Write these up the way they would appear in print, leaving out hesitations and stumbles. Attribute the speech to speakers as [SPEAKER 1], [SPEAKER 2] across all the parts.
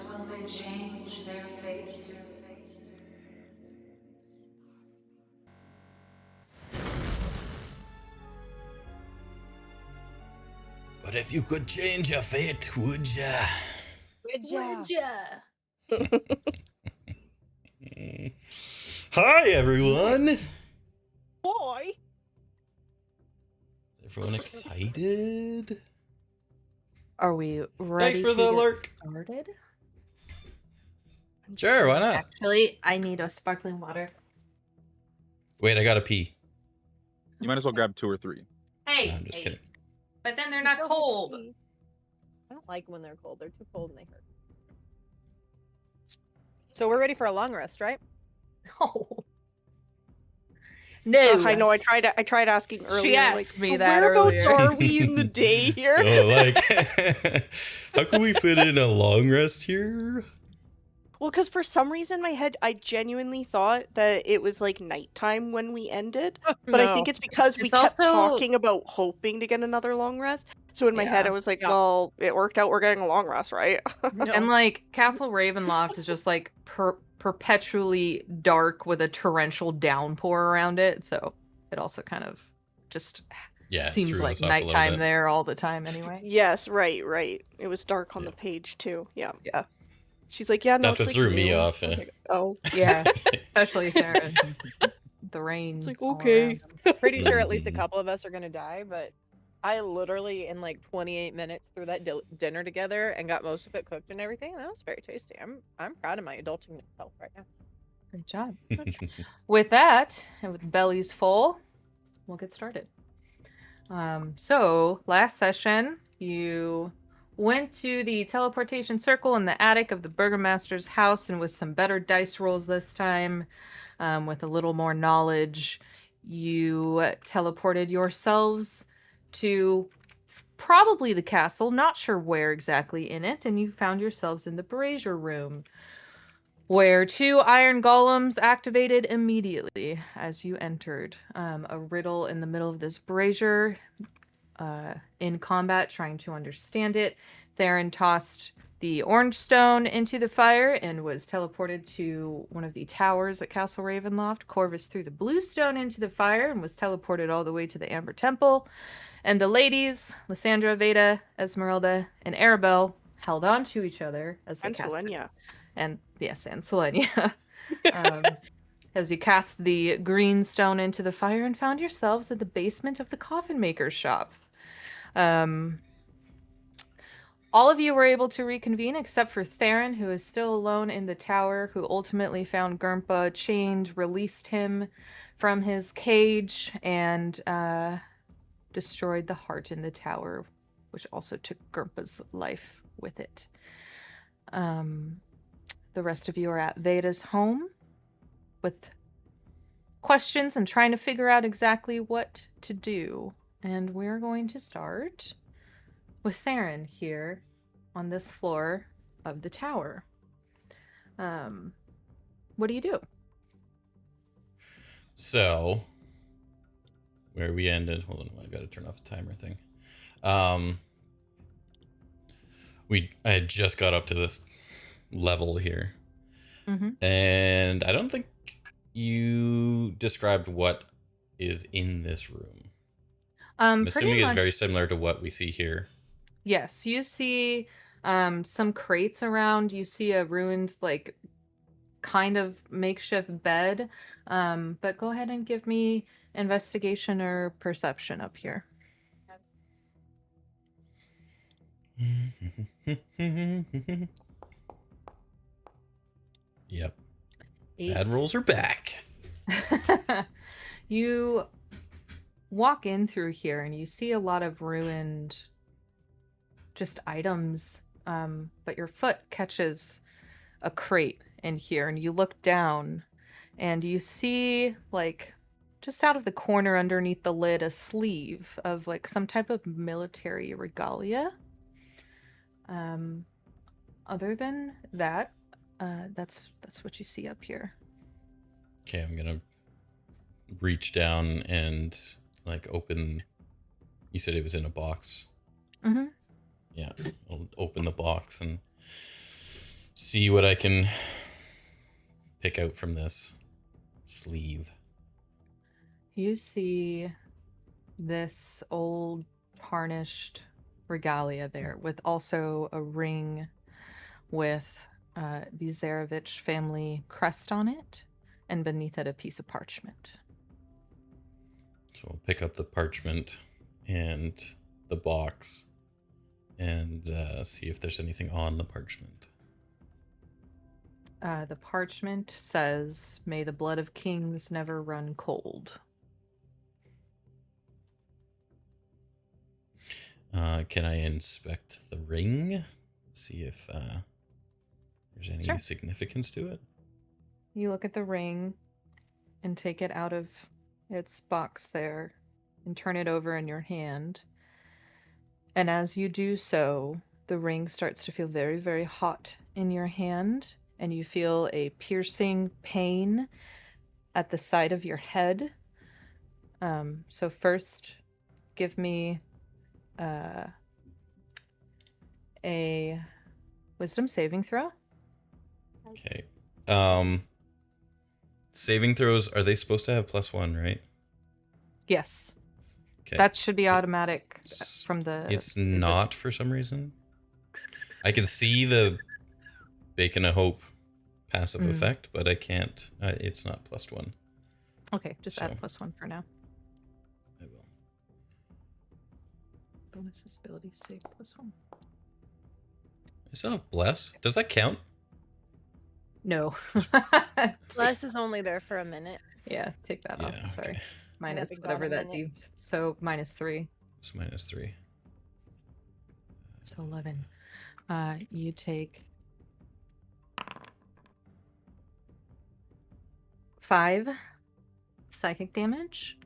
[SPEAKER 1] will they change their fate?
[SPEAKER 2] But if you could change your fate, would ya?
[SPEAKER 3] Would ya?
[SPEAKER 2] Hi, everyone.
[SPEAKER 3] Boy.
[SPEAKER 2] Everyone excited?
[SPEAKER 4] Are we ready?
[SPEAKER 2] Thanks for the alert.
[SPEAKER 4] Started?
[SPEAKER 2] Sure, why not?
[SPEAKER 4] Actually, I need a sparkling water.
[SPEAKER 2] Wait, I gotta pee.
[SPEAKER 5] You might as well grab 2 or 3.
[SPEAKER 1] Hey,
[SPEAKER 2] No, I'm just kidding.
[SPEAKER 1] But then they're not cold.
[SPEAKER 3] I don't like when they're cold. They're too cold and they hurt. So we're ready for a long rest, right?
[SPEAKER 4] No. No.
[SPEAKER 6] I know. I tried asking earlier.
[SPEAKER 4] She asked me
[SPEAKER 6] "Oh,
[SPEAKER 4] that
[SPEAKER 6] whereabouts
[SPEAKER 4] earlier."
[SPEAKER 6] are we in the day here?
[SPEAKER 2] So, like, how can we fit in a long rest here?
[SPEAKER 6] Well, because for some reason in my head, I genuinely thought that it was like nighttime when we ended. But I think it's because we
[SPEAKER 4] It's
[SPEAKER 6] kept
[SPEAKER 4] also-
[SPEAKER 6] talking about hoping to get another long rest. So in my head, I was like, well, it worked out. We're getting a long rest, right?
[SPEAKER 4] And like Castle Ravenloft is just like perpetually dark with a torrential downpour around it. So it also kind of just seems
[SPEAKER 2] threw
[SPEAKER 4] like
[SPEAKER 2] us off a little
[SPEAKER 4] nighttime
[SPEAKER 2] bit.
[SPEAKER 4] there all the time anyway.
[SPEAKER 6] Yes, right. It was dark on the page too. Yeah. She's like, yeah, no,
[SPEAKER 2] That's
[SPEAKER 6] it's
[SPEAKER 2] what
[SPEAKER 6] like
[SPEAKER 2] threw me
[SPEAKER 6] noon.
[SPEAKER 2] off.
[SPEAKER 6] I was like, oh.
[SPEAKER 4] Yeah, especially Theron. The rain.
[SPEAKER 6] It's like,
[SPEAKER 4] all
[SPEAKER 6] okay.
[SPEAKER 4] around.
[SPEAKER 3] Pretty sure at least a couple of us are gonna die, but I literally in like 28 minutes threw that dinner together and got most of it cooked and everything. That was very tasty. I'm proud of my adulting self right now.
[SPEAKER 4] Great job. With that, and with bellies full, we'll get started. So last session, you went to the teleportation circle in the attic of the burgomaster's house, and with some better dice rolls this time, with a little more knowledge, you teleported yourselves to probably the castle, not sure where exactly in it, and you found yourselves in the brazier room, where 2 iron golems activated immediately as you entered. A riddle in the middle of this brazier, in combat, trying to understand it. Theron tossed the orange stone into the fire and was teleported to one of the towers at Castle Ravenloft. Corvus threw the blue stone into the fire and was teleported all the way to the Amber Temple. And the ladies, Lysandra, Vayda, Esmeralda, and Arabelle, held on to each other as they
[SPEAKER 6] And
[SPEAKER 4] cast
[SPEAKER 6] Selenia.
[SPEAKER 4] and Selenia. As you cast the green stone into the fire and found yourselves at the basement of the coffin maker's shop. All of you were able to reconvene except for Theron, who is still alone in the tower, who ultimately found Gurmpa chained, released him from his cage, and destroyed the heart in the tower, which also took Gurmpa's life with it. The rest of you are at Vayda's home with questions and trying to figure out exactly what to do. And we're going to start with Theron here on this floor of the tower. What do you do?
[SPEAKER 2] So, where we ended, hold on, I gotta turn off the timer thing. I had just got up to this level here. And I don't think you described what is in this room. I'm assuming it's very similar to what we see here.
[SPEAKER 4] Yes, you see some crates around. You see a ruined, like, kind of makeshift bed. But go ahead and give me investigation or perception up here.
[SPEAKER 2] Yep.
[SPEAKER 4] 8.
[SPEAKER 2] Bad rolls are back.
[SPEAKER 4] You walk in through here and you see a lot of ruined just items, but your foot catches a crate in here and you look down and you see, like, just out of the corner underneath the lid, a sleeve of like some type of military regalia. Other than that, that's what you see up here.
[SPEAKER 2] Okay, I'm gonna reach down and like open. You said it was in a box.
[SPEAKER 4] Mm-hmm.
[SPEAKER 2] Yeah, I'll open the box and see what I can pick out from this sleeve.
[SPEAKER 4] You see this old tarnished regalia there with also a ring with the Zarevich family crest on it, and beneath it a piece of parchment.
[SPEAKER 2] So I'll pick up the parchment and the box and see if there's anything on the parchment.
[SPEAKER 4] The parchment says, "May the blood of kings never run cold."
[SPEAKER 2] Can I inspect the ring? See if there's any
[SPEAKER 4] Sure.
[SPEAKER 2] significance to it?
[SPEAKER 4] You look at the ring and take it out of its box there and turn it over in your hand. And as you do so, the ring starts to feel very, very hot in your hand, and you feel a piercing pain at the side of your head. So first, give me a wisdom saving throw.
[SPEAKER 2] Okay. Saving throws, are they supposed to have +1, right?
[SPEAKER 4] Yes.
[SPEAKER 2] Okay.
[SPEAKER 4] That should be automatic from the...
[SPEAKER 2] It's not for some reason. I can see the Bacon of Hope passive effect, but I can't. It's not +1.
[SPEAKER 4] Okay, just add
[SPEAKER 2] So-
[SPEAKER 4] +1 for now.
[SPEAKER 2] I will.
[SPEAKER 4] Bonus ability save +1.
[SPEAKER 2] I still have Bless. Does that count?
[SPEAKER 4] No.
[SPEAKER 3] Bless is only there for a minute.
[SPEAKER 4] Yeah, take that off.
[SPEAKER 2] Yeah,
[SPEAKER 4] Sorry.
[SPEAKER 2] okay.
[SPEAKER 4] Minus
[SPEAKER 3] been gone
[SPEAKER 4] whatever
[SPEAKER 3] a
[SPEAKER 4] that
[SPEAKER 3] minute.
[SPEAKER 4] So -3.
[SPEAKER 2] It's -3.
[SPEAKER 4] So 11. You take 5 psychic damage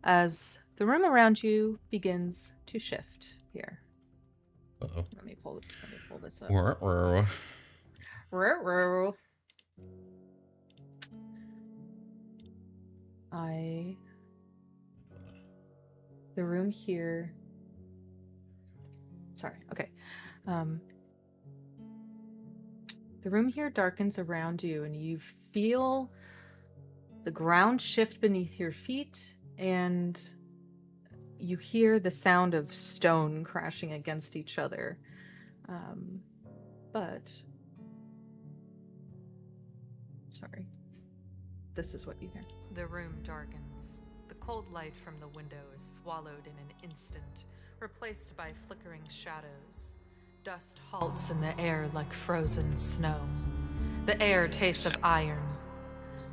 [SPEAKER 4] as the room around you begins to shift here.
[SPEAKER 2] Uh-oh.
[SPEAKER 4] Let me pull this up.
[SPEAKER 2] Ruh-roh.
[SPEAKER 4] Ruh-roh. The room here. Sorry. Okay. The room here darkens around you, and you feel the ground shift beneath your feet, and you hear the sound of stone crashing against each other. But sorry. This is what you hear. The room darkens. The cold light from the window is swallowed in an instant, replaced by flickering shadows. Dust halts in the air like frozen snow. The air tastes of iron.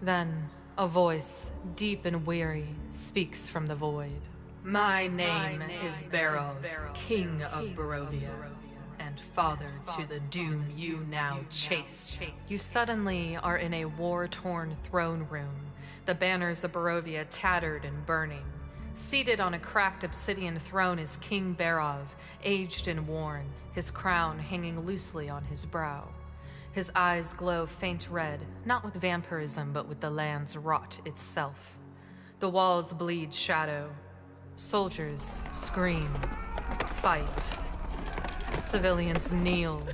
[SPEAKER 4] Then a voice, deep and weary, speaks from the void. My name is Barov, King of Barovia, and father to the doom you now chase. You suddenly are in a war-torn throne room, the banners of Barovia tattered and burning. Seated on a cracked obsidian throne is King Barov, aged and worn, his crown hanging loosely on his brow. His eyes glow faint red, not with vampirism, but with the land's rot itself. The walls bleed shadow. Soldiers scream, fight. Civilians kneel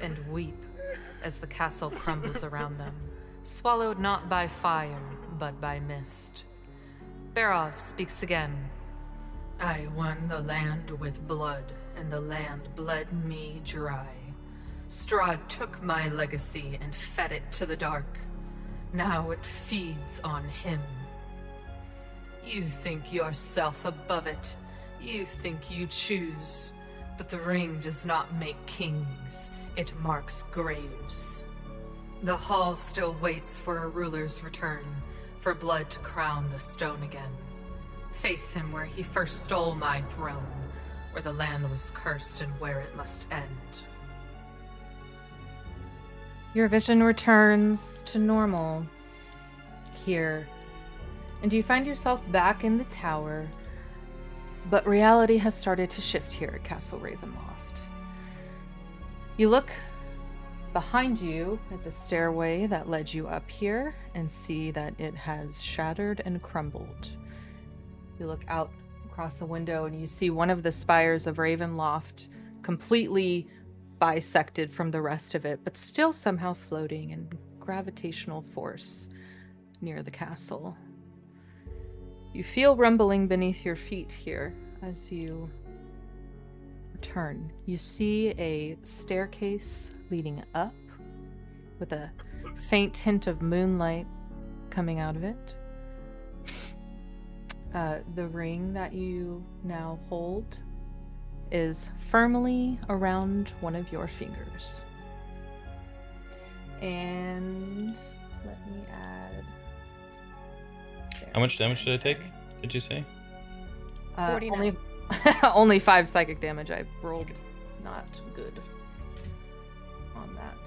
[SPEAKER 4] and weep as the castle crumbles around them, swallowed not by fire, but by mist. Barov speaks again. I won the land with blood, and the land bled me dry. Strahd took my legacy and fed it to the dark. Now it feeds on him. You think yourself above it. You think you choose. But the ring does not make kings. It marks graves. The hall still waits for a ruler's return, for blood to crown the stone again. Face him where he first stole my throne, where the land was cursed and where it must end. Your vision returns to normal here, and you find yourself back in the tower, but reality has started to shift here at Castle Ravenloft. You look behind you at the stairway that led you up here and see that it has shattered and crumbled. You look out across the window and you see one of the spires of Ravenloft completely bisected from the rest of it, but still somehow floating in gravitational force near the castle. You feel rumbling beneath your feet here as you return. You see a staircase leading up with a faint hint of moonlight coming out of it. The ring that you now hold is firmly around one of your fingers. And let me add...
[SPEAKER 2] How much damage did I take? Did you say?
[SPEAKER 3] 49.
[SPEAKER 4] Only 5 psychic damage. I rolled not good on that.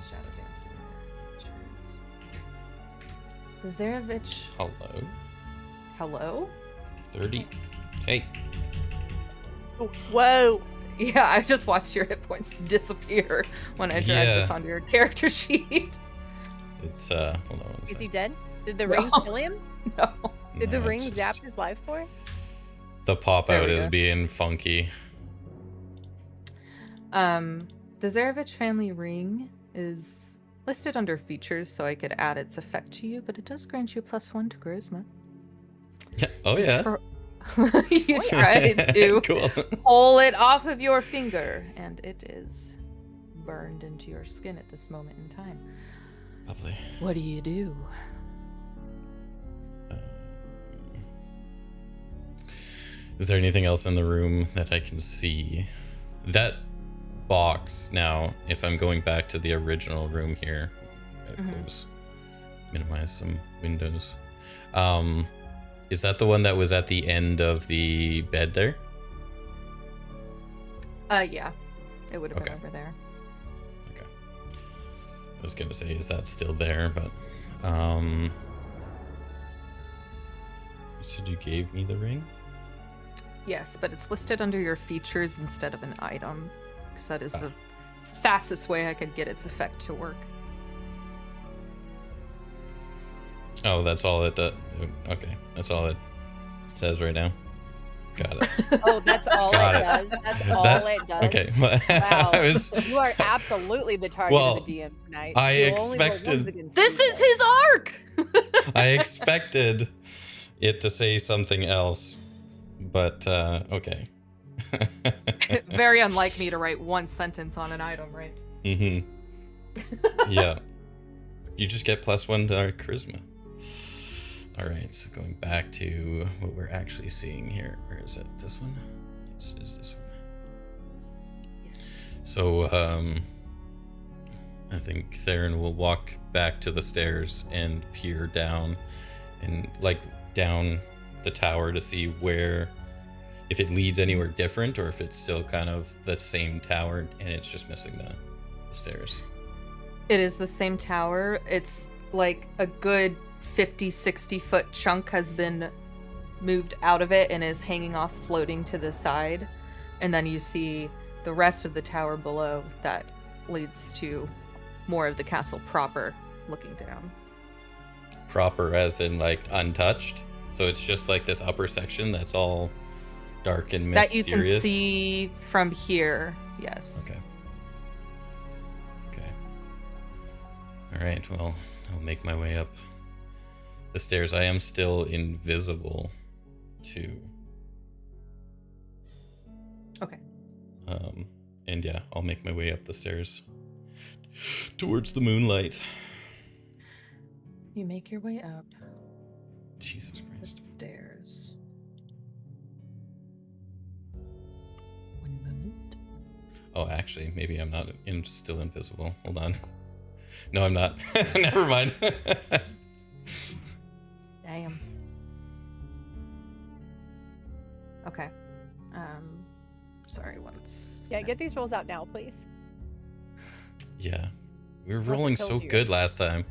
[SPEAKER 4] Shadow Dancer. Zarevich.
[SPEAKER 2] Hello.
[SPEAKER 4] Hello?
[SPEAKER 2] 30. Hey.
[SPEAKER 6] Oh, whoa.
[SPEAKER 4] Yeah, I just watched your hit points disappear when I dragged this onto your character sheet.
[SPEAKER 2] It's hold on one
[SPEAKER 3] Is
[SPEAKER 2] second.
[SPEAKER 3] he dead? Did the
[SPEAKER 4] No.
[SPEAKER 3] ring kill him?
[SPEAKER 4] No.
[SPEAKER 3] Did the
[SPEAKER 2] No,
[SPEAKER 3] ring
[SPEAKER 2] it's
[SPEAKER 3] zap
[SPEAKER 2] just-
[SPEAKER 3] his life force?
[SPEAKER 2] The pop
[SPEAKER 4] There
[SPEAKER 2] out
[SPEAKER 4] we
[SPEAKER 2] is
[SPEAKER 4] go.
[SPEAKER 2] being funky.
[SPEAKER 4] The Zarevich family ring is listed under features, so I could add its effect to you, but it does grant you +1 to charisma.
[SPEAKER 2] Oh yeah.
[SPEAKER 4] You tried to
[SPEAKER 2] Cool.
[SPEAKER 4] pull it off of your finger, and it is burned into your skin at this moment in time.
[SPEAKER 2] Lovely.
[SPEAKER 4] What do you do?
[SPEAKER 2] Is there anything else in the room that I can see? That box now, if I'm going back to the original room here, gotta close, minimize some windows. Is that the one that was at the end of the bed there?
[SPEAKER 4] Yeah. It would have
[SPEAKER 2] Okay.
[SPEAKER 4] been over there.
[SPEAKER 2] Okay. I was gonna say, is that still there? But you said you gave me the ring?
[SPEAKER 4] Yes, but it's listed under your features instead of an item, because that is the fastest way I could get its effect to work.
[SPEAKER 2] Oh, that's all it does. Okay, that's all it says right now. Got it.
[SPEAKER 3] Oh, that's all
[SPEAKER 2] Got
[SPEAKER 3] it
[SPEAKER 2] it.
[SPEAKER 3] does. That's all
[SPEAKER 2] That-
[SPEAKER 3] it does.
[SPEAKER 2] Okay.
[SPEAKER 3] Wow.
[SPEAKER 2] I was.
[SPEAKER 3] You are absolutely the target
[SPEAKER 2] Well,
[SPEAKER 3] of the DM tonight.
[SPEAKER 2] I
[SPEAKER 3] You'll only roll
[SPEAKER 2] expected-
[SPEAKER 3] ones against
[SPEAKER 4] This
[SPEAKER 3] you,
[SPEAKER 4] is
[SPEAKER 3] though.
[SPEAKER 4] his arc!
[SPEAKER 2] I expected it to say something else, but okay.
[SPEAKER 4] Very unlike me to write one sentence on an item, right?
[SPEAKER 2] Mm-hmm. Yeah. You just get +1 to our charisma. All right, so going back to what we're actually seeing here. Where is it? This one? Yes, it is this one. So, I think Theron will walk back to the stairs and peer down and down the tower to see if it leads anywhere different or if it's still kind of the same tower and it's just missing the stairs.
[SPEAKER 4] It is the same tower. It's like a good 50-60 foot chunk has been moved out of it and is hanging off, floating to the side. And then you see the rest of the tower below that leads to more of the castle proper, looking down.
[SPEAKER 2] Proper as in untouched? So it's just like this upper section that's all dark and mysterious?
[SPEAKER 4] That you can see from here, yes.
[SPEAKER 2] Okay. Okay. All right, well, I'll make my way up the stairs. I am still invisible, too.
[SPEAKER 4] Okay.
[SPEAKER 2] And yeah, I'll make my way up the stairs towards the moonlight.
[SPEAKER 4] You make your way up
[SPEAKER 2] Jesus
[SPEAKER 4] the
[SPEAKER 2] Christ.
[SPEAKER 4] stairs. One moment.
[SPEAKER 2] Oh, actually, maybe I'm not still invisible. Hold on. No, I'm not. Never mind.
[SPEAKER 4] Damn. Okay. Sorry, once.
[SPEAKER 3] Yeah, get these rolls out now, please.
[SPEAKER 2] Yeah. We were
[SPEAKER 3] Unless it
[SPEAKER 2] rolling
[SPEAKER 3] kills
[SPEAKER 2] so
[SPEAKER 3] you.
[SPEAKER 2] good last time.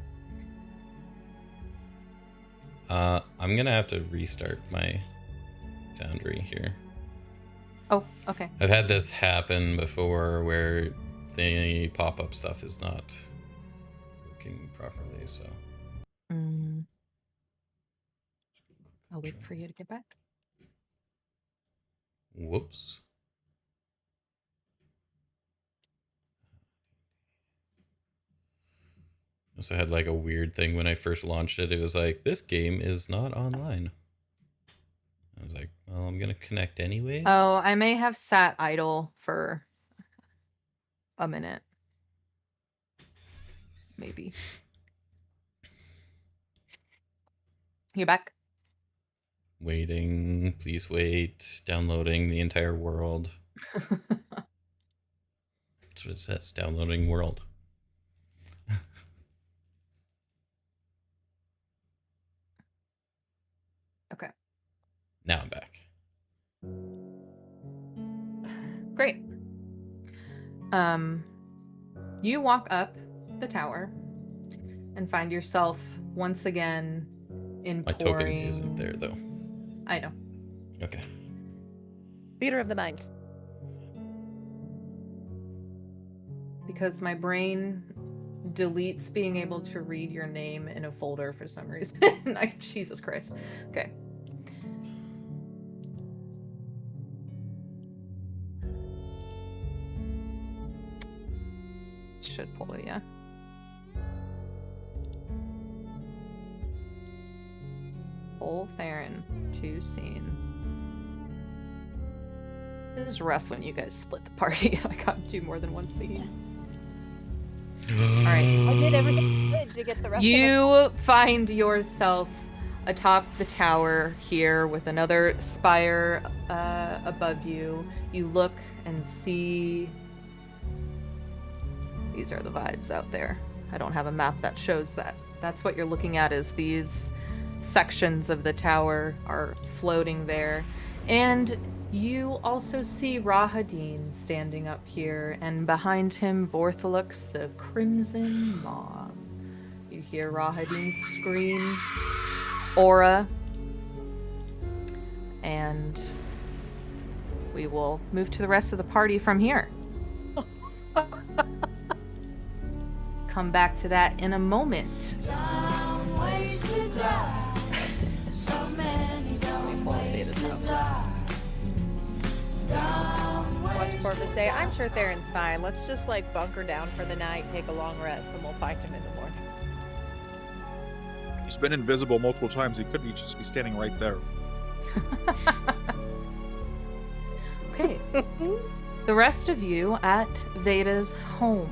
[SPEAKER 2] I'm gonna have to restart my foundry here.
[SPEAKER 4] Oh, okay.
[SPEAKER 2] I've had this happen before where the pop-up stuff is not working properly, so.
[SPEAKER 4] I'll wait for you to get back.
[SPEAKER 2] Whoops. Also had like a weird thing when I first launched it. It was like, this game is not online. I was like, well, I'm gonna connect anyways.
[SPEAKER 4] Oh, I may have sat idle for a minute. Maybe. You back?
[SPEAKER 2] Waiting, please wait. Downloading the entire world. That's what it says. Downloading world.
[SPEAKER 4] Okay.
[SPEAKER 2] Now I'm back.
[SPEAKER 4] Great. You walk up the tower and find yourself once again in
[SPEAKER 2] My
[SPEAKER 4] pouring...
[SPEAKER 2] token isn't there though.
[SPEAKER 4] I know.
[SPEAKER 2] Okay.
[SPEAKER 3] Theater of the mind.
[SPEAKER 4] Because my brain deletes being able to read your name in a folder for some reason. Jesus Christ. Okay. Should pull it, yeah. Pull Theron to scene. It is rough when you guys split the party. I got to do more than one scene. All right.
[SPEAKER 3] I did everything I could to get the rest of us.
[SPEAKER 4] You find yourself atop the tower here with another spire above you. You look and see... These are the vibes out there. I don't have a map that shows that. That's what you're looking at, is these sections of the tower are floating there. And you also see Rahadin standing up here, and behind him, Vorthalux, the Crimson Maw. You hear Rahadin scream, Aura, and we will move to the rest of the party from here. Come back to that in a moment. Let me pull up Vayda's house.
[SPEAKER 3] Watch Corvus say, I'm sure Theron's fine. Let's just like bunker down for the night, take a long rest, and we'll find him in the morning.
[SPEAKER 5] He's been invisible multiple times. He could just be standing right there.
[SPEAKER 4] Okay. The rest of you at Vayda's home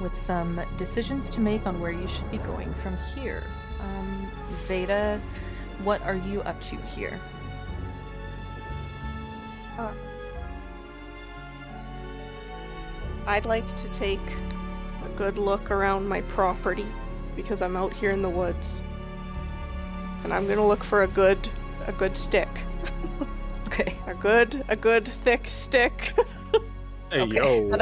[SPEAKER 4] with some decisions to make on where you should be going from here. Vayda, what are you up to here?
[SPEAKER 6] I'd like to take a good look around my property because I'm out here in the woods. And I'm gonna look for a good stick.
[SPEAKER 4] Okay.
[SPEAKER 6] A good thick stick.
[SPEAKER 5] Hey,
[SPEAKER 4] Okay.
[SPEAKER 5] yo.
[SPEAKER 6] that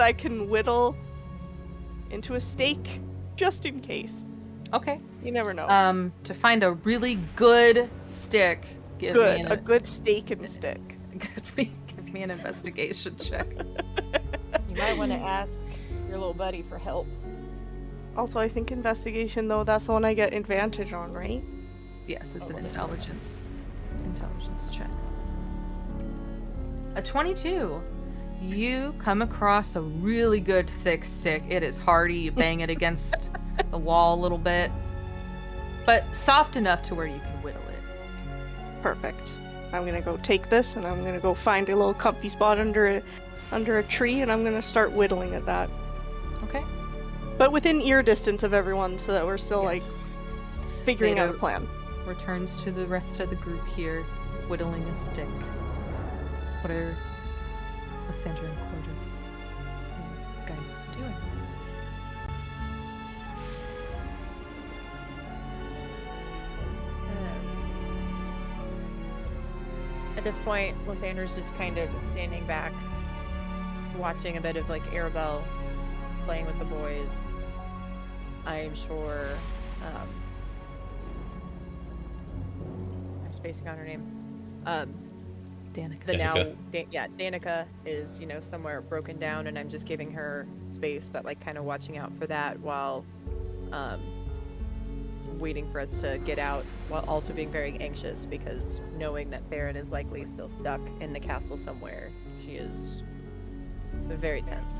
[SPEAKER 6] I can whittle into a steak just in case.
[SPEAKER 4] Okay.
[SPEAKER 6] You never know.
[SPEAKER 4] To find a really good stick, give me
[SPEAKER 6] a good steak and stick.
[SPEAKER 4] give me an investigation check.
[SPEAKER 3] You might want to ask your little buddy for help.
[SPEAKER 6] Also, I think investigation though, that's the one I get advantage on, right?
[SPEAKER 4] Yes, it's an intelligence check. A 22. You come across a really good thick stick. It is hardy. You bang it against the wall a little bit, but soft enough to where you can whittle it.
[SPEAKER 6] Perfect. I'm gonna go take this and I'm gonna go find a little comfy spot under a tree and I'm gonna start whittling at that.
[SPEAKER 4] Okay.
[SPEAKER 6] But within ear distance of everyone so that we're still like figuring out a plan.
[SPEAKER 4] Returns to the rest of the group here, whittling a stick. What are Lysandra and Corvus guys doing?
[SPEAKER 3] At this point, Lysandra's just kind of standing back, watching a bit of like Arabelle playing with the boys. I'm sure. I'm spacing on her name.
[SPEAKER 4] Danica.
[SPEAKER 3] Danica is, somewhere broken down, and I'm just giving her space, but like kind of watching out for that while waiting for us to get out while also being very anxious because knowing that Theron is likely still stuck in the castle somewhere, she is very tense.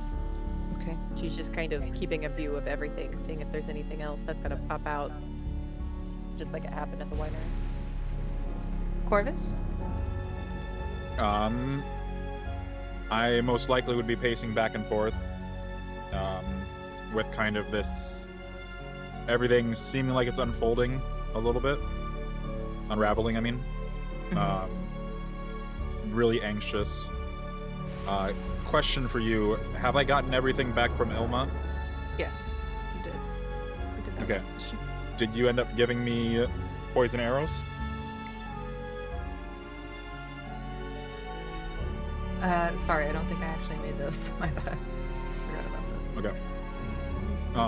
[SPEAKER 4] Okay.
[SPEAKER 3] She's just kind of keeping a view of everything, seeing if there's anything else that's gonna pop out, just like it happened at the winery.
[SPEAKER 4] Corvus?
[SPEAKER 5] I most likely would be pacing back and forth, with kind of this, everything seeming like it's unfolding a little bit, unraveling, I mean. Really anxious. Question for you, have I gotten everything back from Ilma?
[SPEAKER 4] Yes, you did. We did that
[SPEAKER 5] Okay.
[SPEAKER 4] last mission.
[SPEAKER 5] Did you end up giving me poison arrows?
[SPEAKER 4] Sorry, I don't think I actually made those. My bad. Forgot about those.
[SPEAKER 5] Okay.
[SPEAKER 4] Let me see.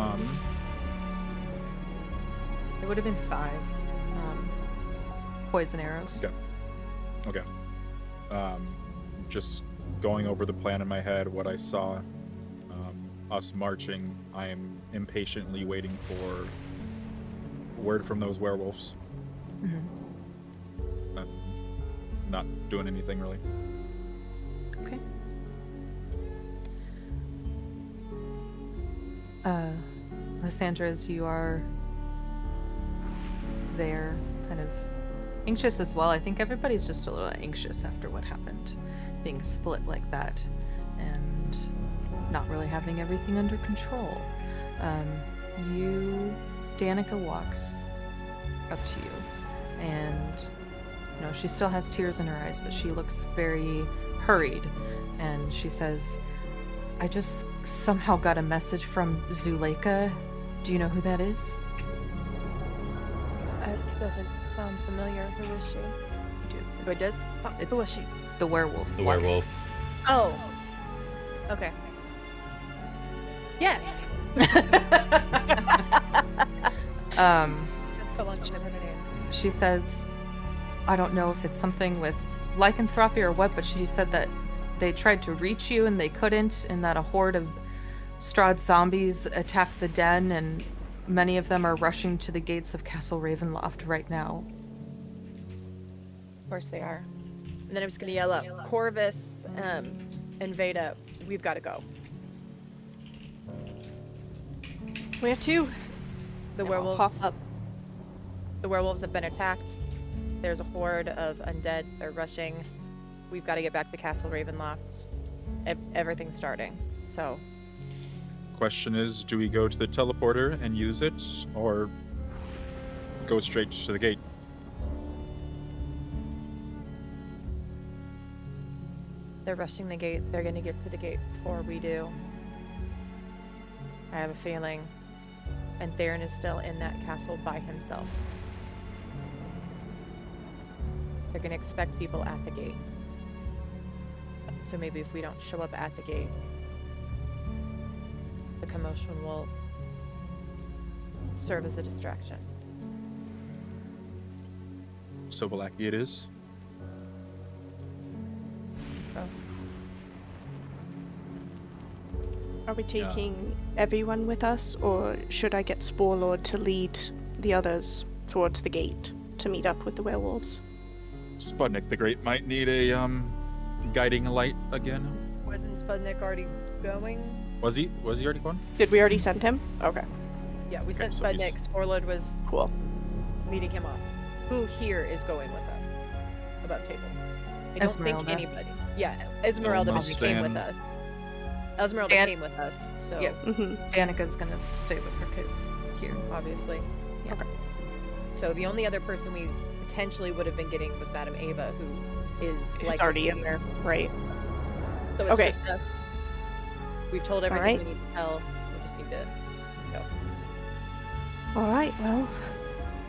[SPEAKER 4] It would have been 5 poison arrows.
[SPEAKER 5] Okay. Just going over the plan in my head, what I saw, us marching, I am impatiently waiting for word from those werewolves.
[SPEAKER 4] Mhm.
[SPEAKER 5] Not doing anything really.
[SPEAKER 4] Okay. Lysandra, as you are there, kind of anxious as well. I think everybody's just a little anxious after what happened, being split like that, and not really having everything under control. Danica walks up to you, and she still has tears in her eyes, but she looks very hurried, and she says, I just somehow got a message from Zuleika. Do you know who that is?
[SPEAKER 3] It doesn't sound familiar. Who is she? Who
[SPEAKER 4] It's
[SPEAKER 3] does?
[SPEAKER 4] it's-
[SPEAKER 3] Who is she?
[SPEAKER 4] the werewolf.
[SPEAKER 2] The
[SPEAKER 4] wife.
[SPEAKER 2] werewolf.
[SPEAKER 3] Oh. Okay. Yes. That's so long since I've heard her name.
[SPEAKER 4] She says, I don't know if it's something with lycanthropy or what, but she said that they tried to reach you and they couldn't, and that a horde of Strahd zombies attacked the den, and many of them are rushing to the gates of Castle Ravenloft right now.
[SPEAKER 3] Of course they are. And then I'm just gonna yell out, Corvus, and Vayda, we've got to go.
[SPEAKER 6] Where to?
[SPEAKER 3] The
[SPEAKER 6] I'll
[SPEAKER 3] werewolves.
[SPEAKER 6] hop up.
[SPEAKER 3] The werewolves have been attacked. There's a horde of undead. They're rushing. We've got to get back to Castle Ravenloft. Everything's starting. So
[SPEAKER 5] Question is, do we go to the teleporter and use it, or go straight to the gate?
[SPEAKER 3] they're rushing the gate. They're going to get to the gate before we do. I have a feeling. And Theron is still in that castle by himself. They're going to expect people at the gate. So maybe if we don't show up at the gate, the commotion will serve as a distraction.
[SPEAKER 5] So Valaki it is.
[SPEAKER 3] Oh.
[SPEAKER 6] Are we taking everyone with us, or should I get Sporelord to lead the others towards the gate to meet up with the werewolves?
[SPEAKER 5] Spudnik the Great might need a guiding light again.
[SPEAKER 3] Wasn't Spudnik already going?
[SPEAKER 5] Was he already gone?
[SPEAKER 6] Did we already send him? Okay,
[SPEAKER 3] Yeah, we
[SPEAKER 5] Okay,
[SPEAKER 3] sent
[SPEAKER 5] so
[SPEAKER 3] Spudnik.
[SPEAKER 5] he's-
[SPEAKER 3] Sporelord was
[SPEAKER 6] cool.
[SPEAKER 3] leading him off. Who here is going with us? About table. I don't
[SPEAKER 4] Esmeralda.
[SPEAKER 3] think anybody. Yeah, Esmeralda
[SPEAKER 5] Almost
[SPEAKER 3] came with
[SPEAKER 5] stand-
[SPEAKER 3] us. Esmeralda
[SPEAKER 4] Dan-
[SPEAKER 3] came with us, so
[SPEAKER 4] Yeah.
[SPEAKER 6] Mm-hmm.
[SPEAKER 4] Danica's gonna stay with her kids here.
[SPEAKER 3] obviously.
[SPEAKER 4] Yeah.
[SPEAKER 6] Okay.
[SPEAKER 3] So the only other person we potentially would have been getting was Madame Ava, who is
[SPEAKER 6] He's
[SPEAKER 3] like
[SPEAKER 6] already in there, right?
[SPEAKER 3] So it's
[SPEAKER 6] Okay.
[SPEAKER 3] just us. We've told everything
[SPEAKER 6] right.
[SPEAKER 3] we need to tell. We just need to go.
[SPEAKER 6] All right. Well,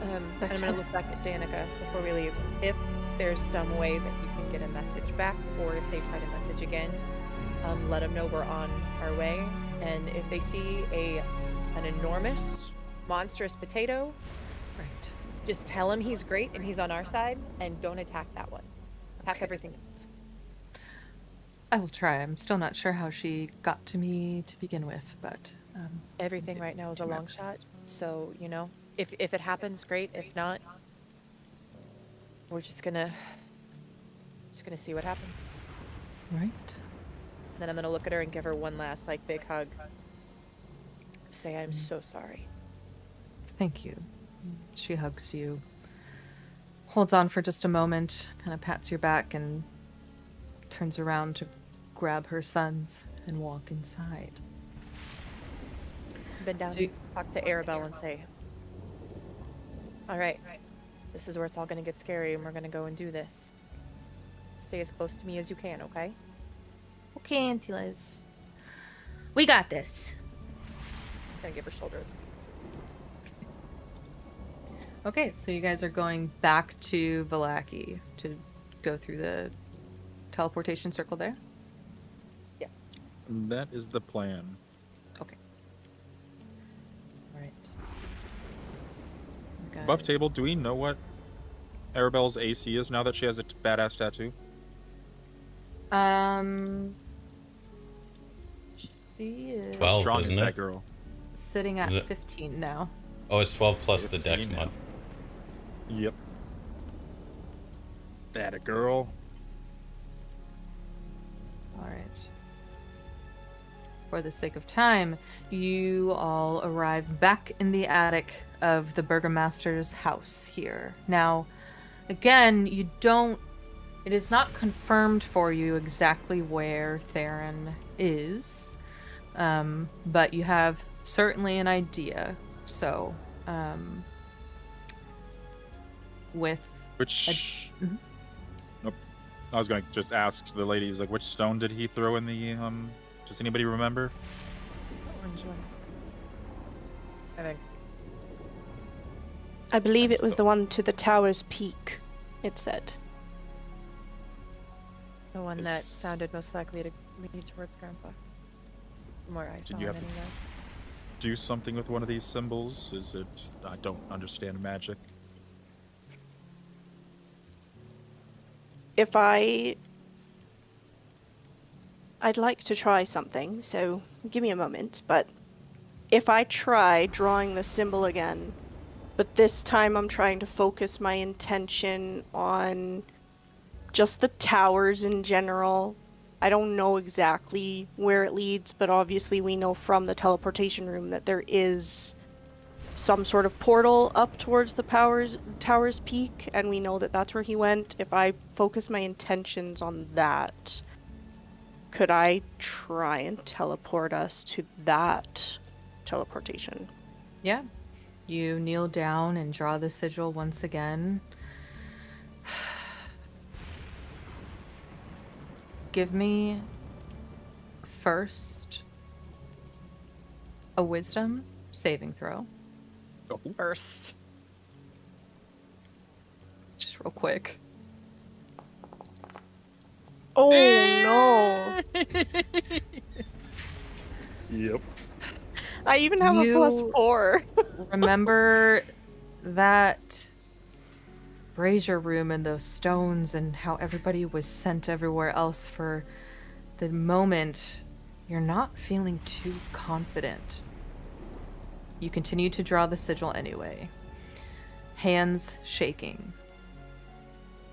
[SPEAKER 3] And I'm
[SPEAKER 6] That's
[SPEAKER 3] gonna
[SPEAKER 6] it.
[SPEAKER 3] look back at Danica before we leave. If there's some way that you can get a message back, or if they try to message again, let them know we're on our way. And if they see an enormous, monstrous potato,
[SPEAKER 4] Right.
[SPEAKER 3] just tell him he's great and he's on our side, and don't attack that one. Attack
[SPEAKER 4] Okay.
[SPEAKER 3] everything else.
[SPEAKER 4] I will try. I'm still not sure how she got to me to begin with, but
[SPEAKER 3] Everything right now is a
[SPEAKER 4] Do my
[SPEAKER 3] long
[SPEAKER 4] best.
[SPEAKER 3] shot. So if it happens, great. If not, we're just gonna see what happens.
[SPEAKER 4] Right.
[SPEAKER 3] And then I'm gonna look at her and give her one last like big hug. Say I'm so sorry.
[SPEAKER 4] Thank you. She hugs you, holds on for just a moment, kind of pats your back, and turns around to grab her sons and walk inside.
[SPEAKER 3] Bend down,
[SPEAKER 4] So you-
[SPEAKER 3] talk to Arabelle and say, all right, this is where it's all gonna get scary, and we're gonna go and do this. Stay as close to me as you can, okay?
[SPEAKER 4] Okay, Auntie Liz. We got this.
[SPEAKER 3] Just gonna give her shoulders.
[SPEAKER 4] Okay, so you guys are going back to Vallaki to go through the teleportation circle there?
[SPEAKER 5] That is the plan.
[SPEAKER 4] Okay. Alright.
[SPEAKER 5] Above table, do we know what Arabelle's AC is now that she has a badass tattoo?
[SPEAKER 4] She is
[SPEAKER 2] 12,
[SPEAKER 5] Strong
[SPEAKER 2] isn't
[SPEAKER 5] is
[SPEAKER 2] it?
[SPEAKER 5] that girl?
[SPEAKER 4] sitting at
[SPEAKER 2] Is it-
[SPEAKER 4] 15 now.
[SPEAKER 2] Oh, it's 12 plus the
[SPEAKER 5] 15
[SPEAKER 2] dex
[SPEAKER 5] now.
[SPEAKER 2] mod.
[SPEAKER 5] Yep. That a girl.
[SPEAKER 4] Alright. For the sake of time, you all arrive back in the attic of the Burgomaster's house here. Now, again, you don't... It is not confirmed for you exactly where Theron is, but you have certainly an idea. So, with...
[SPEAKER 5] Which...
[SPEAKER 4] Mhm.
[SPEAKER 5] Nope. I was going to just ask the ladies, like, which stone did he throw in the, Does anybody remember?
[SPEAKER 3] Orange one. I think.
[SPEAKER 6] I believe it was the one to the tower's peak, it said.
[SPEAKER 3] The one that
[SPEAKER 5] Is-
[SPEAKER 3] sounded most likely to lead towards Grandpa. From where I saw
[SPEAKER 5] you
[SPEAKER 3] him
[SPEAKER 5] have to-
[SPEAKER 3] anyway.
[SPEAKER 5] Do something with one of these symbols? Is it... I don't understand magic.
[SPEAKER 6] If I'd like to try something, so give me a moment, but if I try drawing the symbol again, but this time I'm trying to focus my intention on just the towers in general. I don't know exactly where it leads, but obviously we know from the teleportation room that there is some sort of portal up towards the tower's peak, and we know that that's where he went. If I focus my intentions on that, could I try and teleport us to that teleportation?
[SPEAKER 4] Yeah. You kneel down and draw the sigil once again. Give me first a wisdom saving throw.
[SPEAKER 3] First.
[SPEAKER 4] Just real quick.
[SPEAKER 6] Oh no!
[SPEAKER 5] Yep.
[SPEAKER 6] I even have a +4.
[SPEAKER 4] Remember that brazier room and those stones and how everybody was sent everywhere else. For the moment, you're not feeling too confident. You continue to draw the sigil anyway. Hands shaking.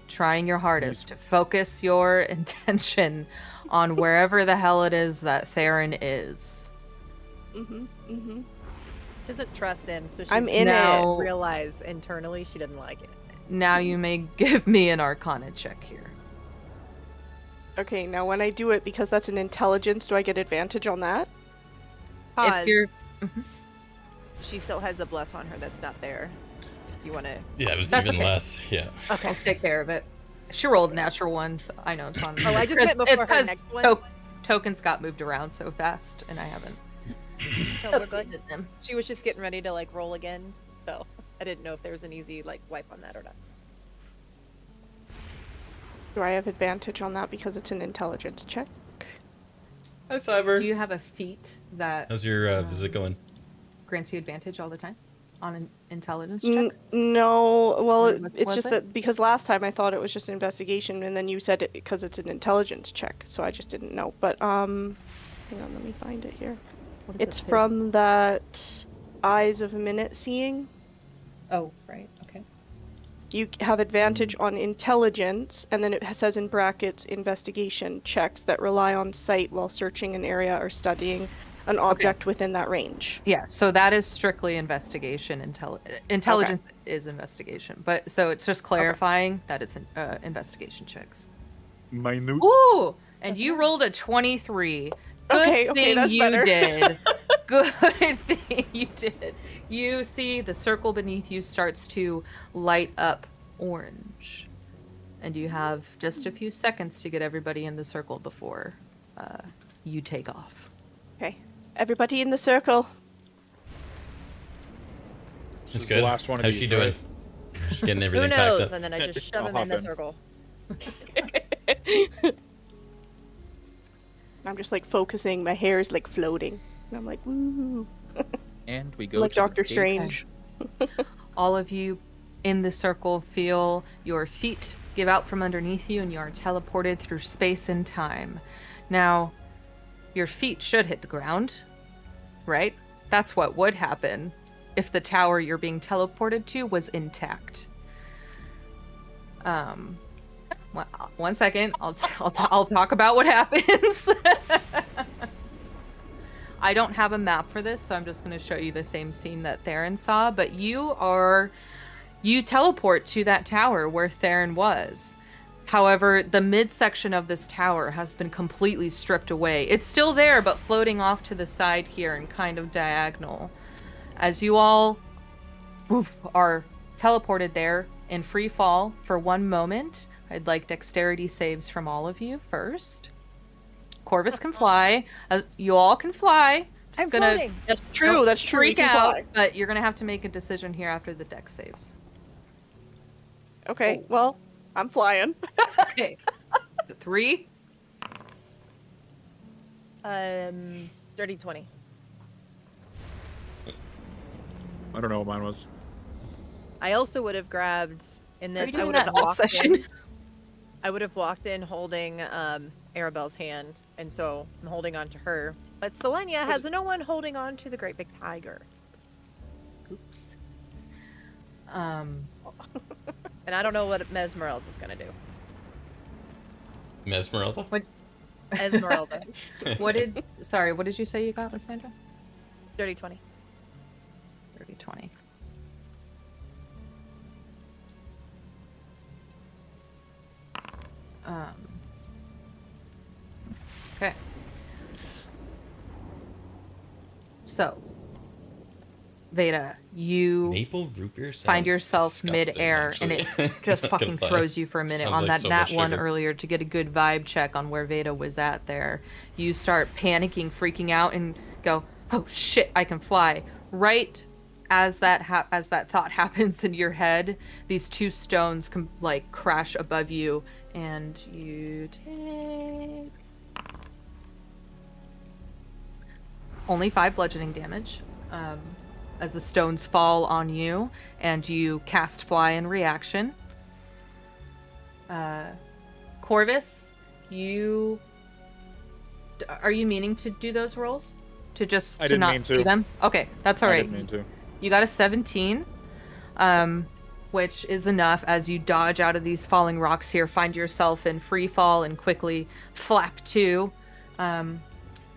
[SPEAKER 4] Trying your hardest to focus your intention on wherever the hell it is that Theron is.
[SPEAKER 3] She doesn't trust him, so she's
[SPEAKER 6] I'm in
[SPEAKER 4] Now-
[SPEAKER 3] realize internally she didn't like it.
[SPEAKER 4] Now you may give me an Arcana check here.
[SPEAKER 6] Okay, now when I do it, because that's an intelligence, do I get advantage on that?
[SPEAKER 4] If you're...
[SPEAKER 3] She still has the bless on her that's not there. You want to...
[SPEAKER 2] Yeah, it was
[SPEAKER 4] That's
[SPEAKER 2] even
[SPEAKER 4] okay.
[SPEAKER 2] less. Yeah.
[SPEAKER 4] I'll take care of it. She rolled natural one, so I know it's on.
[SPEAKER 3] Oh, I
[SPEAKER 4] it's
[SPEAKER 3] just
[SPEAKER 4] 'cause-
[SPEAKER 3] meant before
[SPEAKER 4] it's
[SPEAKER 3] her
[SPEAKER 4] 'cause
[SPEAKER 3] next one.
[SPEAKER 4] Tokens got moved around so fast, and I haven't
[SPEAKER 3] No, we're good.
[SPEAKER 4] updated them.
[SPEAKER 3] She was just getting ready to like roll again, so I didn't know if there was an easy like wipe on that or not.
[SPEAKER 6] Do I have advantage on that because it's an intelligence check?
[SPEAKER 2] Hi, Cyber.
[SPEAKER 4] Do you have a feat that
[SPEAKER 2] How's your visit going?
[SPEAKER 4] grants you advantage all the time on an intelligence
[SPEAKER 6] N-
[SPEAKER 4] checks?
[SPEAKER 6] no, well,
[SPEAKER 4] Or
[SPEAKER 6] it's
[SPEAKER 4] was
[SPEAKER 6] just
[SPEAKER 4] it?
[SPEAKER 6] that because last time I thought it was just an investigation, and then you said it because it's an intelligence check, so I just didn't know. But hang on, let me find it here.
[SPEAKER 4] What does
[SPEAKER 6] It's
[SPEAKER 4] it say?
[SPEAKER 6] from that Eyes of Minute Seeing.
[SPEAKER 4] Oh, right. Okay.
[SPEAKER 6] You have advantage on intelligence, and then it says in brackets investigation checks that rely on sight while searching an area or studying an object within that range.
[SPEAKER 4] Yeah, so that is strictly investigation. Intelligence is investigation, but so it's just clarifying that it's investigation checks.
[SPEAKER 5] Minute.
[SPEAKER 4] Ooh, and you rolled a 23. Good thing
[SPEAKER 6] that's
[SPEAKER 4] you
[SPEAKER 6] better.
[SPEAKER 4] did. Good thing you did. You see the circle beneath you starts to light up orange. And you have just a few seconds to get everybody in the circle before you take off.
[SPEAKER 6] Okay. Everybody in the circle.
[SPEAKER 5] This
[SPEAKER 2] That's
[SPEAKER 5] is
[SPEAKER 2] good.
[SPEAKER 5] the last one of
[SPEAKER 2] How's
[SPEAKER 5] these,
[SPEAKER 2] she doing?
[SPEAKER 5] right?
[SPEAKER 2] She's getting
[SPEAKER 7] Who
[SPEAKER 2] everything packed
[SPEAKER 7] knows?
[SPEAKER 2] up.
[SPEAKER 7] And then I just
[SPEAKER 5] I'll
[SPEAKER 7] shove him in the
[SPEAKER 5] hop in.
[SPEAKER 7] circle.
[SPEAKER 6] I'm just like focusing. My hair is like floating. And I'm like, woo.
[SPEAKER 5] And we go
[SPEAKER 6] Like
[SPEAKER 5] to the
[SPEAKER 6] Doctor
[SPEAKER 5] gates.
[SPEAKER 6] Strange.
[SPEAKER 4] All of you in the circle feel your feet give out from underneath you and you are teleported through space and time. Now, your feet should hit the ground, right? That's what would happen if the tower you're being teleported to was intact. One second. I'll talk about what happens. I don't have a map for this, so I'm just going to show you the same scene that Theron saw, but you teleport to that tower where Theron was. However, the midsection of this tower has been completely stripped away. It's still there, but floating off to the side here and kind of diagonal. As you all are teleported there in free fall for 1 moment, I'd like dexterity saves from all of you first. Corvus can fly. You all can fly. Just
[SPEAKER 7] I'm
[SPEAKER 4] gonna
[SPEAKER 7] floating.
[SPEAKER 6] That's true.
[SPEAKER 4] don't
[SPEAKER 6] That's true.
[SPEAKER 4] freak
[SPEAKER 6] We can
[SPEAKER 4] out,
[SPEAKER 6] fly.
[SPEAKER 4] but you're gonna have to make a decision here after the dex saves.
[SPEAKER 6] Okay. Well, I'm flying.
[SPEAKER 4] Okay. 3.
[SPEAKER 7] Dirty 20.
[SPEAKER 5] I don't know what mine was.
[SPEAKER 7] I also would have grabbed in
[SPEAKER 4] Are
[SPEAKER 7] this.
[SPEAKER 4] you
[SPEAKER 7] I
[SPEAKER 4] doing
[SPEAKER 7] would
[SPEAKER 4] that
[SPEAKER 7] have
[SPEAKER 4] all
[SPEAKER 7] walked
[SPEAKER 4] session?
[SPEAKER 7] in. I would have walked in holding Arabelle's hand, and so I'm holding on to her. But Selenia has no one holding on to the great big tiger. Oops. And I don't know what Mesmeralda's gonna do.
[SPEAKER 2] Mesmeralda?
[SPEAKER 7] Esmeralda.
[SPEAKER 4] What did you say you got, Lysandra?
[SPEAKER 7] Dirty 20.
[SPEAKER 4] 30-20. Okay. So, Vayda, you
[SPEAKER 2] Maple root beer sounds
[SPEAKER 4] find yourself
[SPEAKER 2] disgusting,
[SPEAKER 4] mid-air, and
[SPEAKER 2] actually.
[SPEAKER 4] it just
[SPEAKER 2] Not
[SPEAKER 4] fucking
[SPEAKER 2] gonna lie.
[SPEAKER 4] throws you for a minute
[SPEAKER 2] Sounds
[SPEAKER 4] on
[SPEAKER 2] like
[SPEAKER 4] that
[SPEAKER 2] so
[SPEAKER 4] nat
[SPEAKER 2] much
[SPEAKER 4] one
[SPEAKER 2] sugar.
[SPEAKER 4] earlier to get a good vibe check on where Vayda was at there. You start panicking, freaking out, and go, "Oh shit, I can fly!" Right as that thought happens in your head, these 2 stones crash above you, and you take only 5 bludgeoning damage. As the stones fall on you, and you cast fly in reaction. Corvus, are you meaning to do those rolls? To
[SPEAKER 5] I didn't
[SPEAKER 4] not
[SPEAKER 5] mean
[SPEAKER 4] see
[SPEAKER 5] to.
[SPEAKER 4] them? Okay, that's all
[SPEAKER 5] I
[SPEAKER 4] right.
[SPEAKER 5] didn't mean to.
[SPEAKER 4] You got a 17, which is enough as you dodge out of these falling rocks here, find yourself in free fall and quickly flap to.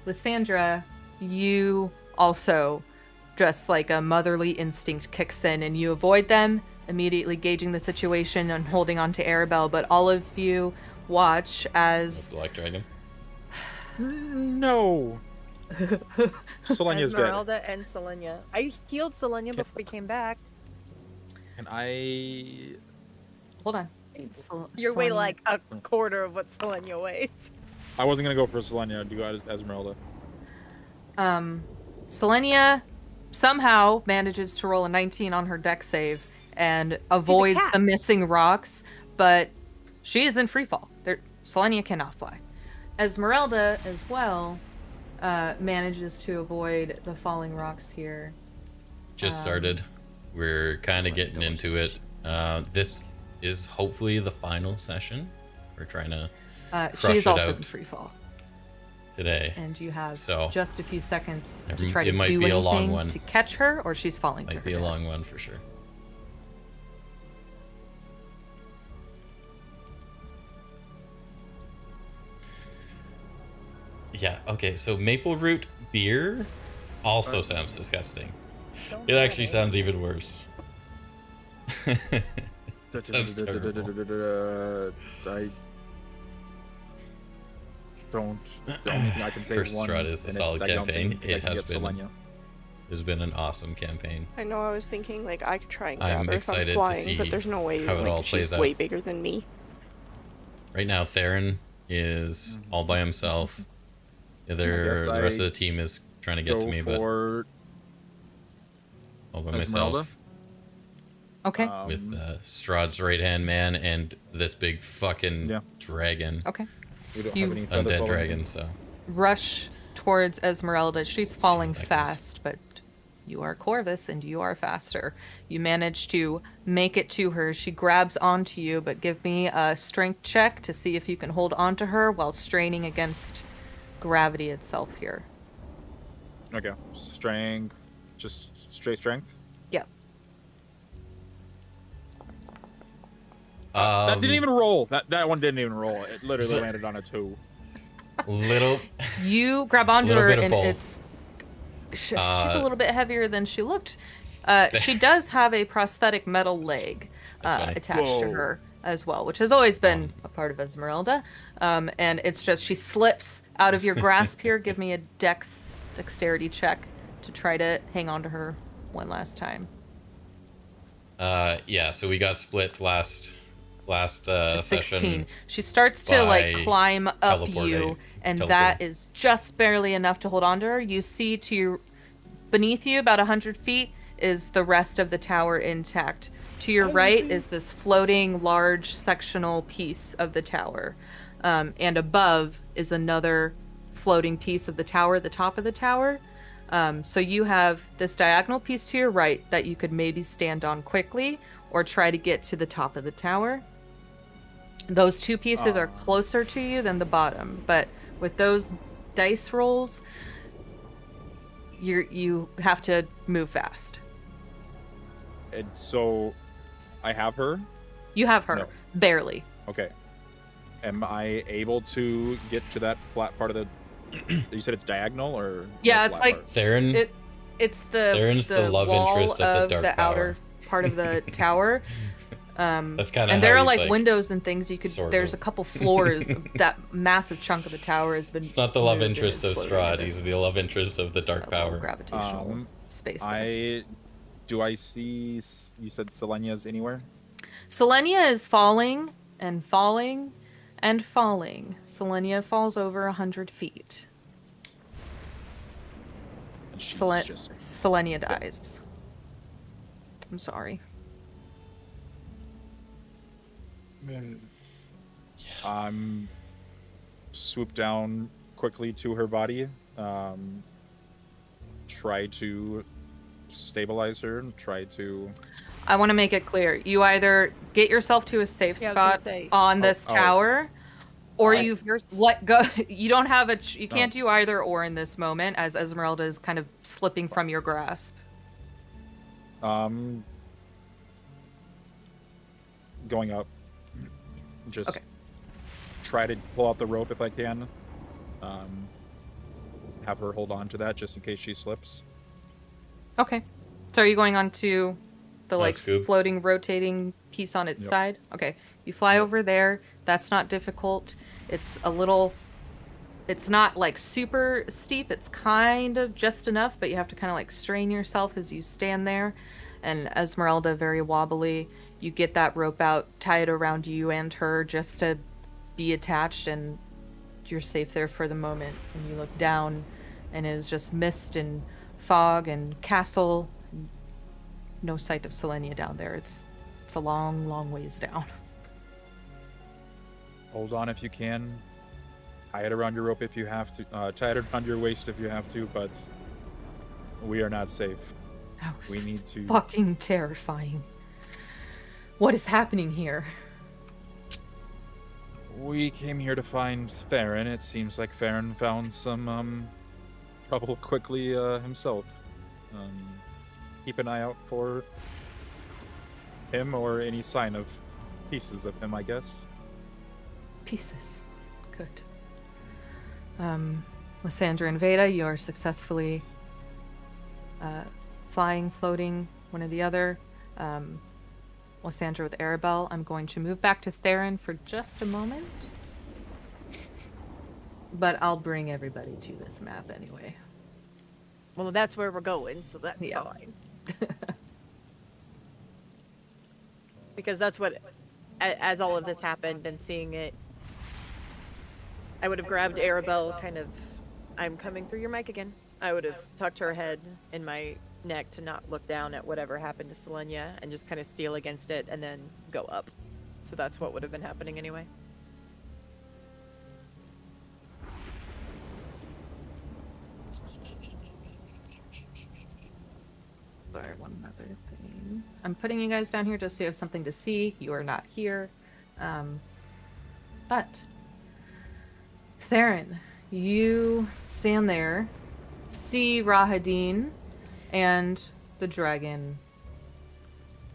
[SPEAKER 4] Lysandra, you also, just like a motherly instinct kicks in and you avoid them, immediately gauging the situation and holding on to Arabelle, but all of you watch as...
[SPEAKER 2] Black Dragon?
[SPEAKER 5] No. Selenia's dead.
[SPEAKER 7] Esmeralda and Selenia. I healed Selenia before we came back.
[SPEAKER 5] And I...
[SPEAKER 4] Hold on.
[SPEAKER 7] You're way
[SPEAKER 4] Selenia.
[SPEAKER 7] like a quarter of what Selenia weighs.
[SPEAKER 5] I wasn't going to go for Selenia. I'd go Esmeralda.
[SPEAKER 4] Selenia somehow manages to roll a 19 on her dex save and avoids
[SPEAKER 7] cat.
[SPEAKER 4] the missing rocks, but she is in free fall. Selenia cannot fly. Esmeralda as well manages to avoid the falling rocks here.
[SPEAKER 2] Just started. We're kind of getting into it. This is hopefully the final session. We're trying to crush
[SPEAKER 4] She's
[SPEAKER 2] it
[SPEAKER 4] also
[SPEAKER 2] out
[SPEAKER 4] in free fall,
[SPEAKER 2] today.
[SPEAKER 4] and you have
[SPEAKER 2] So,
[SPEAKER 4] just a few seconds to
[SPEAKER 2] it
[SPEAKER 4] try to
[SPEAKER 2] might
[SPEAKER 4] do
[SPEAKER 2] be a long
[SPEAKER 4] anything
[SPEAKER 2] one.
[SPEAKER 4] to catch her, or she's falling to
[SPEAKER 2] Might
[SPEAKER 4] her
[SPEAKER 2] be a
[SPEAKER 4] death.
[SPEAKER 2] long one for sure. Yeah, okay, so maple root beer also sounds disgusting. It actually sounds even worse. It sounds terrible.
[SPEAKER 5] I don't think I can say
[SPEAKER 2] First
[SPEAKER 5] one.
[SPEAKER 2] Strahd is a
[SPEAKER 5] and
[SPEAKER 2] solid
[SPEAKER 5] I don't
[SPEAKER 2] campaign.
[SPEAKER 5] think I
[SPEAKER 2] It
[SPEAKER 5] can
[SPEAKER 2] has
[SPEAKER 5] get Selenia.
[SPEAKER 2] been an awesome campaign.
[SPEAKER 6] I know. I was thinking like I could try and
[SPEAKER 2] I'm
[SPEAKER 6] grab her if
[SPEAKER 2] excited
[SPEAKER 6] I'm
[SPEAKER 2] to
[SPEAKER 6] flying,
[SPEAKER 2] see
[SPEAKER 6] but there's no way.
[SPEAKER 2] how it
[SPEAKER 6] like,
[SPEAKER 2] all
[SPEAKER 6] she's
[SPEAKER 2] plays out.
[SPEAKER 6] way bigger than me.
[SPEAKER 2] Right now, Theron is all by himself.
[SPEAKER 5] I
[SPEAKER 2] The
[SPEAKER 5] guess
[SPEAKER 2] rest
[SPEAKER 5] I
[SPEAKER 2] of the team is trying to get to me, but
[SPEAKER 5] for
[SPEAKER 2] all by
[SPEAKER 5] Esmeralda.
[SPEAKER 2] myself.
[SPEAKER 4] Okay.
[SPEAKER 2] With Strahd's right-hand man and this big fucking
[SPEAKER 5] Yeah.
[SPEAKER 2] dragon.
[SPEAKER 4] Okay.
[SPEAKER 5] We don't
[SPEAKER 4] You-
[SPEAKER 5] have any feather
[SPEAKER 2] Undead
[SPEAKER 5] falling.
[SPEAKER 2] dragon, so.
[SPEAKER 4] Rush towards Esmeralda. She's falling
[SPEAKER 2] that goes.
[SPEAKER 4] fast, but you are Corvus and you are faster. You manage to make it to her. She grabs onto you, but give me a strength check to see if you can hold onto her while straining against gravity itself here.
[SPEAKER 5] Okay. Strength. Just straight strength.
[SPEAKER 4] Yep.
[SPEAKER 5] That didn't even roll. That one didn't even roll. It literally
[SPEAKER 2] So-
[SPEAKER 5] landed on a 2.
[SPEAKER 2] Little.
[SPEAKER 4] You grab onto
[SPEAKER 2] Little
[SPEAKER 4] her,
[SPEAKER 2] bit of
[SPEAKER 4] and
[SPEAKER 2] both.
[SPEAKER 4] it's she's a little bit heavier than she looked. She does have a prosthetic metal leg
[SPEAKER 2] That's funny.
[SPEAKER 4] attached to
[SPEAKER 5] Whoa.
[SPEAKER 4] her as well, which has always been a part of Esmeralda. And it's just she slips out of your grasp here. Give me a dexterity check to try to hang on to her one last time.
[SPEAKER 2] Yeah, so we got split last
[SPEAKER 4] 16.
[SPEAKER 2] session.
[SPEAKER 4] She starts to like
[SPEAKER 2] by
[SPEAKER 4] climb up
[SPEAKER 2] teleport,
[SPEAKER 4] you, and
[SPEAKER 2] teleport.
[SPEAKER 4] that is just barely enough to hold on to her. You see to your beneath you, about 100 feet, is the rest of the tower intact. To your right is this floating large sectional piece of the tower, and above is another floating piece of the tower, the top of the tower. So you have this diagonal piece to your right that you could maybe stand on quickly or try to get to the top of the tower. Those two pieces are closer to you than the bottom, but with those dice rolls, you have to move fast.
[SPEAKER 5] And so, I have her.
[SPEAKER 4] You have her,
[SPEAKER 5] No.
[SPEAKER 4] barely.
[SPEAKER 5] Okay. Am I able to get to that flat part of the? You said it's diagonal or?
[SPEAKER 4] Yeah,
[SPEAKER 5] no
[SPEAKER 4] it's
[SPEAKER 5] flat
[SPEAKER 4] like
[SPEAKER 5] part?
[SPEAKER 2] Theron.
[SPEAKER 4] It's the
[SPEAKER 2] Theron's the love
[SPEAKER 4] wall
[SPEAKER 2] interest of the dark
[SPEAKER 4] outer
[SPEAKER 2] power.
[SPEAKER 4] part of the tower.
[SPEAKER 2] That's kind of
[SPEAKER 4] And there are like windows and things you could.
[SPEAKER 2] sort
[SPEAKER 4] There's
[SPEAKER 2] of.
[SPEAKER 4] a couple floors. That massive chunk of the tower has been.
[SPEAKER 2] It's not the love
[SPEAKER 4] moved and
[SPEAKER 2] interest
[SPEAKER 4] is
[SPEAKER 2] of
[SPEAKER 4] floating in
[SPEAKER 2] Strahd.
[SPEAKER 4] this
[SPEAKER 2] He's the love interest of the dark
[SPEAKER 4] low
[SPEAKER 2] power.
[SPEAKER 4] gravitational space. There.
[SPEAKER 5] Do I see? You said Selenia's anywhere?
[SPEAKER 4] Selenia is falling and falling and falling. Selenia falls over 100 feet.
[SPEAKER 5] And she's just
[SPEAKER 4] Selenia dies. I'm sorry.
[SPEAKER 5] Swoop down quickly to her body. Try to stabilize her and try to.
[SPEAKER 4] I want to make it clear. You either get yourself to a safe
[SPEAKER 6] Yeah, I was gonna
[SPEAKER 4] spot
[SPEAKER 6] say-
[SPEAKER 4] on this
[SPEAKER 5] oh.
[SPEAKER 4] tower, or
[SPEAKER 5] I-
[SPEAKER 4] you've let go. You don't have you can't do either or in this moment, as Esmeralda is kind of slipping from your grasp.
[SPEAKER 5] Going up. Just
[SPEAKER 4] Okay.
[SPEAKER 5] try to pull out the rope if I can. Have her hold on to that just in case she slips.
[SPEAKER 4] Okay. So are you going on to the like
[SPEAKER 2] scoop.
[SPEAKER 4] floating, rotating piece on its
[SPEAKER 5] Yep.
[SPEAKER 4] side? Okay. You fly over there. That's not difficult. It's a little. It's not like super steep. It's kind of just enough, but you have to kind of like strain yourself as you stand there. And Esmeralda, very wobbly, you get that rope out, tie it around you and her just to be attached, and you're safe there for the moment. And you look down, and it is just mist and fog and castle. No sight of Selenia down there. It's a long, long ways down.
[SPEAKER 5] Hold on if you can. Tie it around your rope if you have to. Tie it around your waist if you have to, but we are not safe.
[SPEAKER 4] That was
[SPEAKER 5] We need to.
[SPEAKER 4] fucking terrifying. What is happening here?
[SPEAKER 5] We came here to find Theron. It seems like Theron found some trouble quickly himself. Keep an eye out for him or any sign of pieces of him, I guess.
[SPEAKER 4] Pieces. Good. Lysandra and Vayda, you are successfully flying, floating, one or the other. Lysandra with Arabelle. I'm going to move back to Theron for just a moment. But I'll bring everybody to this map anyway.
[SPEAKER 7] Well, that's where we're going, so that's
[SPEAKER 4] Yeah.
[SPEAKER 7] fine. Because that's what, as all of this happened and seeing it, I would have grabbed Arabelle kind of, I'm coming through your mic again. I would have tucked her head in my neck to not look down at whatever happened to Selenia and just kind of steal against it and then go up. So that's what would have been happening anyway.
[SPEAKER 4] Sorry, one other thing. I'm putting you guys down here just so you have something to see. You are not here. But Theron, you stand there, see Rahadin and the dragon.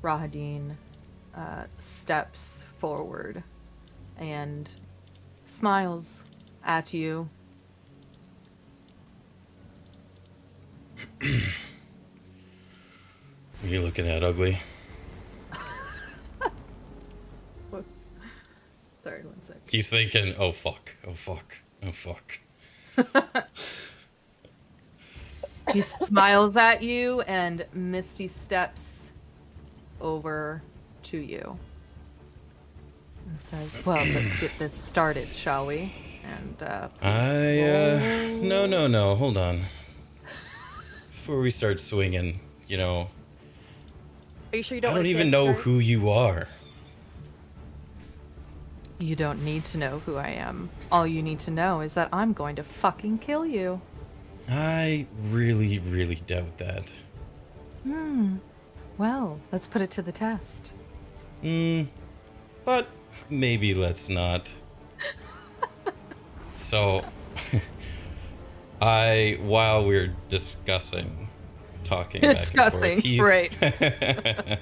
[SPEAKER 4] Rahadin steps forward and smiles at you.
[SPEAKER 2] What are you looking at, ugly?
[SPEAKER 4] Sorry, one sec.
[SPEAKER 2] He's thinking, oh fuck, oh fuck, oh fuck.
[SPEAKER 4] He smiles at you and Misty steps over to you and says, well, let's get this started, shall we? And
[SPEAKER 2] no, hold on. Before we start swinging, you know,
[SPEAKER 7] Are you sure you
[SPEAKER 2] I
[SPEAKER 7] don't
[SPEAKER 2] don't
[SPEAKER 7] want to
[SPEAKER 2] even
[SPEAKER 7] kiss
[SPEAKER 2] know
[SPEAKER 7] her?
[SPEAKER 2] who you are.
[SPEAKER 4] you don't need to know who I am. All you need to know is that I'm going to fucking kill you.
[SPEAKER 2] I really, really doubt that.
[SPEAKER 4] Well, let's put it to the test.
[SPEAKER 2] But maybe let's not. So, while we're talking
[SPEAKER 4] Discussing,
[SPEAKER 2] back and forth,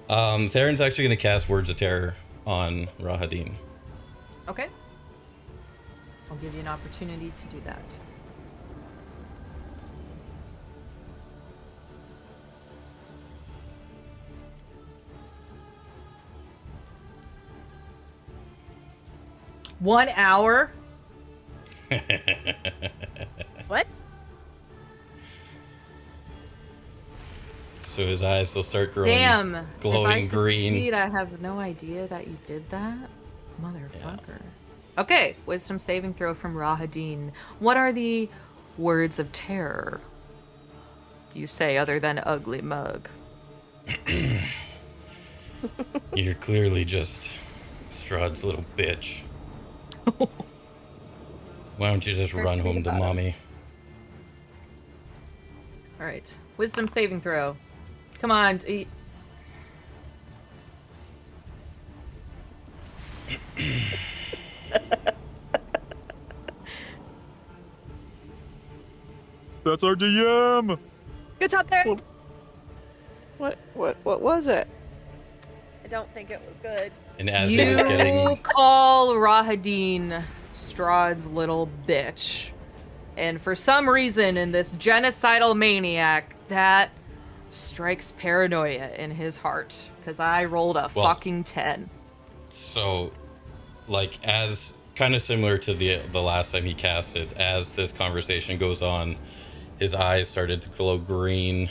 [SPEAKER 4] right.
[SPEAKER 2] Theron's actually going to cast Words of Terror on Rahadin.
[SPEAKER 4] Okay. I'll give you an opportunity to do that. One hour?
[SPEAKER 7] What?
[SPEAKER 2] So his eyes will start growing
[SPEAKER 4] Damn.
[SPEAKER 2] glowing
[SPEAKER 4] if I
[SPEAKER 2] green.
[SPEAKER 4] succeed, I have no idea that you did that. Motherfucker. Okay, wisdom saving throw from Rahadin. What are the words of terror you say other than ugly mug?
[SPEAKER 2] You're clearly just Strahd's little bitch. Why don't you just run home to mommy?
[SPEAKER 4] Alright, wisdom saving throw. Come on, eat.
[SPEAKER 5] That's our DM.
[SPEAKER 7] Good job there.
[SPEAKER 6] What was it?
[SPEAKER 7] I don't think it was good.
[SPEAKER 2] And as he was
[SPEAKER 4] You
[SPEAKER 2] getting...
[SPEAKER 4] call Rahadin Strahd's little bitch. And for some reason in this genocidal maniac, that strikes paranoia in his heart. Because I rolled a fucking 10.
[SPEAKER 2] So, like, as kind of similar to the last time he cast it, as this conversation goes on, his eyes started to glow green,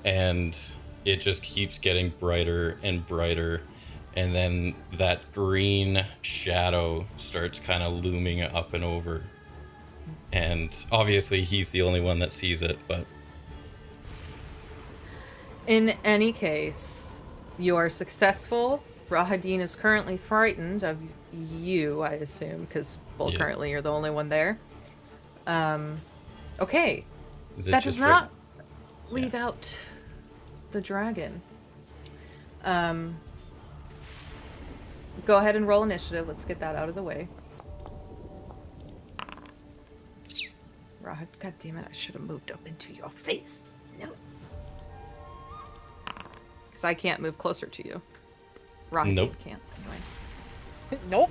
[SPEAKER 2] and it just keeps getting brighter and brighter. And then that green shadow starts kind of looming up and over. And obviously he's the only one that sees it, but...
[SPEAKER 4] In any case, you are successful. Rahadin is currently frightened of you, I assume, because, well,
[SPEAKER 2] Yeah.
[SPEAKER 4] currently you're the only one there. Okay.
[SPEAKER 2] Is it
[SPEAKER 4] That
[SPEAKER 2] just
[SPEAKER 4] does not leave out the dragon. Go ahead and roll initiative. Let's get that out of the way. Rahad, God damn it, I should have moved up into your face. No. Because I can't move closer to you. Rahad
[SPEAKER 2] Nope.
[SPEAKER 4] can't, anyway.
[SPEAKER 7] Nope.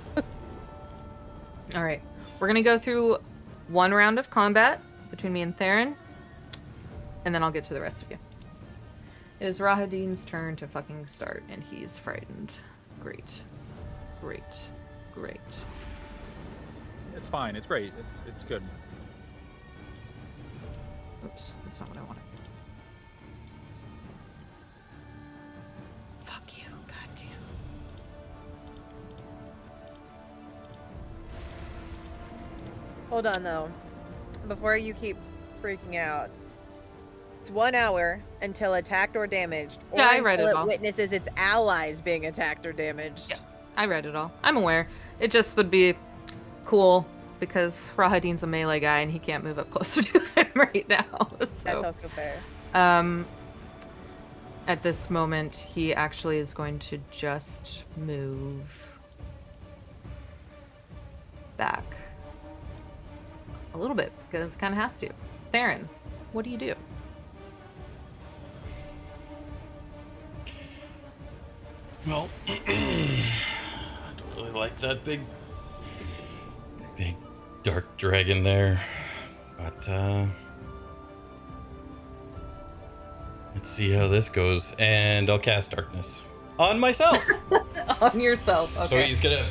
[SPEAKER 4] Alright. We're going to go through one round of combat between me and Theron, and then I'll get to the rest of you. It is Rahadin's turn to fucking start, and he's frightened. Great. Great. Great.
[SPEAKER 5] It's fine. It's great. It's good.
[SPEAKER 4] Oops, that's not what I wanted. Fuck you, goddamn.
[SPEAKER 7] Hold on, though. Before you keep freaking out. It's 1 hour until attacked or damaged. Or
[SPEAKER 4] Yeah, I read
[SPEAKER 7] until
[SPEAKER 4] it all.
[SPEAKER 7] witnesses its allies being attacked or damaged.
[SPEAKER 4] Yeah, I read it all. I'm aware. It just would be cool because Rahadin's a melee guy and he can't move up closer to him right now. So,
[SPEAKER 7] That's also fair.
[SPEAKER 4] at this moment, he actually is going to just move back a little bit because it kind of has to. Theron, what do you do?
[SPEAKER 2] Well, I don't really like that big dark dragon there, but let's see how this goes. And I'll cast darkness on myself.
[SPEAKER 4] On yourself. Okay.
[SPEAKER 2] So he's gonna,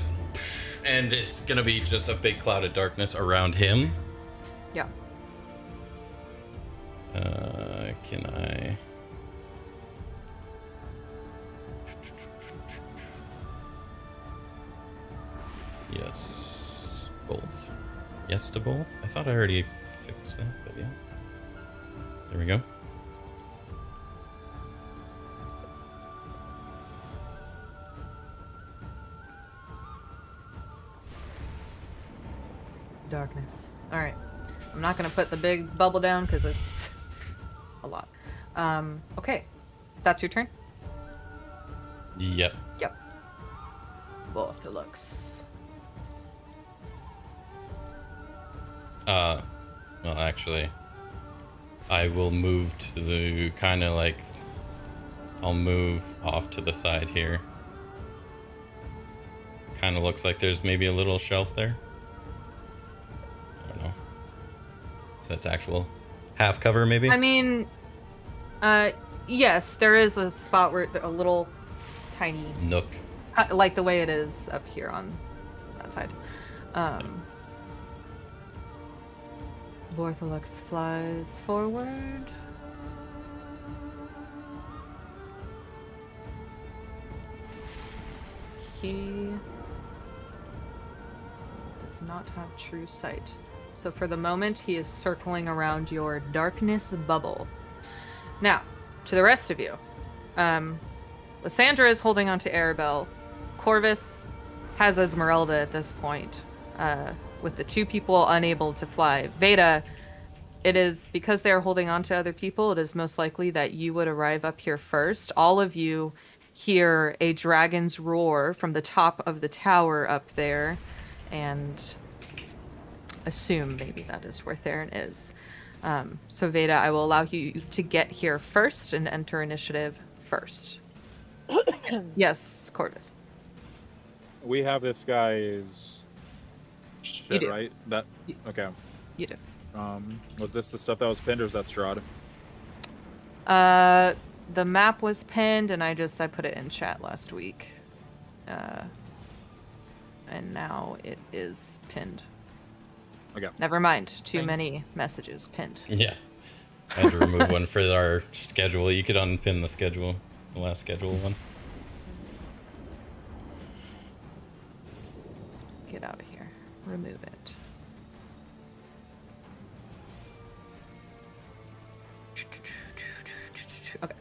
[SPEAKER 2] and it's gonna be just a big cloud of darkness around him.
[SPEAKER 4] Yeah.
[SPEAKER 2] Can I? Yes, both. Yes to both? I thought I already fixed that, but yeah. There we go.
[SPEAKER 4] Darkness. All right. I'm not gonna put the big bubble down because it's a lot. Okay. That's your turn?
[SPEAKER 2] Yep.
[SPEAKER 4] Yep. Both it looks.
[SPEAKER 2] Well, actually, I will move to the kind of like, I'll move off to the side here. Kind of looks like there's maybe a little shelf there. I don't know. If that's actual half cover, maybe?
[SPEAKER 4] I mean, yes, there is a spot where a little tiny,
[SPEAKER 2] Nook.
[SPEAKER 4] like the way it is up here on that side. Bortholux flies forward. He does not have true sight. So for the moment, he is circling around your darkness bubble. Now, to the rest of you. Lysandra is holding on to Arabelle. Corvus has Esmeralda at this point. With the two people unable to fly. Vayda, it is because they're holding on to other people, it is most likely that you would arrive up here first. All of you hear a dragon's roar from the top of the tower up there, and assume maybe that is where Theron is. So Vayda, I will allow you to get here first and enter initiative first. Yes, Corvus.
[SPEAKER 5] We have this guy's shit,
[SPEAKER 4] do.
[SPEAKER 5] right? That okay.
[SPEAKER 4] You do.
[SPEAKER 5] Was this the stuff that was pinned, or was that Strahd?
[SPEAKER 4] The map was pinned, and I put it in chat last week. And now it is pinned.
[SPEAKER 5] Okay.
[SPEAKER 4] Never mind. Too many messages pinned.
[SPEAKER 2] Yeah. I had to remove one for our schedule. You could unpin the schedule, the last schedule one.
[SPEAKER 4] Get out of here. Remove it. Okay.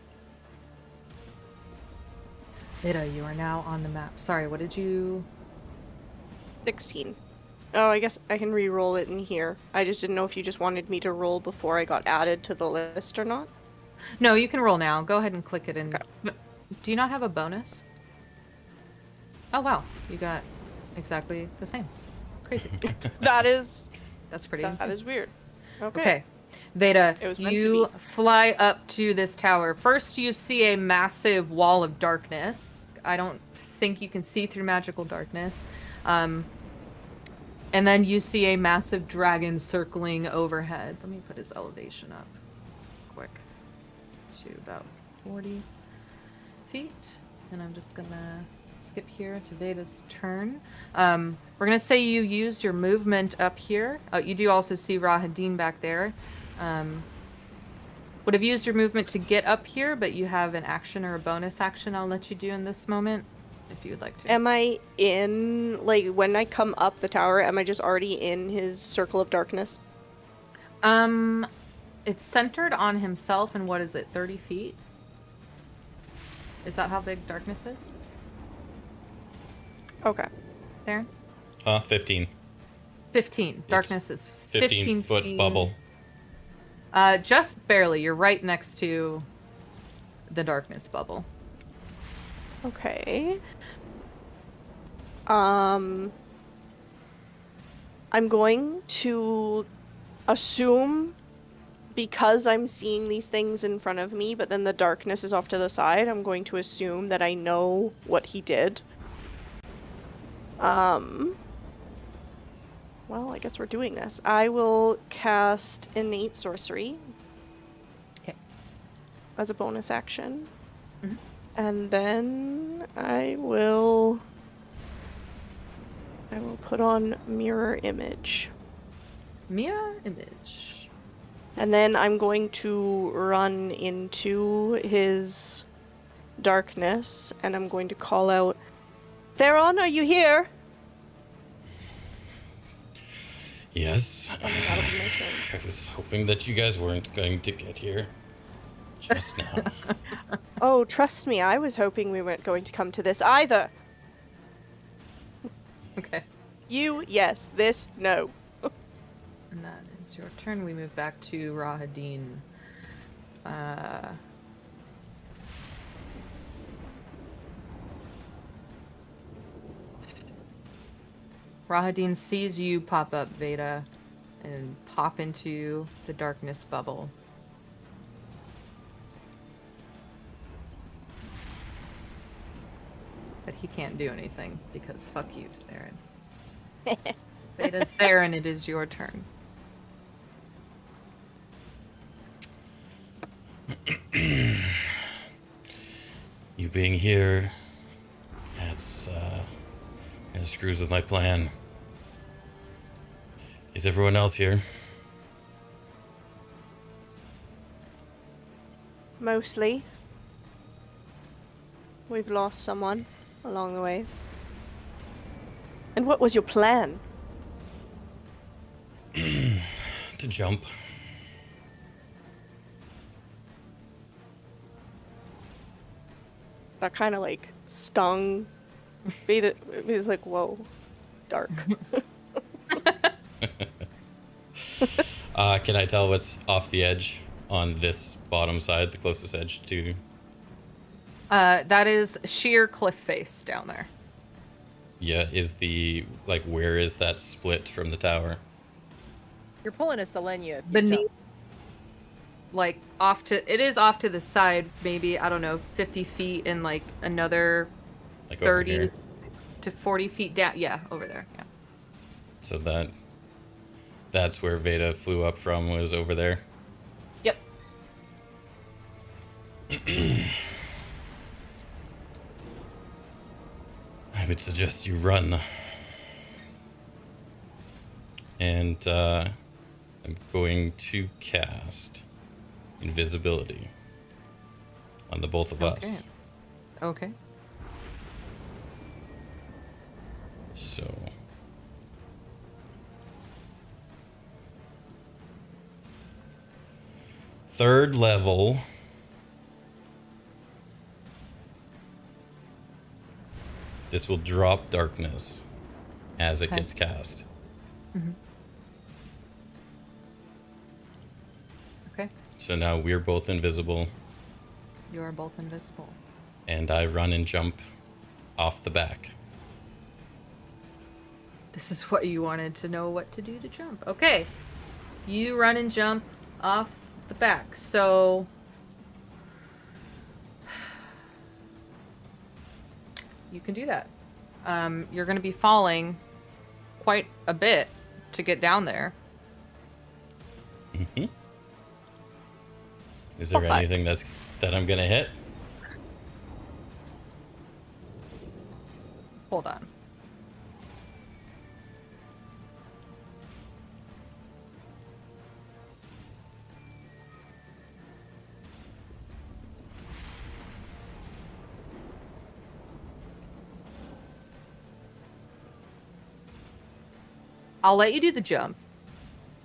[SPEAKER 4] Vayda, you are now on the map. Sorry, what did you...
[SPEAKER 6] 16. Oh, I guess I can re-roll it in here. I just didn't know if you just wanted me to roll before I got added to the list or not.
[SPEAKER 4] No, you can roll now. Go ahead and click it in. But do you not have a bonus? Oh, wow. You got exactly the same. Crazy.
[SPEAKER 6] That is
[SPEAKER 4] That's pretty
[SPEAKER 6] that
[SPEAKER 4] insane.
[SPEAKER 6] is weird. Okay.
[SPEAKER 4] Okay. Vayda,
[SPEAKER 6] It was meant to
[SPEAKER 4] you
[SPEAKER 6] be.
[SPEAKER 4] fly up to this tower. First, you see a massive wall of darkness. I don't think you can see through magical darkness. And then you see a massive dragon circling overhead. Let me put his elevation up quick to about 40 feet. And I'm just gonna skip here to Vayda's turn. We're gonna say you used your movement up here. You do also see Rahadin back there. Would have used your movement to get up here, but you have an action or a bonus action I'll let you do in this moment, if you would like to.
[SPEAKER 6] Am I in, like, when I come up the tower, am I just already in his circle of darkness?
[SPEAKER 4] It's centered on himself, and what is it, 30 feet? Is that how big darkness is?
[SPEAKER 6] Okay.
[SPEAKER 4] There?
[SPEAKER 2] 15.
[SPEAKER 4] 15. Darkness is 15
[SPEAKER 2] 15-foot
[SPEAKER 4] feet.
[SPEAKER 2] bubble.
[SPEAKER 4] Just barely. You're right next to the darkness bubble.
[SPEAKER 6] Okay. I'm going to assume, because I'm seeing these things in front of me, but then the darkness is off to the side, I'm going to assume that I know what he did. Well, I guess we're doing this. I will cast Innate Sorcery.
[SPEAKER 4] Okay.
[SPEAKER 6] As a bonus action.
[SPEAKER 4] Mhm.
[SPEAKER 6] And then I will put on Mirror Image.
[SPEAKER 4] Mirror image.
[SPEAKER 6] And then I'm going to run into his darkness, and I'm going to call out, Theron, are you here?
[SPEAKER 2] Yes.
[SPEAKER 6] And that'll be my turn.
[SPEAKER 2] I was hoping that you guys weren't going to get here just now.
[SPEAKER 6] Oh, trust me, I was hoping we weren't going to come to this either.
[SPEAKER 4] Okay.
[SPEAKER 6] You, yes. This, no.
[SPEAKER 4] And that is your turn. We move back to Rahadin. Rahadin sees you pop up, Vayda, and pop into the darkness bubble. But he can't do anything because fuck you, Theron. Vayda's there, and it is your turn.
[SPEAKER 2] You being here has kind of screws with my plan. Is everyone else here?
[SPEAKER 6] Mostly. We've lost someone along the way. And what was your plan?
[SPEAKER 2] To jump.
[SPEAKER 6] That kind of like stung. Vayda was like, whoa, dark.
[SPEAKER 2] Can I tell what's off the edge on this bottom side, the closest edge to?
[SPEAKER 4] That is sheer cliff face down there.
[SPEAKER 2] Yeah, is the, like, where is that split from the tower?
[SPEAKER 7] You're pulling a Selenia.
[SPEAKER 4] Beneath, like, it is off to the side, maybe, I don't know, 50 feet and, like, another
[SPEAKER 2] Like over
[SPEAKER 4] 30
[SPEAKER 2] here?
[SPEAKER 4] to 40 feet down. Yeah, over there, yeah.
[SPEAKER 2] So that's where Vayda flew up from, was over there.
[SPEAKER 4] Yep.
[SPEAKER 2] I would suggest you run. And I'm going to cast invisibility on the both of us.
[SPEAKER 4] Okay.
[SPEAKER 2] So third level. This will drop darkness as it
[SPEAKER 4] Okay.
[SPEAKER 2] gets cast.
[SPEAKER 4] Mm-hmm. Okay.
[SPEAKER 2] So now we're both invisible,
[SPEAKER 4] You are both invisible.
[SPEAKER 2] and I run and jump off the back.
[SPEAKER 4] This is what you wanted to know what to do to jump. Okay. You run and jump off the back. So you can do that. You're going to be falling quite a bit to get down there.
[SPEAKER 2] Mm-hmm. Is there anything that I'm gonna hit?
[SPEAKER 4] Hold on. I'll let you do the jump,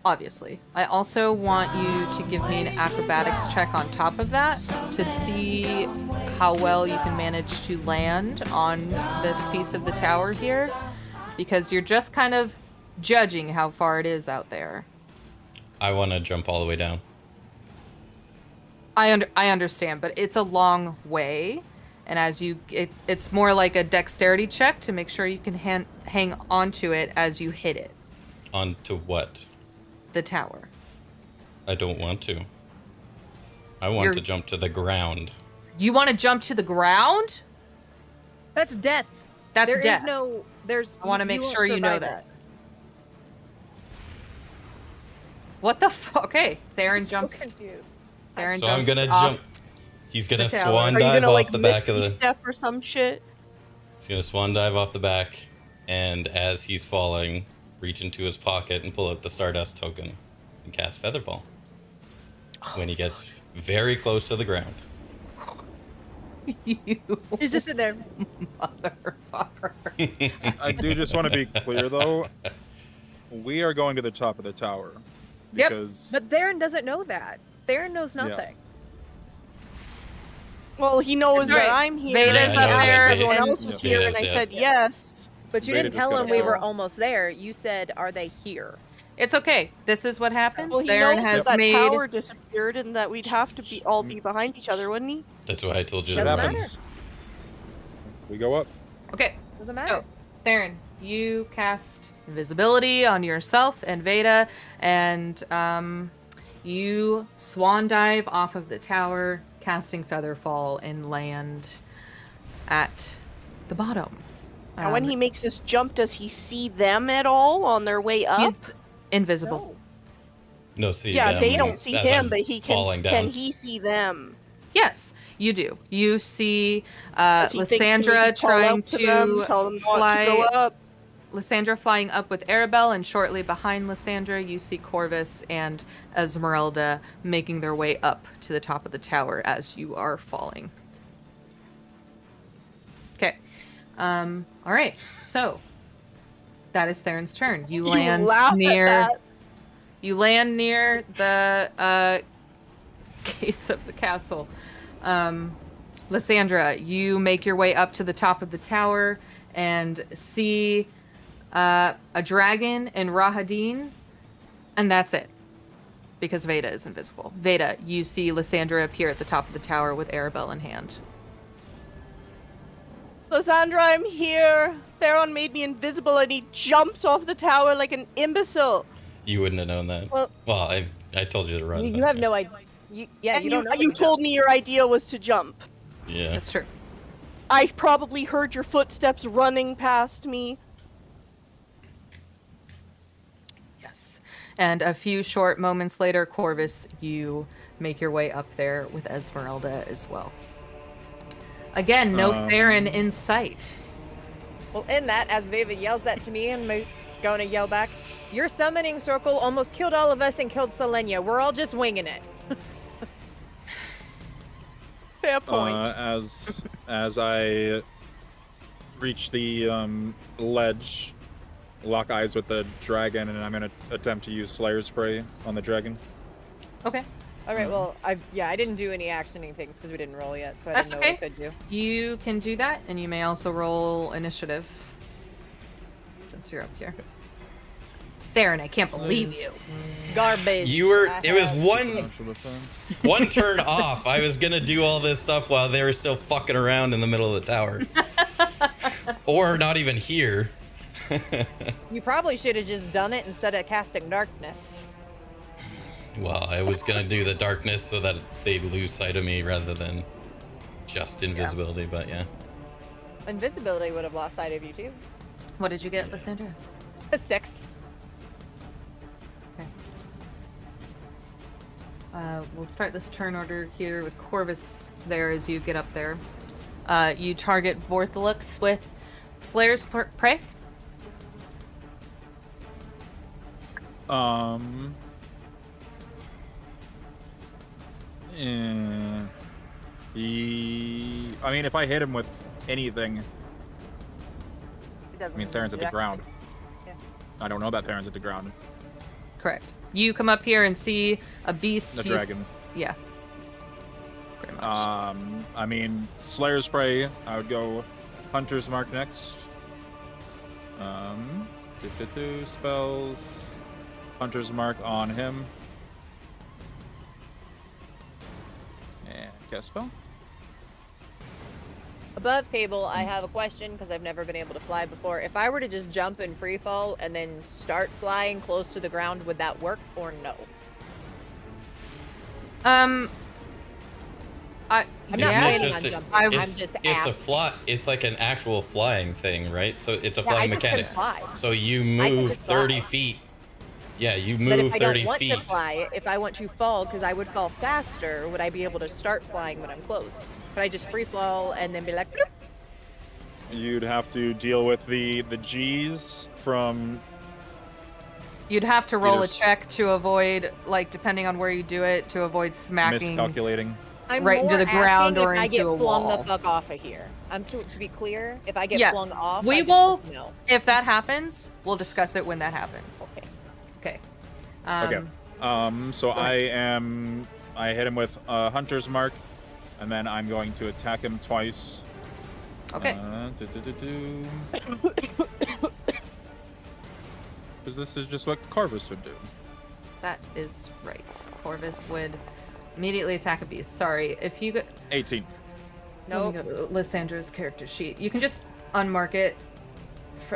[SPEAKER 4] obviously. I also want you to give me an acrobatics check on top of that to see how well you can manage to land on this piece of the tower here, because you're just kind of judging how far it is out there.
[SPEAKER 2] I want to jump all the way down.
[SPEAKER 4] I understand, but it's a long way, and as you, it's more like a dexterity check to make sure you can hang onto it as you hit it.
[SPEAKER 2] Onto what?
[SPEAKER 4] The tower.
[SPEAKER 2] I don't want to. I want to jump to the ground.
[SPEAKER 4] You want to jump to the ground?
[SPEAKER 7] That's death.
[SPEAKER 4] That's
[SPEAKER 7] there
[SPEAKER 4] death.
[SPEAKER 7] Is no. There's.
[SPEAKER 4] I want to make
[SPEAKER 7] won't
[SPEAKER 4] sure you know
[SPEAKER 7] survive
[SPEAKER 4] that.
[SPEAKER 7] it.
[SPEAKER 4] What the fuck? Okay, Theron
[SPEAKER 6] I'm so
[SPEAKER 4] jumps.
[SPEAKER 6] confused.
[SPEAKER 4] Theron
[SPEAKER 2] So
[SPEAKER 4] jumps
[SPEAKER 2] I'm gonna
[SPEAKER 4] off
[SPEAKER 2] jump. He's gonna
[SPEAKER 4] the tower.
[SPEAKER 2] swan
[SPEAKER 6] Are you
[SPEAKER 2] dive
[SPEAKER 6] gonna
[SPEAKER 2] off
[SPEAKER 6] like
[SPEAKER 2] the back of
[SPEAKER 6] misty
[SPEAKER 2] the.
[SPEAKER 6] step or some shit?
[SPEAKER 2] He's gonna swan dive off the back, and as he's falling, reach into his pocket and pull out the Stardust token and cast Featherfall. When he gets very close to the ground.
[SPEAKER 4] You
[SPEAKER 7] He's just in there.
[SPEAKER 4] motherfucker.
[SPEAKER 5] I do just want to be clear, though. We are going to the top of the tower.
[SPEAKER 4] Yep.
[SPEAKER 5] Because
[SPEAKER 7] But Theron doesn't know that. Theron knows nothing.
[SPEAKER 6] Well, he knows
[SPEAKER 4] Right.
[SPEAKER 6] that I'm here.
[SPEAKER 4] Vayda's
[SPEAKER 6] and
[SPEAKER 2] up there,
[SPEAKER 6] everyone
[SPEAKER 4] and-
[SPEAKER 6] else was here, and I
[SPEAKER 2] Vayda's,
[SPEAKER 6] said
[SPEAKER 2] yeah.
[SPEAKER 6] yes.
[SPEAKER 7] But you
[SPEAKER 5] Vayda
[SPEAKER 7] didn't
[SPEAKER 5] just
[SPEAKER 7] tell
[SPEAKER 5] got
[SPEAKER 7] him
[SPEAKER 5] a
[SPEAKER 7] we
[SPEAKER 5] call.
[SPEAKER 7] were almost there. You said, "Are they here?"
[SPEAKER 4] It's okay. This is what happens.
[SPEAKER 6] Well, he
[SPEAKER 4] Theron
[SPEAKER 6] knows
[SPEAKER 4] has
[SPEAKER 6] that
[SPEAKER 4] made.
[SPEAKER 6] tower disappeared and that we'd have to all be behind each other, wouldn't he?
[SPEAKER 2] That's why I told you
[SPEAKER 5] shit
[SPEAKER 7] Doesn't
[SPEAKER 2] that.
[SPEAKER 5] happens. We go up.
[SPEAKER 4] Okay,
[SPEAKER 7] Doesn't matter.
[SPEAKER 4] so Theron, you cast invisibility on yourself and Vayda, and you swan dive off of the tower, casting Featherfall, and land at the bottom.
[SPEAKER 6] And when he makes this jump, does he see them at all on their way up?
[SPEAKER 4] He's invisible.
[SPEAKER 2] No, see.
[SPEAKER 6] Yeah,
[SPEAKER 2] them
[SPEAKER 6] they don't see
[SPEAKER 2] as
[SPEAKER 6] him,
[SPEAKER 2] I'm
[SPEAKER 6] but he
[SPEAKER 2] falling
[SPEAKER 6] can.
[SPEAKER 2] down.
[SPEAKER 6] Can he see them?
[SPEAKER 4] Yes, you do. You see
[SPEAKER 6] Does he think to
[SPEAKER 4] Lysandra
[SPEAKER 6] maybe call
[SPEAKER 4] trying
[SPEAKER 6] out to them, tell them not to go up?
[SPEAKER 4] Lysandra flying up with Arabelle, and shortly behind Lysandra, you see Corvus and Esmeralda making their way up to the top of the tower as you are falling. Okay. All right. So that is Theron's turn. You land
[SPEAKER 6] laugh at
[SPEAKER 4] near.
[SPEAKER 6] that.
[SPEAKER 4] You land near the gates of the castle. Lysandra, you make your way up to the top of the tower and see a dragon and Rahadin, and that's it. Because Vayda is invisible. Vayda, you see Lysandra appear at the top of the tower with Arabelle in hand.
[SPEAKER 6] Lysandra, I'm here. Theron made me invisible and he jumped off the tower like an imbecile.
[SPEAKER 2] You wouldn't have known that.
[SPEAKER 7] Well-
[SPEAKER 2] I told you to run.
[SPEAKER 7] You
[SPEAKER 2] but
[SPEAKER 7] have
[SPEAKER 2] yeah.
[SPEAKER 7] no idea. You
[SPEAKER 6] And
[SPEAKER 7] don't know.
[SPEAKER 6] you told me your idea was to jump.
[SPEAKER 2] Yeah.
[SPEAKER 4] That's true.
[SPEAKER 6] I probably heard your footsteps running past me.
[SPEAKER 4] Yes. And a few short moments later, Corvus, you make your way up there with Esmeralda as well. Again, no Theron in sight.
[SPEAKER 7] Well, in that, as Vayda yells that to me, I'm going to yell back, "Your summoning circle almost killed all of us and killed Selenia. We're all just winging it."
[SPEAKER 6] Fair point.
[SPEAKER 5] As I reach the ledge, lock eyes with the dragon, and I'm gonna attempt to use Slayer Spray on the dragon.
[SPEAKER 4] Okay.
[SPEAKER 7] All right. Well, I didn't do any actioning things because we didn't roll yet, so I
[SPEAKER 4] That's
[SPEAKER 7] didn't know
[SPEAKER 4] okay.
[SPEAKER 7] what we could do.
[SPEAKER 4] You can do that, and you may also roll initiative since you're up here. Theron, I can't believe you.
[SPEAKER 7] Garbage.
[SPEAKER 2] You were.
[SPEAKER 7] I
[SPEAKER 2] It was
[SPEAKER 7] have-
[SPEAKER 5] Special defense.
[SPEAKER 2] one turn off. I was gonna do all this stuff while they were still fucking around in the middle of the tower, or not even here.
[SPEAKER 7] You probably should have just done it instead of casting darkness.
[SPEAKER 2] Well, I was gonna do the darkness so that they'd lose sight of me rather than just invisibility. But yeah.
[SPEAKER 7] Invisibility would have lost sight of you too.
[SPEAKER 4] What did you get, Lysandra?
[SPEAKER 7] 6.
[SPEAKER 4] We'll start this turn order here with Corvus there as you get up there. You target Vorthalux with Slayer's Prey.
[SPEAKER 5] I mean, if I hit him with anything, I mean, Theron's at the ground.
[SPEAKER 7] Yeah.
[SPEAKER 5] I don't know about Theron's at the ground.
[SPEAKER 4] Correct. You come up here and see a beast.
[SPEAKER 5] The dragon.
[SPEAKER 4] Yeah. Pretty much.
[SPEAKER 5] I mean, Slayer's Prey. I would go Hunter's Mark next. Spells. Hunter's Mark on him. And cast spell.
[SPEAKER 7] Above table, I have a question because I've never been able to fly before. If I were to just jump in free fall and then start flying close to the ground, would that work or no?
[SPEAKER 4] I'm
[SPEAKER 7] not planning on
[SPEAKER 2] just
[SPEAKER 7] jumping.
[SPEAKER 4] I
[SPEAKER 7] I'm
[SPEAKER 4] was-
[SPEAKER 7] just
[SPEAKER 2] It's a
[SPEAKER 7] asking.
[SPEAKER 2] fly. It's like an actual flying thing, right? So it's a
[SPEAKER 7] Yeah, I
[SPEAKER 2] flying
[SPEAKER 7] just
[SPEAKER 2] mechanic.
[SPEAKER 7] can fly.
[SPEAKER 2] So you
[SPEAKER 7] I can
[SPEAKER 2] move
[SPEAKER 7] just fly.
[SPEAKER 2] 30 feet. Yeah, you
[SPEAKER 7] But
[SPEAKER 2] move
[SPEAKER 7] if I
[SPEAKER 2] 30
[SPEAKER 7] don't want
[SPEAKER 2] feet.
[SPEAKER 7] to fly, if I want to fall, because I would fall faster, would I be able to start flying when I'm close? Could I just free fall and then be like, bloop?
[SPEAKER 5] You'd have to deal with the G's from.
[SPEAKER 4] You'd have to roll a
[SPEAKER 5] Yes.
[SPEAKER 4] check to avoid, like, depending on where you do it, to avoid smacking.
[SPEAKER 5] Miscalculating.
[SPEAKER 7] I'm
[SPEAKER 4] Right into
[SPEAKER 7] more
[SPEAKER 4] the ground
[SPEAKER 7] asking
[SPEAKER 4] or
[SPEAKER 7] if I
[SPEAKER 4] into
[SPEAKER 7] get
[SPEAKER 4] a
[SPEAKER 7] flung
[SPEAKER 4] wall.
[SPEAKER 7] the fuck off of here. To be clear, if I get
[SPEAKER 4] Yeah,
[SPEAKER 7] flung off,
[SPEAKER 4] we
[SPEAKER 7] I just
[SPEAKER 4] will-
[SPEAKER 7] want to know.
[SPEAKER 4] If that happens, we'll discuss it when that happens.
[SPEAKER 7] Okay.
[SPEAKER 4] Okay.
[SPEAKER 5] Okay. So
[SPEAKER 4] go ahead.
[SPEAKER 5] I hit him with Hunter's Mark, and then I'm going to attack him twice.
[SPEAKER 4] Okay.
[SPEAKER 5] Because this is just what Corvus would do.
[SPEAKER 4] That is right. Corvus would immediately attack a beast. Sorry, if you go,
[SPEAKER 5] 18.
[SPEAKER 7] Nope.
[SPEAKER 4] let me go to Lysandra's character sheet. You can just unmark it.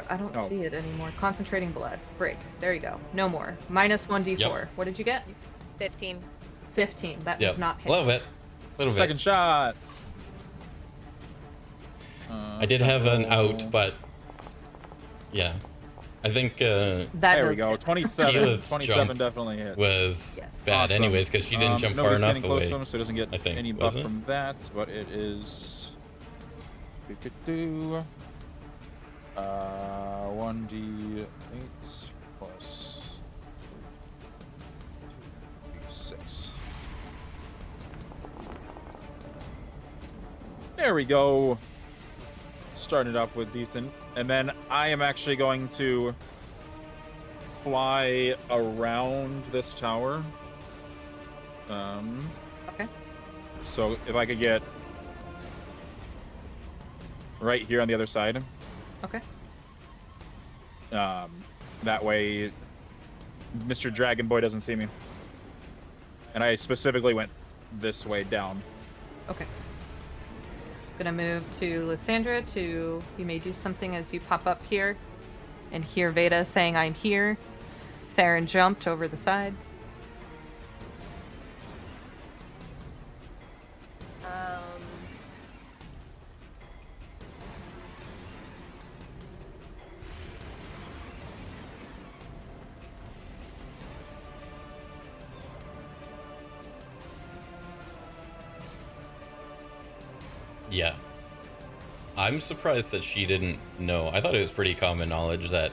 [SPEAKER 4] I don't
[SPEAKER 5] Oh.
[SPEAKER 4] see it anymore. Concentrating bless. Break. There you go. No more. Minus 1d4.
[SPEAKER 2] Yep.
[SPEAKER 4] What did you get?
[SPEAKER 7] 15.
[SPEAKER 4] 15. That
[SPEAKER 2] Yep.
[SPEAKER 4] does not hit.
[SPEAKER 2] A little bit.
[SPEAKER 5] Second shot.
[SPEAKER 2] I did have an out, but yeah, I think
[SPEAKER 4] That
[SPEAKER 5] There we
[SPEAKER 4] does
[SPEAKER 5] go.
[SPEAKER 4] hit.
[SPEAKER 5] 27.
[SPEAKER 2] Keyleth's
[SPEAKER 5] 27
[SPEAKER 2] jump
[SPEAKER 5] definitely hits.
[SPEAKER 2] was
[SPEAKER 4] Yes.
[SPEAKER 2] bad
[SPEAKER 5] Awesome.
[SPEAKER 2] anyways because she didn't jump far
[SPEAKER 5] nobody's
[SPEAKER 2] enough
[SPEAKER 5] standing close
[SPEAKER 2] away.
[SPEAKER 5] to him, so he doesn't get
[SPEAKER 2] I think,
[SPEAKER 5] any buff
[SPEAKER 2] wasn't it?
[SPEAKER 5] from that. But it is 1d8 plus 6. There we go. Started off with decent, and then I am actually going to fly around this tower.
[SPEAKER 4] Okay.
[SPEAKER 5] So if I could get right here on the other side,
[SPEAKER 4] Okay.
[SPEAKER 5] that way Mr. Dragon Boy doesn't see me. And I specifically went this way down.
[SPEAKER 4] Okay. Gonna move to Lysandra to, you may do something as you pop up here and hear Vayda saying I'm here. Theron jumped over the side.
[SPEAKER 2] Yeah. I'm surprised that she didn't know. I thought it was pretty common knowledge that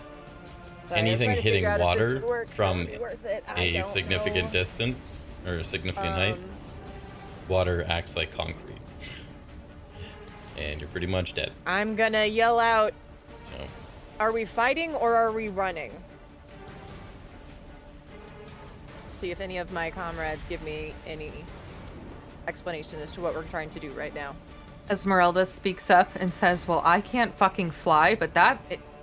[SPEAKER 7] Sorry, I was
[SPEAKER 2] anything
[SPEAKER 7] trying to
[SPEAKER 2] hitting
[SPEAKER 7] figure out if this
[SPEAKER 2] water
[SPEAKER 7] would work.
[SPEAKER 2] from
[SPEAKER 7] That would be worth it. I
[SPEAKER 2] a
[SPEAKER 7] don't
[SPEAKER 2] significant
[SPEAKER 7] know.
[SPEAKER 2] distance or a significant height, water acts like concrete. And you're pretty much dead.
[SPEAKER 7] I'm gonna yell out,
[SPEAKER 2] So
[SPEAKER 7] are we fighting or are we running? See if any of my comrades give me any explanation as to what we're trying to do right now.
[SPEAKER 4] Esmeralda speaks up and says, well, I can't fucking fly, but that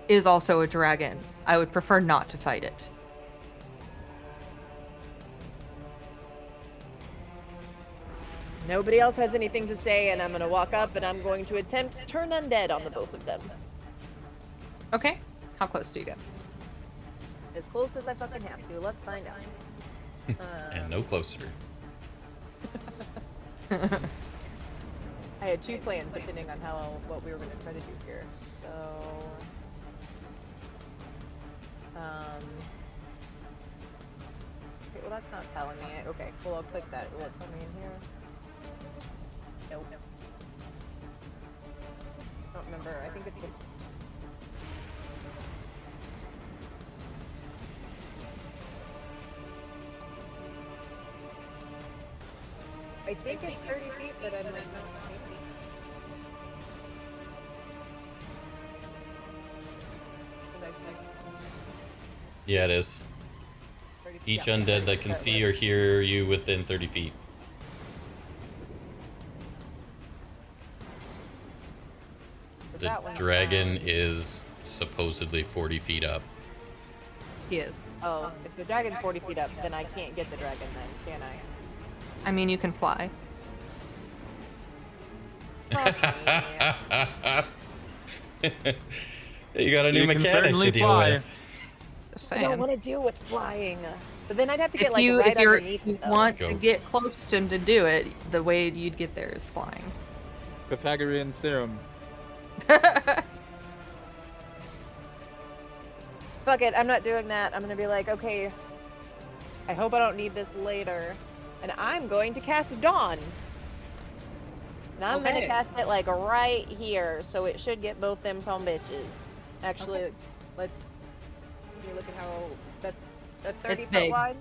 [SPEAKER 4] is also a dragon. I would prefer not to fight it.
[SPEAKER 7] Nobody else has anything to say, and I'm gonna walk up and I'm going to attempt to turn undead on the both of them.
[SPEAKER 4] Okay. How close do you go?
[SPEAKER 7] As close as I fucking have to. Let's find out.
[SPEAKER 2] and no closer.
[SPEAKER 7] I had two plans depending on what we were gonna try to do here. So Okay, well, that's not telling me it. Okay, well, I'll click that. Will it tell me in here? Nope. I don't remember. I think it's. I think it's 30 feet, but I'm like, no.
[SPEAKER 2] Yeah, it is. Each undead that can see or hear you within 30 feet. The dragon is supposedly 40 feet up.
[SPEAKER 4] He is.
[SPEAKER 7] Oh, if the dragon's 40 feet up, then I can't get the dragon then, can I?
[SPEAKER 4] I mean, you can fly.
[SPEAKER 2] You got a new
[SPEAKER 5] You can
[SPEAKER 2] mechanic
[SPEAKER 5] certainly
[SPEAKER 2] to deal
[SPEAKER 5] fly.
[SPEAKER 2] with.
[SPEAKER 4] Just
[SPEAKER 7] I
[SPEAKER 4] saying.
[SPEAKER 7] don't want to deal with flying. But then I'd have to
[SPEAKER 4] If
[SPEAKER 7] get like
[SPEAKER 4] you
[SPEAKER 7] right
[SPEAKER 4] if
[SPEAKER 7] underneath
[SPEAKER 4] you
[SPEAKER 7] it, though.
[SPEAKER 4] want
[SPEAKER 2] Go.
[SPEAKER 4] to get close to him to do it, the way you'd get there is flying.
[SPEAKER 5] Pythagorean theorem.
[SPEAKER 7] Fuck it, I'm not doing that. I'm gonna be like, okay, I hope I don't need this later. And I'm going to cast Dawn. And I'm gonna
[SPEAKER 4] Okay.
[SPEAKER 7] cast it like right here, so it should get both them some bitches. Actually, let's you look at how that's 30
[SPEAKER 4] It's
[SPEAKER 7] foot
[SPEAKER 4] big.
[SPEAKER 7] wide.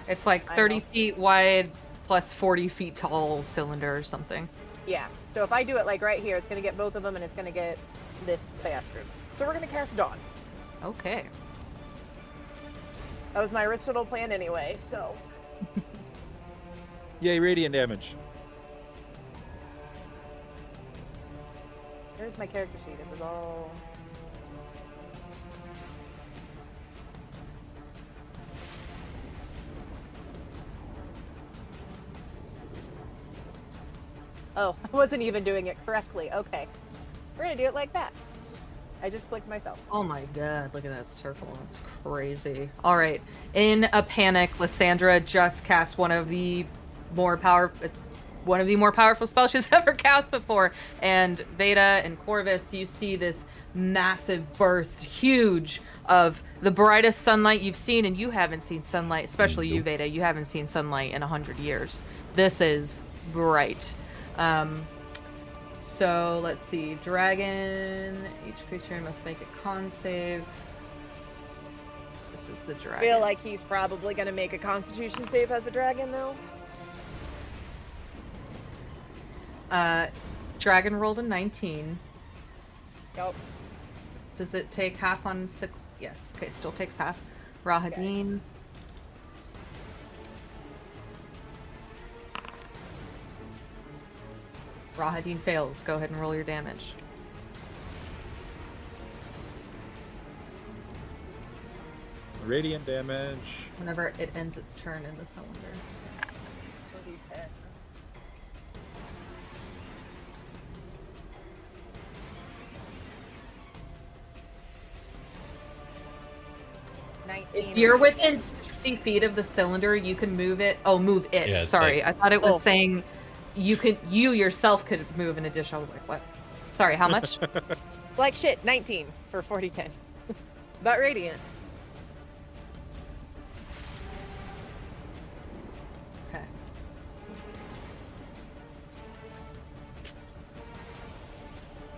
[SPEAKER 4] It's like
[SPEAKER 7] I
[SPEAKER 4] 30
[SPEAKER 7] know.
[SPEAKER 4] feet wide plus 40 feet tall cylinder or something.
[SPEAKER 7] Yeah. So if I do it like right here, it's gonna get both of them, and it's gonna get this bastard. So we're gonna cast Dawn.
[SPEAKER 4] Okay.
[SPEAKER 7] That was my original plan anyway. So
[SPEAKER 5] Yay, radiant damage.
[SPEAKER 7] there's my character sheet. It was all. Oh, I wasn't even doing it correctly. Okay. We're gonna do it like that. I just clicked myself.
[SPEAKER 4] Oh my god, look at that circle. That's crazy. All right. In a panic, Lysandra just cast one of the more powerful spells she's ever cast before. And Vayda and Corvus, you see this massive burst, huge, of the brightest sunlight you've seen, and you haven't seen sunlight, especially you, Vayda. You haven't seen sunlight in 100 years. This is bright. So let's see. Dragon. Each creature must make a con save. This is the
[SPEAKER 7] I
[SPEAKER 4] dragon.
[SPEAKER 7] feel like he's probably gonna make a Constitution save as a dragon, though.
[SPEAKER 4] Dragon rolled a 19.
[SPEAKER 7] Yep.
[SPEAKER 4] Does it take half on six? Yes. Okay, still takes half. Rahadin. Rahadin fails. Go ahead and roll your damage.
[SPEAKER 5] Radiant damage.
[SPEAKER 4] Whenever it ends its turn in the cylinder.
[SPEAKER 7] 19.
[SPEAKER 4] If you're within 60 feet of the cylinder, you can move it. Oh, move it.
[SPEAKER 2] Yeah, it's
[SPEAKER 4] Sorry,
[SPEAKER 2] like-
[SPEAKER 4] I thought it was
[SPEAKER 7] Oh.
[SPEAKER 4] saying you yourself could move in addition. I was like, what? Sorry, how much?
[SPEAKER 7] Like shit, 19 for 40-10. But radiant.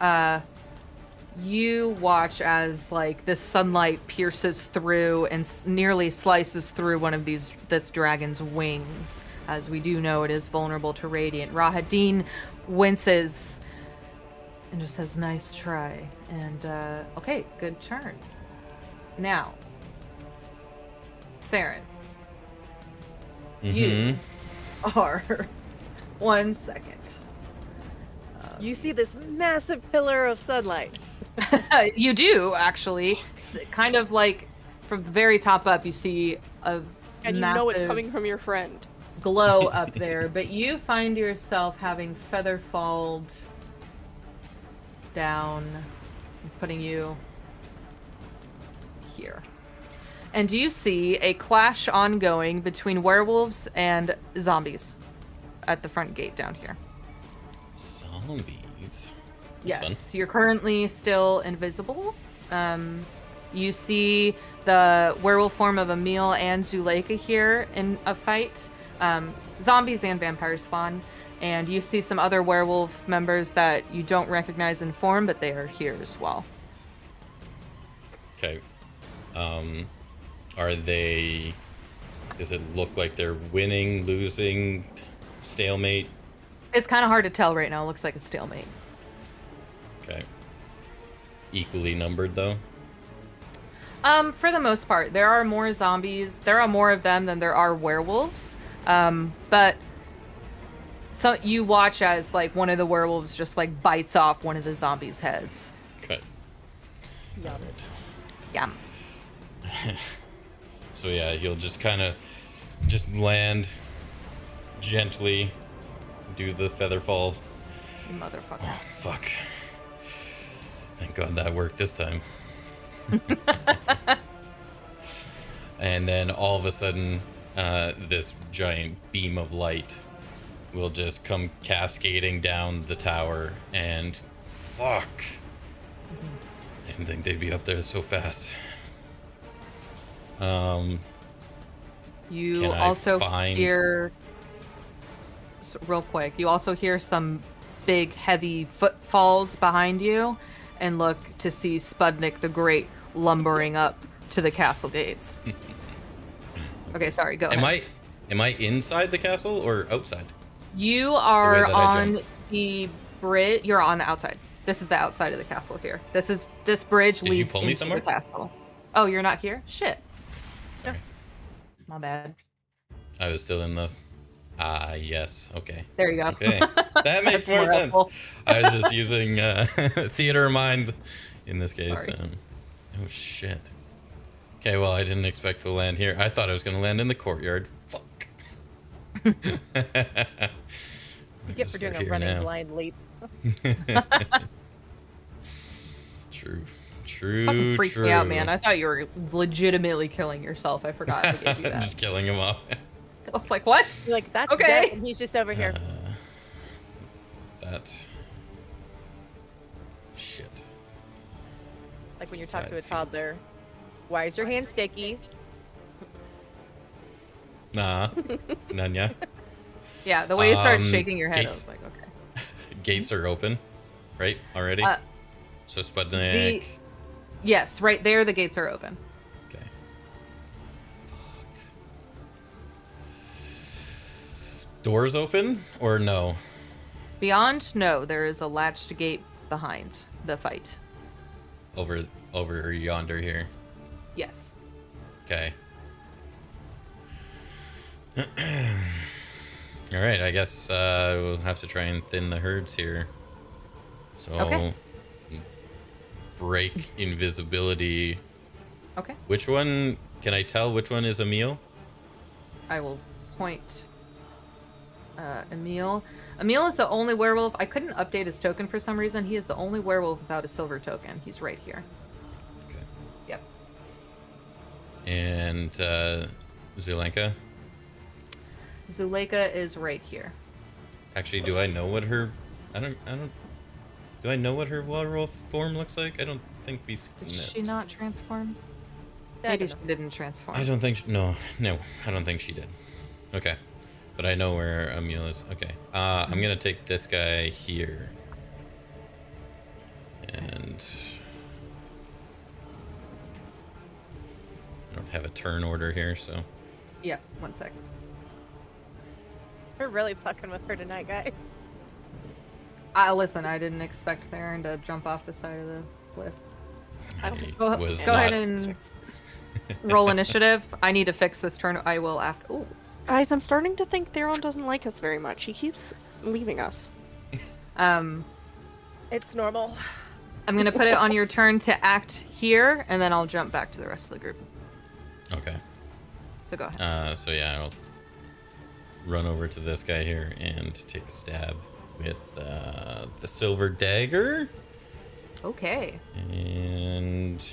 [SPEAKER 4] Okay. You watch as like the sunlight pierces through and nearly slices through one of this dragon's wings. As we do know, it is vulnerable to radiant. Rahadin winces and just says, "Nice try." And okay, good turn. Now, Theron, you are 1 second.
[SPEAKER 7] You see this massive pillar of sunlight.
[SPEAKER 4] You do actually, kind of like from the very top up. You see a
[SPEAKER 6] And you
[SPEAKER 4] massive
[SPEAKER 6] know it's coming from your friend.
[SPEAKER 4] glow up there, but you find yourself having feather falled down, putting you here. And you see a clash ongoing between werewolves and zombies at the front gate down here.
[SPEAKER 2] Zombies. That's
[SPEAKER 4] Yes,
[SPEAKER 2] fun.
[SPEAKER 4] you're currently still invisible. You see the werewolf form of Emil and Zuleika here in a fight. Zombies and vampires spawn. And you see some other werewolf members that you don't recognize in form, but they are here as well.
[SPEAKER 2] Okay. Are they... Does it look like they're winning, losing, stalemate?
[SPEAKER 4] It's kind of hard to tell right now. It looks like a stalemate.
[SPEAKER 2] Okay. Equally numbered, though?
[SPEAKER 4] For the most part. There are more zombies. There are more of them than there are werewolves. But so you watch as, like, one of the werewolves just, like, bites off one of the zombies' heads.
[SPEAKER 2] Okay.
[SPEAKER 3] Yum.
[SPEAKER 4] Yum.
[SPEAKER 2] So yeah, he'll just kind of just land gently, do the feather fall.
[SPEAKER 4] Motherfucker.
[SPEAKER 2] Oh, fuck. Thank God that worked this time. And then all of a sudden, this giant beam of light will just come cascading down the tower, and fuck. I didn't think they'd be up there so fast.
[SPEAKER 4] You
[SPEAKER 2] Can I
[SPEAKER 4] also
[SPEAKER 2] find-
[SPEAKER 4] hear, real quick, you also hear some big, heavy footfalls behind you, and look to see Spudnik the Great lumbering up to the castle gates. Okay, sorry, go ahead.
[SPEAKER 2] Am I inside the castle or outside?
[SPEAKER 4] You are
[SPEAKER 2] that I
[SPEAKER 4] on
[SPEAKER 2] jumped.
[SPEAKER 4] the bridge. You're on the outside. This is the outside of the castle here. This bridge
[SPEAKER 2] Did you
[SPEAKER 4] leads
[SPEAKER 2] pull me
[SPEAKER 4] into
[SPEAKER 2] somewhere?
[SPEAKER 4] the castle. Oh, you're not here? Shit.
[SPEAKER 2] Sorry.
[SPEAKER 4] My bad.
[SPEAKER 2] I was still in the... yes. Okay.
[SPEAKER 4] There you go.
[SPEAKER 2] Okay. That makes
[SPEAKER 4] That's
[SPEAKER 2] more sense.
[SPEAKER 4] helpful.
[SPEAKER 2] I was just using theater of mind in this case.
[SPEAKER 4] Sorry.
[SPEAKER 2] Oh, shit. Okay, well, I didn't expect to land here. I thought I was going to land in the courtyard. Fuck.
[SPEAKER 3] You get for doing a running blind leap.
[SPEAKER 2] True.
[SPEAKER 4] Fucking freaked
[SPEAKER 2] True.
[SPEAKER 4] me out, man. I thought you were legitimately killing yourself. I forgot to give you
[SPEAKER 2] I'm
[SPEAKER 4] that.
[SPEAKER 2] just killing him off.
[SPEAKER 4] I was like, what?
[SPEAKER 3] You're like, that's
[SPEAKER 4] Okay.
[SPEAKER 3] death, and he's just over here.
[SPEAKER 2] That... Shit.
[SPEAKER 3] Like when you talk to a
[SPEAKER 2] 5 feet.
[SPEAKER 3] toddler. Why is your hand sticky?
[SPEAKER 2] Nah. None, yeah.
[SPEAKER 4] Yeah, the way you started
[SPEAKER 2] Um,
[SPEAKER 4] shaking your head,
[SPEAKER 2] gates-
[SPEAKER 4] I was like, okay.
[SPEAKER 2] Gates are open, right? Already? So Spudnik...
[SPEAKER 4] Yes, right there, the gates are open.
[SPEAKER 2] Okay. Fuck. Doors open or no?
[SPEAKER 4] Beyond, no, there is a latched gate behind the fight.
[SPEAKER 2] Over yonder here.
[SPEAKER 4] Yes.
[SPEAKER 2] Okay. All right, I guess we'll have to try and thin the herds here. So
[SPEAKER 4] Okay.
[SPEAKER 2] break invisibility.
[SPEAKER 4] Okay.
[SPEAKER 2] Which one can I tell which one is Emil?
[SPEAKER 4] I will point Emil. Emil is the only werewolf. I couldn't update his token for some reason. He is the only werewolf without a silver token. He's right here.
[SPEAKER 2] Okay.
[SPEAKER 4] Yep.
[SPEAKER 2] And Zuleika?
[SPEAKER 4] Zuleika is right here.
[SPEAKER 2] Actually, do I know what her... Do I know what her werewolf form looks like? I don't think we...
[SPEAKER 4] Did she not transform?
[SPEAKER 3] I
[SPEAKER 4] Maybe
[SPEAKER 3] don't
[SPEAKER 4] she
[SPEAKER 3] know.
[SPEAKER 4] didn't transform.
[SPEAKER 2] I don't think... No, I don't think she did. Okay. But I know where Emil is. Okay. I'm going to take this guy here. And... I don't have a turn order here, so...
[SPEAKER 4] Yeah, 1 second.
[SPEAKER 3] We're really fucking with her tonight, guys.
[SPEAKER 4] Listen, I didn't expect Theron to jump off the side of the cliff.
[SPEAKER 2] I
[SPEAKER 4] Go,
[SPEAKER 2] was
[SPEAKER 4] go ahead
[SPEAKER 2] not-
[SPEAKER 4] and roll initiative. I need to fix this turn. I will after. Ooh.
[SPEAKER 6] Guys, I'm starting to think Theron doesn't like us very much. He keeps leaving us.
[SPEAKER 3] It's normal.
[SPEAKER 4] I'm gonna put it on your turn to act here, and then I'll jump back to the rest of the group.
[SPEAKER 2] Okay.
[SPEAKER 4] So go ahead.
[SPEAKER 2] So yeah, I'll run over to this guy here and take a stab with the silver dagger
[SPEAKER 4] Okay.
[SPEAKER 2] and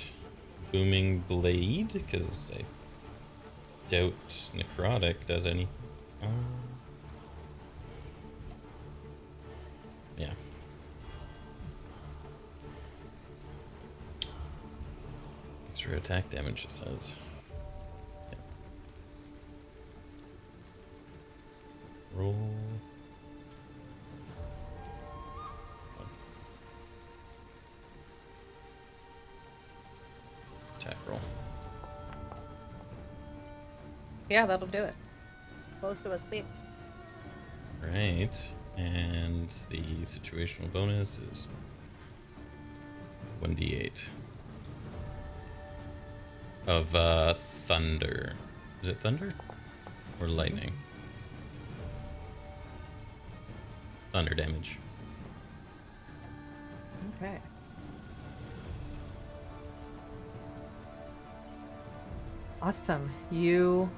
[SPEAKER 2] booming blade, because I doubt necrotic does any. Yeah. That's extra attack damage, it says. Yep. Roll. Attack roll.
[SPEAKER 4] Yeah, that'll do it.
[SPEAKER 7] Close to a 6.
[SPEAKER 2] Right. And the situational bonus is 1d8 of thunder. Is it thunder or lightning? Thunder damage.
[SPEAKER 4] Okay. Awesome. You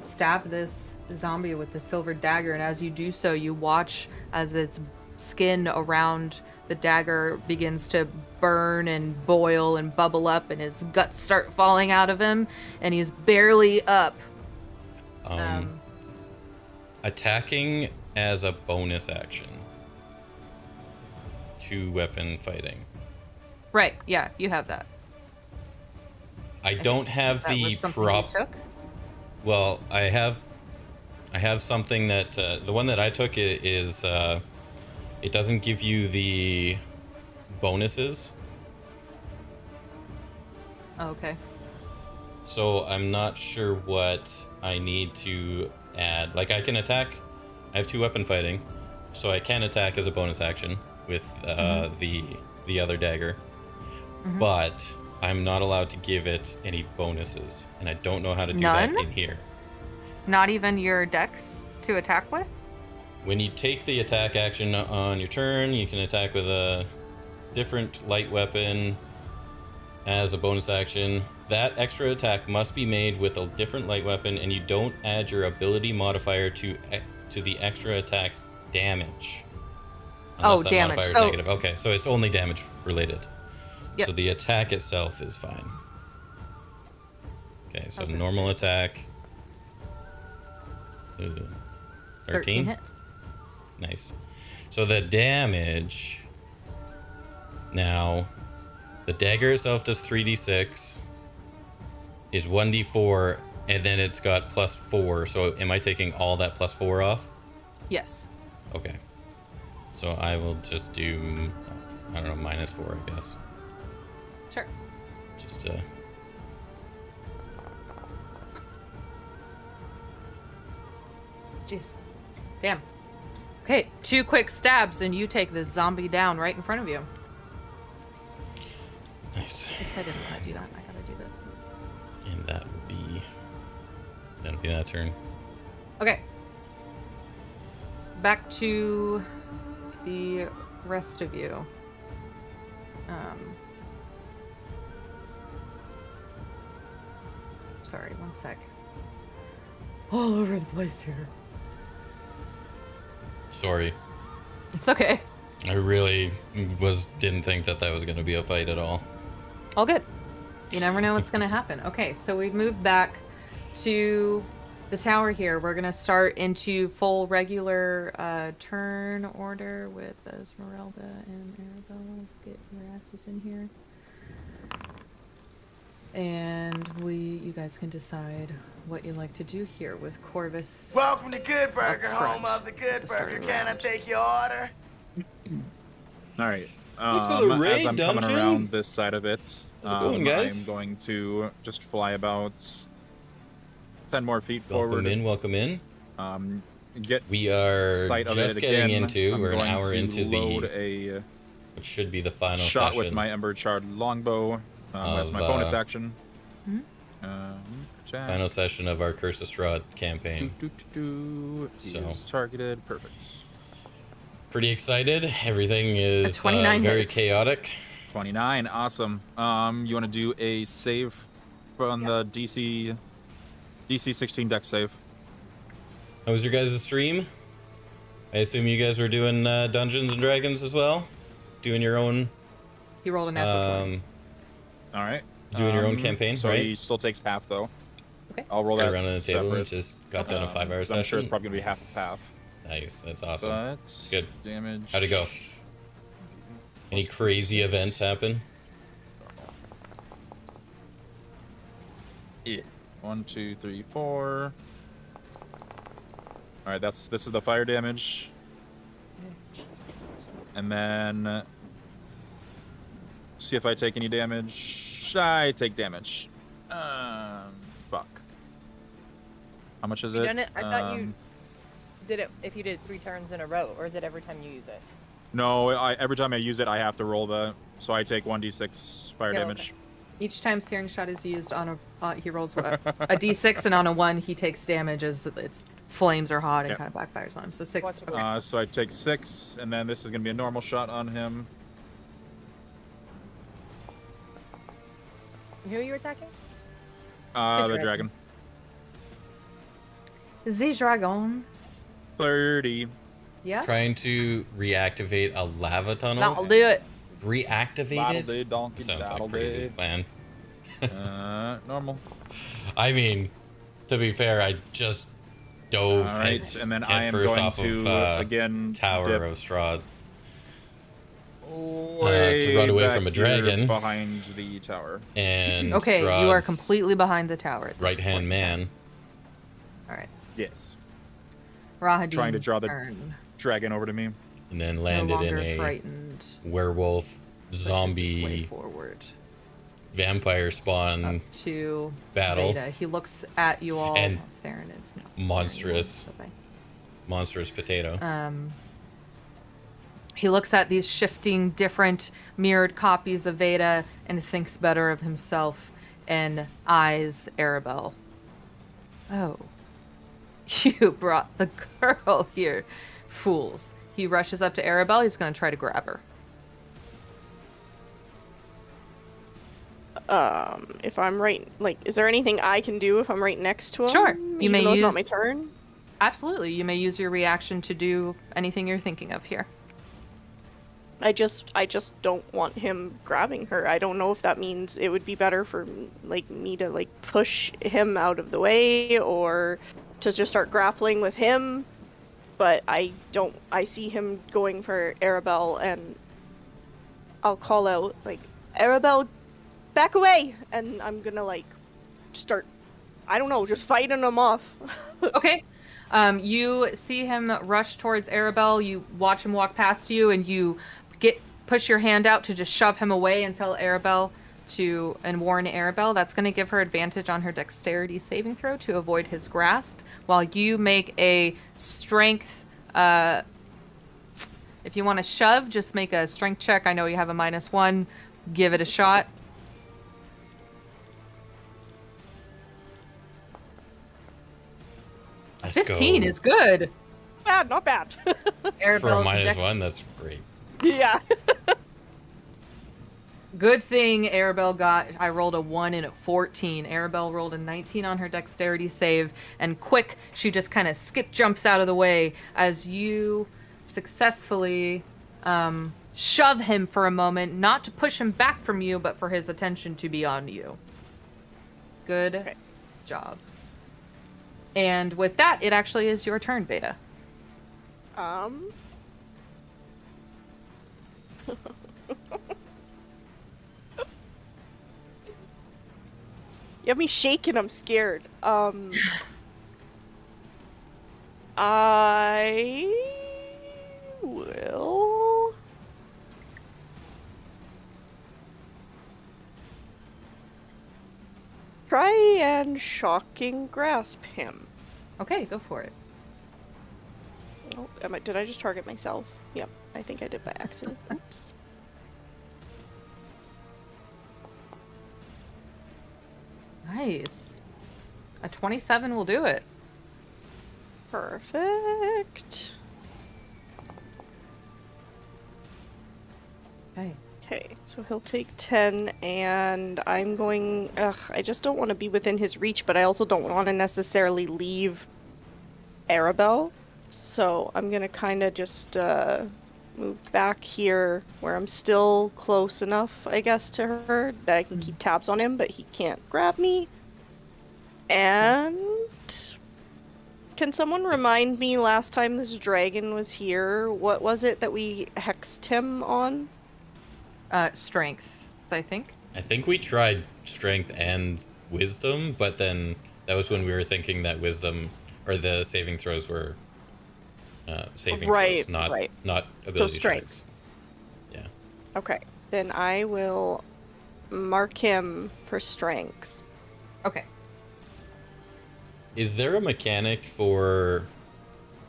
[SPEAKER 4] stab this zombie with the silver dagger, and as you do so, you watch as its skin around the dagger begins to burn and boil and bubble up, and his guts start falling out of him, and he's barely up.
[SPEAKER 2] Attacking as a bonus action. 2-weapon fighting.
[SPEAKER 4] Right, yeah, you have that.
[SPEAKER 2] I don't have
[SPEAKER 4] That
[SPEAKER 2] the
[SPEAKER 4] was something
[SPEAKER 2] prop.
[SPEAKER 4] you took?
[SPEAKER 2] Well, I have something that the one that I took is it doesn't give you the bonuses.
[SPEAKER 4] Oh, okay.
[SPEAKER 2] So I'm not sure what I need to add. Like I can attack. I have 2-weapon fighting, so I can attack as a bonus action with the other dagger. But I'm not allowed to give it any bonuses, and I don't know how to do
[SPEAKER 4] None?
[SPEAKER 2] that in here.
[SPEAKER 4] Not even your dex to attack with?
[SPEAKER 2] When you take the attack action on your turn, you can attack with a different light weapon as a bonus action. That extra attack must be made with a different light weapon, and you don't add your ability modifier to the extra attack's damage. Unless that
[SPEAKER 4] damage.
[SPEAKER 2] modifier is
[SPEAKER 4] So-
[SPEAKER 2] negative. Okay, so it's only damage related.
[SPEAKER 4] Yep.
[SPEAKER 2] So the attack itself is fine. Okay, so
[SPEAKER 4] I was gonna
[SPEAKER 2] normal attack. 13
[SPEAKER 4] hits.
[SPEAKER 2] Nice. So the damage. Now, the dagger itself does 3d6. Is 1d4, and then it's got +4. So am I taking all that +4 off?
[SPEAKER 4] Yes.
[SPEAKER 2] Okay. So I will just do, I don't know, -4, I guess.
[SPEAKER 4] Sure.
[SPEAKER 2] Just
[SPEAKER 4] Jeez. Damn. Okay, 2 quick stabs, and you take this zombie down right in front of you.
[SPEAKER 2] nice.
[SPEAKER 4] Oops, I didn't want to do that. I gotta do this.
[SPEAKER 2] And that'll be that turn.
[SPEAKER 4] Okay. Back to the rest of you. Sorry, one sec. All over the place here.
[SPEAKER 2] Sorry.
[SPEAKER 4] It's okay.
[SPEAKER 2] I really didn't think that was going to be a fight at all.
[SPEAKER 4] All good. You never know what's going to happen. Okay, so we've moved back to the tower here. We're going to start into full regular turn order with Esmeralda and Arabella. Get your asses in here. And you guys can decide what you like to do here with Corvus.
[SPEAKER 8] Welcome to Good Burger,
[SPEAKER 4] Up front
[SPEAKER 8] home of the
[SPEAKER 4] at
[SPEAKER 8] Good
[SPEAKER 4] the start
[SPEAKER 8] Burger.
[SPEAKER 4] of the
[SPEAKER 8] Can I
[SPEAKER 4] round.
[SPEAKER 8] take your order?
[SPEAKER 5] All right.
[SPEAKER 2] for the raid
[SPEAKER 5] as I'm coming
[SPEAKER 2] dungeon?
[SPEAKER 5] around this side of it,
[SPEAKER 2] How's it going, guys?
[SPEAKER 5] I'm going to just fly about 10 more feet
[SPEAKER 2] Welcome
[SPEAKER 5] forward.
[SPEAKER 2] welcome in.
[SPEAKER 5] Get
[SPEAKER 2] We are
[SPEAKER 5] sight of
[SPEAKER 2] just
[SPEAKER 5] it
[SPEAKER 2] getting
[SPEAKER 5] again.
[SPEAKER 2] into,
[SPEAKER 5] I'm
[SPEAKER 2] we're an
[SPEAKER 5] going
[SPEAKER 2] hour
[SPEAKER 5] to
[SPEAKER 2] into
[SPEAKER 5] load
[SPEAKER 2] the,
[SPEAKER 5] a
[SPEAKER 2] which should be the final
[SPEAKER 5] shot
[SPEAKER 2] session.
[SPEAKER 5] with my Ember Shard longbow. That's my
[SPEAKER 2] of,
[SPEAKER 5] bonus action.
[SPEAKER 2] Final session of our Curse of Strahd campaign. So.
[SPEAKER 5] Is targeted. Perfect.
[SPEAKER 2] Pretty excited. Everything is
[SPEAKER 4] 29
[SPEAKER 2] very
[SPEAKER 4] hits.
[SPEAKER 2] chaotic.
[SPEAKER 5] 29. Awesome. You want to do a save on the DC 16 deck save.
[SPEAKER 2] How was your guys' stream? I assume you guys were doing Dungeons and Dragons as well? Doing your own
[SPEAKER 4] He rolled a natural 20.
[SPEAKER 5] All right.
[SPEAKER 2] Doing your own campaign,
[SPEAKER 5] so
[SPEAKER 2] right?
[SPEAKER 5] he still takes half though.
[SPEAKER 4] Okay.
[SPEAKER 5] I'll roll
[SPEAKER 2] Go
[SPEAKER 5] that
[SPEAKER 2] around on the table and
[SPEAKER 5] separate.
[SPEAKER 2] just got done a 5-hour
[SPEAKER 5] 'cause
[SPEAKER 2] session.
[SPEAKER 5] I'm sure it's probably gonna be half.
[SPEAKER 2] Nice, that's awesome.
[SPEAKER 5] But
[SPEAKER 2] It's good.
[SPEAKER 5] damage.
[SPEAKER 2] How'd it go? Any crazy events happen?
[SPEAKER 5] 1, 2, 3, 4. All right, this is the fire damage. And then see if I take any damage. I take damage. Fuck. How much is
[SPEAKER 7] You
[SPEAKER 5] it?
[SPEAKER 7] done it? I thought you did it if you did 3 turns in a row, or is it every time you use it?
[SPEAKER 5] No, every time I use it, I have to roll so I take 1d6 fire
[SPEAKER 7] Yeah,
[SPEAKER 5] damage.
[SPEAKER 7] okay.
[SPEAKER 4] Each time Searing Shot is used on he rolls a d6, and on a 1 he takes damage as its flames are hot and
[SPEAKER 5] Yep.
[SPEAKER 4] kind of backfires on him. So 6.
[SPEAKER 7] Watch it.
[SPEAKER 4] Okay.
[SPEAKER 5] So I take 6, and then this is gonna be a normal shot on him.
[SPEAKER 7] Who are you attacking?
[SPEAKER 5] The dragon.
[SPEAKER 4] The dragon.
[SPEAKER 5] 30.
[SPEAKER 4] Yeah.
[SPEAKER 2] Trying to reactivate a lava tunnel.
[SPEAKER 4] That'll do it.
[SPEAKER 2] Reactivate
[SPEAKER 5] Daddle-day,
[SPEAKER 2] it?
[SPEAKER 5] donkey,
[SPEAKER 2] Sounds like
[SPEAKER 5] daddle-day.
[SPEAKER 2] crazy plan.
[SPEAKER 5] Normal.
[SPEAKER 2] I mean, to be fair, I just dove
[SPEAKER 5] All right,
[SPEAKER 2] head,
[SPEAKER 5] and then
[SPEAKER 2] head
[SPEAKER 5] I am
[SPEAKER 2] first
[SPEAKER 5] going
[SPEAKER 2] off
[SPEAKER 5] to
[SPEAKER 2] of
[SPEAKER 5] again
[SPEAKER 2] Tower
[SPEAKER 5] dip
[SPEAKER 2] of Strahd.
[SPEAKER 5] way
[SPEAKER 2] run away
[SPEAKER 5] back
[SPEAKER 2] from a
[SPEAKER 5] here
[SPEAKER 2] dragon.
[SPEAKER 5] behind the tower.
[SPEAKER 2] And
[SPEAKER 4] Okay, you are
[SPEAKER 2] Strahd's
[SPEAKER 4] completely behind the tower. At this
[SPEAKER 2] right-hand
[SPEAKER 4] point.
[SPEAKER 2] man.
[SPEAKER 4] All right.
[SPEAKER 5] Yes,
[SPEAKER 4] Rahadin's
[SPEAKER 5] trying to draw the
[SPEAKER 4] turn.
[SPEAKER 5] dragon over to me.
[SPEAKER 2] And then
[SPEAKER 4] No
[SPEAKER 2] landed in
[SPEAKER 4] longer
[SPEAKER 2] a
[SPEAKER 4] frightened.
[SPEAKER 2] werewolf
[SPEAKER 4] Pushes his way
[SPEAKER 2] zombie
[SPEAKER 4] forward
[SPEAKER 2] vampire spawn
[SPEAKER 4] up to
[SPEAKER 2] battle.
[SPEAKER 4] Vayda. He looks at you all.
[SPEAKER 2] And
[SPEAKER 4] Theron is no.
[SPEAKER 2] monstrous.
[SPEAKER 4] Okay.
[SPEAKER 2] Monstrous potato.
[SPEAKER 4] He looks at these shifting, different mirrored copies of Vayda and thinks better of himself and eyes Arabelle. Oh. You brought the girl here, fools. He rushes up to Arabelle. He's going to try to grab her.
[SPEAKER 6] If I'm right, like, is there anything I can do if I'm right next to him?
[SPEAKER 4] Sure. You may
[SPEAKER 6] even though it's
[SPEAKER 4] use-
[SPEAKER 6] not my turn.
[SPEAKER 4] Absolutely. You may use your reaction to do anything you're thinking of here.
[SPEAKER 6] I just don't want him grabbing her. I don't know if that means it would be better for like me to like push him out of the way or to just start grappling with him. But I see him going for Arabelle, and I'll call out like, Arabelle, back away, and I'm gonna like start, I don't know, just fighting him off.
[SPEAKER 4] Okay. You see him rush towards Arabelle. You watch him walk past you, and you push your hand out to just shove him away and tell Arabelle and warn Arabelle. That's going to give her advantage on her dexterity saving throw to avoid his grasp, while you make a strength. If you want to shove, just make a strength check. I know you have a -1. Give it a shot.
[SPEAKER 2] Let's
[SPEAKER 4] 15
[SPEAKER 2] go.
[SPEAKER 4] is good.
[SPEAKER 6] Bad, not bad.
[SPEAKER 2] For a
[SPEAKER 4] Arabelle's
[SPEAKER 2] -1, that's great.
[SPEAKER 6] Yeah.
[SPEAKER 4] Good thing Arabelle got, I rolled a 1 and a 14. Arabelle rolled a 19 on her dexterity save, and quick, she just kind of jumps out of the way as you successfully shove him for a moment, not to push him back from you, but for his attention to be on you. Good job. And with that, it actually is your turn, Vayda.
[SPEAKER 6] You have me shaking, I'm scared. I will try and shocking grasp him.
[SPEAKER 4] Okay, go for it.
[SPEAKER 6] Oh, did I just target myself? Yep, I think I did by accident. Oops.
[SPEAKER 4] Nice. A 27 will do it.
[SPEAKER 6] Perfect.
[SPEAKER 4] Okay.
[SPEAKER 6] Okay, so he'll take 10, and I'm going... I just don't want to be within his reach, but I also don't want to necessarily leave Arabelle. So I'm going to kind of just move back here where I'm still close enough, I guess, to her that I can keep tabs on him, but he can't grab me. And... can someone remind me last time this dragon was here, what was it that we hexed him on?
[SPEAKER 4] Strength, I think.
[SPEAKER 2] I think we tried strength and wisdom, but then That was when we were thinking that wisdom or the saving throws were saving
[SPEAKER 6] Right,
[SPEAKER 2] throws, not
[SPEAKER 6] right.
[SPEAKER 2] not ability
[SPEAKER 6] strength.
[SPEAKER 2] checks. Yeah.
[SPEAKER 6] Okay, then I will mark him for strength.
[SPEAKER 4] Okay.
[SPEAKER 2] Is there a mechanic for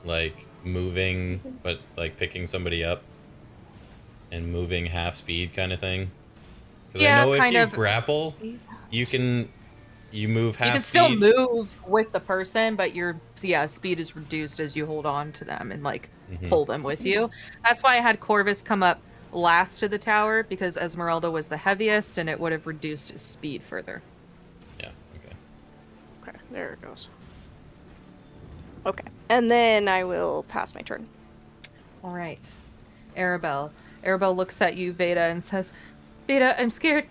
[SPEAKER 2] like moving, but like picking somebody up and moving half speed kind of thing? Because
[SPEAKER 4] Yeah,
[SPEAKER 2] I know if
[SPEAKER 4] kind
[SPEAKER 2] you
[SPEAKER 4] of.
[SPEAKER 2] grapple, you move half
[SPEAKER 4] You can
[SPEAKER 2] speed.
[SPEAKER 4] still move with the person, but your speed is reduced as you hold on to them and like pull them with you. That's why I had Corvus come up last to the tower, because Esmeralda was the heaviest and it would have reduced his speed further.
[SPEAKER 2] Yeah. Okay.
[SPEAKER 6] Okay, there it goes. Okay, and then I will pass my turn.
[SPEAKER 4] All right. Arabelle. Arabelle looks at you, Vayda, and says, Vayda, I'm scared.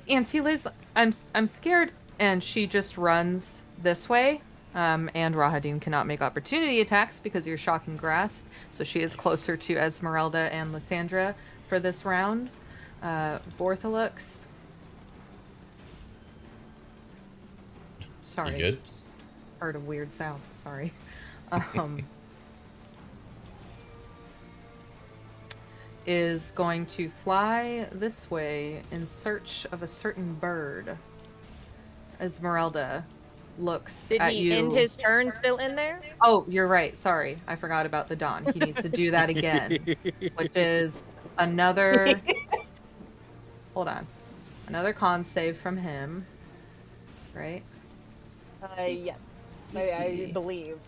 [SPEAKER 4] Auntie Liz, I'm scared. And she just runs this way. And Rahadin cannot make opportunity attacks because you're shocking grasp. So she is closer to Esmeralda and Lysandra for this round. Vorthalux. Sorry.
[SPEAKER 2] You good?
[SPEAKER 4] Just heard a weird sound. Sorry. Is going to fly this way in search of a certain bird. Esmeralda looks
[SPEAKER 7] Did
[SPEAKER 4] at
[SPEAKER 7] he
[SPEAKER 4] you.
[SPEAKER 7] end his turn still in there?
[SPEAKER 4] Oh, you're right. Sorry. I forgot about the Dawn. He needs to do that again, which is another... Hold on. Another con save from him. Right?
[SPEAKER 7] Yes. I believe.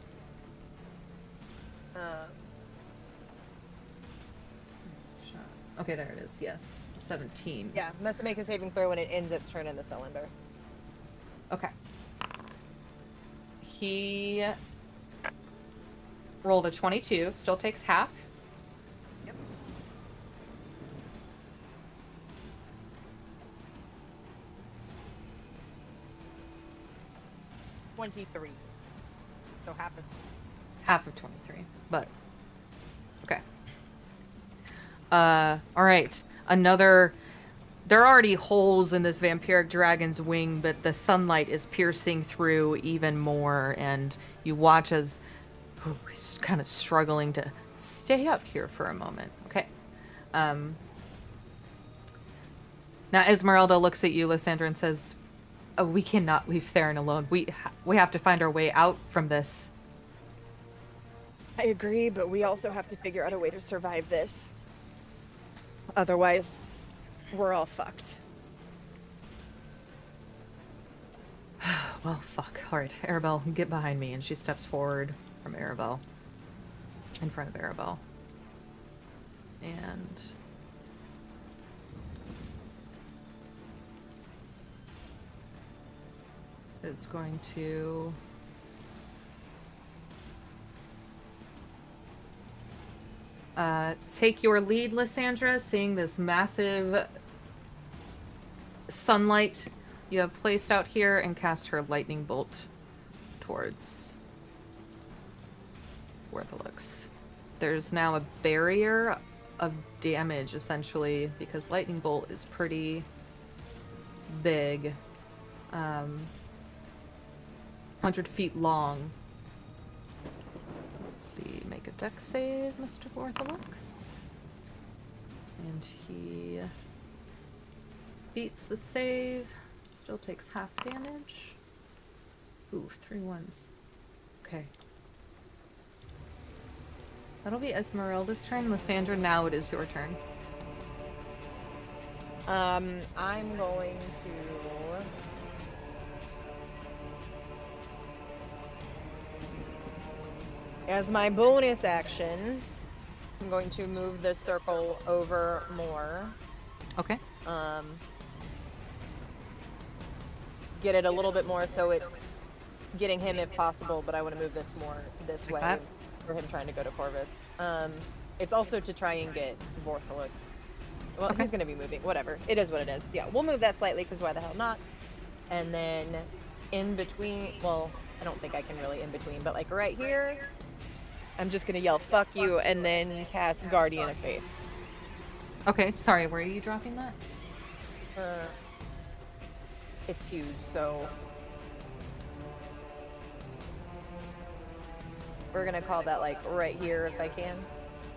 [SPEAKER 4] Okay, there it is. Yes. 17.
[SPEAKER 7] Yeah, must make a saving throw when it ends its turn in the cylinder.
[SPEAKER 4] Okay. He rolled a 22, still takes half.
[SPEAKER 7] Yep. $23. So
[SPEAKER 4] Half of 23, but okay. All right. There are already holes in this vampiric dragon's wing, but the sunlight is piercing through even more, and you watch as he's kind of struggling to stay up here for a moment. Okay. Now Esmeralda looks at you, Lysandra, and says, oh, we cannot leave Theron alone. We have to find our way out from this.
[SPEAKER 7] I agree, but we also have to figure out a way to survive this. Otherwise, we're all fucked.
[SPEAKER 4] Well, fuck. All right, Arabelle, get behind me. And she steps forward from Arabelle. In front of Arabelle. And... it's going to... take your lead, Lysandra, seeing this massive sunlight you have placed out here, and cast her lightning bolt towards Vorthalux. There's now a barrier of damage, essentially, because lightning bolt is pretty big. 100 feet long. Let's see, make a dex save, Mr. Vorthalux. And he beats the save. Still takes half damage. Ooh, 3 ones. Okay. That'll be Esmeralda's turn. Lysandra, now it is your turn.
[SPEAKER 7] I'm going to... as my bonus action, I'm going to move the circle over more.
[SPEAKER 4] Okay.
[SPEAKER 7] Get it a little bit more so it's getting him if possible, but I want to move this more this way
[SPEAKER 4] that.
[SPEAKER 7] for him trying to go to Corvus. It's also to try and get Vorthalux. Well,
[SPEAKER 4] Okay.
[SPEAKER 7] he's going to be moving. Whatever. It is what it is. Yeah, we'll move that slightly because why the hell not? And then in between, well, I don't think I can really in between, but like right here, I'm just going to yell, fuck you, and then cast Guardian of Faith.
[SPEAKER 4] Okay, sorry, where are you dropping that?
[SPEAKER 7] It's huge, so We're gonna call that like right here if I can,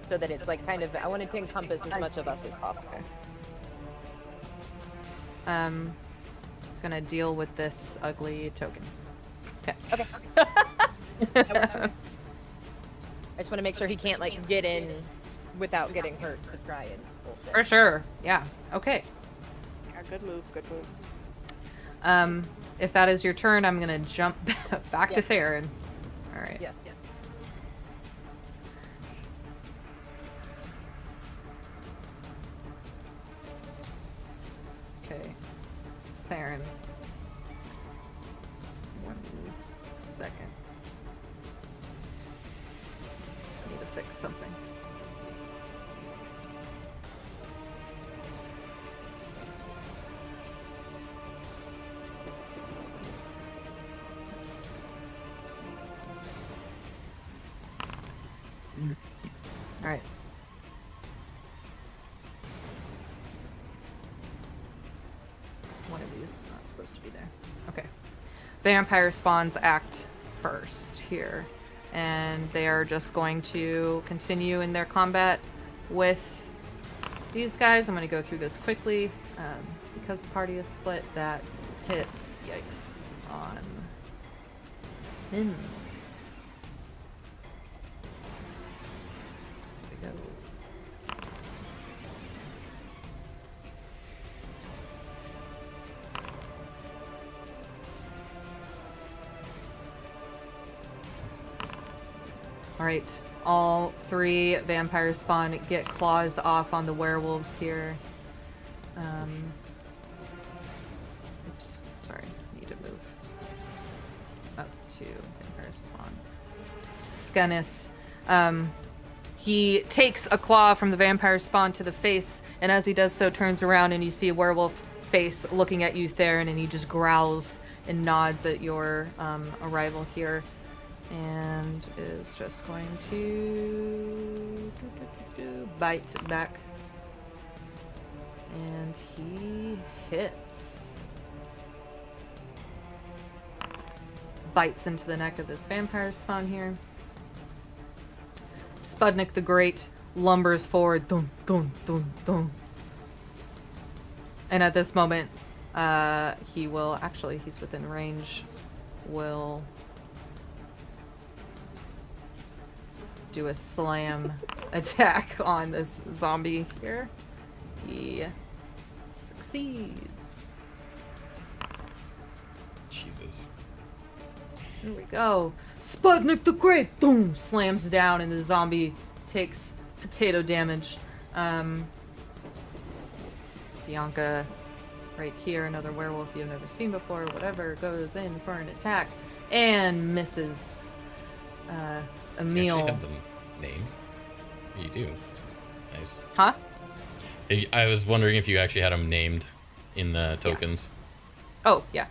[SPEAKER 7] so that it's like kind of. I want it to encompass as much of us as possible.
[SPEAKER 4] Gonna deal with this ugly token. Okay.
[SPEAKER 7] Okay. That works for me. I just want to make sure he can't like get in without getting hurt to try and bullshit.
[SPEAKER 4] For sure. Yeah. Okay.
[SPEAKER 6] Yeah, good move, good move.
[SPEAKER 4] If that is your turn, I'm gonna jump back to
[SPEAKER 7] Yes.
[SPEAKER 4] Theron. All right.
[SPEAKER 7] Yes. Yes.
[SPEAKER 4] Okay. Theron. 1 second. I need to fix something. All right. One of these is not supposed to be there. Okay. Vampire spawns act first here. And they are just going to continue in their combat with these guys. I'm going to go through this quickly. Because the party is split, that hits. Yikes. On him. There we go. Alright, all 3 vampire spawn get claws off on the werewolves here. Oops, sorry, need to move up to vampire spawn. Scannis. He takes a claw from the vampire spawn to the face, and as he does so, turns around and you see a werewolf face looking at you, Theron, and he just growls and nods at your arrival here. And is just going to bite back. And he hits. Bites into the neck of this vampire spawn here. Spudnik the Great lumbers forward. Dun, dun, dun, dun. And at this moment, he will, actually, he's within range, will do a slam attack on this zombie here. He succeeds.
[SPEAKER 2] Jesus.
[SPEAKER 4] Here we go. Spudnik the Great, boom, slams down, and the zombie takes potato damage. Bianca, right here, another werewolf you've never seen before, whatever, goes in for an attack and misses.
[SPEAKER 2] You actually
[SPEAKER 4] Emil.
[SPEAKER 2] have them named? You do. Nice.
[SPEAKER 4] Huh?
[SPEAKER 2] I was wondering if you actually had them named in the tokens.
[SPEAKER 4] Oh, yeah.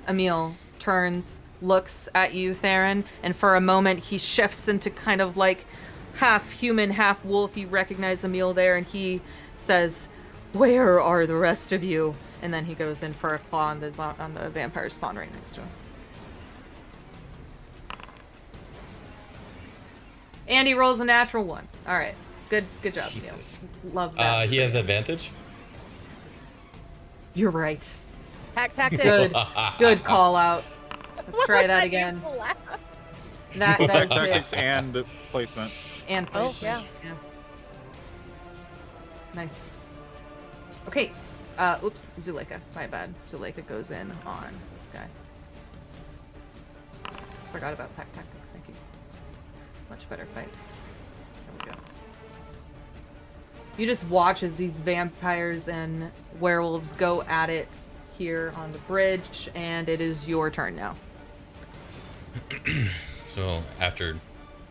[SPEAKER 4] Emil turns, looks at you, Theron, and for a moment he shifts into kind of like half human, half wolf. You recognize Emil there, and he says, "Where are the rest of you?" And then he goes in for a claw on the vampire spawn right next to him. And he rolls a natural 1. All right, good job,
[SPEAKER 2] Jesus.
[SPEAKER 4] Emil. Love that.
[SPEAKER 2] He has advantage?
[SPEAKER 4] You're right.
[SPEAKER 7] Hack tactics.
[SPEAKER 4] Good call out. Let's
[SPEAKER 7] What
[SPEAKER 4] try
[SPEAKER 7] was
[SPEAKER 4] that again.
[SPEAKER 7] evil laugh?
[SPEAKER 4] That is
[SPEAKER 5] Tactics
[SPEAKER 4] it.
[SPEAKER 5] and placement.
[SPEAKER 4] And
[SPEAKER 7] Oh,
[SPEAKER 4] push.
[SPEAKER 7] yeah.
[SPEAKER 4] Nice. Okay. Oops. Zuleika. My bad. Zuleika goes in on this guy. Forgot about pack tactics. Thank you. Much better fight. There we go. You just watch as these vampires and werewolves go at it here on the bridge, and it is your turn now.
[SPEAKER 2] So after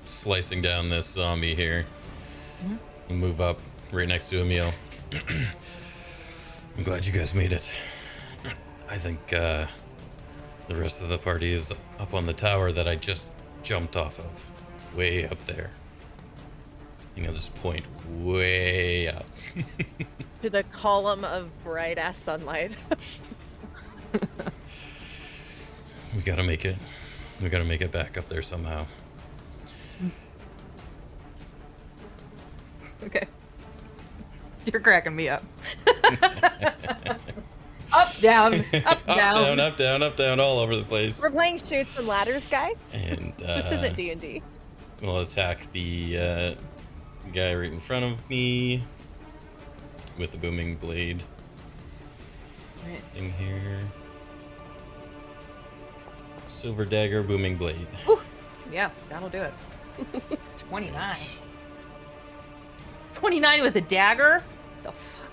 [SPEAKER 2] slicing down this zombie here, we'll move up right next to Emil. I'm glad you guys made it. I think the rest of the party is up on the tower that I just jumped off of. Way up there. And I'll just point way up.
[SPEAKER 7] To the column of bright ass sunlight.
[SPEAKER 2] We gotta make it. We gotta make it back up there somehow.
[SPEAKER 4] Okay. You're cracking me up. Up, down, up, down.
[SPEAKER 2] Up, down, up, down, all over the place.
[SPEAKER 7] We're playing shoots and ladders, guys.
[SPEAKER 2] And
[SPEAKER 3] This isn't D&D.
[SPEAKER 2] we'll attack the guy right in front of me with the booming blade.
[SPEAKER 4] Right.
[SPEAKER 2] In here. Silver dagger, booming blade.
[SPEAKER 4] Yeah, that'll do it. 29. 29 with a dagger? The fuck?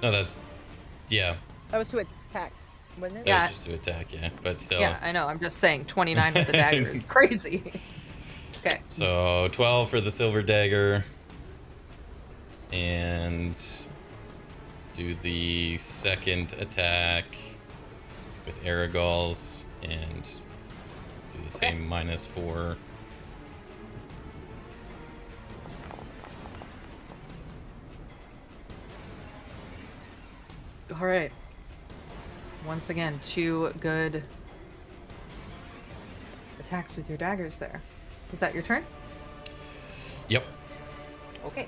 [SPEAKER 2] No, that's yeah.
[SPEAKER 7] That was to attack, wasn't it?
[SPEAKER 2] That
[SPEAKER 4] Yeah.
[SPEAKER 2] was just to attack, yeah. But still.
[SPEAKER 4] Yeah, I know. I'm just saying 29 with the dagger is crazy. Okay.
[SPEAKER 2] So 12 for the silver dagger. And do the second attack with Aragals and do the same -4.
[SPEAKER 4] All right. Once again, 2 good attacks with your daggers there. Is that your turn?
[SPEAKER 2] Yep.
[SPEAKER 4] Okay.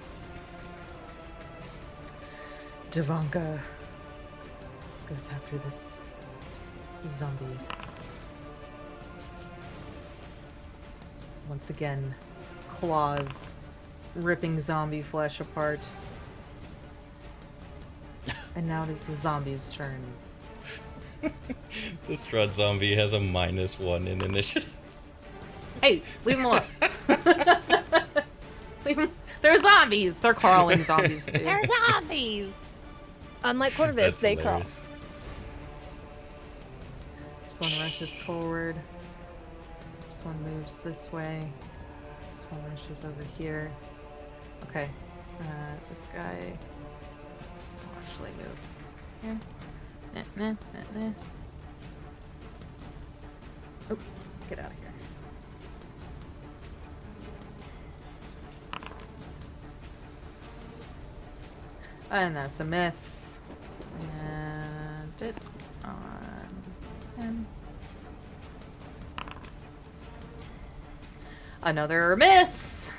[SPEAKER 4] Javanka goes after this zombie. Once again, claws ripping zombie flesh apart. And now it is the zombie's turn.
[SPEAKER 2] The Strahd zombie has a -1 in initiative.
[SPEAKER 4] Hey, leave them alone. Leave them. They're zombies. They're crawling zombies. Dude.
[SPEAKER 7] They're zombies. Unlike Corvus,
[SPEAKER 2] That's
[SPEAKER 7] they crawl.
[SPEAKER 2] hilarious.
[SPEAKER 4] This one rushes forward. This one moves this way. This one rushes over here. Okay. This guy will actually move here. Oh, get out of here. And that's a miss. And it on him. Another miss.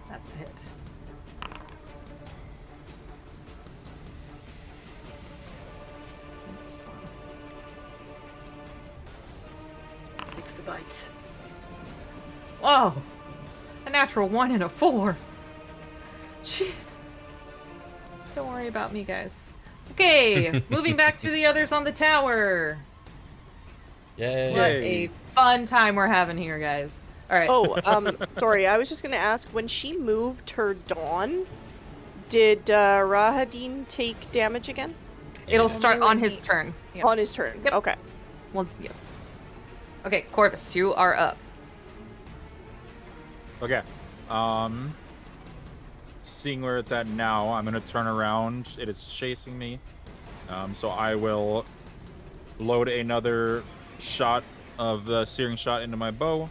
[SPEAKER 4] That's a hit. And this one takes a bite. Whoa! A natural 1 and a 4. Jeez. Don't worry about me, guys. Okay, moving back to the others on the tower.
[SPEAKER 2] Yay.
[SPEAKER 4] What a fun time we're having here, guys. All right.
[SPEAKER 6] Oh, sorry. I was just gonna ask. When she moved her dawn, did Rahadin take damage again?
[SPEAKER 4] It'll start on his turn.
[SPEAKER 7] Yeah.
[SPEAKER 6] On his turn.
[SPEAKER 4] Yep.
[SPEAKER 6] Okay.
[SPEAKER 4] Well, yeah. Okay, Corvus, you are up.
[SPEAKER 5] Okay. Seeing where it's at now, I'm gonna turn around. It is chasing me. So I will load another shot of the searing shot into my bow.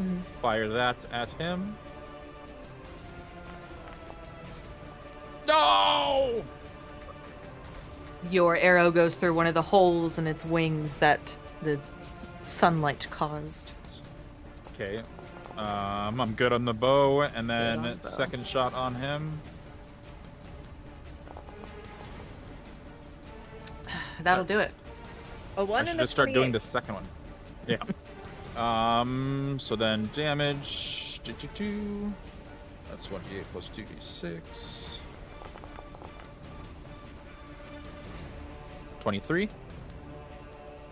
[SPEAKER 4] Mhm.
[SPEAKER 5] Fire that at him. No!
[SPEAKER 4] Your arrow goes through one of the holes in its wings that the sunlight caused.
[SPEAKER 5] Okay. I'm good on the bow, and then
[SPEAKER 4] on bow.
[SPEAKER 5] second shot on him.
[SPEAKER 4] That'll do it.
[SPEAKER 7] A
[SPEAKER 5] I
[SPEAKER 7] 1
[SPEAKER 5] should
[SPEAKER 7] and a
[SPEAKER 5] just start doing
[SPEAKER 7] 28.
[SPEAKER 5] the second one. Yeah. So then damage. That's 1d8 plus 2d6. 23.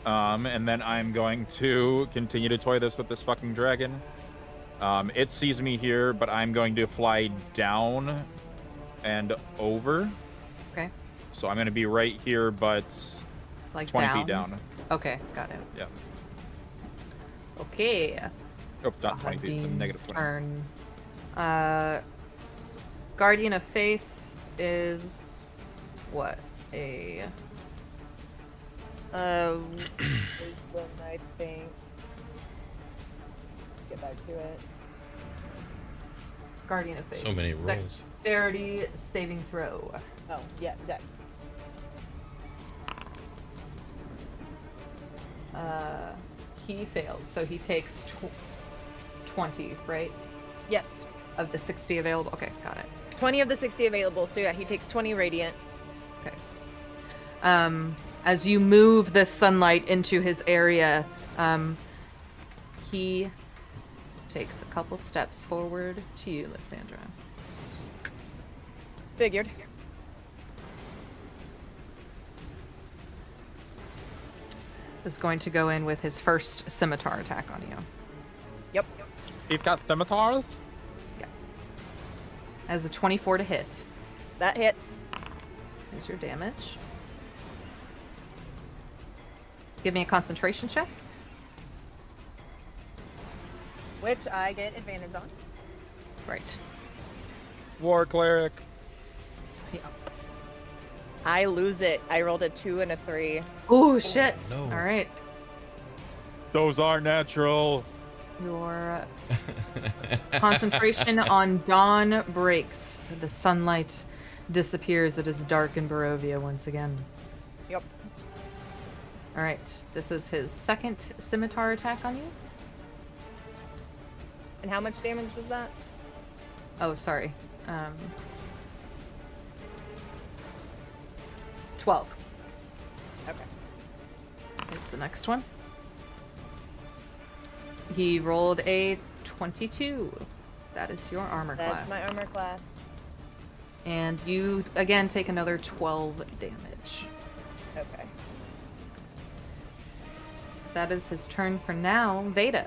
[SPEAKER 5] And then I'm going to continue to toy this with this fucking dragon. It sees me here, but I'm going to fly down and over.
[SPEAKER 4] Okay.
[SPEAKER 5] So I'm going to be right here, but
[SPEAKER 4] Like
[SPEAKER 5] 20
[SPEAKER 4] down?
[SPEAKER 5] feet down.
[SPEAKER 4] Okay, got it.
[SPEAKER 5] Yeah.
[SPEAKER 4] Okay.
[SPEAKER 5] Oh, not 20 feet, the
[SPEAKER 4] Ahadin's
[SPEAKER 5] negative 20.
[SPEAKER 4] turn. Guardian of Faith is what? A
[SPEAKER 7] Wisdom, I think. Get back to it.
[SPEAKER 4] Guardian of Faith.
[SPEAKER 2] So many rolls.
[SPEAKER 4] Dexterity saving throw.
[SPEAKER 7] Oh, yeah, Dex.
[SPEAKER 4] He failed, so he takes 20, right?
[SPEAKER 7] Yes.
[SPEAKER 4] Of the 60 available. Okay, got it.
[SPEAKER 7] 20 of the 60 available, so yeah, he takes 20 radiant.
[SPEAKER 4] Okay. As you move this sunlight into his area, he takes a couple steps forward to you, Lysandra.
[SPEAKER 7] Figured.
[SPEAKER 4] Is going to go in with his first scimitar attack on you.
[SPEAKER 7] Yep.
[SPEAKER 5] He's got scimitars?
[SPEAKER 4] Yeah. As a 24 to hit.
[SPEAKER 7] That hits.
[SPEAKER 4] Here's your damage. Give me a concentration check.
[SPEAKER 7] Which I get advantage on.
[SPEAKER 4] Right.
[SPEAKER 5] War cleric.
[SPEAKER 4] Yeah.
[SPEAKER 7] I lose it. I rolled a 2 and a 3.
[SPEAKER 4] Oh, shit.
[SPEAKER 2] no.
[SPEAKER 4] All right.
[SPEAKER 5] Those are natural.
[SPEAKER 4] Your concentration on dawn breaks. The sunlight disappears. It is dark in Barovia once again.
[SPEAKER 7] Yep.
[SPEAKER 4] All right. This is his second scimitar attack on you.
[SPEAKER 7] And how much damage was that?
[SPEAKER 4] Oh, sorry. 12.
[SPEAKER 7] Okay.
[SPEAKER 4] Here's the next one. He rolled a 22. That is your armor class.
[SPEAKER 7] That's my armor class.
[SPEAKER 4] And you, again, take another 12 damage.
[SPEAKER 7] Okay.
[SPEAKER 4] That is his turn for now. Vayda.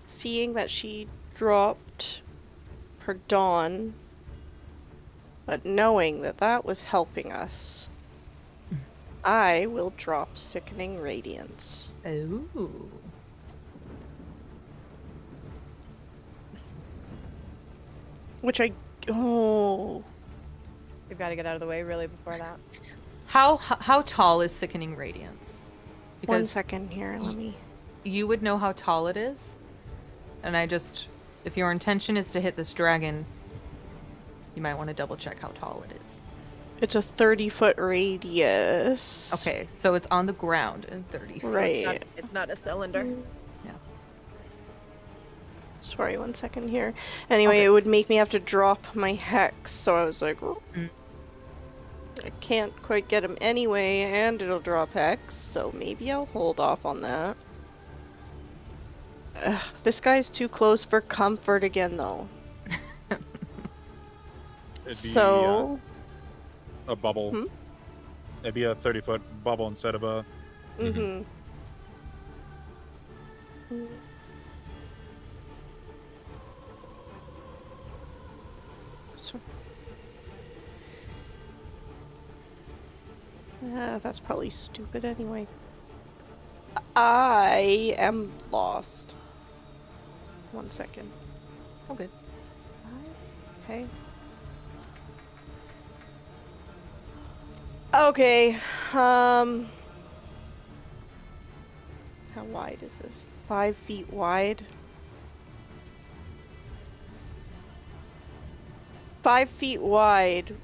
[SPEAKER 6] Seeing that she dropped her dawn, but knowing that that was helping us, I will drop Sickening Radiance.
[SPEAKER 4] Ooh.
[SPEAKER 6] Which oh.
[SPEAKER 7] We've got to get out of the way really before that.
[SPEAKER 4] How tall is Sickening Radiance?
[SPEAKER 6] One second here, let me.
[SPEAKER 4] You would know how tall it is. And if your intention is to hit this dragon, you might want to double check how tall it is.
[SPEAKER 6] It's a 30-foot radius.
[SPEAKER 4] Okay, so it's on the ground in 30 feet.
[SPEAKER 6] Right.
[SPEAKER 7] It's not a cylinder.
[SPEAKER 4] Yeah.
[SPEAKER 6] Sorry, one second here. Anyway,
[SPEAKER 4] Okay.
[SPEAKER 6] it would make me have to drop my hex, so I was like, I can't quite get him anyway, and it'll drop hex, so maybe I'll hold off on that. Ugh, this guy's too close for comfort again, though.
[SPEAKER 5] It'd be
[SPEAKER 6] So,
[SPEAKER 5] a bubble. It'd be a 30-foot bubble instead of a...
[SPEAKER 6] So, that's probably stupid anyway. I am lost. One second.
[SPEAKER 4] Oh, good.
[SPEAKER 6] Okay. Okay. How wide is this? 5 feet wide. 5 feet wide.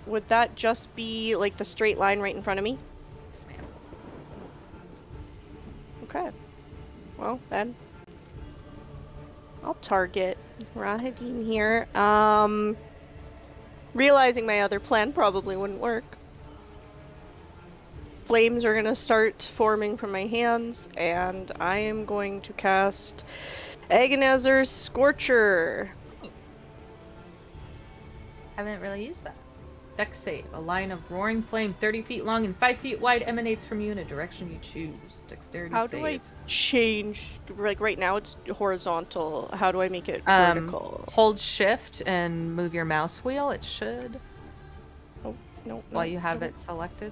[SPEAKER 6] Would that just be like the straight line right in front of me?
[SPEAKER 4] Yes, ma'am.
[SPEAKER 6] Okay. Well, then I'll target Rahadin here. Realizing my other plan probably wouldn't work. Flames are gonna start forming from my hands, and I am going to cast Agonizer's Scorcher.
[SPEAKER 4] Haven't really used that. Dex save. A line of roaring flame 30 feet long and 5 feet wide emanates from you in a direction you choose. Dexterity
[SPEAKER 6] How
[SPEAKER 4] save.
[SPEAKER 6] do I change? Like right now it's horizontal. How do I make it vertical?
[SPEAKER 4] Hold shift and move your mouse wheel. It should.
[SPEAKER 6] Oh, no.
[SPEAKER 4] While you have it selected.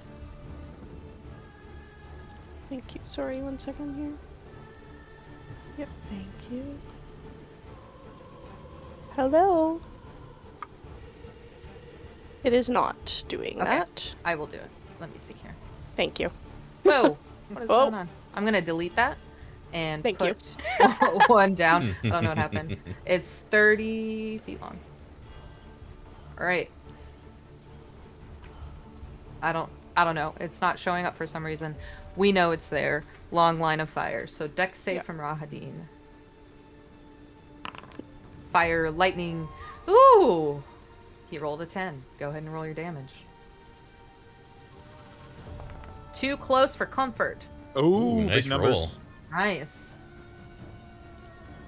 [SPEAKER 6] Thank you. Sorry, one second here. Yep, thank you. Hello? It is not doing
[SPEAKER 4] Okay.
[SPEAKER 6] that.
[SPEAKER 4] I will do it. Let me see here.
[SPEAKER 6] Thank you.
[SPEAKER 4] Whoa! What is
[SPEAKER 6] Oh.
[SPEAKER 4] going on? I'm gonna delete that and
[SPEAKER 6] Thank you.
[SPEAKER 4] put one down. I don't know what happened. It's 30 feet long. All right. I don't know. It's not showing up for some reason. We know it's there. Long line of fire. So dex save from Rahadin. Fire, lightning. Ooh! He rolled a 10. Go ahead and roll your damage. Too close for comfort.
[SPEAKER 5] Oh,
[SPEAKER 2] nice
[SPEAKER 5] big numbers.
[SPEAKER 2] roll.
[SPEAKER 4] Nice.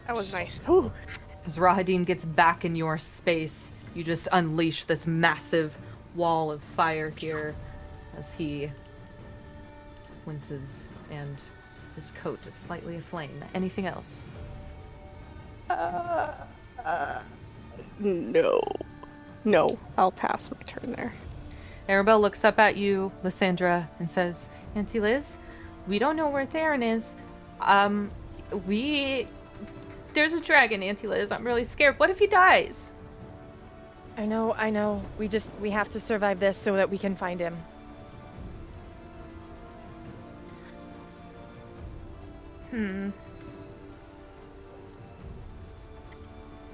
[SPEAKER 6] That was nice. Ooh.
[SPEAKER 4] As Rahadin gets back in your space, you just unleash this massive wall of fire here as he winces and his coat is slightly aflame. Anything else?
[SPEAKER 6] No. No, I'll pass my turn there.
[SPEAKER 4] Arabelle looks up at you, Lysandra, and says, Auntie Liz, we don't know where Theron is. There's a dragon, Auntie Liz. I'm really scared. What if he dies?
[SPEAKER 7] I know. We have to survive this so that we can find him.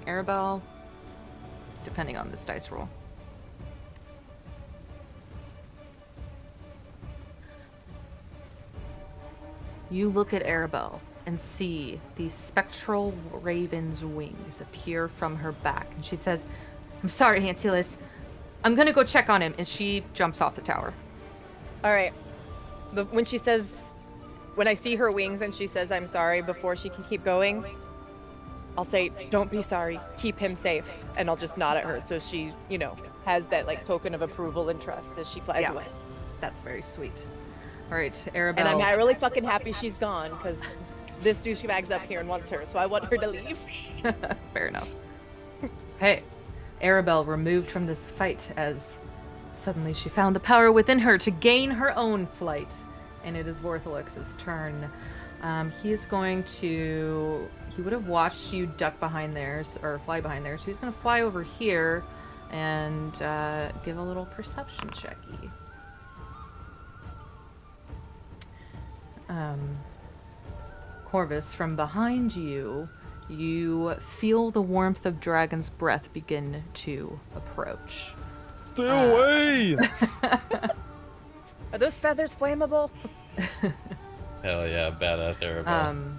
[SPEAKER 4] Arabelle, depending on this dice roll. You look at Arabelle and see these spectral raven's wings appear from her back. And she says, I'm sorry, Auntie Liz. I'm gonna go check on him. And she jumps off the tower.
[SPEAKER 7] All right. When I see her wings and she says I'm sorry before she can keep going, I'll say, don't be sorry, keep him safe. And I'll just nod at her so she, has that like token of approval and trust as she flies away.
[SPEAKER 4] That's very sweet. All right, Arabelle.
[SPEAKER 7] And I'm really fucking happy she's gone because this douchebag's up here and wants her, so I want her to leave.
[SPEAKER 4] Fair enough. Hey, Arabelle removed from this fight as suddenly she found the power within her to gain her own flight. And it is Vorthalix's turn. He is going to... He would have watched you duck behind theirs, or fly behind theirs. So he's going to fly over here and give a little perception checky. Corvus, from behind you, you feel the warmth of Dragon's breath begin to approach.
[SPEAKER 5] Stay away!
[SPEAKER 7] Are those feathers flammable?
[SPEAKER 2] Hell yeah, badass Arabelle.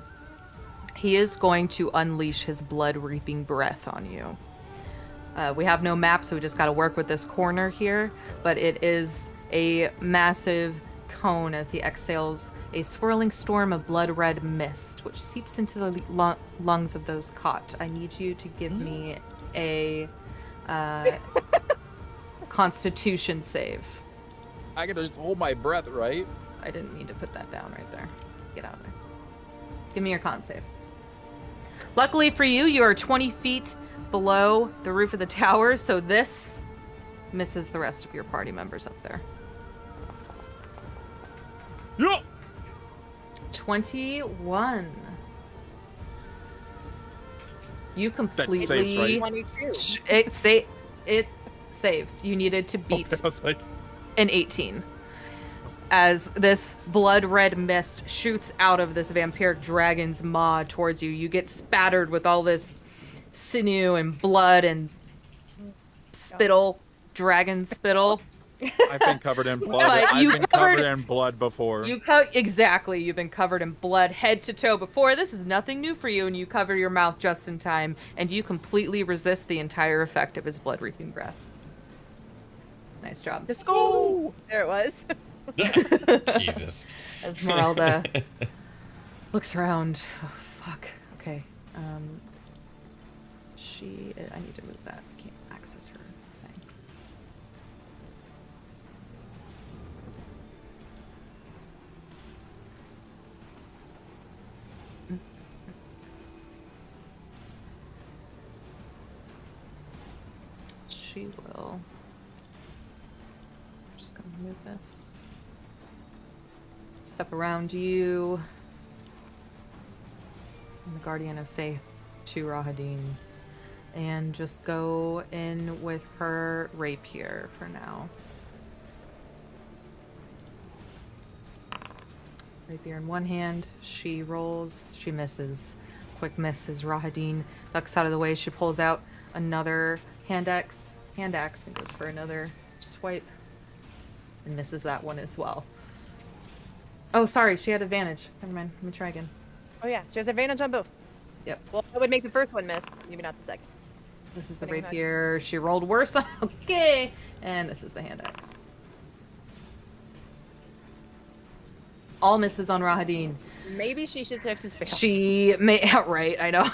[SPEAKER 4] He is going to unleash his blood-reaping breath on you. We have no map, so we just got to work with this corner here, but it is a massive cone as he exhales a swirling storm of blood-red mist, which seeps into the lungs of those caught. I need you to give me a Constitution save.
[SPEAKER 5] I gotta just hold my breath, right?
[SPEAKER 4] I didn't mean to put that down right there. Get out of there. Give me your con save. Luckily for you, you are 20 feet below the roof of the tower, so this misses the rest of your party members up there.
[SPEAKER 5] Yeah.
[SPEAKER 4] 21. You completely...
[SPEAKER 5] That saves, right?
[SPEAKER 7] 22.
[SPEAKER 4] It saves. You needed to beat
[SPEAKER 5] Okay, I was like,
[SPEAKER 4] an 18. As this blood-red mist shoots out of this vampiric dragon's maw towards you, you get spattered with all this sinew and blood and spittle, dragon spittle.
[SPEAKER 5] I've been covered in blood.
[SPEAKER 4] But
[SPEAKER 5] I've
[SPEAKER 4] you
[SPEAKER 5] been
[SPEAKER 4] covered-
[SPEAKER 5] covered in blood before.
[SPEAKER 4] Exactly, you've been covered in blood head to toe before. This is nothing new for you, and you cover your mouth just in time, and you completely resist the entire effect of his blood-reaping breath. Nice job.
[SPEAKER 7] Let's go! There it was.
[SPEAKER 2] Jesus.
[SPEAKER 4] Esmeralda looks around. Oh, fuck. Okay. I need to move that. I can't access her thing. She will. Just gonna move this. Step around you. I'm the Guardian of Faith to Rahadin. And just go in with her rapier for now. Rapier in one hand. She rolls. She misses. Quick miss as Rahadin ducks out of the way. She pulls out another hand axe, and goes for another swipe. And misses that one as well. Oh, sorry. She had advantage. Never mind. Let me try again.
[SPEAKER 7] Oh yeah, she has advantage on both.
[SPEAKER 4] Yep.
[SPEAKER 7] Well, that would make the first one miss, maybe not the second.
[SPEAKER 4] This is the
[SPEAKER 7] Depending on-
[SPEAKER 4] rapier. She rolled worse. Okay. And this is the hand axe. All misses on Rahadin.
[SPEAKER 7] Maybe she should check his spells.
[SPEAKER 4] She may right, I know.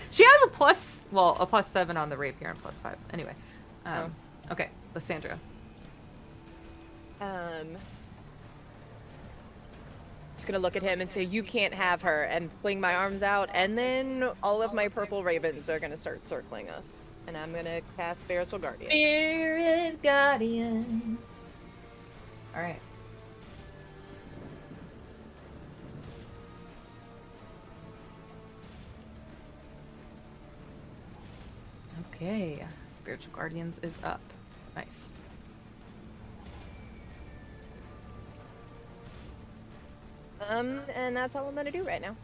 [SPEAKER 4] She has a +7 on the rapier and +5. Anyway. Okay, Lysandra.
[SPEAKER 7] Just gonna look at him and say, "You can't have her," and fling my arms out, and then all of my purple ravens are gonna start circling us, and I'm gonna cast Spiritual Guardian.
[SPEAKER 4] Spirit Guardians. All right. Okay, Spiritual Guardians is up. Nice.
[SPEAKER 7] And that's all I'm gonna do right now.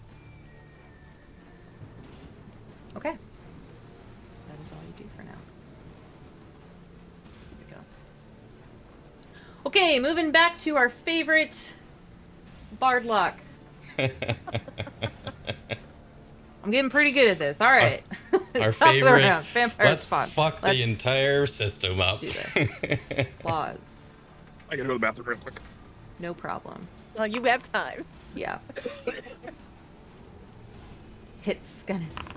[SPEAKER 4] Okay. That is all you do for now. Here we go. Okay, moving back to our favorite Bardlock. I'm getting pretty good at this. All right.
[SPEAKER 2] Our
[SPEAKER 4] Top of the
[SPEAKER 2] favorite.
[SPEAKER 4] round, vampire
[SPEAKER 2] Let's
[SPEAKER 4] spawn.
[SPEAKER 2] fuck
[SPEAKER 4] Let's
[SPEAKER 2] the entire system up.
[SPEAKER 4] do this. Claws.
[SPEAKER 5] I gotta go to the bathroom real quick.
[SPEAKER 4] No problem.
[SPEAKER 7] Well, you have time.
[SPEAKER 4] Yeah. Hits Scannis.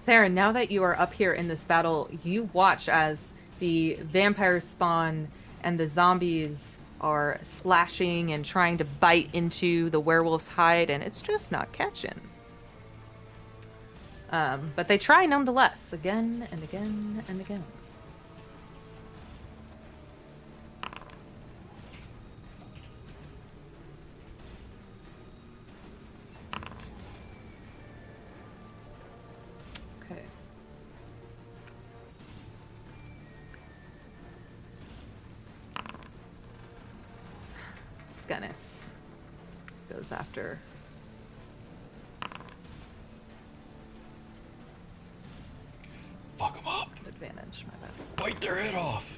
[SPEAKER 4] Theron, now that you are up here in this battle, you watch as the vampire spawn and the zombies are slashing and trying to bite into the werewolf's hide, and it's just not catching. But they try nonetheless, again and again and again. Okay. Scannis goes after
[SPEAKER 2] Fuck them up.
[SPEAKER 4] advantage, my bad.
[SPEAKER 2] Bite their head off.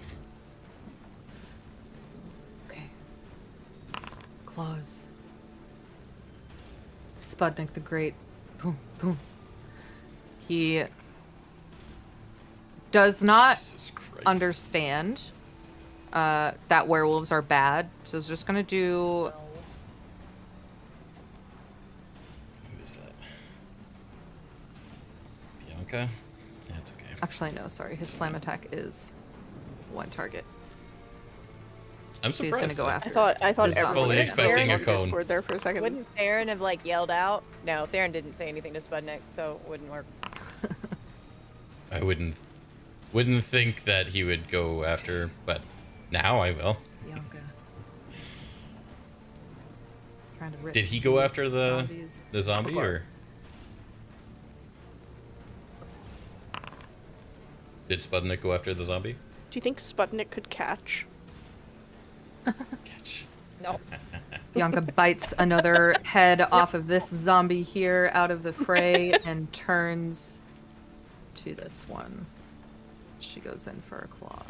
[SPEAKER 4] Okay. Claws. Spudnik the Great. Boom, boom. He does not
[SPEAKER 2] Jesus Christ.
[SPEAKER 4] understand that werewolves are bad, so he's just gonna do.
[SPEAKER 2] Who is that? Bianca? That's okay.
[SPEAKER 4] Actually, no, sorry. His slam attack is one target.
[SPEAKER 2] I'm
[SPEAKER 4] So he's
[SPEAKER 2] surprised.
[SPEAKER 4] gonna go
[SPEAKER 2] that-
[SPEAKER 4] after.
[SPEAKER 6] I thought
[SPEAKER 2] Was
[SPEAKER 6] everyone
[SPEAKER 2] fully
[SPEAKER 6] was
[SPEAKER 2] expecting
[SPEAKER 6] there
[SPEAKER 2] a
[SPEAKER 6] on
[SPEAKER 2] cone.
[SPEAKER 6] Discord there for a second.
[SPEAKER 7] Wouldn't Theron have yelled out? No, Theron didn't say anything to Spudnik, so it wouldn't work.
[SPEAKER 2] I wouldn't think that he would go after, but now I will.
[SPEAKER 4] Bianca. Trying to rip
[SPEAKER 2] Did he go
[SPEAKER 4] these
[SPEAKER 2] after the
[SPEAKER 4] zombies.
[SPEAKER 2] zombie or did Spudnik go after the zombie?
[SPEAKER 6] Do you think Sputnik could catch?
[SPEAKER 2] Catch.
[SPEAKER 7] No.
[SPEAKER 4] Bianca bites another head off of this zombie here out of the fray and turns to this one. She goes in for a claw.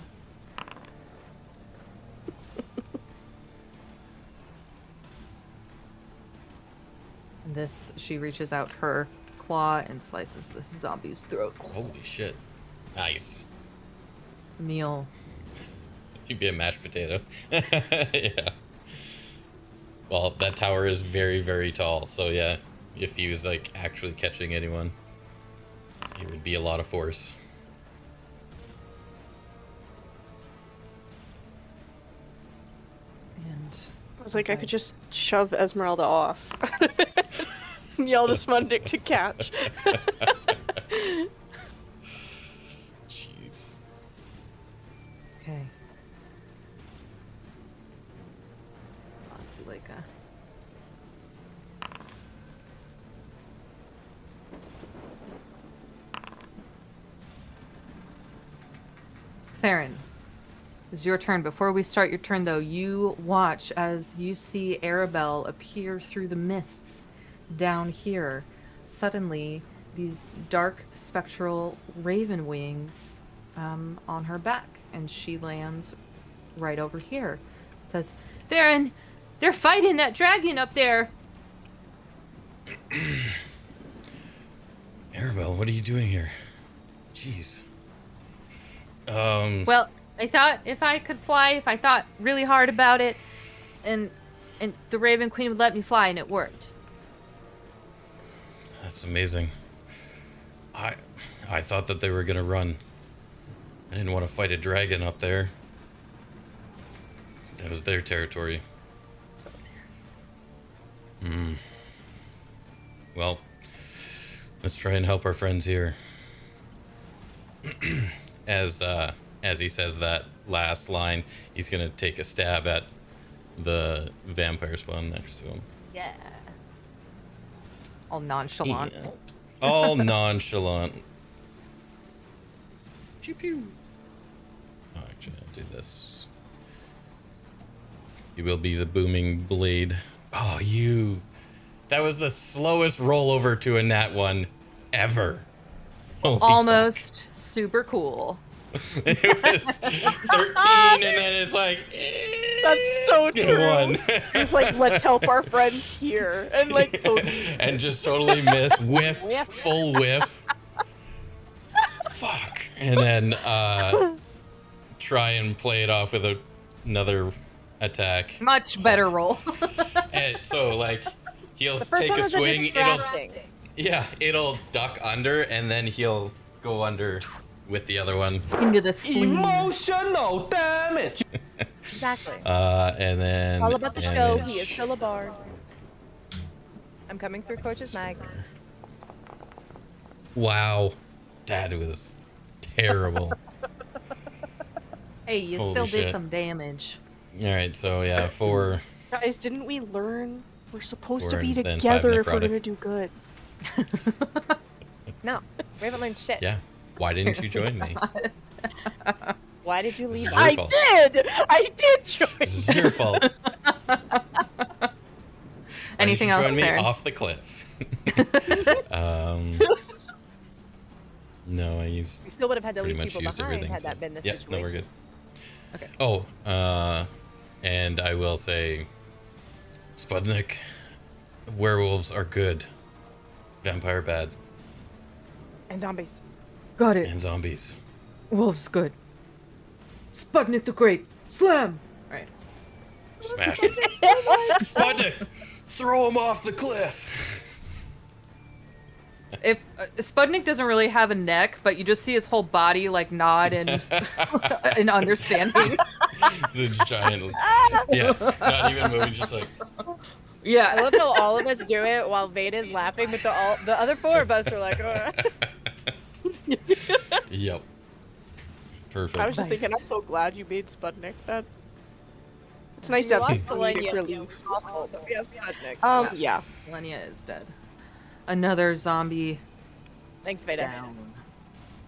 [SPEAKER 4] And this, she reaches out her claw and slices this zombie's throat.
[SPEAKER 2] Holy shit. Nice.
[SPEAKER 4] Meal.
[SPEAKER 2] You'd be a mashed potato. Yeah. Well, that tower is very, very tall, so yeah, if he was like actually catching anyone, it would be a lot of force.
[SPEAKER 4] And
[SPEAKER 6] I was like, I could just shove Esmeralda off. And yell to Sputnik to catch.
[SPEAKER 2] Jeez.
[SPEAKER 4] okay. On to Leica. Theron, It's your turn. Before we start your turn, though, you watch as you see Arabelle appear through the mists down here. Suddenly, these dark spectral raven wings on her back, and she lands right over here. It says, Theron, they're fighting that dragon up there.
[SPEAKER 2] Arabelle, what are you doing here? Jeez.
[SPEAKER 4] Well, I thought if I could fly, if I thought really hard about it, and the Raven Queen would let me fly, and it worked.
[SPEAKER 2] That's amazing. I thought that they were gonna run. I didn't want to fight a dragon up there. That was their territory. Well, let's try and help our friends here. As he says that last line, he's gonna take a stab at the vampire spawn next to him.
[SPEAKER 4] Yeah. All nonchalant.
[SPEAKER 2] Yeah. All nonchalant. Pew pew. Oh, actually, I'll do this. You will be the booming blade. Oh, you. That was the slowest rollover to a nat 1 ever. Holy
[SPEAKER 4] Almost super cool.
[SPEAKER 2] It was 13, and then it's like,
[SPEAKER 6] That's so true.
[SPEAKER 2] 1.
[SPEAKER 6] It's like, let's help our friends here. And like,
[SPEAKER 2] And just totally miss. Whiff. Full whiff. Fuck. And then try and play it off with another attack.
[SPEAKER 4] Much better roll.
[SPEAKER 2] And so, like, he'll
[SPEAKER 7] The first
[SPEAKER 2] take
[SPEAKER 7] one
[SPEAKER 2] a
[SPEAKER 7] was
[SPEAKER 2] swing.
[SPEAKER 7] distracting.
[SPEAKER 2] It'll duck under, and then he'll go under with the other one.
[SPEAKER 4] Into the spleen.
[SPEAKER 8] Emotional damage.
[SPEAKER 7] Exactly.
[SPEAKER 2] And then
[SPEAKER 7] All about the show.
[SPEAKER 2] damage.
[SPEAKER 7] He is still a bard. I'm coming through Coach's mag.
[SPEAKER 2] Wow, that was terrible.
[SPEAKER 4] Hey, you
[SPEAKER 2] Holy
[SPEAKER 4] still
[SPEAKER 2] shit.
[SPEAKER 4] did some damage.
[SPEAKER 2] All right, so yeah, 4.
[SPEAKER 6] guys, didn't we learn we're supposed to
[SPEAKER 2] Four
[SPEAKER 6] be
[SPEAKER 2] and then
[SPEAKER 6] together
[SPEAKER 2] 5
[SPEAKER 6] if we're
[SPEAKER 2] necrotic.
[SPEAKER 6] gonna do good?
[SPEAKER 7] No, we haven't learned shit.
[SPEAKER 2] Yeah. Why didn't you join me?
[SPEAKER 7] Why did you leave?
[SPEAKER 2] It's your fault.
[SPEAKER 6] I did join.
[SPEAKER 2] This is your fault. Why
[SPEAKER 4] Anything
[SPEAKER 2] didn't you
[SPEAKER 4] else,
[SPEAKER 2] join me
[SPEAKER 4] Theron?
[SPEAKER 2] off the cliff? No, I used
[SPEAKER 7] We still would have had to
[SPEAKER 2] pretty
[SPEAKER 7] leave
[SPEAKER 2] much
[SPEAKER 7] people
[SPEAKER 2] used
[SPEAKER 7] behind
[SPEAKER 2] everything.
[SPEAKER 7] had
[SPEAKER 2] so-
[SPEAKER 7] that been the
[SPEAKER 2] Yep,
[SPEAKER 7] situation.
[SPEAKER 2] no, we're good.
[SPEAKER 4] Okay.
[SPEAKER 2] Oh, and I will say, Spudnik, werewolves are good, vampire bad,
[SPEAKER 7] And zombies.
[SPEAKER 4] Got it.
[SPEAKER 2] and zombies.
[SPEAKER 4] Wolf's good. Sputnik the Great. Slam! Right.
[SPEAKER 2] Smash him. Spudnik, throw him off the cliff.
[SPEAKER 4] If Sputnik doesn't really have a neck, but you just see his whole body like nod and in understanding.
[SPEAKER 2] It's a giant. Yeah, not even moving, just like.
[SPEAKER 7] I
[SPEAKER 4] Yeah.
[SPEAKER 7] love how all of us do it while Vayda's laughing, but the other 4 of us are like,
[SPEAKER 2] Yep. Perfect.
[SPEAKER 6] I was just thinking, I'm so glad you made Sputnik. It's nice to have some comedic relief.
[SPEAKER 7] awful, but we have Sputnik.
[SPEAKER 6] Yeah.
[SPEAKER 4] Lenya is dead. Another zombie
[SPEAKER 7] Thanks, Vayda.
[SPEAKER 4] down.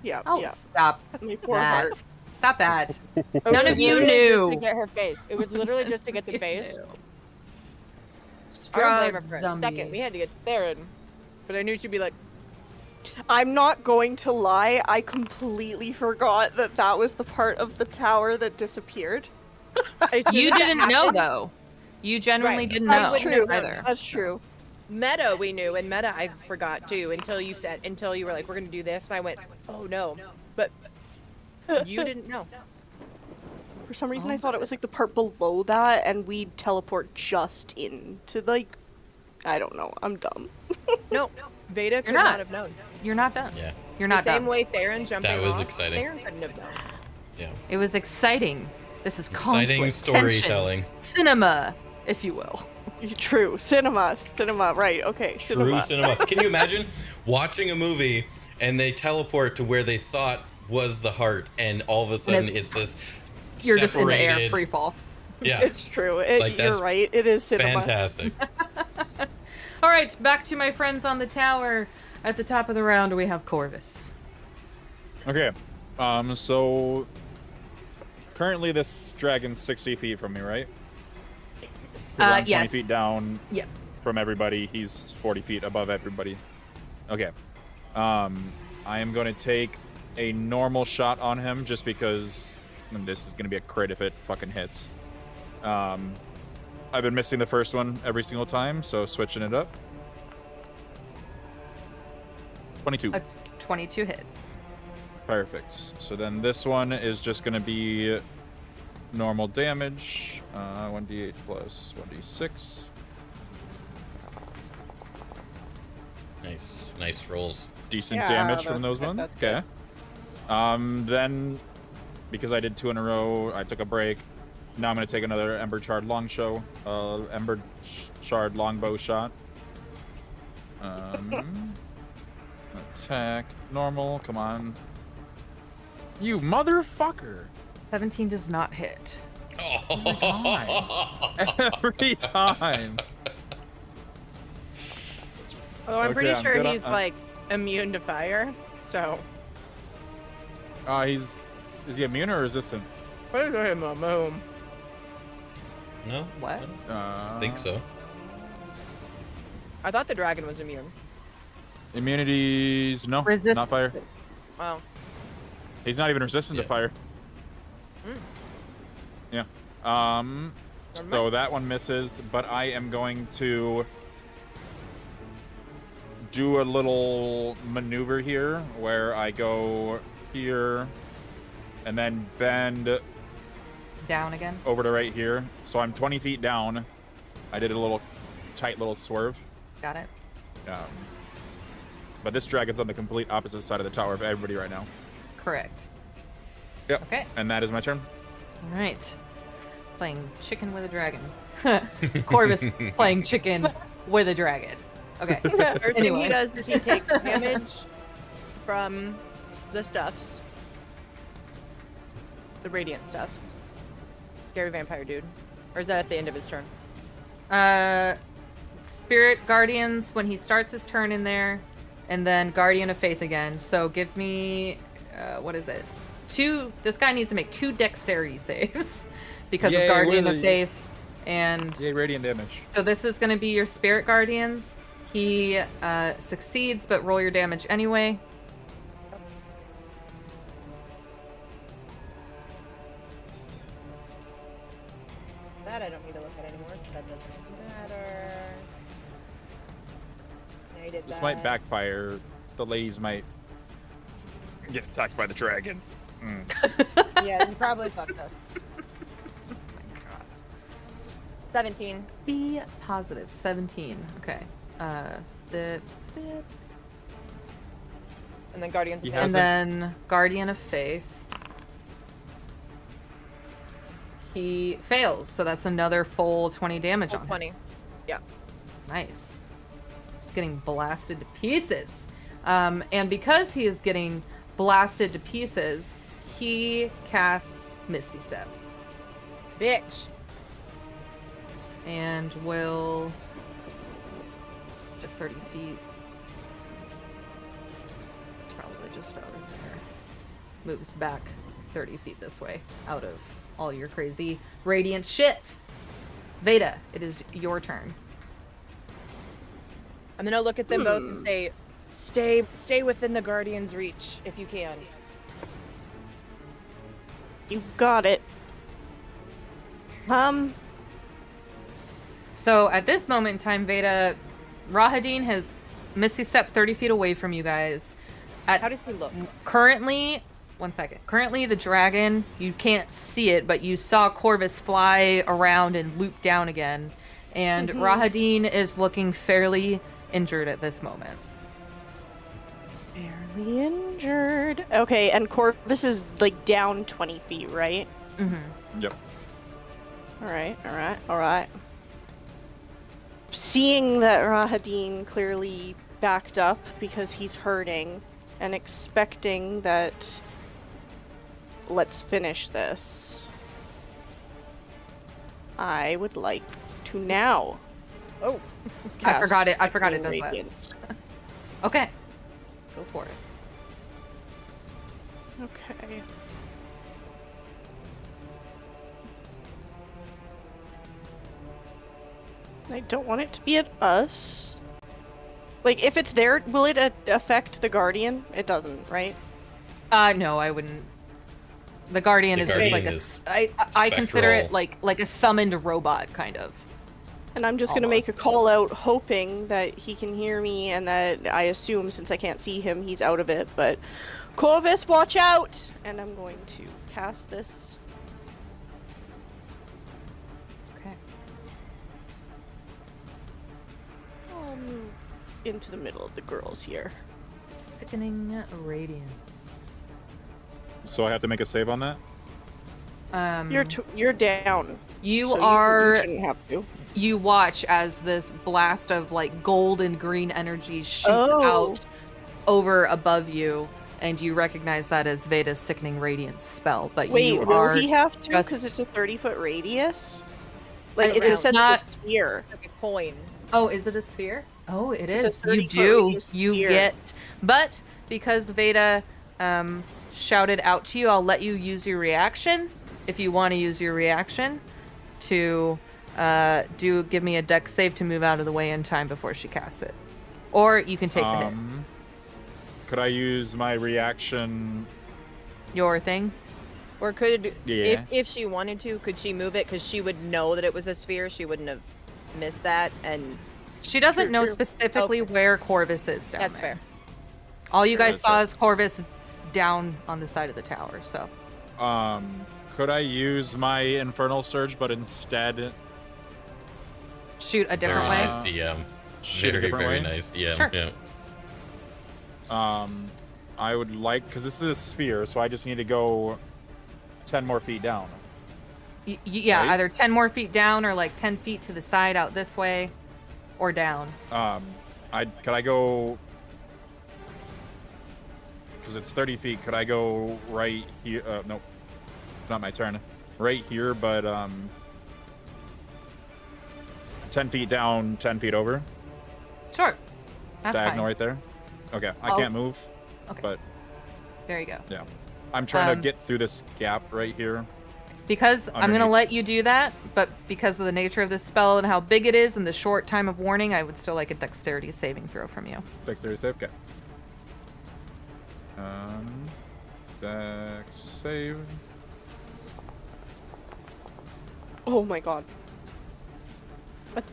[SPEAKER 6] Yeah.
[SPEAKER 4] Oh,
[SPEAKER 6] yeah.
[SPEAKER 4] stop
[SPEAKER 6] My poor
[SPEAKER 4] that.
[SPEAKER 6] heart.
[SPEAKER 4] Stop that.
[SPEAKER 7] It
[SPEAKER 4] None
[SPEAKER 7] was
[SPEAKER 4] of you
[SPEAKER 7] literally
[SPEAKER 4] knew.
[SPEAKER 7] Just to get her face. It was literally just to get the face. I don't blame
[SPEAKER 4] Strahd
[SPEAKER 7] her for a
[SPEAKER 4] zombie.
[SPEAKER 7] second. We had to get Theron, but I knew she'd be like,
[SPEAKER 6] I'm not going to lie. I completely forgot that was the part of the tower that disappeared.
[SPEAKER 4] You didn't know though. You genuinely
[SPEAKER 7] Right.
[SPEAKER 4] didn't know
[SPEAKER 6] That's true.
[SPEAKER 4] either.
[SPEAKER 6] That's true.
[SPEAKER 7] Meta we knew, and Meta I forgot too until you were like, we're gonna do this, and I went, oh no, but you didn't know.
[SPEAKER 6] For some reason, I thought it was like the part below that, and we'd teleport just into like, I don't know. I'm dumb.
[SPEAKER 7] No, Vayda could
[SPEAKER 4] not.
[SPEAKER 7] not have known.
[SPEAKER 4] You're not done.
[SPEAKER 2] Yeah.
[SPEAKER 4] You're
[SPEAKER 7] The
[SPEAKER 4] not
[SPEAKER 7] same
[SPEAKER 4] done.
[SPEAKER 7] way Theron jumping
[SPEAKER 2] That was
[SPEAKER 7] off,
[SPEAKER 2] exciting.
[SPEAKER 7] Theron couldn't have known.
[SPEAKER 2] Yeah.
[SPEAKER 4] It was exciting. This is
[SPEAKER 2] Exciting
[SPEAKER 4] conflict,
[SPEAKER 2] storytelling.
[SPEAKER 4] tension, cinema, if you will.
[SPEAKER 6] True. Cinema. Right. Okay.
[SPEAKER 2] True cinema. Can you imagine watching a movie and they teleport to where they thought was the heart, and all of a sudden it's this
[SPEAKER 4] You're just in the air,
[SPEAKER 2] separated-
[SPEAKER 4] free fall.
[SPEAKER 2] Yeah.
[SPEAKER 6] It's true.
[SPEAKER 2] Like, that's
[SPEAKER 6] you're right. It is cinema.
[SPEAKER 2] Fantastic.
[SPEAKER 4] All right, back to my friends on the tower. At the top of the round, we have Corvus.
[SPEAKER 5] Okay. So currently this dragon's 60 feet from me, right? 'Cause I'm 20
[SPEAKER 4] yes.
[SPEAKER 5] feet down
[SPEAKER 4] Yep.
[SPEAKER 5] from everybody. He's 40 feet above everybody. Okay. I am going to take a normal shot on him just because this is going to be a crit if it fucking hits. I've been missing the first one every single time, so switching it up. 22.
[SPEAKER 4] 22 hits.
[SPEAKER 5] Perfect. So then this one is just going to be normal damage. 1d8 plus 1d6.
[SPEAKER 2] Nice rolls.
[SPEAKER 5] Decent
[SPEAKER 6] Yeah,
[SPEAKER 5] damage from those ones.
[SPEAKER 6] that's
[SPEAKER 5] Okay. Then, because I did 2 in a row, I took a break. Now I'm going to take another Ember Shard longbow shot. Attack. Normal. Come on. You motherfucker.
[SPEAKER 4] 17 does not hit.
[SPEAKER 5] Every time.
[SPEAKER 7] Although I'm pretty
[SPEAKER 5] Okay, I'm
[SPEAKER 7] sure
[SPEAKER 5] good on-
[SPEAKER 7] he's like immune to fire, so.
[SPEAKER 5] Is he immune or resistant?
[SPEAKER 7] Look at him, boom.
[SPEAKER 2] No?
[SPEAKER 4] What?
[SPEAKER 2] I think so.
[SPEAKER 7] I thought the dragon was immune.
[SPEAKER 5] Immunities, no,
[SPEAKER 4] Resist-
[SPEAKER 5] not fire.
[SPEAKER 7] Wow.
[SPEAKER 5] He's not even resistant to
[SPEAKER 2] Yeah.
[SPEAKER 5] fire.
[SPEAKER 7] Mm.
[SPEAKER 5] Yeah.
[SPEAKER 7] Never
[SPEAKER 5] So
[SPEAKER 7] mind.
[SPEAKER 5] that one misses, but I am going to do a little maneuver here where I go here and then bend
[SPEAKER 4] Down again.
[SPEAKER 5] over to right here. So I'm 20 feet down. I did a little tight little swerve.
[SPEAKER 4] Got it.
[SPEAKER 5] But this dragon's on the complete opposite side of the tower of everybody right now.
[SPEAKER 4] Correct.
[SPEAKER 5] Yep.
[SPEAKER 4] Okay.
[SPEAKER 5] And that is my turn.
[SPEAKER 4] All right. Playing chicken with a dragon. Corvus is playing chicken with a dragon. Okay.
[SPEAKER 7] First thing
[SPEAKER 4] Anyway.
[SPEAKER 7] he does is he takes damage from the stuffs. The radiant stuffs. Scary vampire dude. Or is that at the end of his turn?
[SPEAKER 4] Spirit Guardians when he starts his turn in there, and then Guardian of Faith again. So give me, what is it? This guy needs to make 2 dexterity saves because
[SPEAKER 5] Yay,
[SPEAKER 4] of Guardian of
[SPEAKER 5] Willy.
[SPEAKER 4] Faith. And
[SPEAKER 5] Yay, radiant damage.
[SPEAKER 4] so this is going to be your Spirit Guardians. He succeeds, but roll your damage anyway.
[SPEAKER 7] That I don't need to look at anymore. That doesn't matter. I did
[SPEAKER 5] This
[SPEAKER 7] that.
[SPEAKER 5] might backfire. The ladies might get attacked by the dragon.
[SPEAKER 7] Yeah, you probably fucked us. 17.
[SPEAKER 4] Be positive. 17. Okay. The
[SPEAKER 7] And then Guardians
[SPEAKER 5] He
[SPEAKER 7] of
[SPEAKER 5] has
[SPEAKER 7] Faith.
[SPEAKER 4] and then Guardian of Faith. He fails, so that's another full 20 damage
[SPEAKER 7] Full
[SPEAKER 4] on him.
[SPEAKER 7] 20. Yeah.
[SPEAKER 4] Nice. Just getting blasted to pieces. And because he is getting blasted to pieces, he casts Misty Step
[SPEAKER 7] Bitch.
[SPEAKER 4] and will to 30 feet. It's probably just over there. Moves back 30 feet this way out of all your crazy radiant shit. Vayda, it is your turn.
[SPEAKER 7] I'm gonna look at them both and say, stay within the Guardian's reach if you can.
[SPEAKER 6] You got it.
[SPEAKER 4] So at this moment in time, Vayda, Rahadin has Misty Step 30 feet away from you guys.
[SPEAKER 7] How does he look?
[SPEAKER 4] Currently, one second. Currently, the dragon, you can't see it, but you saw Corvus fly around and loop down again. And Rahadin is looking fairly injured at this moment.
[SPEAKER 6] Barely injured. Okay, and Corvus is like down 20 feet, right?
[SPEAKER 4] Mm-hmm.
[SPEAKER 5] Yep.
[SPEAKER 6] Alright. Seeing that Rahadin clearly backed up because he's hurting, and expecting that let's finish this, I would like to now.
[SPEAKER 7] Oh.
[SPEAKER 4] I forgot it.
[SPEAKER 6] cast
[SPEAKER 4] I forgot it does
[SPEAKER 6] Healing
[SPEAKER 4] that.
[SPEAKER 6] Radiance.
[SPEAKER 4] Okay. Go for it.
[SPEAKER 6] Okay. I don't want it to be at us. Like, if it's there, will it affect the Guardian? It doesn't, right?
[SPEAKER 4] No, I wouldn't. The Guardian
[SPEAKER 2] The
[SPEAKER 4] is
[SPEAKER 2] Guardian
[SPEAKER 4] just like I consider it like a summoned robot, kind of.
[SPEAKER 6] And I'm just gonna make a call out, hoping that he can hear me, and that I assume, since I can't see him, he's out of it. But Corvus, watch out! And I'm going to cast this.
[SPEAKER 4] Okay.
[SPEAKER 6] I'll move into the middle of the girls here.
[SPEAKER 4] Sickening radiance.
[SPEAKER 5] So I have to make a save on that?
[SPEAKER 6] You're down.
[SPEAKER 4] You
[SPEAKER 6] so
[SPEAKER 4] are.
[SPEAKER 6] You shouldn't have to.
[SPEAKER 4] You watch as this blast of like gold and green energy shoots out over above you, and you recognize that as Vayda's sickening radiance spell. But
[SPEAKER 6] wait,
[SPEAKER 4] you
[SPEAKER 6] will
[SPEAKER 4] are
[SPEAKER 6] he have to?
[SPEAKER 4] just-
[SPEAKER 6] Because it's a 30-foot radius. Like
[SPEAKER 4] I-
[SPEAKER 6] it
[SPEAKER 4] it's
[SPEAKER 6] says
[SPEAKER 4] not-
[SPEAKER 6] it's a sphere.
[SPEAKER 7] Like a coin.
[SPEAKER 4] Oh, is it a sphere? Oh, it
[SPEAKER 6] It's a
[SPEAKER 4] is.
[SPEAKER 6] 30
[SPEAKER 4] You
[SPEAKER 6] foot
[SPEAKER 4] do.
[SPEAKER 6] radius
[SPEAKER 4] You
[SPEAKER 6] sphere.
[SPEAKER 4] get. But because Vayda shouted out to you, I'll let you use your reaction if you want to use your reaction to give me a dex save to move out of the way in time before she casts it, or you can take the hit.
[SPEAKER 5] Could I use my reaction?
[SPEAKER 4] Your thing.
[SPEAKER 7] Or could,
[SPEAKER 5] Yeah.
[SPEAKER 7] if she wanted to, could she move it? Because she would know that it was a sphere. She wouldn't have missed that. And
[SPEAKER 4] She doesn't
[SPEAKER 6] True,
[SPEAKER 4] know
[SPEAKER 6] true.
[SPEAKER 4] specifically where Corvus is down
[SPEAKER 7] that's
[SPEAKER 4] there.
[SPEAKER 7] fair.
[SPEAKER 4] All you guys
[SPEAKER 5] That's
[SPEAKER 4] saw
[SPEAKER 5] fair.
[SPEAKER 4] is Corvus down on the side of the tower. So
[SPEAKER 5] Could I use my Infernal Surge, but instead
[SPEAKER 4] shoot a different
[SPEAKER 2] Very
[SPEAKER 4] way.
[SPEAKER 2] nice DM.
[SPEAKER 5] shoot a
[SPEAKER 2] Very,
[SPEAKER 5] different
[SPEAKER 2] very
[SPEAKER 5] way?
[SPEAKER 2] nice DM.
[SPEAKER 4] Sure.
[SPEAKER 2] Yeah.
[SPEAKER 5] I would like, because this is a sphere, so I just need to go 10 more feet down.
[SPEAKER 4] Yeah,
[SPEAKER 5] Right?
[SPEAKER 4] either 10 more feet down or like 10 feet to the side out this way, or down.
[SPEAKER 5] Could I go? Because it's 30 feet. Could I go right here? Nope, not my turn. Right here, but 10 feet down, 10 feet over.
[SPEAKER 4] Sure. That's
[SPEAKER 5] Diagonal
[SPEAKER 4] fine.
[SPEAKER 5] right there. Okay, I
[SPEAKER 4] I'll-
[SPEAKER 5] can't move,
[SPEAKER 4] Okay.
[SPEAKER 5] but
[SPEAKER 4] There you go.
[SPEAKER 5] yeah, I'm trying to get through this gap right here.
[SPEAKER 4] Because I'm going to
[SPEAKER 5] Underneath.
[SPEAKER 4] let you do that, but because of the nature of this spell and how big it is and the short time of warning, I would still like a dexterity saving throw from you.
[SPEAKER 5] Dexterity save. Okay. Dex save.
[SPEAKER 6] Oh my god.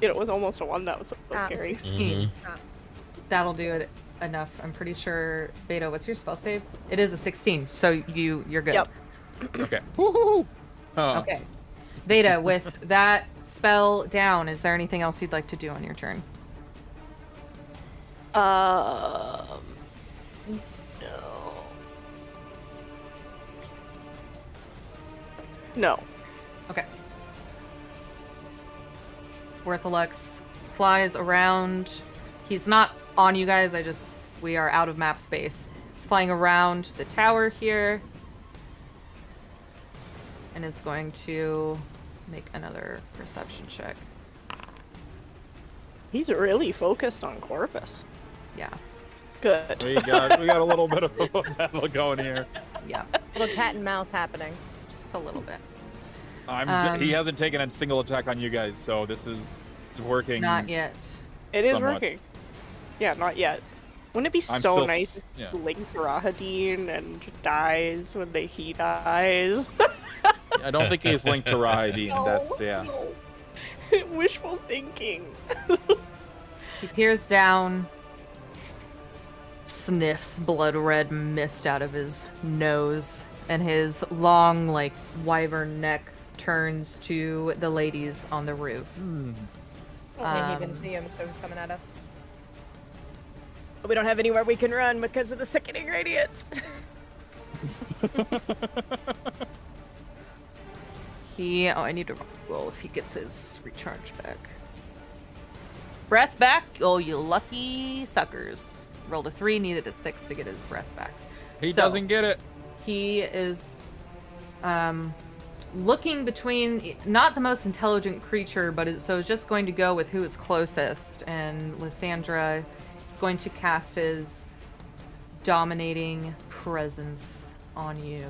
[SPEAKER 6] It was almost a 1. That was so scary.
[SPEAKER 4] 16.
[SPEAKER 2] Mhm.
[SPEAKER 4] That'll do it enough. I'm pretty sure. Vayda, what's your spell save? It is a 16, so you're good.
[SPEAKER 6] Yep.
[SPEAKER 5] Okay. Woohoo!
[SPEAKER 4] Okay. Vayda, with that spell down, is there anything else you'd like to do on your turn?
[SPEAKER 6] No. No.
[SPEAKER 4] Okay. Worthalux flies around. He's not on you guys. We are out of map space. He's flying around the tower here. And is going to make another perception check.
[SPEAKER 6] He's really focused on Corvus.
[SPEAKER 4] Yeah.
[SPEAKER 6] Good.
[SPEAKER 5] We got a little bit of a battle going here.
[SPEAKER 4] Yeah.
[SPEAKER 7] Little cat and mouse happening.
[SPEAKER 4] Just a little bit.
[SPEAKER 5] He hasn't taken a single attack on you guys, so this is working.
[SPEAKER 4] Not yet.
[SPEAKER 6] It is
[SPEAKER 5] Somewhat.
[SPEAKER 6] working. Yeah, not yet. Wouldn't it be
[SPEAKER 5] I'm
[SPEAKER 6] so
[SPEAKER 5] still
[SPEAKER 6] nice
[SPEAKER 5] yeah.
[SPEAKER 6] if Link Rahadin and dies when he dies?
[SPEAKER 5] I don't think he's linked to Rahadin. That's yeah.
[SPEAKER 6] No. Wishful thinking.
[SPEAKER 4] He peers down, sniffs blood red mist out of his nose, and his long, like, wyvern neck turns to the ladies on the roof.
[SPEAKER 7] Can't even see him, so he's coming at us. But we don't have anywhere we can run because of the sickening radiance.
[SPEAKER 4] I need to roll if he gets his recharge back. Breath back? Oh, you lucky suckers. Rolled a 3, needed a 6 to get his breath back.
[SPEAKER 5] He
[SPEAKER 4] So,
[SPEAKER 5] doesn't get it.
[SPEAKER 4] He is looking between, not the most intelligent creature, but is just going to go with who is closest. And Lysandra is going to cast his dominating presence on you.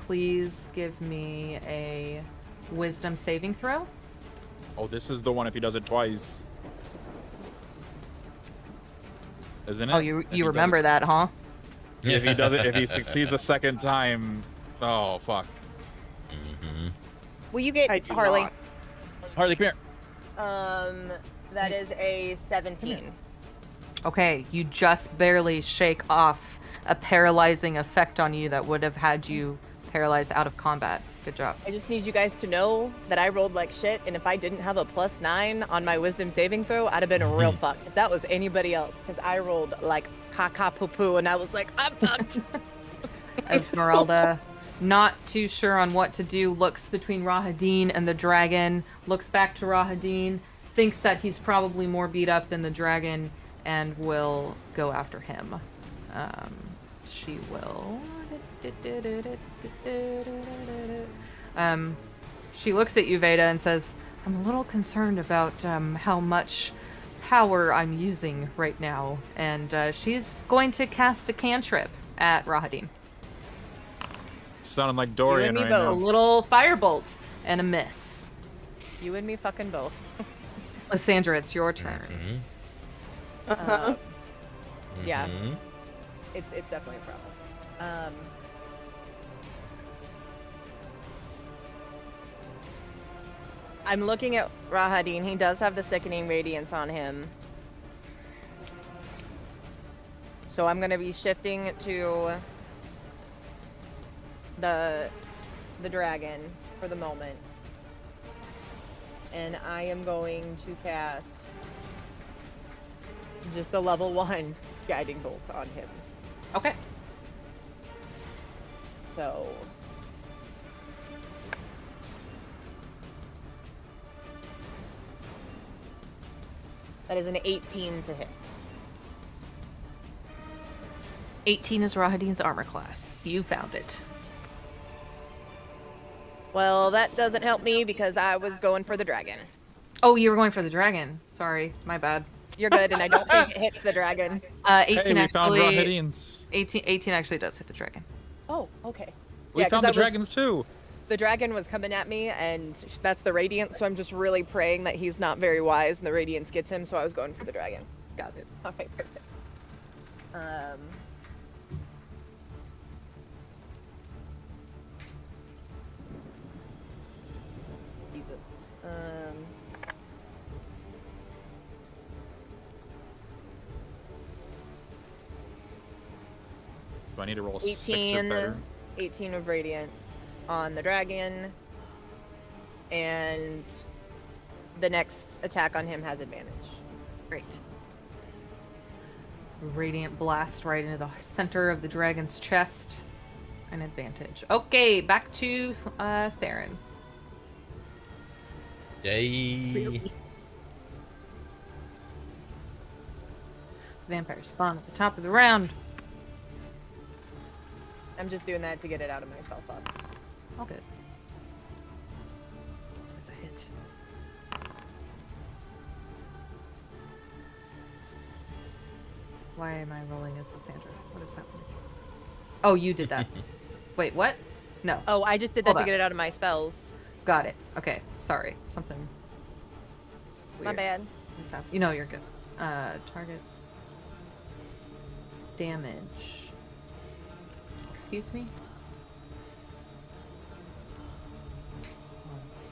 [SPEAKER 4] Please give me a wisdom saving throw.
[SPEAKER 5] Oh, this is the one if he does it twice. Isn't it?
[SPEAKER 4] Oh,
[SPEAKER 5] If he
[SPEAKER 4] you
[SPEAKER 5] does
[SPEAKER 4] remember
[SPEAKER 5] it-
[SPEAKER 4] that, huh?
[SPEAKER 5] If he does it, if he succeeds a second time, oh fuck.
[SPEAKER 2] Mm-hmm.
[SPEAKER 7] Will you get
[SPEAKER 6] I do
[SPEAKER 7] Harley?
[SPEAKER 6] not.
[SPEAKER 5] Harley, come here.
[SPEAKER 7] That is a 17.
[SPEAKER 4] Okay, you just barely shake off a paralyzing effect on you that would have had you paralyzed out of combat. Good job.
[SPEAKER 7] I just need you guys to know that I rolled like shit, and if I didn't have a +9 on my wisdom saving throw, I'd have been real fucked. If that was anybody else, because I rolled like caca poo poo, and I was like, I'm fucked.
[SPEAKER 4] Esmeralda, not too sure on what to do, looks between Rahadin and the dragon, looks back to Rahadin, thinks that he's probably more beat up than the dragon, and will go after him. She will... she looks at you, Vayda, and says, I'm a little concerned about how much power I'm using right now. And she's going to cast a cantrip at Rahadin.
[SPEAKER 5] Sounding like Dorian
[SPEAKER 7] me
[SPEAKER 5] right
[SPEAKER 7] both.
[SPEAKER 4] A
[SPEAKER 5] now.
[SPEAKER 4] little firebolt and a miss.
[SPEAKER 7] You and me fucking both.
[SPEAKER 4] Lysandra, it's your turn.
[SPEAKER 2] Mm-hmm.
[SPEAKER 7] Yeah,
[SPEAKER 2] Mm-hmm.
[SPEAKER 7] it's definitely a problem. I'm looking at Rahadin. He does have the sickening radiance on him. So I'm gonna be shifting to the dragon for the moment. And I am going to cast just a level 1 guiding bolt on him.
[SPEAKER 4] Okay.
[SPEAKER 7] So that is an 18 to hit.
[SPEAKER 4] 18 is Rahadin's armor class. You found it.
[SPEAKER 7] Well, that doesn't help me because I was going for the dragon.
[SPEAKER 4] Oh, you were going for the dragon. Sorry, my bad.
[SPEAKER 7] You're good, and I don't think it hits the dragon.
[SPEAKER 4] 18
[SPEAKER 5] Hey, we found
[SPEAKER 4] actually.
[SPEAKER 5] Rahadin's.
[SPEAKER 4] 18 actually does hit the dragon.
[SPEAKER 7] Oh, okay.
[SPEAKER 5] We
[SPEAKER 7] Yeah, 'cause
[SPEAKER 5] found the
[SPEAKER 7] that was-
[SPEAKER 5] dragons too.
[SPEAKER 7] The dragon was coming at me, and that's the radiance, so I'm just really praying that he's not very wise and the radiance gets him, so I was going for the dragon.
[SPEAKER 4] Got it.
[SPEAKER 7] Okay, perfect. Jesus.
[SPEAKER 5] Do I need to roll a 6 or
[SPEAKER 7] 18,
[SPEAKER 5] better?
[SPEAKER 7] 18 of radiance on the dragon, and the next attack on him has advantage.
[SPEAKER 4] Great. Radiant blast right into the center of the dragon's chest. An advantage. Okay, back to Theron.
[SPEAKER 2] Yay.
[SPEAKER 4] Vampire spawn at the top of the round.
[SPEAKER 7] I'm just doing that to get it out of my spell slots.
[SPEAKER 4] All good. That's a hit. Why am I rolling as Lysandra? What is happening? Oh, you did that. Wait, what? No.
[SPEAKER 7] Oh, I just did that
[SPEAKER 4] Hold
[SPEAKER 7] to
[SPEAKER 4] on.
[SPEAKER 7] get it out of my spells.
[SPEAKER 4] Got it. Okay, sorry. Something
[SPEAKER 7] My
[SPEAKER 4] weird
[SPEAKER 7] bad.
[SPEAKER 4] is happening. You know, you're good. Targets. Damage. Excuse me? Pause.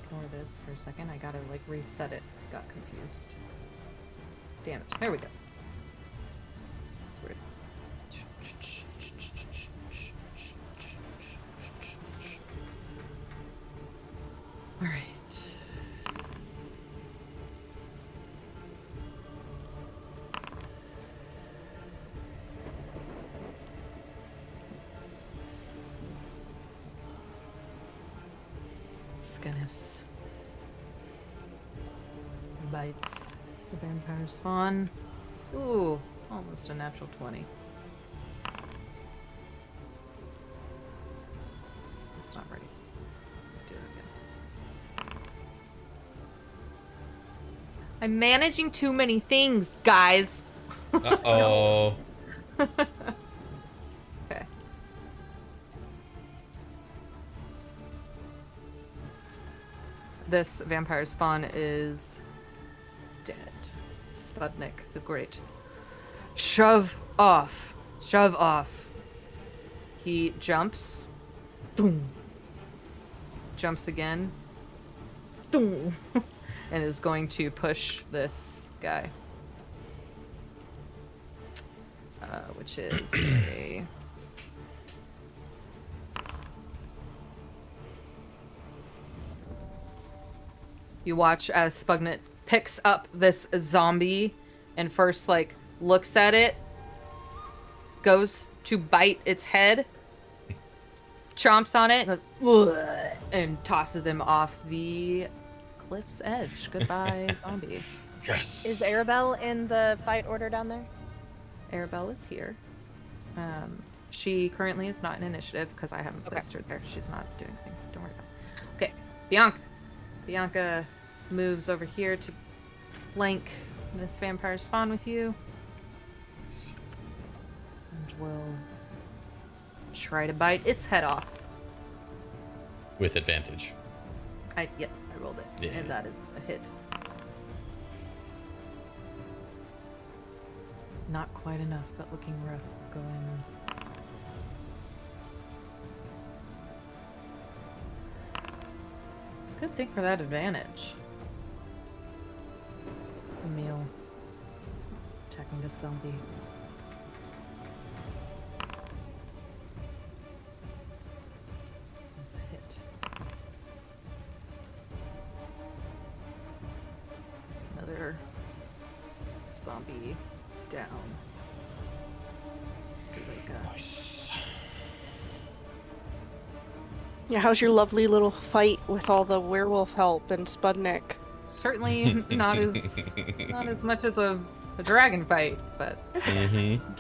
[SPEAKER 4] Ignore this for a second. I gotta, like, reset it. Got confused. Damage. There we go. It's weird. Alright. Scanus bites the vampire spawn. Ooh, almost a natural 20. It's not ready. Do it again. I'm managing too many things, guys.
[SPEAKER 2] Uh-oh.
[SPEAKER 4] Okay. this vampire spawn is dead. Sputnik the Great. Shove off. Shove off. He jumps. Boom. Jumps again. Boom. And is going to push this guy. Which is a... You watch as Spugnet picks up this zombie and first, like, looks at it, goes to bite its head, chomps on it, and goes, "Ugh," and tosses him off the cliff's edge. Goodbye, zombie.
[SPEAKER 2] Yes.
[SPEAKER 3] Is Arabelle in the fight order down there?
[SPEAKER 4] Arabelle is here. She currently is not in initiative because I haven't
[SPEAKER 3] Okay.
[SPEAKER 4] placed her there. She's not doing anything. Don't worry about it. Okay, Bianca. Bianca moves over here to flank this vampire spawn with you. And will try to bite its head off.
[SPEAKER 2] With advantage.
[SPEAKER 4] Yep, I rolled it.
[SPEAKER 2] Yeah.
[SPEAKER 4] And that is a hit. Not quite enough, but looking rough. Going. Good thing for that advantage. Emil attacking this zombie. There's a hit. Another zombie down.
[SPEAKER 2] Nice.
[SPEAKER 6] Yeah, how's your lovely little fight with all the werewolf help and Spudnik?
[SPEAKER 4] Certainly not as much as a dragon fight, but
[SPEAKER 2] Mm-hmm.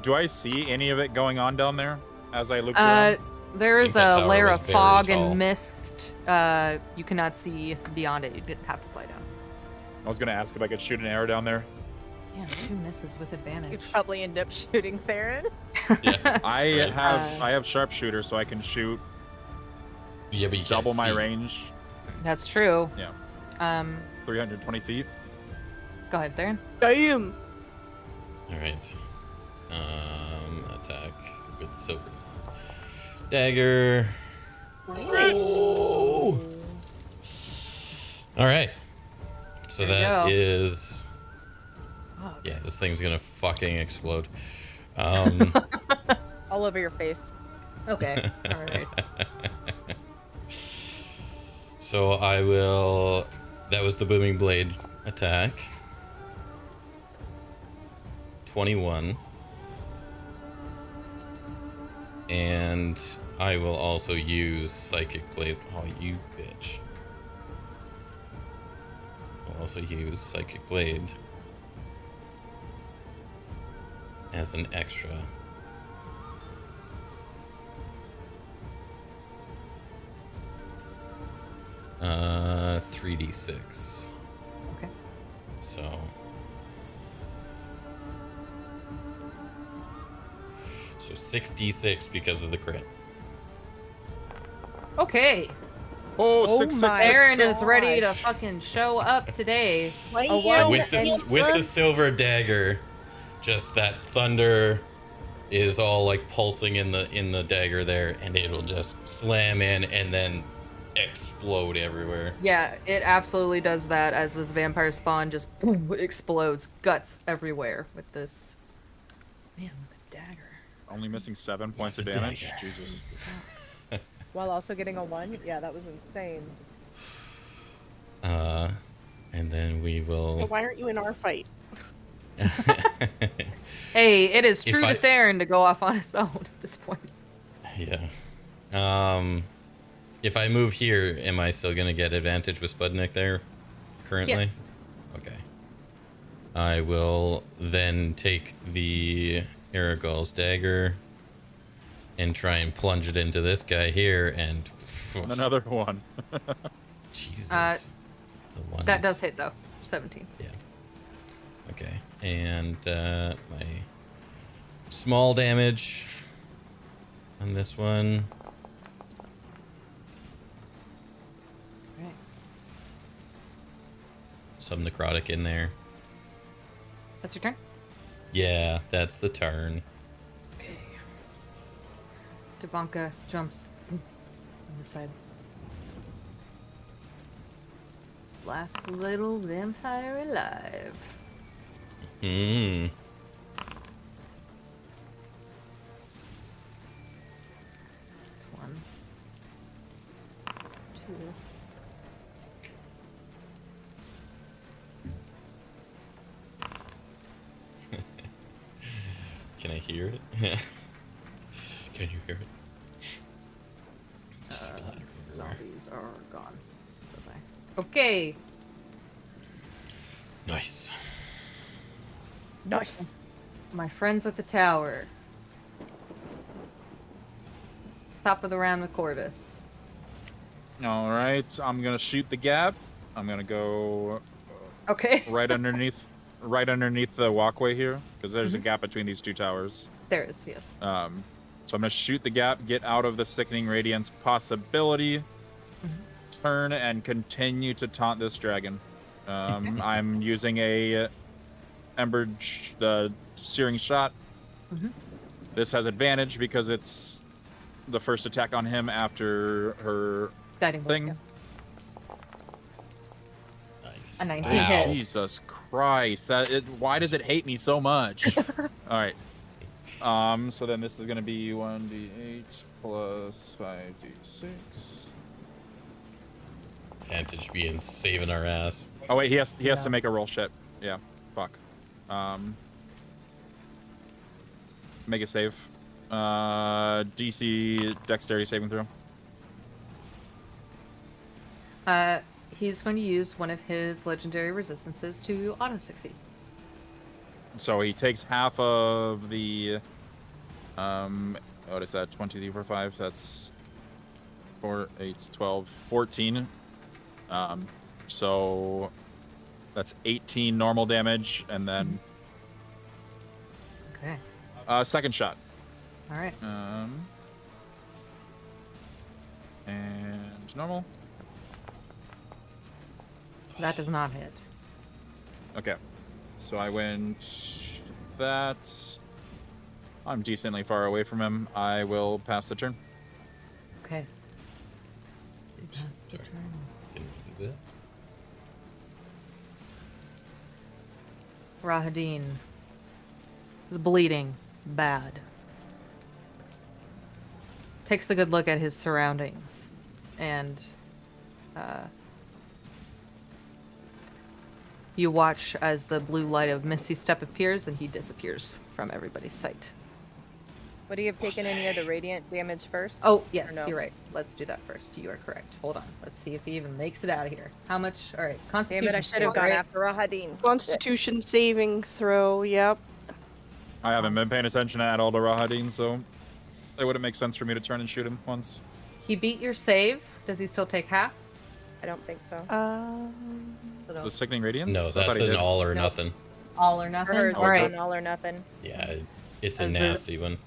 [SPEAKER 5] Do I see any of it going on down there as I look around?
[SPEAKER 4] there is
[SPEAKER 2] think that
[SPEAKER 4] a
[SPEAKER 2] tower
[SPEAKER 4] layer
[SPEAKER 2] was
[SPEAKER 4] of
[SPEAKER 2] very
[SPEAKER 4] fog
[SPEAKER 2] tall.
[SPEAKER 4] and mist. You cannot see beyond it. You didn't have to fly down.
[SPEAKER 5] I was gonna ask if I could shoot an arrow down there.
[SPEAKER 4] Yeah, 2 misses with advantage.
[SPEAKER 7] You'd probably end up shooting Theron.
[SPEAKER 2] Yeah.
[SPEAKER 5] I
[SPEAKER 2] Right.
[SPEAKER 5] I have sharpshooter, so I can shoot
[SPEAKER 2] Yeah, but you can't
[SPEAKER 5] double my
[SPEAKER 2] see.
[SPEAKER 5] range.
[SPEAKER 4] That's true.
[SPEAKER 5] Yeah,
[SPEAKER 4] Um,
[SPEAKER 5] 320 feet.
[SPEAKER 4] go ahead, Theron.
[SPEAKER 6] Damn!
[SPEAKER 2] All right. Attack with silver dagger. Oh. All right. So
[SPEAKER 4] There you
[SPEAKER 2] that
[SPEAKER 4] go.
[SPEAKER 2] is.
[SPEAKER 4] Oh,
[SPEAKER 2] Yeah, this thing's gonna fucking explode.
[SPEAKER 7] All over your face.
[SPEAKER 4] okay. All right.
[SPEAKER 2] So I will. That was the booming blade attack. 21. And I will also use Psychic Blade. Oh, you bitch. I'll also use Psychic Blade as an extra. Uh, 3d6.
[SPEAKER 4] Okay.
[SPEAKER 2] So 6d6 because of the crit.
[SPEAKER 4] Okay.
[SPEAKER 5] Oh,
[SPEAKER 6] Oh
[SPEAKER 5] 6,
[SPEAKER 6] my
[SPEAKER 5] 6, 6,
[SPEAKER 4] Theron
[SPEAKER 5] 6.
[SPEAKER 4] is ready to fucking show up today.
[SPEAKER 6] Why
[SPEAKER 7] A
[SPEAKER 6] you
[SPEAKER 7] one
[SPEAKER 6] don't
[SPEAKER 2] with the silver dagger, just that thunder is all like pulsing in the dagger there, and it'll just slam in and then explode everywhere.
[SPEAKER 4] Yeah, it absolutely does that as this vampire spawn just boom, explodes, guts everywhere with this. Man, with a dagger.
[SPEAKER 5] Only missing 7 points of
[SPEAKER 2] With the
[SPEAKER 5] damage.
[SPEAKER 2] dagger.
[SPEAKER 5] Jesus.
[SPEAKER 7] While also getting a 1? Yeah, that was insane.
[SPEAKER 2] And then we
[SPEAKER 6] So
[SPEAKER 2] will.
[SPEAKER 6] why aren't you in our fight?
[SPEAKER 4] Hey, it is
[SPEAKER 2] If
[SPEAKER 4] true
[SPEAKER 2] I-
[SPEAKER 4] to Theron to go off on his own at this point.
[SPEAKER 2] Yeah. If I move here, am I still gonna get advantage with Spudnik there currently?
[SPEAKER 4] Yes.
[SPEAKER 2] Okay. I will then take the Aragol's dagger and try and plunge it into this guy here, and
[SPEAKER 5] Another one.
[SPEAKER 2] Jesus. The one
[SPEAKER 4] That does hit though. 17.
[SPEAKER 2] Yeah. Okay. And my small damage on this one.
[SPEAKER 4] Right.
[SPEAKER 2] some necrotic in there.
[SPEAKER 4] That's your turn?
[SPEAKER 2] Yeah, that's the turn.
[SPEAKER 4] Okay. Devanka jumps on the side. Last little vampire alive.
[SPEAKER 2] Hmm.
[SPEAKER 4] This one. Two.
[SPEAKER 2] Can I hear it? Can you hear it? Splatter everywhere.
[SPEAKER 4] Zombies are gone. Bye-bye. Okay.
[SPEAKER 2] Nice.
[SPEAKER 7] Nice.
[SPEAKER 4] My friends at the tower. Top of the round with Corvus.
[SPEAKER 5] All right, I'm gonna shoot the gap. I'm gonna go
[SPEAKER 4] Okay.
[SPEAKER 5] right underneath the walkway here, because there's a gap between these two towers.
[SPEAKER 4] There is, yes.
[SPEAKER 5] So I'm gonna shoot the gap, get out of the sickening radiance possibility, turn and continue to taunt this dragon. I'm using the searing shot. This has advantage because it's the first attack on him after her
[SPEAKER 4] Guiding bolt,
[SPEAKER 5] thing.
[SPEAKER 4] yeah.
[SPEAKER 2] Nice.
[SPEAKER 4] A 19
[SPEAKER 2] Wow.
[SPEAKER 4] hits.
[SPEAKER 5] Jesus Christ! Why does it hate me so much? All right. So then this is gonna be 1d8 plus 5d6.
[SPEAKER 2] Advantage being saving our ass.
[SPEAKER 5] Oh wait, he has to make a roll. Shit. Yeah. Fuck. Make a save. DC Dexterity saving throw.
[SPEAKER 4] He's going to use one of his legendary resistances to auto succeed.
[SPEAKER 5] So he takes half of the. What is that? 20 for 5. That's 4, 8, 12, 14. So that's 18 normal damage, and then
[SPEAKER 4] Okay.
[SPEAKER 5] second shot.
[SPEAKER 4] All right.
[SPEAKER 5] And normal.
[SPEAKER 4] That does not hit.
[SPEAKER 5] Okay. So I went that. I'm decently far away from him. I will pass the turn.
[SPEAKER 4] Okay. That's the
[SPEAKER 2] Sorry.
[SPEAKER 4] turn.
[SPEAKER 2] Can we do that?
[SPEAKER 4] Rahadin is bleeding bad. Takes a good look at his surroundings and you watch as the blue light of Misty Step appears and he disappears from everybody's sight.
[SPEAKER 7] Would he have taken any of the radiant damage first?
[SPEAKER 4] Oh, yes,
[SPEAKER 7] no?
[SPEAKER 4] you're right. Let's do that first. You are correct. Hold on. Let's see if he even makes it out of here. How much? All right. Constitution.
[SPEAKER 7] Damn it, I should have
[SPEAKER 4] save,
[SPEAKER 7] gone
[SPEAKER 4] right?
[SPEAKER 7] after Rahadin.
[SPEAKER 6] Constitution saving throw, yep.
[SPEAKER 5] I haven't been paying attention at all to Rahadin, so it wouldn't make sense for me to turn and shoot him once.
[SPEAKER 4] He beat your save. Does he still take half?
[SPEAKER 7] I don't think so.
[SPEAKER 4] So no.
[SPEAKER 5] The Sickening Radiance?
[SPEAKER 2] No,
[SPEAKER 5] I thought
[SPEAKER 2] that's
[SPEAKER 5] he
[SPEAKER 2] an
[SPEAKER 5] did.
[SPEAKER 2] all or
[SPEAKER 7] Nope.
[SPEAKER 2] nothing.
[SPEAKER 4] All or
[SPEAKER 7] For
[SPEAKER 4] nothing?
[SPEAKER 7] hers,
[SPEAKER 4] All
[SPEAKER 7] it's
[SPEAKER 4] right.
[SPEAKER 7] an all or nothing.
[SPEAKER 2] Yeah, it's a
[SPEAKER 4] As the-
[SPEAKER 2] nasty one.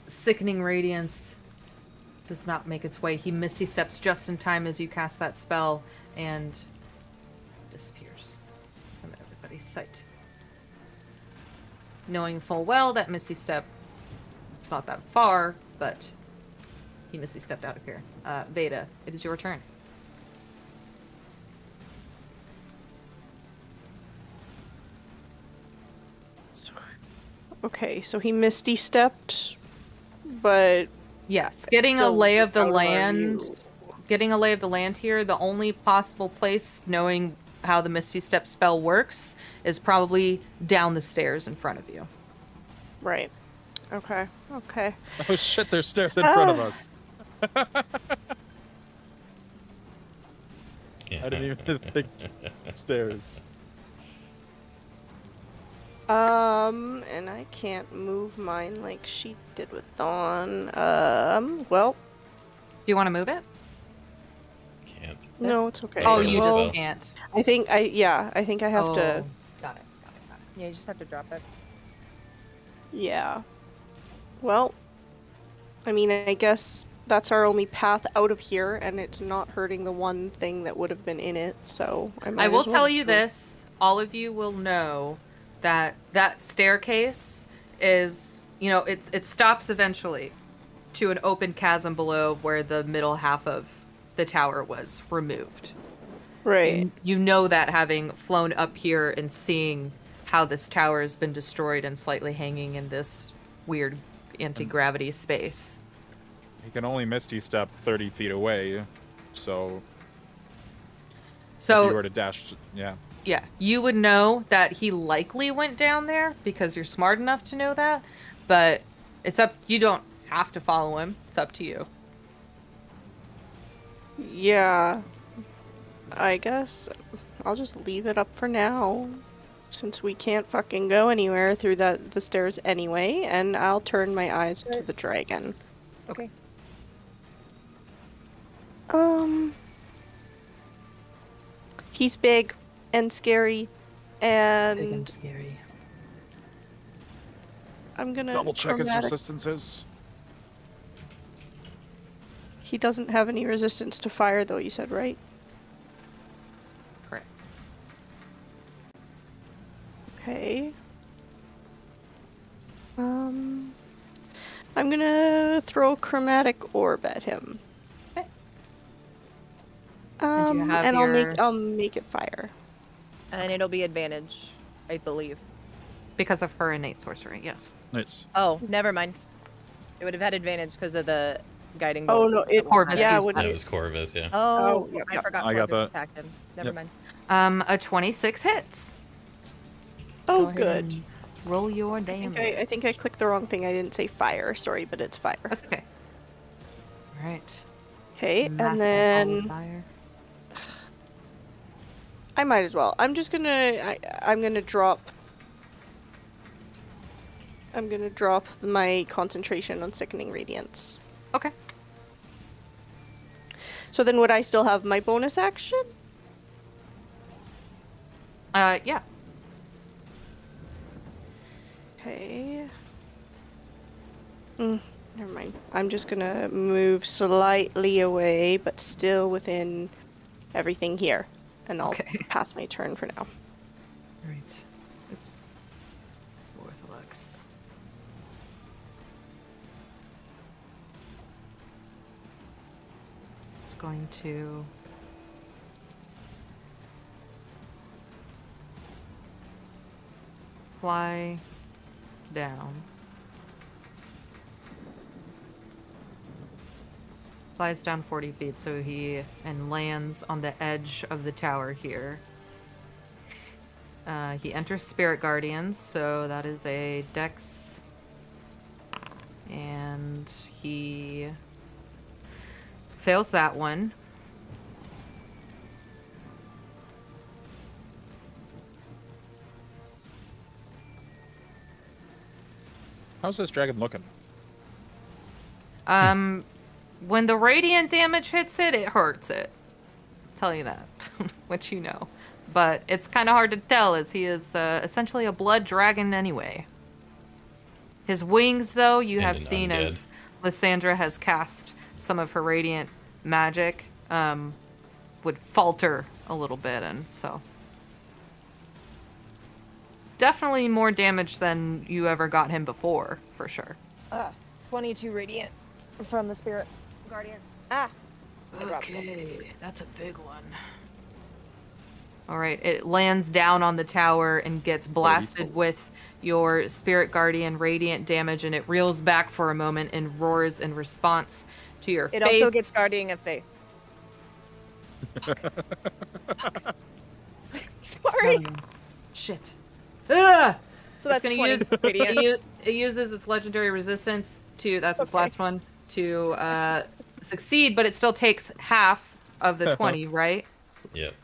[SPEAKER 4] Sickening Radiance does not make its way. He misty steps just in time as you cast that spell and disappears from everybody's sight. Knowing full well that misty step, it's not that far, but he misty stepped out of here. Vayda, it is your turn.
[SPEAKER 6] Okay, so he misty stepped, but
[SPEAKER 4] Yes, getting a
[SPEAKER 6] still
[SPEAKER 4] lay
[SPEAKER 6] is
[SPEAKER 4] of the
[SPEAKER 6] out our
[SPEAKER 4] land.
[SPEAKER 6] view.
[SPEAKER 4] Getting a lay of the land here, the only possible place, knowing how the Misty Step spell works, is probably down the stairs in front of you.
[SPEAKER 6] Right. Okay. Okay.
[SPEAKER 5] Oh shit, there's stairs in front of us. I didn't even think stairs.
[SPEAKER 6] And I can't move mine like she did with Dawn. Well,
[SPEAKER 4] Do you want to move it?
[SPEAKER 2] Can't.
[SPEAKER 6] no, it's okay.
[SPEAKER 4] Oh,
[SPEAKER 2] Burn
[SPEAKER 4] you
[SPEAKER 2] the
[SPEAKER 6] Well,
[SPEAKER 2] spell.
[SPEAKER 4] just can't.
[SPEAKER 6] I think I have to.
[SPEAKER 4] Oh, got it.
[SPEAKER 7] Yeah, you just have to drop it.
[SPEAKER 6] Yeah. Well, I mean, I guess that's our only path out of here, and it's not hurting the one thing that would have been in it, so
[SPEAKER 4] I will tell you this. All of you will know that that staircase is, you know, it stops eventually to an open chasm below where the middle half of the tower was removed.
[SPEAKER 6] Right.
[SPEAKER 4] You know that, having flown up here and seeing how this tower has been destroyed and slightly hanging in this weird anti-gravity space.
[SPEAKER 5] He can only Misty Step 30 feet away, so if you were to dash, yeah.
[SPEAKER 4] Yeah, you would know that he likely went down there because you're smart enough to know that, but it's up. You don't have to follow him. It's up to you.
[SPEAKER 6] Yeah. I guess I'll just leave it up for now, since we can't fucking go anywhere through the stairs anyway, and I'll turn my eyes to the dragon.
[SPEAKER 7] Okay.
[SPEAKER 6] He's big and scary, and
[SPEAKER 4] Big and scary.
[SPEAKER 5] I'm gonna
[SPEAKER 6] double check his
[SPEAKER 5] resistances.
[SPEAKER 6] He doesn't have any resistance to fire, though, you said, right?
[SPEAKER 4] Correct.
[SPEAKER 6] Okay. I'm gonna throw a chromatic orb at him.
[SPEAKER 4] Okay. And
[SPEAKER 6] I'll make it fire.
[SPEAKER 7] And it'll be advantage, I believe.
[SPEAKER 4] Because of her innate sorcery, yes.
[SPEAKER 5] Nice.
[SPEAKER 7] Oh, never mind. It would have had advantage because of the guiding
[SPEAKER 6] Oh
[SPEAKER 7] bolt.
[SPEAKER 6] no, it
[SPEAKER 4] Corvus
[SPEAKER 6] yeah,
[SPEAKER 4] used
[SPEAKER 6] would
[SPEAKER 2] That was Corvus, yeah.
[SPEAKER 7] Oh,
[SPEAKER 6] yep,
[SPEAKER 7] I
[SPEAKER 6] yep.
[SPEAKER 7] forgot.
[SPEAKER 5] I got
[SPEAKER 7] Corvus
[SPEAKER 5] that.
[SPEAKER 7] attacked him. Never
[SPEAKER 5] Yep.
[SPEAKER 7] mind.
[SPEAKER 4] A 26 hits.
[SPEAKER 6] Oh,
[SPEAKER 4] Go ahead
[SPEAKER 6] good.
[SPEAKER 4] and roll your damage.
[SPEAKER 6] I think I clicked the wrong thing. I didn't say fire. Sorry, but it's fire.
[SPEAKER 4] That's okay. All right.
[SPEAKER 6] Okay, and
[SPEAKER 4] Massive
[SPEAKER 6] then
[SPEAKER 4] fire.
[SPEAKER 6] I might as well. I'm just gonna. I'm gonna drop. I'm gonna drop my concentration on sickening radiance.
[SPEAKER 4] Okay.
[SPEAKER 6] So then, would I still have my bonus action?
[SPEAKER 4] Yeah.
[SPEAKER 6] Okay. Never mind. I'm just gonna move slightly away, but still within everything here, and I'll
[SPEAKER 4] Okay.
[SPEAKER 6] pass my turn for now.
[SPEAKER 4] All right. Oops. Orthodox. It's going to fly down. Flies down 40 feet, so and lands on the edge of the tower here. He enters Spirit Guardians, so that is a Dex, and he fails that one.
[SPEAKER 5] How's this dragon looking?
[SPEAKER 4] When the radiant damage hits it, it hurts it. Tell you that, which you know. But it's kind of hard to tell, as he is essentially a blood dragon anyway. His wings, though, you have seen as Lysandra has cast some of her radiant magic, would falter a little bit, and so definitely more damage than you ever got him before, for sure.
[SPEAKER 7] 22 radiant from the Spirit Guardian. I dropped it.
[SPEAKER 4] Okay, that's a big one. All right, it lands down on the tower and gets blasted with your Spirit Guardian radiant damage, and it reels back for a moment and roars in response to your
[SPEAKER 7] It
[SPEAKER 4] faith.
[SPEAKER 7] also gets Guardian of Faith. Sorry.
[SPEAKER 4] Shit. Ugh!
[SPEAKER 7] So that's
[SPEAKER 4] It's
[SPEAKER 7] 20
[SPEAKER 4] use,
[SPEAKER 7] radiant.
[SPEAKER 4] it uses its legendary resistance to, that's its
[SPEAKER 7] Okay.
[SPEAKER 4] last one, to succeed, but it still takes half of the 20, right?
[SPEAKER 2] Yep.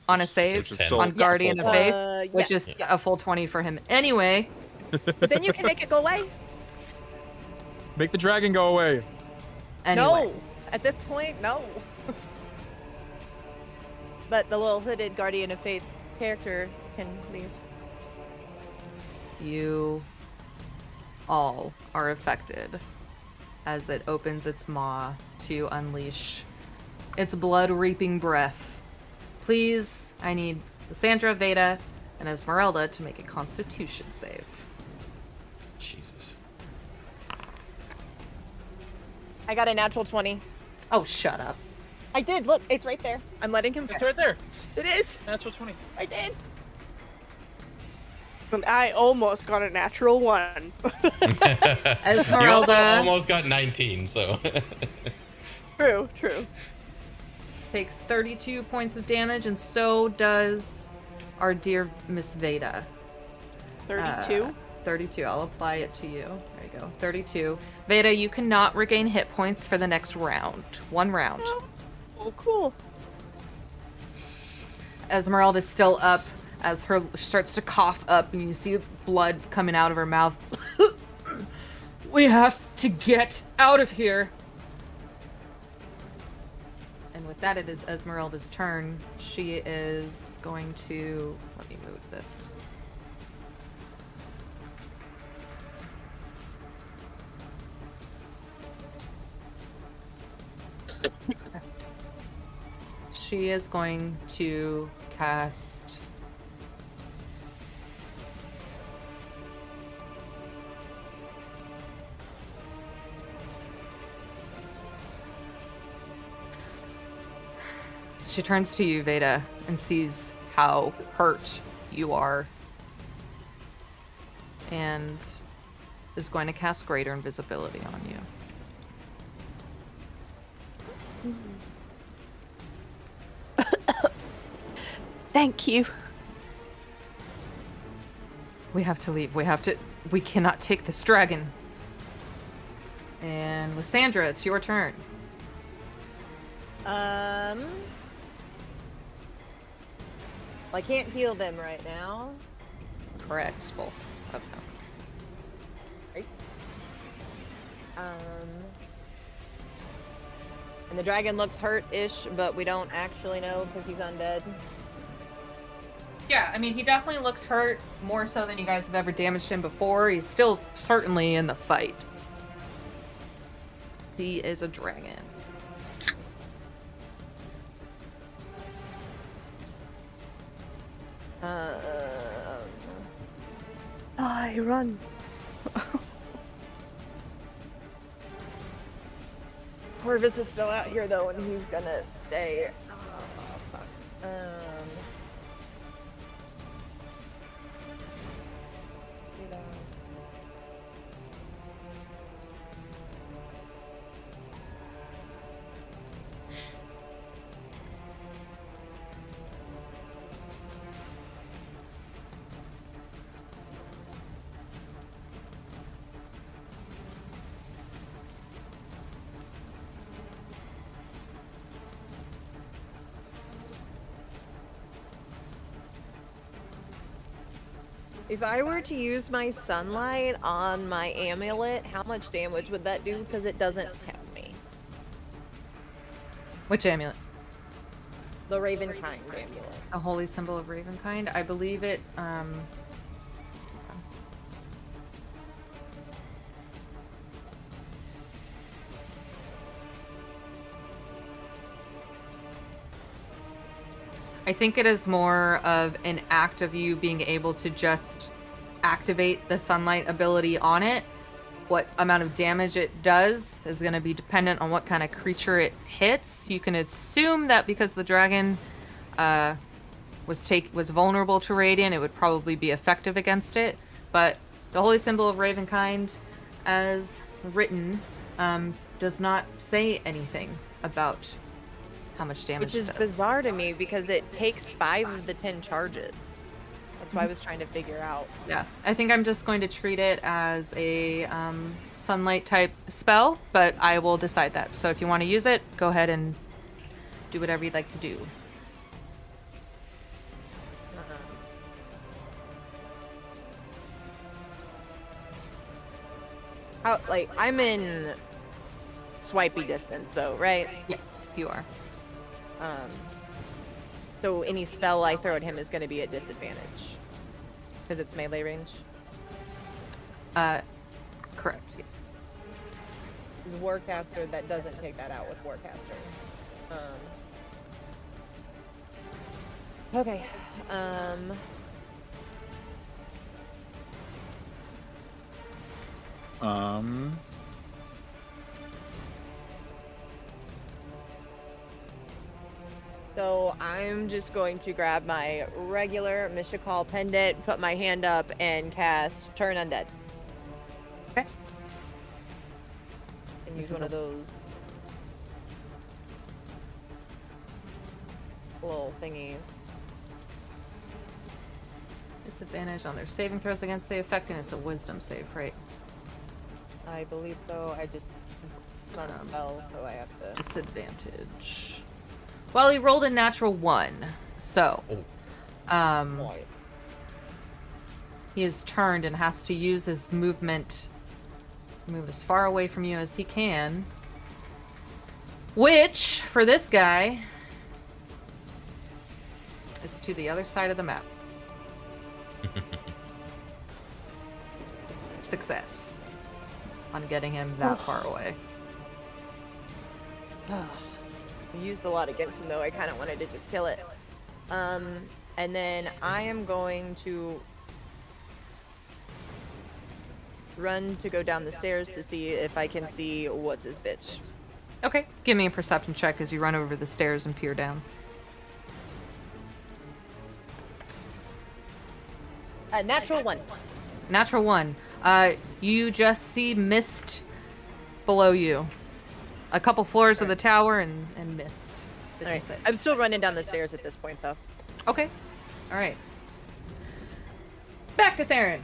[SPEAKER 4] On a save?
[SPEAKER 5] Which is still
[SPEAKER 4] On Guardian of
[SPEAKER 5] full
[SPEAKER 4] Faith? Which
[SPEAKER 7] yes.
[SPEAKER 4] is a full 20 for him anyway.
[SPEAKER 7] But then you can make it go away.
[SPEAKER 5] Make the dragon go away.
[SPEAKER 4] Anyway.
[SPEAKER 7] No. At this point, no. But the little hooded Guardian of Faith character can leave.
[SPEAKER 4] You all are affected as it opens its maw to unleash its blood-reaping breath. Please, I need Lysandra, Vayda, and Esmeralda to make a Constitution save.
[SPEAKER 2] Jesus.
[SPEAKER 7] I got a natural 20.
[SPEAKER 4] Oh, shut up.
[SPEAKER 7] I did. Look, it's right there. I'm letting him.
[SPEAKER 5] It's right there.
[SPEAKER 7] It is.
[SPEAKER 5] Natural 20.
[SPEAKER 7] I did.
[SPEAKER 6] And I almost got a natural 1.
[SPEAKER 4] Esmeralda.
[SPEAKER 2] You also almost got 19, so.
[SPEAKER 6] True.
[SPEAKER 4] Takes 32 points of damage, and so does our dear Miss Vayda.
[SPEAKER 6] 32.
[SPEAKER 4] 32. I'll apply it to you. There you go. 32. Vayda, you cannot regain hit points for the next round. 1 round.
[SPEAKER 6] Oh, cool.
[SPEAKER 4] Esmeralda's still up as her starts to cough up, and you see blood coming out of her mouth. We have to get out of here. And with that, it is Esmeralda's turn. She is going to... Let me move this. She is going to cast... She turns to you, Vayda, and sees how hurt you are. And is going to cast Greater Invisibility on you.
[SPEAKER 6] Thank you.
[SPEAKER 4] We have to leave. We cannot take this dragon. And Lysandra, it's your turn.
[SPEAKER 7] I can't heal them right now.
[SPEAKER 4] Correct, both of them.
[SPEAKER 7] Right. And the dragon looks hurt-ish, but we don't actually know because he's undead.
[SPEAKER 4] Yeah, I mean, he definitely looks hurt, more so than you guys have ever damaged him before. He's still certainly in the fight. He is a dragon.
[SPEAKER 6] I run.
[SPEAKER 7] Corvus is still out here though, and he's gonna stay. Oh, fuck. If I were to use my sunlight on my amulet, how much damage would that do? Because it doesn't tell me.
[SPEAKER 4] Which amulet?
[SPEAKER 7] The Ravenkind amulet.
[SPEAKER 4] A holy symbol of Ravenkind. I believe it, I think it is more of an act of you being able to just activate the sunlight ability on it. What amount of damage it does is going to be dependent on what kind of creature it hits. You can assume that because the dragon was vulnerable to radiant, it would probably be effective against it. But the holy symbol of Ravenkind, as written, does not say anything about how much damage
[SPEAKER 7] Which is
[SPEAKER 4] it does.
[SPEAKER 7] bizarre to me because it takes 5 of the 10 charges. That's why I was trying to figure out.
[SPEAKER 4] Yeah, I think I'm just going to treat it as a sunlight type spell, but I will decide that. So if you want to use it, go ahead and do whatever you'd like to do.
[SPEAKER 7] How, like, I'm in swipey distance though, right?
[SPEAKER 4] Yes, you are.
[SPEAKER 7] So any spell I throw at him is going to be at disadvantage because it's melee range.
[SPEAKER 4] Correct. Yeah.
[SPEAKER 7] use Warcaster, that doesn't take that out with Warcaster. Okay. So I'm just going to grab my regular Mishakal pendant, put my hand up, and cast Turn Undead.
[SPEAKER 4] Okay.
[SPEAKER 7] And use
[SPEAKER 4] This is
[SPEAKER 7] one of those little thingies.
[SPEAKER 4] Disadvantage on their saving throws against the effect, and it's a wisdom save, right?
[SPEAKER 7] I believe so. I just it's not a spell, so I have to.
[SPEAKER 4] Disadvantage. Well, he rolled a natural 1, so he is turned and has to use his movement, move as far away from you as he can. Which, for this guy, is to the other side of the map. Success on getting him that far away.
[SPEAKER 7] I used a lot against him, though. I kind of wanted to just kill it. And then I am going to run to go down the stairs to see if I can see what's his bitch.
[SPEAKER 4] Okay, give me a perception check as you run over the stairs and peer down.
[SPEAKER 7] A natural 1.
[SPEAKER 4] Natural 1. You just see mist below you. A couple floors of the tower and mist.
[SPEAKER 7] Alright. I'm still running down the stairs at this point, though.
[SPEAKER 4] Okay. Alright. Back to Theron.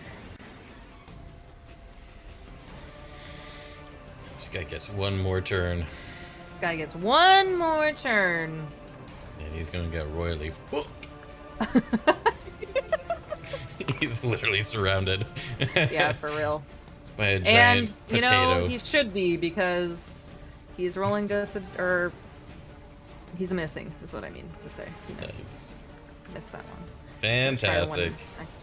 [SPEAKER 2] This guy gets one more turn.
[SPEAKER 4] Guy gets one more turn.
[SPEAKER 2] And he's gonna get royally fucked. He's literally surrounded.
[SPEAKER 4] Yeah, for real.
[SPEAKER 2] By a giant
[SPEAKER 4] And,
[SPEAKER 2] potato.
[SPEAKER 4] you know, he should be because he's rolling or he's missing, is what I mean to say. He missed.
[SPEAKER 2] Nice.
[SPEAKER 4] Missed that one.
[SPEAKER 2] Fantastic.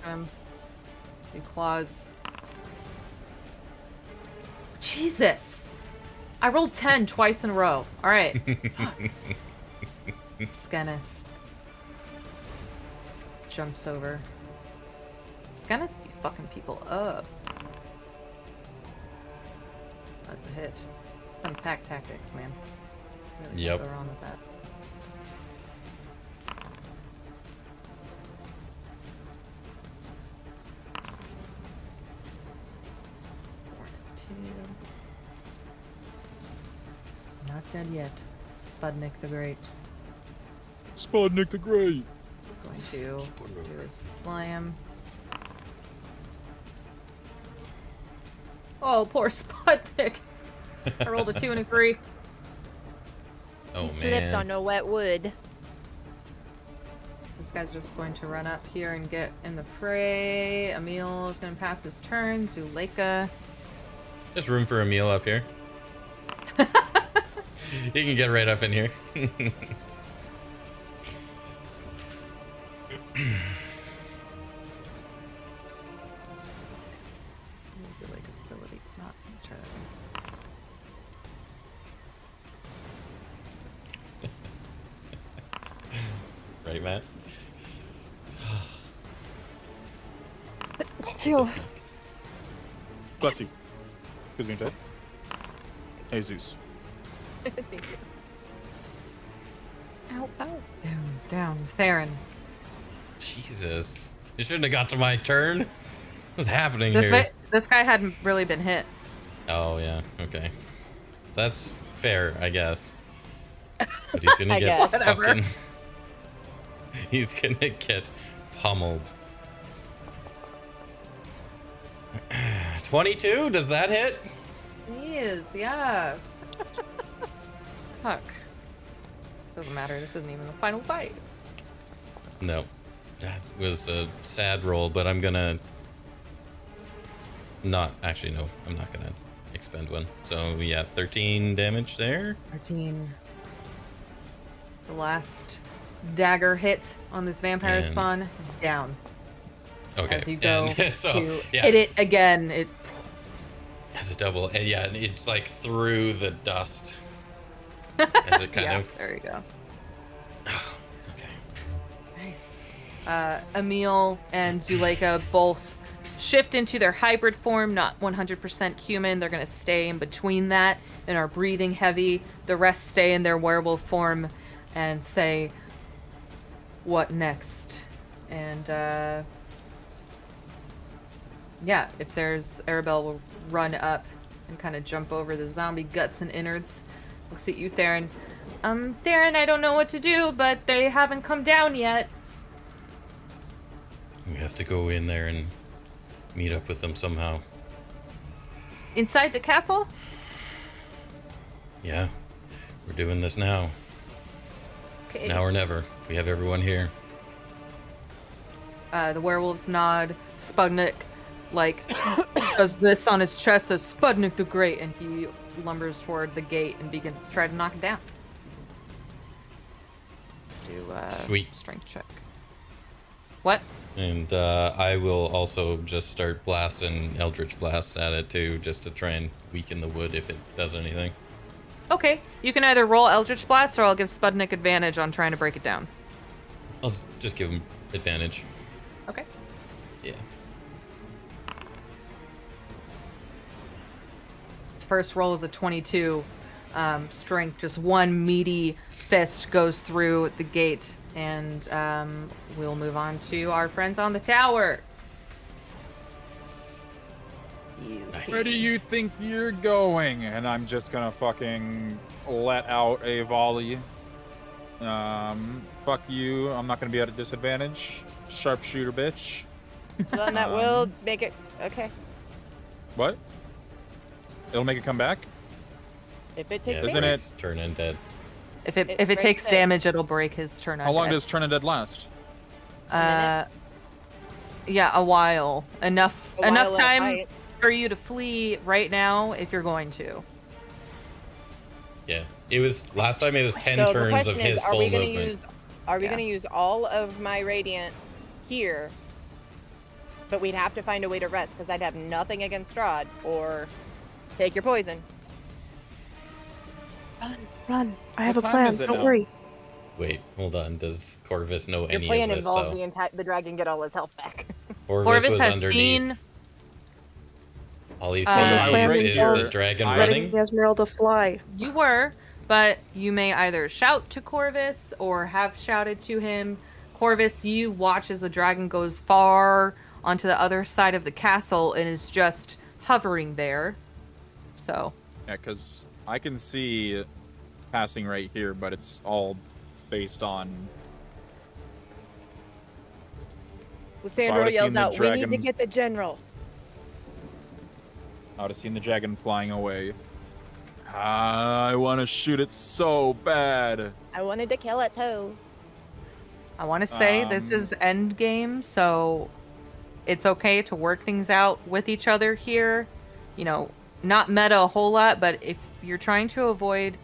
[SPEAKER 4] Do claws. Jesus! I rolled 10 twice in a row. Alright. Skenis. Jumps over. Skenis be fucking people up. That's a hit. Some pack tactics, man. Really
[SPEAKER 2] Yep.
[SPEAKER 4] can't go wrong with that. Not dead yet. Spudnik the Great.
[SPEAKER 5] Spudnik the Great.
[SPEAKER 4] Going to do his slam. Oh, poor Spudnik. I rolled a 2 and a 3.
[SPEAKER 2] Oh,
[SPEAKER 7] He
[SPEAKER 2] man.
[SPEAKER 7] slipped on no wet wood.
[SPEAKER 4] This guy's just going to run up here and get in the fray. Emil is going to pass his turn. Zuleika.
[SPEAKER 2] There's room for a meal up here. You can get right up in here.
[SPEAKER 4] Zuleika's ability's not turn.
[SPEAKER 2] Right, Matt?
[SPEAKER 5] Bless you. Gesundheit. Jesus.
[SPEAKER 7] Thank you. Ow, ow.
[SPEAKER 4] Down. Theron.
[SPEAKER 2] Jesus. You shouldn't have got to my turn. What's happening here?
[SPEAKER 4] This guy hadn't really been hit.
[SPEAKER 2] Oh, yeah. Okay. That's fair, I guess. But he's gonna
[SPEAKER 7] I
[SPEAKER 2] get
[SPEAKER 7] guess.
[SPEAKER 2] fucking... He's gonna get pummeled. 22? Does that hit?
[SPEAKER 4] He is, yeah. Fuck. Doesn't matter. This isn't even the final fight.
[SPEAKER 2] No. That was a sad roll, but I'm gonna... Not... Actually, no. I'm not gonna expend one. So, yeah, 13 damage there.
[SPEAKER 4] 13. The last dagger hit on this vampire
[SPEAKER 2] And-
[SPEAKER 4] spawn. Down.
[SPEAKER 2] Okay.
[SPEAKER 4] As you go
[SPEAKER 2] and so,
[SPEAKER 4] to
[SPEAKER 2] yeah.
[SPEAKER 4] hit it again, it
[SPEAKER 2] as a double, and yeah, it's like through the dust as it kind
[SPEAKER 4] Yeah,
[SPEAKER 2] of.
[SPEAKER 4] there you go.
[SPEAKER 2] Okay.
[SPEAKER 4] Nice. Emil and Zuleika both shift into their hybrid form, not 100% human. They're going to stay in between that and are breathing heavy. The rest stay in their werewolf form and say, what next? And, yeah, if there's... Arabelle will run up and kind of jump over the zombie guts and innards. Looks at you, Theron. Theron, I don't know what to do, but they haven't come down yet.
[SPEAKER 2] We have to go in there and meet up with them somehow.
[SPEAKER 4] Inside the castle?
[SPEAKER 2] Yeah, we're doing this now. It's
[SPEAKER 4] Okay.
[SPEAKER 2] now or never. We have everyone here.
[SPEAKER 4] The werewolves nod. Spudnik, does this on his chest, says, Spudnik the Great, and he lumbers toward the gate and begins to try to knock it down. Do
[SPEAKER 2] Sweet.
[SPEAKER 4] strength check. What?
[SPEAKER 2] And I will also just start blasting Eldritch Blasts at it too, just to try and weaken the wood if it does anything.
[SPEAKER 4] Okay, you can either roll Eldritch Blast or I'll give Spudnik advantage on trying to break it down.
[SPEAKER 2] I'll just give him advantage.
[SPEAKER 4] Okay.
[SPEAKER 2] Yeah.
[SPEAKER 4] His first roll is a 22. Strength, just one meaty fist goes through the gate, and we'll move on to our friends on the tower.
[SPEAKER 5] Where do you think you're going? And I'm just gonna fucking let out a volley. Fuck you. I'm not gonna be at a disadvantage. Sharpshooter, bitch.
[SPEAKER 7] Well, and that will make it okay.
[SPEAKER 5] What? It'll make it come back?
[SPEAKER 7] If it
[SPEAKER 2] Yeah,
[SPEAKER 7] takes
[SPEAKER 5] Isn't
[SPEAKER 7] damage.
[SPEAKER 5] it-
[SPEAKER 2] turn undead?
[SPEAKER 4] If it
[SPEAKER 7] breaks
[SPEAKER 4] takes
[SPEAKER 7] it.
[SPEAKER 4] damage, it'll break his turn.
[SPEAKER 5] How long
[SPEAKER 4] undead.
[SPEAKER 5] does Turn Undead last?
[SPEAKER 4] Yeah, a while. Enough
[SPEAKER 7] A while
[SPEAKER 4] enough
[SPEAKER 7] at
[SPEAKER 4] time
[SPEAKER 7] night.
[SPEAKER 4] for you to flee right now if you're going to.
[SPEAKER 2] Yeah. It was last time. It was 10
[SPEAKER 7] So the
[SPEAKER 2] turns
[SPEAKER 7] question
[SPEAKER 2] of
[SPEAKER 7] is,
[SPEAKER 2] his
[SPEAKER 7] are
[SPEAKER 2] full
[SPEAKER 7] we gonna
[SPEAKER 2] movement.
[SPEAKER 7] use? Are we
[SPEAKER 4] Yeah.
[SPEAKER 7] gonna use all of my radiant here? But we'd have to find a way to rest because I'd have nothing against Strahd, or take your poison.
[SPEAKER 6] Run. I have a
[SPEAKER 5] What time
[SPEAKER 6] plan.
[SPEAKER 5] is it
[SPEAKER 6] Don't
[SPEAKER 5] now?
[SPEAKER 6] worry.
[SPEAKER 2] Wait, hold on. Does Corvus know
[SPEAKER 7] Your
[SPEAKER 2] any
[SPEAKER 7] plan
[SPEAKER 2] of this
[SPEAKER 7] involves
[SPEAKER 2] though?
[SPEAKER 7] the dragon get all his health back.
[SPEAKER 4] Corvus
[SPEAKER 2] was
[SPEAKER 4] has
[SPEAKER 2] underneath.
[SPEAKER 4] seen.
[SPEAKER 2] All he
[SPEAKER 4] Uh,
[SPEAKER 2] sees is
[SPEAKER 6] plan
[SPEAKER 2] the dragon
[SPEAKER 5] I-
[SPEAKER 6] Letting
[SPEAKER 2] running.
[SPEAKER 6] the Esmeralda fly.
[SPEAKER 4] You were, but you may either shout to Corvus or have shouted to him. Corvus, you watch as the dragon goes far onto the other side of the castle and is just hovering there. So,
[SPEAKER 5] Yeah, because I can see passing right here, but it's all based on. I
[SPEAKER 7] Lysandra
[SPEAKER 5] would've
[SPEAKER 7] yells
[SPEAKER 5] seen the
[SPEAKER 7] out, "We need to
[SPEAKER 5] dragon-
[SPEAKER 7] get the general."
[SPEAKER 5] I would have seen the dragon flying away. I want to shoot it so bad.
[SPEAKER 7] I wanted to kill it too.
[SPEAKER 4] I want to say this is end game, so it's okay to work things out with each other here. You know, not meta a whole lot, but if you're trying to avoid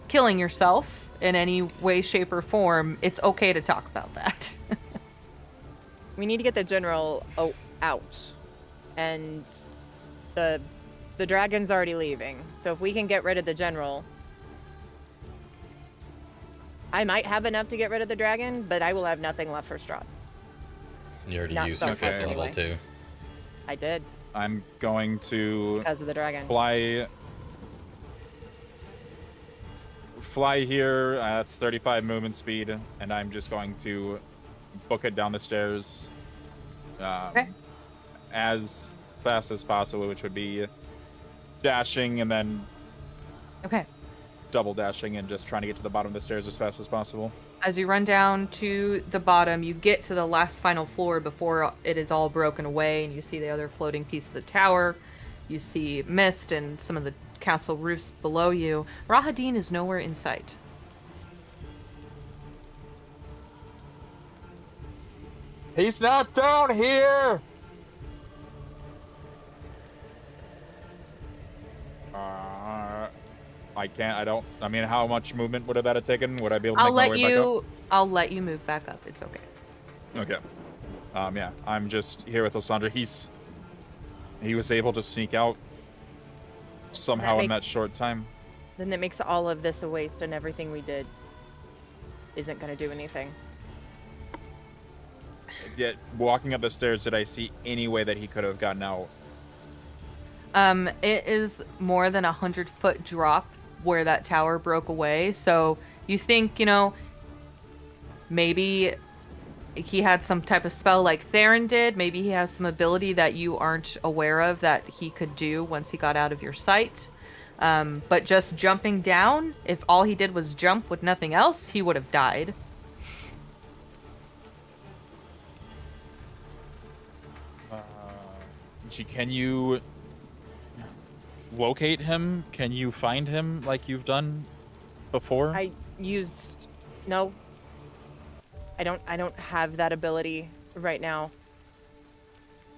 [SPEAKER 4] killing yourself in any way, shape, or form, it's okay to talk about that.
[SPEAKER 7] We need to get the general out, and the dragon's already leaving. So if we can get rid of the general, I might have enough to get rid of the dragon, but I will have nothing left for Strahd.
[SPEAKER 2] You already
[SPEAKER 7] Not
[SPEAKER 2] used your
[SPEAKER 7] Sorceress
[SPEAKER 2] first level
[SPEAKER 7] anyway.
[SPEAKER 2] too.
[SPEAKER 7] I did
[SPEAKER 5] I'm going to
[SPEAKER 7] because of the dragon.
[SPEAKER 5] fly here. That's 35 movement speed, and I'm just going to book it down the stairs
[SPEAKER 4] Okay.
[SPEAKER 5] as fast as possible, which would be dashing and then
[SPEAKER 4] Okay.
[SPEAKER 5] double dashing and just trying to get to the bottom of the stairs as fast as possible.
[SPEAKER 4] As you run down to the bottom, you get to the last final floor before it is all broken away, and you see the other floating piece of the tower. You see mist and some of the castle roofs below you. Rahadin is nowhere in sight.
[SPEAKER 5] He's not down here! I can't, I mean, how much movement would that have taken? Would I be able to
[SPEAKER 4] I'll
[SPEAKER 5] make my
[SPEAKER 4] let
[SPEAKER 5] way back
[SPEAKER 4] you. I'll let you move back up. It's okay.
[SPEAKER 5] up? Okay. Yeah, I'm just here with Lysandra. He was able to sneak out somehow in that
[SPEAKER 7] makes-
[SPEAKER 5] short time.
[SPEAKER 7] Then that makes all of this a waste, and everything we did isn't going to do anything.
[SPEAKER 5] Yet walking up the stairs, did I see any way that he could have gotten out?
[SPEAKER 4] It is more than 100-foot drop where that tower broke away. So you think, maybe he had some type of spell like Theron did. Maybe he has some ability that you aren't aware of that he could do once he got out of your sight. But just jumping down, if all he did was jump with nothing else, he would have died.
[SPEAKER 5] Can you locate him? Can you find him like you've done before?
[SPEAKER 7] No. I don't have that ability right now.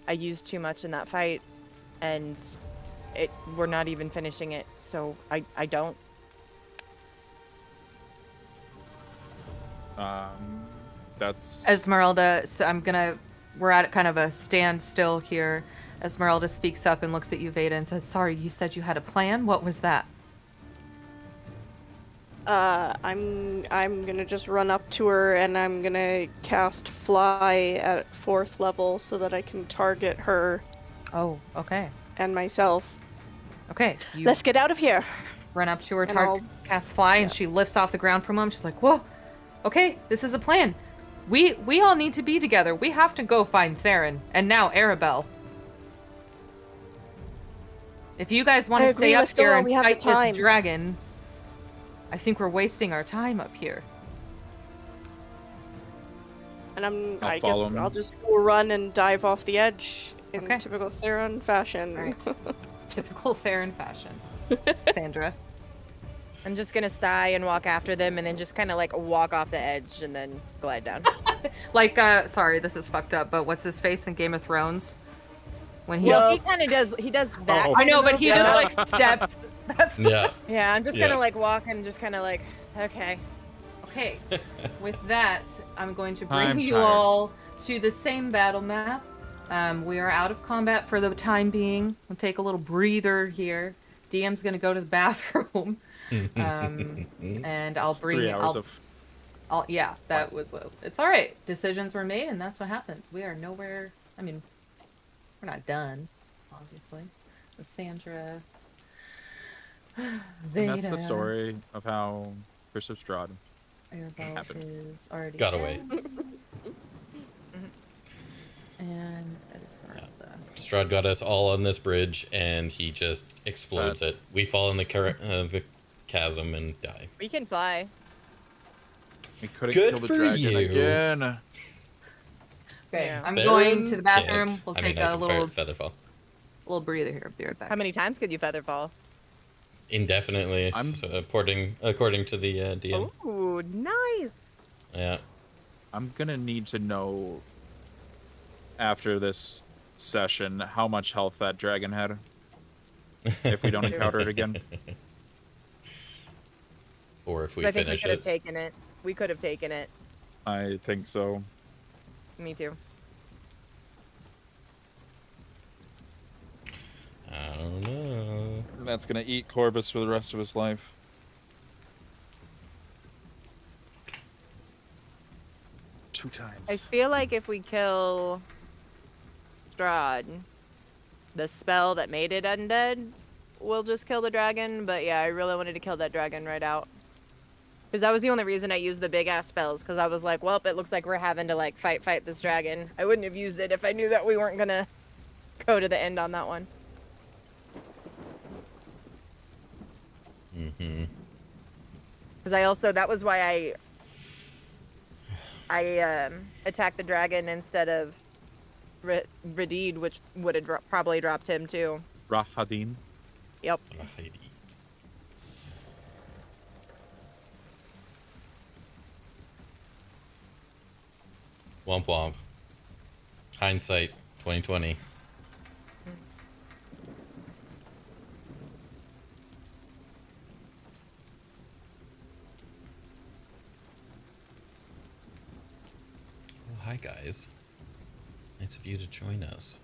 [SPEAKER 7] I used too much in that fight, and we're not even finishing it, so I don't.
[SPEAKER 5] That's
[SPEAKER 4] Esmeralda, so we're at kind of a standstill here. Esmeralda speaks up and looks at you, Vayda, and says, "Sorry, you said you had a plan? What was that?"
[SPEAKER 6] I'm gonna just run up to her and I'm gonna cast Fly at 4th level so that I can target her
[SPEAKER 4] Oh, okay.
[SPEAKER 6] and myself.
[SPEAKER 4] Okay. You
[SPEAKER 6] Let's get out of here.
[SPEAKER 4] run up to her,
[SPEAKER 6] and I'll-
[SPEAKER 4] cast fly, and she lifts off the ground from him. She's like, "Whoa, okay, this is a plan. We all need to be together. We have to go find Theron and now Arabelle. If you guys want
[SPEAKER 6] I
[SPEAKER 4] to
[SPEAKER 6] agree,
[SPEAKER 4] stay up
[SPEAKER 6] let's go
[SPEAKER 4] here
[SPEAKER 6] while
[SPEAKER 4] and
[SPEAKER 6] we have the
[SPEAKER 4] fight this
[SPEAKER 6] time.
[SPEAKER 4] dragon, I think we're wasting our time up here."
[SPEAKER 6] And
[SPEAKER 5] I'll follow him.
[SPEAKER 6] I'll just run and dive off the edge in
[SPEAKER 4] Okay.
[SPEAKER 6] typical Theron fashion.
[SPEAKER 4] All right. Typical Theron fashion. Sandra.
[SPEAKER 7] I'm just gonna sigh and walk after them, and then just kind of like walk off the edge and then glide down.
[SPEAKER 4] Like, sorry, this is fucked up, but what's his face in Game of Thrones? When he...
[SPEAKER 7] Well, he kind of does. He does that.
[SPEAKER 5] Oh.
[SPEAKER 4] I know,
[SPEAKER 7] kind of
[SPEAKER 4] but he
[SPEAKER 7] move,
[SPEAKER 4] just,
[SPEAKER 7] yeah.
[SPEAKER 4] like, steps. That's...
[SPEAKER 2] Yeah.
[SPEAKER 7] Yeah, I'm just
[SPEAKER 2] Yeah.
[SPEAKER 7] gonna like walk and just kind of like, okay.
[SPEAKER 4] Okay, with that, I'm going to bring
[SPEAKER 5] I'm
[SPEAKER 4] you
[SPEAKER 5] tired.
[SPEAKER 4] all to the same battle map. We are out of combat for the time being. We'll take a little breather here. DM's going to go to the bathroom. And I'll bring
[SPEAKER 5] 3 hours
[SPEAKER 4] yeah, that was it's all right. Decisions were made, and that's what happens. We are nowhere. I mean, we're not done, obviously. With Sandra,
[SPEAKER 5] And that's the
[SPEAKER 4] Vayda,
[SPEAKER 5] story of how Curse of Strahd
[SPEAKER 4] Arabelle
[SPEAKER 5] happened.
[SPEAKER 4] is already
[SPEAKER 2] Got
[SPEAKER 4] dead.
[SPEAKER 2] away.
[SPEAKER 4] And that is Esmeralda.
[SPEAKER 2] Strahd got us all on this bridge, and he just explodes it. We fall in the chasm and die.
[SPEAKER 7] We can fly.
[SPEAKER 5] We couldn't
[SPEAKER 2] Good
[SPEAKER 5] kill the
[SPEAKER 2] for
[SPEAKER 5] dragon
[SPEAKER 2] you.
[SPEAKER 5] again.
[SPEAKER 4] Okay,
[SPEAKER 7] Yeah.
[SPEAKER 4] I'm
[SPEAKER 2] Theron
[SPEAKER 4] going to the bathroom.
[SPEAKER 2] can't.
[SPEAKER 4] We'll
[SPEAKER 2] I
[SPEAKER 4] take
[SPEAKER 2] mean, I
[SPEAKER 4] a
[SPEAKER 2] can
[SPEAKER 4] little
[SPEAKER 2] featherfall
[SPEAKER 4] breather here. I'll be right back.
[SPEAKER 7] How many times could you feather fall?
[SPEAKER 2] indefinitely, according to the DM.
[SPEAKER 7] Ooh, nice.
[SPEAKER 2] Yeah.
[SPEAKER 5] I'm gonna need to know after this session how much health that dragon had. If we don't encounter it again.
[SPEAKER 2] Or if we
[SPEAKER 7] I think we
[SPEAKER 2] finish
[SPEAKER 7] could have
[SPEAKER 2] it.
[SPEAKER 7] taken it. We could have taken it.
[SPEAKER 5] I think so.
[SPEAKER 7] Me too.
[SPEAKER 2] I don't know.
[SPEAKER 5] That's gonna eat Corvus for the rest of his life. Two
[SPEAKER 7] I
[SPEAKER 5] times.
[SPEAKER 7] feel like if we kill Strahd, the spell that made it undead will just kill the dragon. But yeah, I really wanted to kill that dragon right out. Because that was the only reason I used the big ass spells. Because I was like, well, it looks like we're having to like fight this dragon. I wouldn't have used it if I knew that we weren't gonna go to the end on that one.
[SPEAKER 2] Mm-hmm.
[SPEAKER 7] Because that was why I attacked the dragon instead of Radid, which would have probably dropped him too.
[SPEAKER 5] Rahadin.
[SPEAKER 7] Yep.
[SPEAKER 2] Heidi. Womp womp. Hindsight 2020. Oh, hi guys. Nice of you to join us.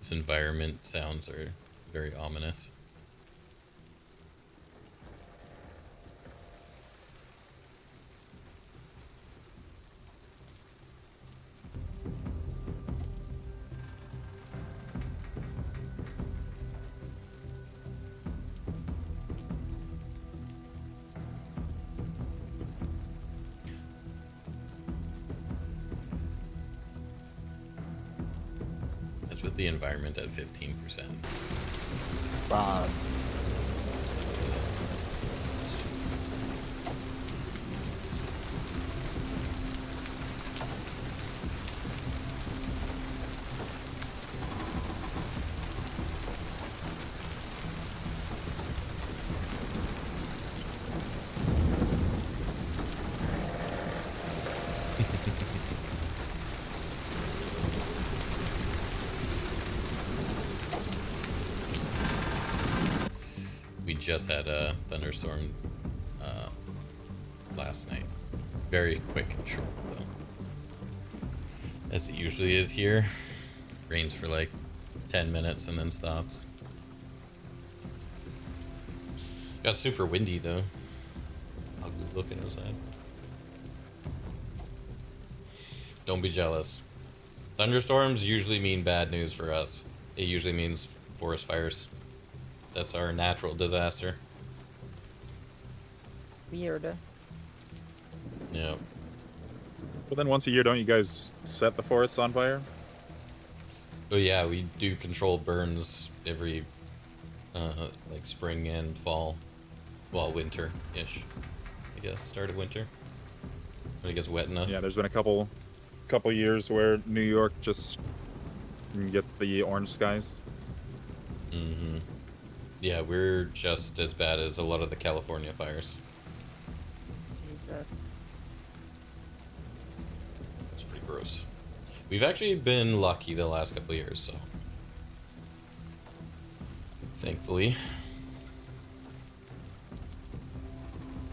[SPEAKER 2] This environment sounds are very ominous. That's with the environment at 15%.
[SPEAKER 5] Wow.
[SPEAKER 2] We just had a thunderstorm last night. Very quick and short, though. As it usually is here. Rains for like 10 minutes and then stops. Got super windy, though. Ugly looking outside. Don't be jealous. Thunderstorms usually mean bad news for us. It usually means forest fires. That's our natural disaster.
[SPEAKER 3] Weird.
[SPEAKER 2] Yeah.
[SPEAKER 5] But then once a year, don't you guys set the forests on fire?
[SPEAKER 2] Oh yeah, we do control burns every like spring and fall. Well, winter-ish. I guess start of winter. When it gets wet enough.
[SPEAKER 5] Yeah, there's been a couple years where New York just gets the orange skies.
[SPEAKER 2] Mm-hmm. Yeah, we're just as bad as a lot of the California fires.
[SPEAKER 3] Jesus.
[SPEAKER 2] It's pretty gross. We've actually been lucky the last couple of years, so thankfully.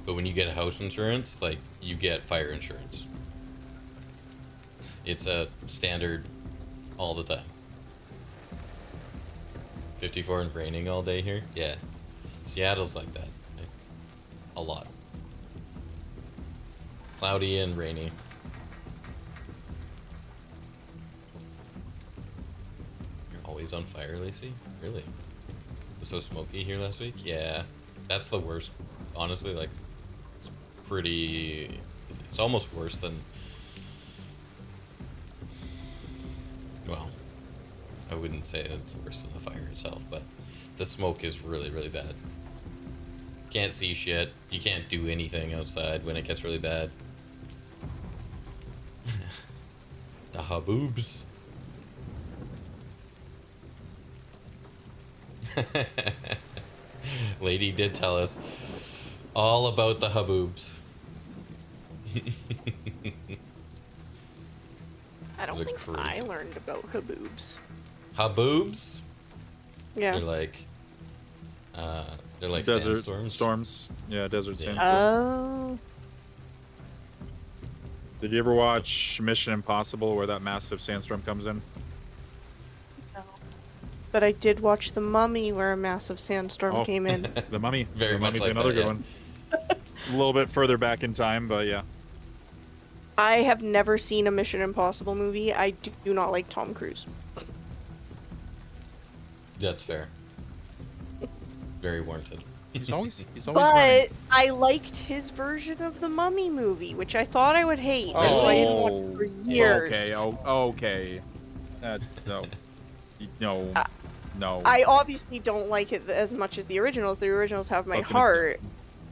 [SPEAKER 2] But when you get house insurance, like, you get fire insurance. It's a standard all the time. 54 and raining all day here? Yeah. Seattle's like that. Like, a lot. Cloudy and rainy. You're always on fire, Lacey? Really? It was so smoky here last week? Yeah. That's the worst. Honestly, like, it's pretty... It's almost worse than... Well... I wouldn't say it's worse than the fire itself, but the smoke is really, really bad. Can't see shit. You can't do anything outside when it gets really bad. The haboobs. Lady did tell us all about the haboobs.
[SPEAKER 6] I don't
[SPEAKER 2] Those are
[SPEAKER 6] think I
[SPEAKER 2] crazy.
[SPEAKER 6] learned about haboobs.
[SPEAKER 2] Haboobs?
[SPEAKER 6] Yeah.
[SPEAKER 2] They're like
[SPEAKER 5] Desert
[SPEAKER 2] sandstorms.
[SPEAKER 5] storms. Yeah, desert
[SPEAKER 2] Yeah.
[SPEAKER 5] sandstorm.
[SPEAKER 6] Oh.
[SPEAKER 5] Did you ever watch Mission Impossible where that massive sandstorm comes in?
[SPEAKER 6] No. But I did watch The Mummy where a massive sandstorm
[SPEAKER 5] Oh.
[SPEAKER 6] came in.
[SPEAKER 5] The Mummy.
[SPEAKER 2] Very
[SPEAKER 5] The
[SPEAKER 2] much
[SPEAKER 5] Mummy's
[SPEAKER 2] like
[SPEAKER 5] another
[SPEAKER 2] that,
[SPEAKER 5] good one. A little bit further back in time, but yeah.
[SPEAKER 6] I have never seen a Mission Impossible movie. I do not like Tom Cruise.
[SPEAKER 2] That's fair. Very warranted.
[SPEAKER 5] He's always
[SPEAKER 6] But
[SPEAKER 5] running.
[SPEAKER 6] I liked his version of the Mummy movie, which I thought I would hate. That's why I didn't watch it for years.
[SPEAKER 5] Okay, okay. That's no. No. No.
[SPEAKER 6] I obviously don't like it as much as the originals. The originals have my
[SPEAKER 5] I was gonna-
[SPEAKER 6] heart.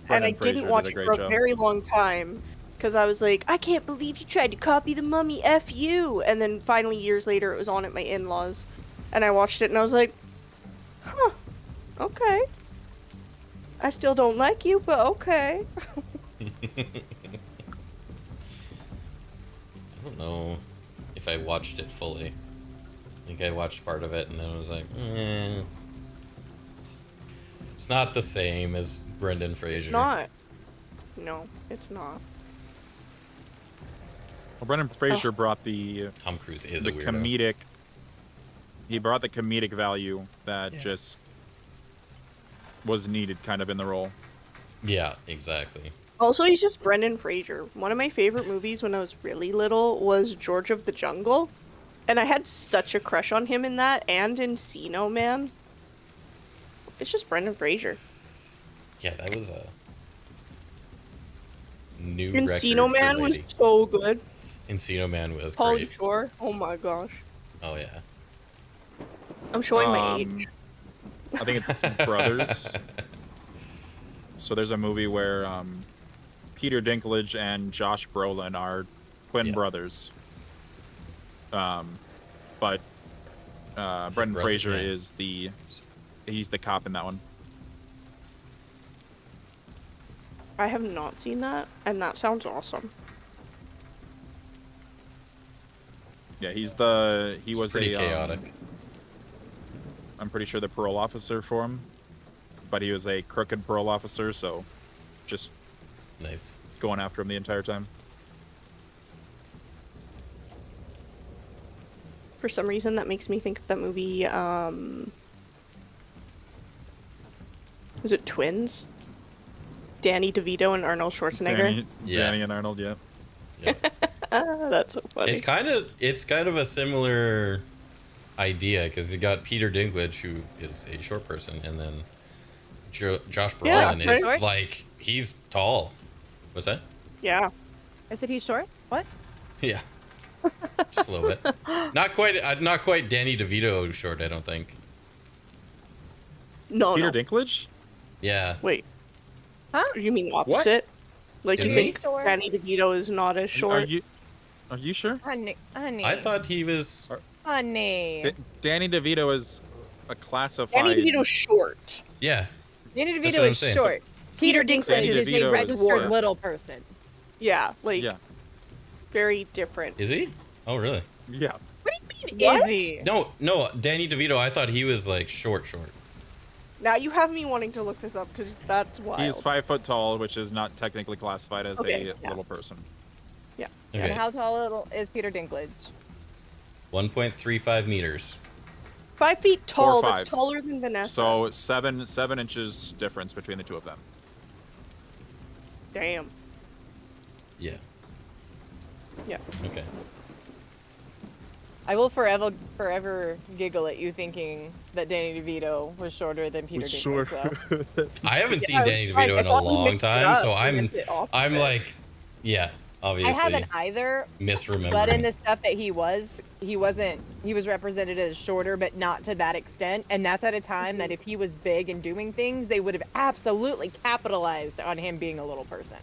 [SPEAKER 6] And I
[SPEAKER 5] Brendan Fraser
[SPEAKER 6] didn't
[SPEAKER 5] did
[SPEAKER 6] watch
[SPEAKER 5] a
[SPEAKER 6] it
[SPEAKER 5] great
[SPEAKER 6] for a
[SPEAKER 5] job.
[SPEAKER 6] very long time. Because I was like, I can't believe you tried to copy the Mummy, F you! And then finally, years later, it was on at my in-laws. And I watched it and I was like, huh, okay. I still don't like you, but okay.
[SPEAKER 2] I don't know if I watched it fully. I think I watched part of it and then I was like, it's not the same as Brendan Fraser.
[SPEAKER 6] Not. No, it's not.
[SPEAKER 5] Well, Brendan Fraser brought the
[SPEAKER 2] Tom Cruise is
[SPEAKER 5] the
[SPEAKER 2] a weirdo.
[SPEAKER 5] comedic he brought the comedic value that
[SPEAKER 2] Yeah.
[SPEAKER 5] just was needed kind of in the role.
[SPEAKER 2] Yeah, exactly.
[SPEAKER 6] Also, he's just Brendan Fraser. One of my favorite movies when I was really little was George of the Jungle. And I had such a crush on him in that and in Encino Man. It's just Brendan Fraser.
[SPEAKER 2] Yeah, that was a new
[SPEAKER 6] Encino
[SPEAKER 2] record
[SPEAKER 6] Man
[SPEAKER 2] for
[SPEAKER 6] was
[SPEAKER 2] Lady.
[SPEAKER 6] so good.
[SPEAKER 2] Encino Man was
[SPEAKER 6] Pauly
[SPEAKER 2] great.
[SPEAKER 6] Shore. Oh my gosh.
[SPEAKER 2] Oh yeah.
[SPEAKER 6] I'm showing my age.
[SPEAKER 5] I think it's Brothers. So there's a movie where Peter Dinklage and Josh Brolin are twin brothers. But Brendan
[SPEAKER 2] brother?
[SPEAKER 5] Fraser
[SPEAKER 2] Yeah.
[SPEAKER 5] is he's the cop in that one.
[SPEAKER 6] I have not seen that, and that sounds awesome.
[SPEAKER 5] Yeah, he
[SPEAKER 2] It's
[SPEAKER 5] was
[SPEAKER 2] pretty
[SPEAKER 5] a
[SPEAKER 2] chaotic.
[SPEAKER 5] I'm pretty sure the parole officer for him, but he was a crooked parole officer, so just
[SPEAKER 2] Nice.
[SPEAKER 5] going after him the entire time.
[SPEAKER 6] For some reason, that makes me think of that movie, was it Twins? Danny DeVito and Arnold Schwarzenegger?
[SPEAKER 5] Danny and Arnold, yeah.
[SPEAKER 2] Yeah.
[SPEAKER 6] That's so funny.
[SPEAKER 2] It's kind of a similar idea because you got Peter Dinklage, who is a short person, and then Josh
[SPEAKER 6] Yeah,
[SPEAKER 2] Brolin
[SPEAKER 6] right.
[SPEAKER 2] is like he's tall. What's that?
[SPEAKER 6] Yeah.
[SPEAKER 7] I said he's short. What?
[SPEAKER 2] Yeah, just a little bit. Not quite Danny DeVito short, I don't think.
[SPEAKER 6] No,
[SPEAKER 5] Peter
[SPEAKER 6] no.
[SPEAKER 5] Dinklage?
[SPEAKER 2] Yeah.
[SPEAKER 6] Wait.
[SPEAKER 7] Huh?
[SPEAKER 6] You mean opposite? Like, you
[SPEAKER 2] Didn't
[SPEAKER 6] think
[SPEAKER 7] he? Short.
[SPEAKER 6] Danny DeVito is not as short?
[SPEAKER 5] Are you sure?
[SPEAKER 7] Honey.
[SPEAKER 2] I thought he was.
[SPEAKER 7] Honey.
[SPEAKER 5] Danny DeVito is a classified.
[SPEAKER 6] Danny DeVito's short.
[SPEAKER 2] Yeah.
[SPEAKER 7] Danny
[SPEAKER 2] That's
[SPEAKER 7] DeVito
[SPEAKER 2] what I'm
[SPEAKER 7] is
[SPEAKER 2] saying.
[SPEAKER 7] short. Peter Dinklage
[SPEAKER 5] Danny
[SPEAKER 7] is
[SPEAKER 5] DeVito
[SPEAKER 7] a
[SPEAKER 5] is
[SPEAKER 7] registered
[SPEAKER 5] short.
[SPEAKER 7] little person.
[SPEAKER 6] Yeah, like,
[SPEAKER 5] Yeah.
[SPEAKER 6] very different.
[SPEAKER 2] Is he? Oh, really?
[SPEAKER 5] Yeah.
[SPEAKER 7] What do you mean?
[SPEAKER 6] What?
[SPEAKER 7] Is he?
[SPEAKER 2] No. Danny DeVito. I thought he was like short.
[SPEAKER 6] Now you have me wanting to look this up, because that's wild.
[SPEAKER 5] He's 5 foot tall, which is not technically classified as
[SPEAKER 6] Okay,
[SPEAKER 5] a
[SPEAKER 6] yeah.
[SPEAKER 5] little person.
[SPEAKER 2] Okay.
[SPEAKER 7] And how tall is Peter Dinklage?
[SPEAKER 2] 1.35 meters.
[SPEAKER 6] 5 feet tall,
[SPEAKER 5] 4 or 5.
[SPEAKER 6] that's taller than Vanessa.
[SPEAKER 5] So 7 inches difference between the two of them.
[SPEAKER 6] Damn.
[SPEAKER 2] Yeah.
[SPEAKER 6] Yeah.
[SPEAKER 2] Okay.
[SPEAKER 7] I will forever giggle at you thinking that Danny DeVito was shorter than Peter Dinklage. Though.
[SPEAKER 2] I haven't seen
[SPEAKER 6] Yeah,
[SPEAKER 2] Danny
[SPEAKER 6] right,
[SPEAKER 2] DeVito
[SPEAKER 6] I
[SPEAKER 2] in a
[SPEAKER 6] thought we
[SPEAKER 2] long
[SPEAKER 6] mixed it
[SPEAKER 2] time,
[SPEAKER 6] up.
[SPEAKER 2] so
[SPEAKER 6] We mixed it off
[SPEAKER 2] I'm
[SPEAKER 6] of it.
[SPEAKER 2] like, yeah,
[SPEAKER 7] I
[SPEAKER 2] obviously
[SPEAKER 7] haven't either,
[SPEAKER 2] misremembering.
[SPEAKER 7] but in the stuff that he was represented as shorter, but not to that extent. And that's at a time that if he was big and doing things, they would have absolutely capitalized on him being a little person.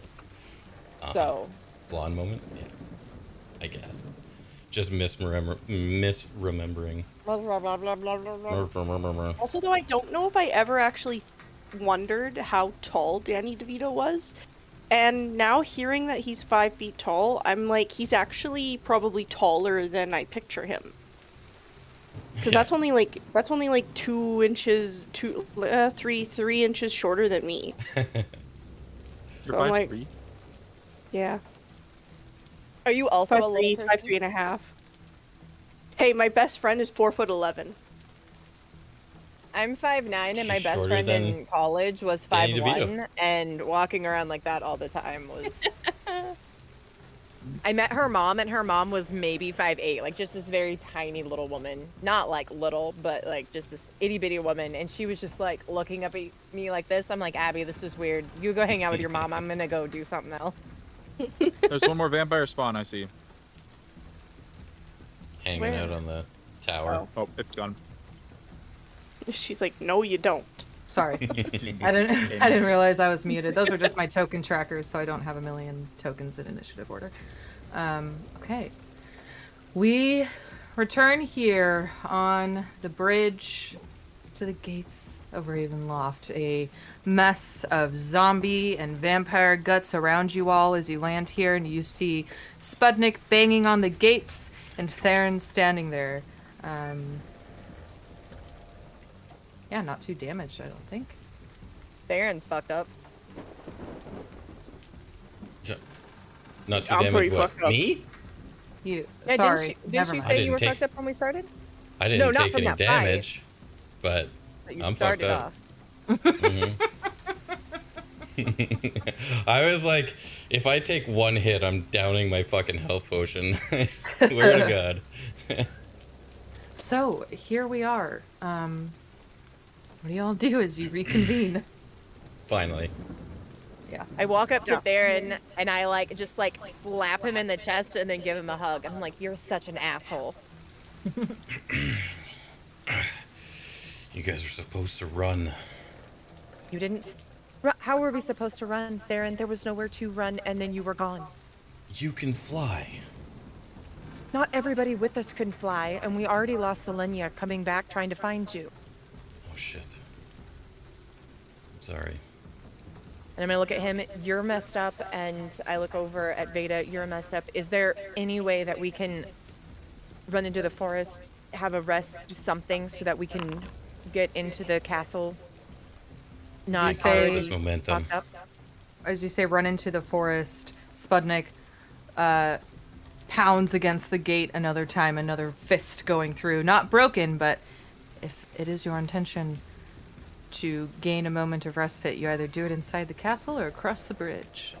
[SPEAKER 7] So
[SPEAKER 2] blonde moment, yeah, I guess. Just misremembering.
[SPEAKER 7] blah, blah, blah, blah, blah, blah, blah.
[SPEAKER 6] Also, though, I don't know if I ever actually wondered how tall Danny DeVito was. And now hearing that he's 5 feet tall, I'm like, he's actually probably taller than I picture him. Because
[SPEAKER 2] Yeah.
[SPEAKER 6] that's only like 2 inches, 3 inches shorter than me.
[SPEAKER 5] You're
[SPEAKER 6] I'm
[SPEAKER 5] 5'3".
[SPEAKER 6] like- Yeah.
[SPEAKER 7] Are you also a
[SPEAKER 6] 5'3",
[SPEAKER 7] little person?
[SPEAKER 6] 5'3" and a half. Hey, my best friend is 4'11".
[SPEAKER 7] I'm 5'9", and my
[SPEAKER 2] She's
[SPEAKER 7] best
[SPEAKER 2] shorter
[SPEAKER 7] friend
[SPEAKER 2] than
[SPEAKER 7] in college was
[SPEAKER 2] Danny
[SPEAKER 7] 5'1", and walking around like that all the time was. I met her mom, and her mom was maybe 5'8", like just this very tiny little woman. Not like little, but like just this itty bitty woman. And she was just like looking up at me like this. I'm like, Abby, this is weird. You go hang out with your mom. I'm gonna go do something else.
[SPEAKER 5] There's one more vampire spawn I see.
[SPEAKER 2] Hanging
[SPEAKER 6] Where?
[SPEAKER 2] out on the tower.
[SPEAKER 5] Oh, it's gone.
[SPEAKER 6] She's like, no, you don't.
[SPEAKER 4] Sorry. I didn't realize I was muted. Those are just my token trackers, so I don't have a million tokens in initiative order. Okay. We return here on the bridge to the gates of Ravenloft. A mess of zombie and vampire guts around you all as you land here, and you see Sputnik banging on the gates and Theron standing there. Yeah, not too damaged, I don't think.
[SPEAKER 7] Theron's fucked up.
[SPEAKER 2] Not too
[SPEAKER 6] I'm
[SPEAKER 2] damaged.
[SPEAKER 6] pretty
[SPEAKER 2] What?
[SPEAKER 6] fucked up.
[SPEAKER 2] Me?
[SPEAKER 4] You
[SPEAKER 7] Yeah,
[SPEAKER 4] sorry.
[SPEAKER 7] Didn't
[SPEAKER 4] never
[SPEAKER 7] you
[SPEAKER 4] mind.
[SPEAKER 7] say you
[SPEAKER 2] didn't
[SPEAKER 7] were
[SPEAKER 2] take-
[SPEAKER 7] fucked up when we started?
[SPEAKER 2] I
[SPEAKER 7] No,
[SPEAKER 2] didn't
[SPEAKER 7] not
[SPEAKER 2] take
[SPEAKER 7] from
[SPEAKER 2] any
[SPEAKER 7] that fight.
[SPEAKER 2] damage, but
[SPEAKER 7] That you
[SPEAKER 2] I'm fucked
[SPEAKER 7] started
[SPEAKER 2] up.
[SPEAKER 7] off.
[SPEAKER 2] I was like, if I take one hit, I'm downing my fucking health potion. I swear to God.
[SPEAKER 4] So here we are. What do y'all do as you reconvene?
[SPEAKER 2] Finally.
[SPEAKER 4] Yeah.
[SPEAKER 7] I walk up to Theron and I like just like slap him in the chest and then give him a hug. I'm like, you're such an asshole.
[SPEAKER 2] You guys are supposed to run.
[SPEAKER 7] You didn't. How were we supposed to run, Theron? There was nowhere to run and then you were gone.
[SPEAKER 2] You can fly.
[SPEAKER 7] Not everybody with us can fly, and we already lost Selenia coming back trying to find you.
[SPEAKER 2] Oh shit. I'm sorry.
[SPEAKER 7] And I'm gonna look at him. You're messed up, and I look over at Vayda. You're messed up. Is there any way that we can run into the forest, have a rest, do something, so that we can get into the castle? Not
[SPEAKER 4] say-
[SPEAKER 7] already
[SPEAKER 2] This momentum.
[SPEAKER 7] fucked up?
[SPEAKER 4] As you say, run into the forest. Spudnik pounds against the gate another time, another fist going through. Not broken, but if it is your intention to gain a moment of respite, you either do it inside the castle or across the bridge.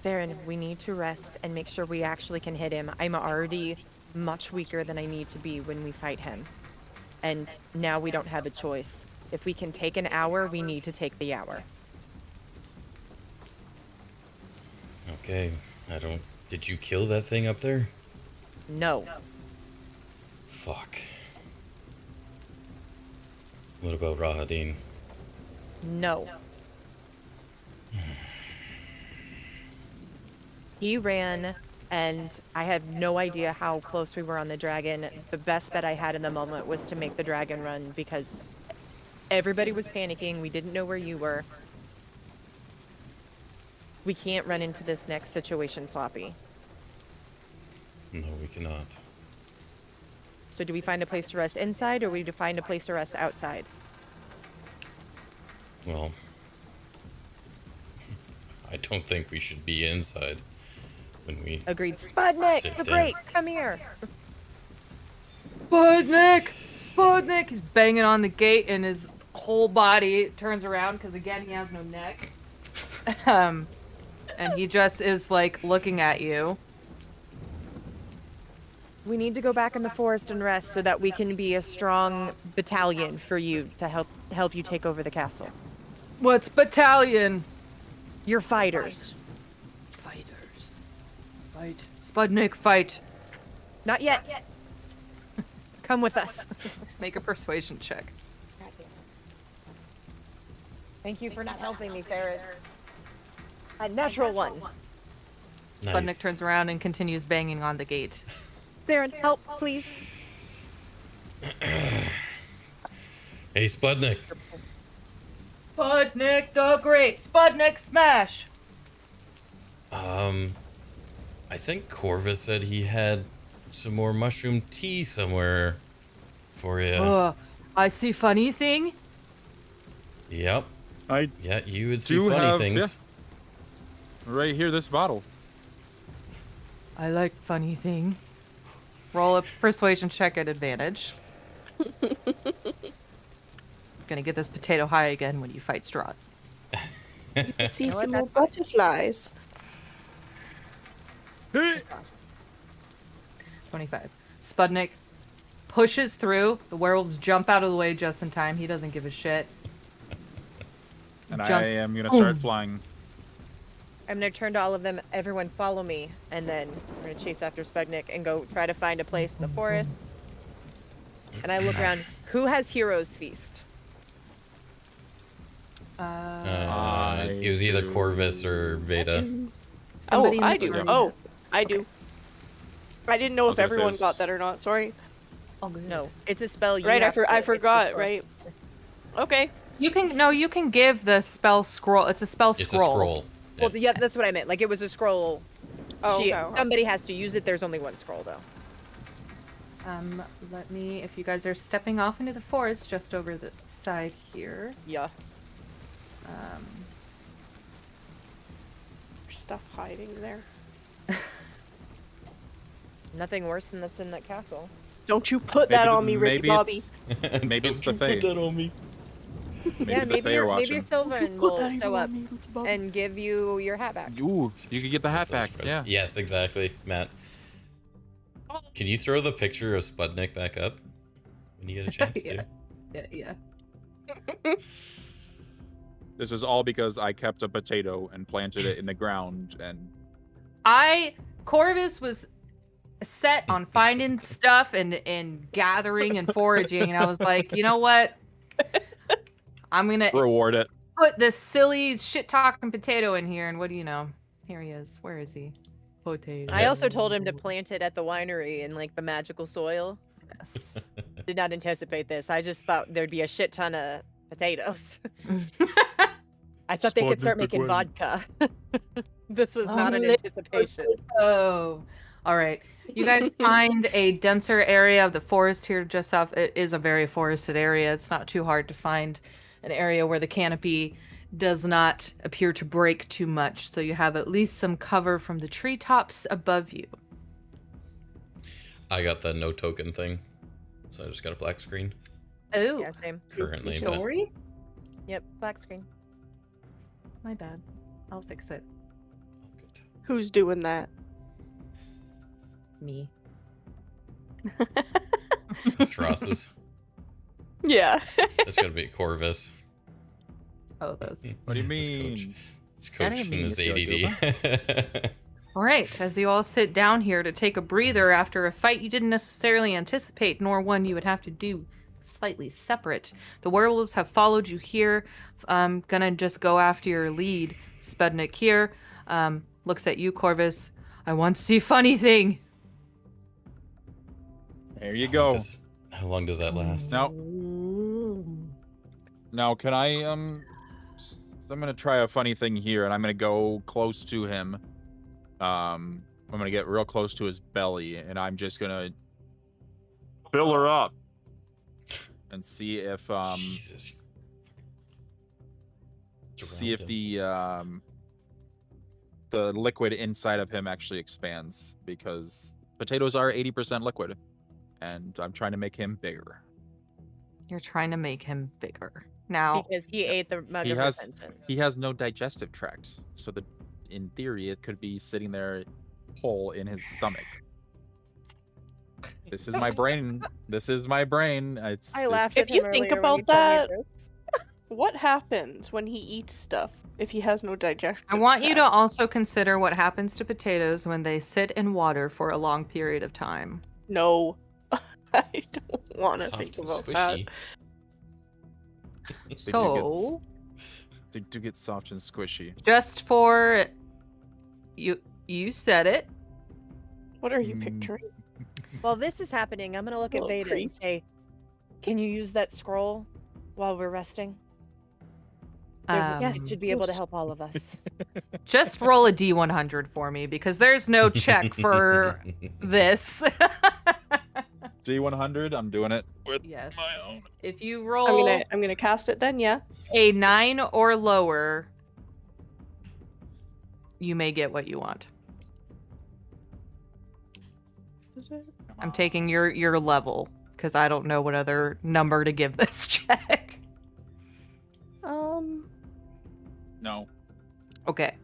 [SPEAKER 7] Theron, we need to rest and make sure we actually can hit him. I'm already much weaker than I need to be when we fight him. And now we don't have a choice. If we can take an hour, we need to take the hour.
[SPEAKER 2] Okay. Did you kill that thing up there?
[SPEAKER 7] No.
[SPEAKER 2] Fuck. What about Rahadin?
[SPEAKER 7] No. He ran, and I have no idea how close we were on the dragon. The best bet I had in the moment was to make the dragon run because everybody was panicking. We didn't know where you were. We can't run into this next situation sloppy.
[SPEAKER 2] No, we cannot.
[SPEAKER 7] So do we find a place to rest inside, or we do find a place to rest outside?
[SPEAKER 2] Well, I don't think we should be inside when we...
[SPEAKER 7] Agreed. Spudnik,
[SPEAKER 2] Sit
[SPEAKER 7] the
[SPEAKER 2] down.
[SPEAKER 7] Great, come here.
[SPEAKER 4] Spudnik! Spudnik! He's banging on the gate and his whole body turns around because, again, he has no neck. And he just is, like, looking at you.
[SPEAKER 7] We need to go back in the forest and rest so that we can be a strong battalion for you to help you take over the castle.
[SPEAKER 4] What's battalion?
[SPEAKER 7] You're fighters.
[SPEAKER 4] Fighters. Fight. Spudnik, fight.
[SPEAKER 7] Not yet. Come with us.
[SPEAKER 4] Make a persuasion check.
[SPEAKER 7] Thank you for not helping me, Theron. A natural one.
[SPEAKER 4] Spudnik
[SPEAKER 2] Nice.
[SPEAKER 4] turns around and continues banging on the gate.
[SPEAKER 7] Theron, help, please.
[SPEAKER 2] Hey, Spudnik.
[SPEAKER 4] Spudnik the Great! Spudnik smash!
[SPEAKER 2] I think Corvus said he had some more mushroom tea somewhere for you.
[SPEAKER 4] I see funny thing.
[SPEAKER 2] Yep.
[SPEAKER 5] I
[SPEAKER 2] Yeah, you would see
[SPEAKER 5] do
[SPEAKER 2] funny
[SPEAKER 5] have
[SPEAKER 2] things.
[SPEAKER 5] right here this bottle.
[SPEAKER 4] I like funny thing. Roll a persuasion check at advantage. Gonna get this potato high again when you fight Strahd.
[SPEAKER 6] See some more butterflies.
[SPEAKER 4] 25. Spudnik pushes through. The werewolves jump out of the way just in time. He doesn't give a shit.
[SPEAKER 5] And
[SPEAKER 4] Jumps.
[SPEAKER 5] I am gonna start flying.
[SPEAKER 7] I'm gonna turn to all of them. Everyone follow me, and then we're gonna chase after Spudnik and go try to find a place in the forest. And I look around. Who has Heroes Feast?
[SPEAKER 2] It was either Corvus or Vayda.
[SPEAKER 4] Somebody in
[SPEAKER 6] Oh,
[SPEAKER 4] the
[SPEAKER 6] I do.
[SPEAKER 4] party.
[SPEAKER 6] Oh, I do. I didn't know
[SPEAKER 5] was
[SPEAKER 6] if
[SPEAKER 5] gonna say
[SPEAKER 6] everyone
[SPEAKER 5] it's-
[SPEAKER 6] got that or not. Sorry.
[SPEAKER 4] Oh, good.
[SPEAKER 7] No, it's a spell. You
[SPEAKER 6] Right,
[SPEAKER 7] have to-
[SPEAKER 6] I
[SPEAKER 7] it's
[SPEAKER 6] forgot.
[SPEAKER 7] a-
[SPEAKER 6] Right. Okay.
[SPEAKER 4] You can give the spell scroll. It's a spell
[SPEAKER 2] It's
[SPEAKER 4] scroll.
[SPEAKER 2] a scroll.
[SPEAKER 7] Well, yeah, that's what I meant. Like it was a scroll.
[SPEAKER 6] Oh,
[SPEAKER 7] She-
[SPEAKER 6] okay.
[SPEAKER 7] Somebody has to use it. There's only one scroll though.
[SPEAKER 4] Let me, if you guys are stepping off into the forest just over the side here.
[SPEAKER 7] Yeah.
[SPEAKER 6] Stuff hiding there.
[SPEAKER 7] Nothing worse than that's in that castle.
[SPEAKER 6] Don't you put that on me, Ricky Bobby.
[SPEAKER 5] Maybe it's the
[SPEAKER 2] Don't you put
[SPEAKER 5] Fae.
[SPEAKER 2] that on me.
[SPEAKER 7] Yeah, maybe your
[SPEAKER 5] watching.
[SPEAKER 7] Sylvan
[SPEAKER 6] Put
[SPEAKER 7] will
[SPEAKER 6] that even
[SPEAKER 7] show
[SPEAKER 6] on
[SPEAKER 7] up
[SPEAKER 6] me, Ricky Bobby.
[SPEAKER 7] and give you your hat back.
[SPEAKER 5] Ooh, you could get the hat
[SPEAKER 2] Those
[SPEAKER 5] back.
[SPEAKER 2] spreads.
[SPEAKER 5] Yeah.
[SPEAKER 2] Yes, exactly, Matt. Can you throw the picture of Spudnik back up when you get a chance to?
[SPEAKER 4] Yeah.
[SPEAKER 5] This is all because I kept a potato and planted it in the ground, and
[SPEAKER 4] Corvus was set on finding stuff and gathering and foraging, and I was like, you know what? I'm gonna
[SPEAKER 5] reward it.
[SPEAKER 4] put this silly shit talking potato in here, and what do you know? Here he is. Where is he? Potato.
[SPEAKER 7] I also told him to plant it at the winery in like the magical soil.
[SPEAKER 4] Yes.
[SPEAKER 7] Did not anticipate this. I just thought there'd be a shit ton of potatoes. I thought they could start making vodka. This was not an anticipation.
[SPEAKER 4] Oh, all right. You guys find a denser area of the forest here just off. It is a very forested area. It's not too hard to find an area where the canopy does not appear to break too much. So you have at least some cover from the treetops above you.
[SPEAKER 2] I got the no token thing, so I just got a black screen
[SPEAKER 4] Oh,
[SPEAKER 7] Yeah, same.
[SPEAKER 2] currently. But
[SPEAKER 4] sorry.
[SPEAKER 7] Yep, black screen.
[SPEAKER 4] My bad. I'll fix it.
[SPEAKER 6] Who's doing that?
[SPEAKER 4] Me.
[SPEAKER 2] Trosses.
[SPEAKER 6] Yeah.
[SPEAKER 2] It's gonna be Corvus.
[SPEAKER 4] Oh, those.
[SPEAKER 5] What do you
[SPEAKER 2] His
[SPEAKER 5] mean?
[SPEAKER 2] coach. He's coaching
[SPEAKER 5] mean
[SPEAKER 2] his
[SPEAKER 5] it's
[SPEAKER 2] ADD.
[SPEAKER 4] All right, as you all sit down here to take a breather after a fight you didn't necessarily anticipate, nor one you would have to do slightly separate. The werewolves have followed you here. Gonna just go after your lead. Spudnik here looks at you, Corvus. I want to see funny thing.
[SPEAKER 5] There you go.
[SPEAKER 2] How long does that last?
[SPEAKER 5] Now, can I I'm gonna try a funny thing here, and I'm gonna go close to him. I'm gonna get real close to his belly, and I'm just gonna fill her up and see if
[SPEAKER 2] Jesus.
[SPEAKER 5] see if the liquid inside of him actually expands, because potatoes are 80% liquid, and I'm trying to make him bigger.
[SPEAKER 4] You're trying to make him bigger. Now,
[SPEAKER 7] Because he ate the mug
[SPEAKER 5] He
[SPEAKER 7] of
[SPEAKER 5] has
[SPEAKER 7] repentance.
[SPEAKER 5] he has no digestive tract, so in theory it could be sitting there whole in his stomach. This is my brain. This is my brain.
[SPEAKER 7] I laughed at
[SPEAKER 6] If you
[SPEAKER 7] him
[SPEAKER 6] think
[SPEAKER 7] earlier when
[SPEAKER 6] about
[SPEAKER 7] you told me
[SPEAKER 6] that-
[SPEAKER 7] this.
[SPEAKER 6] What happens when he eats stuff if he has no digestion?
[SPEAKER 4] I want you to also consider what happens to potatoes when they sit in water for a long period of time.
[SPEAKER 6] No. I don't want to
[SPEAKER 2] Soft
[SPEAKER 6] think
[SPEAKER 2] and
[SPEAKER 6] about that.
[SPEAKER 2] squishy.
[SPEAKER 4] So,
[SPEAKER 5] They do get soft and squishy.
[SPEAKER 4] just for you said it.
[SPEAKER 6] What are you
[SPEAKER 5] Mm.
[SPEAKER 6] picturing?
[SPEAKER 7] While this is happening, I'm gonna look at
[SPEAKER 6] Little
[SPEAKER 7] Vayda
[SPEAKER 6] creep.
[SPEAKER 7] and say, "Can you use that scroll while we're resting?
[SPEAKER 6] Yes,
[SPEAKER 7] It should be able to
[SPEAKER 6] course.
[SPEAKER 7] help all of us."
[SPEAKER 4] Just roll a D100 for me because there's no check for this.
[SPEAKER 5] D100. I'm doing it with
[SPEAKER 4] Yes.
[SPEAKER 5] my own.
[SPEAKER 4] If you roll
[SPEAKER 6] I'm gonna cast it then, yeah.
[SPEAKER 4] a 9 or lower, you may get what you want.
[SPEAKER 6] Is it?
[SPEAKER 4] I'm taking your level because I don't know what other number to give this check.
[SPEAKER 5] No.
[SPEAKER 4] Okay.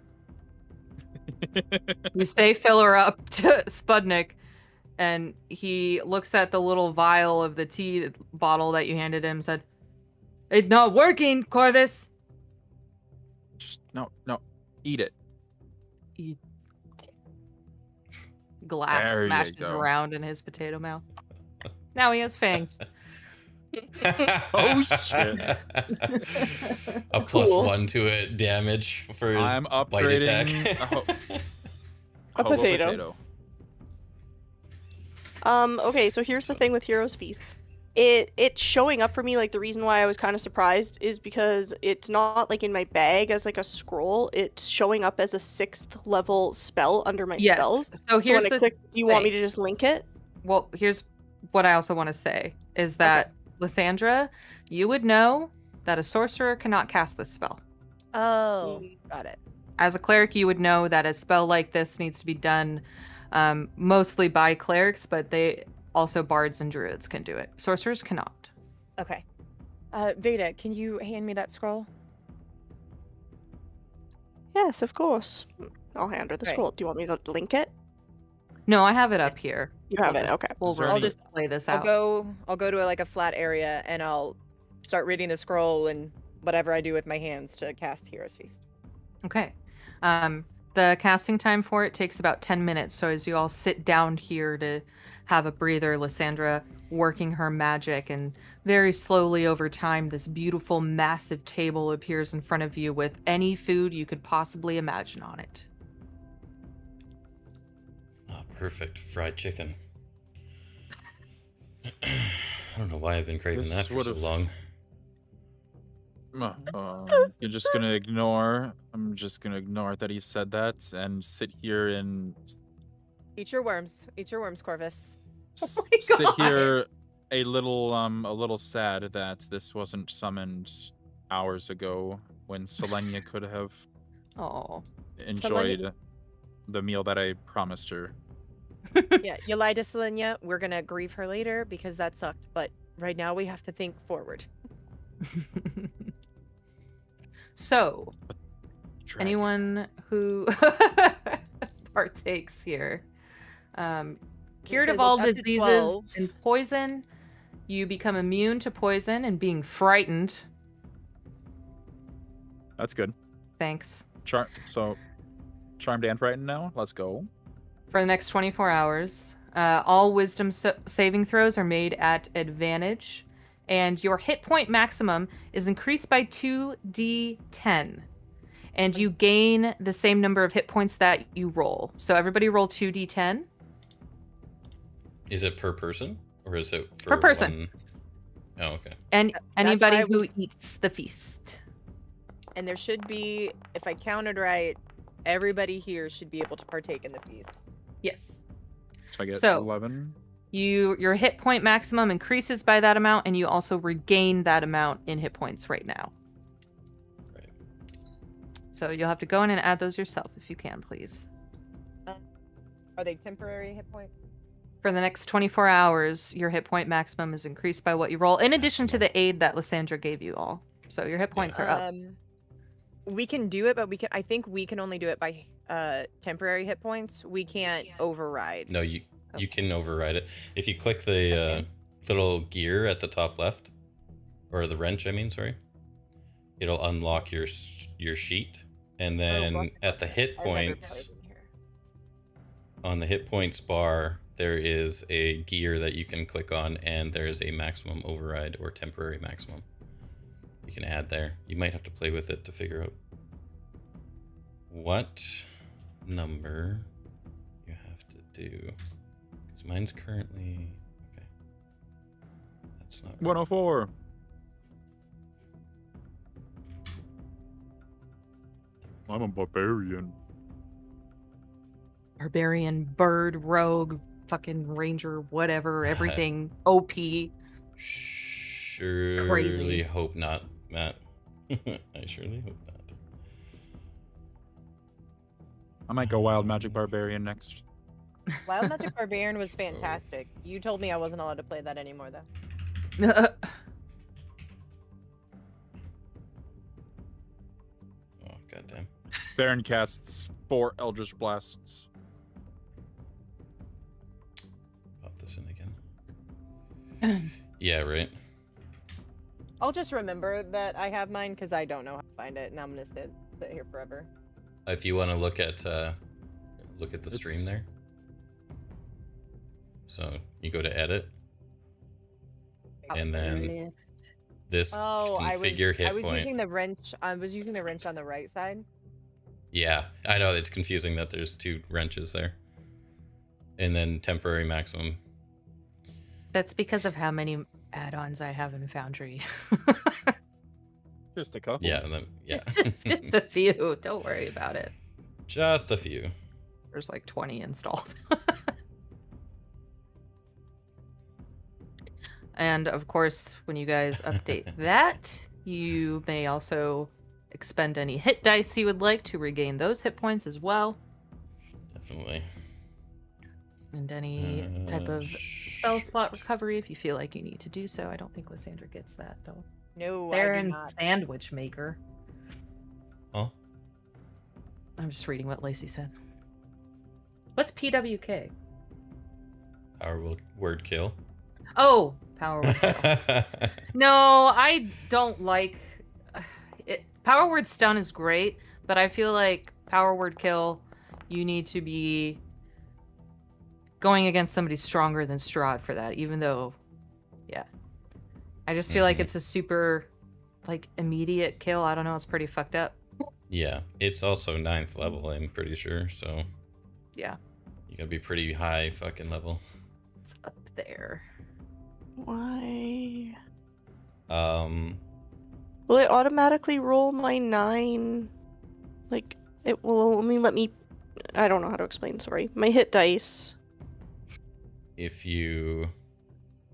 [SPEAKER 4] You say fill her up to Spudnik, and he looks at the little vial of the tea bottle that you handed him and said, "It's not working, Corvus."
[SPEAKER 5] Just no. Eat it.
[SPEAKER 4] Glass
[SPEAKER 5] There you
[SPEAKER 4] smashes
[SPEAKER 5] go.
[SPEAKER 4] around in his potato mouth. Now he has fangs.
[SPEAKER 5] Oh, shit.
[SPEAKER 2] A plus
[SPEAKER 6] Cool.
[SPEAKER 2] 1 to it damage for his
[SPEAKER 5] I'm
[SPEAKER 2] bite attack.
[SPEAKER 5] upgrading
[SPEAKER 6] A
[SPEAKER 5] hobo
[SPEAKER 6] potato. Okay, so here's the thing with Hero's Feast. It's showing up for me, like, the reason why I was kind of surprised is because it's not, like, in my bag as, like, a scroll. It's showing up as a 6th level spell under my
[SPEAKER 4] Yes.
[SPEAKER 6] spells.
[SPEAKER 4] So here's
[SPEAKER 6] when I
[SPEAKER 4] the
[SPEAKER 6] click, do you want me
[SPEAKER 4] thing.
[SPEAKER 6] to just link it?
[SPEAKER 4] Well, here's what I also want to say is that Lysandra, you would know that a sorcerer cannot cast this spell.
[SPEAKER 7] Oh, got it.
[SPEAKER 4] As a cleric, you would know that a spell like this needs to be done mostly by clerics, but they also bards and druids can do it. Sorcerers cannot.
[SPEAKER 7] Okay. Vayda, can you hand me that scroll?
[SPEAKER 6] Yes, of course. I'll hand her the
[SPEAKER 7] Right.
[SPEAKER 6] scroll. Do you want me to link it?
[SPEAKER 4] No, I have it up here.
[SPEAKER 6] You have it, okay.
[SPEAKER 4] We'll
[SPEAKER 5] Is there
[SPEAKER 7] I'll
[SPEAKER 5] any-
[SPEAKER 7] just
[SPEAKER 4] play this
[SPEAKER 7] I'll
[SPEAKER 4] out.
[SPEAKER 7] go to like a flat area and I'll start reading the scroll and whatever I do with my hands to cast Hero's Feast.
[SPEAKER 4] Okay. The casting time for it takes about 10 minutes. So as you all sit down here to have a breather, Lysandra working her magic, and very slowly over time, this beautiful, massive table appears in front of you with any food you could possibly imagine on it.
[SPEAKER 2] Oh, perfect. Fried chicken. I don't know why I've been craving
[SPEAKER 5] This
[SPEAKER 2] that for so
[SPEAKER 5] would've-
[SPEAKER 2] long.
[SPEAKER 5] You're just gonna ignore. I'm just gonna ignore that he said that and sit here and
[SPEAKER 7] Eat your worms. Eat your worms, Corvus.
[SPEAKER 4] my
[SPEAKER 5] sit
[SPEAKER 4] God.
[SPEAKER 5] here a little sad that this wasn't summoned hours ago when Selenia could have
[SPEAKER 4] Oh.
[SPEAKER 5] enjoyed the meal that I promised her.
[SPEAKER 7] Yeah, you lied to Selenia. We're gonna grieve her later because that sucked. But right now we have to think forward.
[SPEAKER 4] So,
[SPEAKER 5] Dragon.
[SPEAKER 4] anyone who partakes here, cured
[SPEAKER 7] says
[SPEAKER 4] of all
[SPEAKER 7] up to
[SPEAKER 4] diseases
[SPEAKER 7] 12.
[SPEAKER 4] and poison, you become immune to poison and being frightened.
[SPEAKER 5] That's good.
[SPEAKER 4] Thanks.
[SPEAKER 5] Charmed and frightened now. Let's go.
[SPEAKER 4] For the next 24 hours, all wisdom saving throws are made at advantage, and your hit point maximum is increased by 2d10. And you gain the same number of hit points that you roll. So everybody roll 2d10.
[SPEAKER 2] Is it per person? Or is it for
[SPEAKER 4] Per person.
[SPEAKER 2] one? Oh, okay.
[SPEAKER 4] And
[SPEAKER 7] That's
[SPEAKER 4] anybody
[SPEAKER 7] why
[SPEAKER 4] who
[SPEAKER 7] we-
[SPEAKER 4] eats the feast.
[SPEAKER 7] And there should be, if I counted right, everybody here should be able to partake in the feast.
[SPEAKER 4] Yes.
[SPEAKER 5] So I get
[SPEAKER 4] So-
[SPEAKER 5] 11.
[SPEAKER 4] Your hit point maximum increases by that amount, and you also regain that amount in hit points right now.
[SPEAKER 2] Right.
[SPEAKER 4] So you'll have to go in and add those yourself if you can, please.
[SPEAKER 7] Are they temporary hit points?
[SPEAKER 4] For the next 24 hours, your hit point maximum is increased by what you roll, in addition to the aid that Lysandra gave you all. So your hit points are up.
[SPEAKER 7] We can do it, but I think we can only do it by temporary hit points. We can't override.
[SPEAKER 2] No, you can override it. If you click the little gear at the top left, or the wrench, I mean, sorry, it'll unlock your sheet, and then at the hit
[SPEAKER 7] I remember
[SPEAKER 2] points,
[SPEAKER 7] playing here.
[SPEAKER 2] on the hit points bar, there is a gear that you can click on, and there's a maximum override or temporary maximum you can add there. You might have to play with it to figure out what number you have to do. Because mine's currently... Okay. That's not... right.
[SPEAKER 5] 104. I'm a barbarian.
[SPEAKER 4] Barbarian, bird, rogue, fucking ranger, whatever, everything. OP.
[SPEAKER 2] Surely
[SPEAKER 4] Crazy.
[SPEAKER 2] hope not, Matt. I surely hope not.
[SPEAKER 5] I might go wild magic barbarian next.
[SPEAKER 7] Wild Magic Barbarian was fantastic. You told me I wasn't allowed to play that anymore, though.
[SPEAKER 2] Oh, goddamn.
[SPEAKER 5] Theron casts 4 Eldritch Blasts.
[SPEAKER 2] Pop this in again. Yeah, right.
[SPEAKER 7] I'll just remember that I have mine because I don't know how to find it, and I'm gonna sit here forever.
[SPEAKER 2] If you want to look at the stream
[SPEAKER 5] It's-
[SPEAKER 2] there. So you go to edit, and then this
[SPEAKER 7] Oh,
[SPEAKER 2] configure hit
[SPEAKER 7] I was
[SPEAKER 2] point.
[SPEAKER 7] using the wrench. I was using the wrench on the right side.
[SPEAKER 2] Yeah, I know it's confusing that there's 2 wrenches there. And then temporary maximum.
[SPEAKER 4] That's because of how many add-ons I have in Foundry.
[SPEAKER 5] Just a couple.
[SPEAKER 2] Yeah, and then yeah.
[SPEAKER 4] Just a few. Don't worry about it.
[SPEAKER 2] Just a few.
[SPEAKER 4] There's like 20 installed. And of course, when you guys update that, you may also expend any hit dice you would like to regain those hit points as well.
[SPEAKER 2] Definitely.
[SPEAKER 4] And any type of spell slot recovery if you feel like you need to do so. I don't think Lysandra gets that, though.
[SPEAKER 7] No, I do
[SPEAKER 4] Theron
[SPEAKER 7] not.
[SPEAKER 4] Sandwich Maker.
[SPEAKER 2] Oh,
[SPEAKER 4] I'm just reading what Lacey said. What's PWK?
[SPEAKER 2] our word kill.
[SPEAKER 4] Oh, power word kill. No, I don't like it. Power word stun is great, but I feel like power word kill, you need to be going against somebody stronger than Strahd for that, even though, yeah. I just feel like it's a super, like, immediate kill. I don't know, it's pretty fucked up.
[SPEAKER 2] Yeah, it's also 9th level, I'm pretty sure, so
[SPEAKER 4] Yeah,
[SPEAKER 2] you gotta be pretty high fucking level.
[SPEAKER 4] it's up there.
[SPEAKER 6] Why?
[SPEAKER 2] Will
[SPEAKER 6] it automatically roll my 9? Like, it will only let me... I don't know how to explain, sorry. My hit dice.
[SPEAKER 2] if you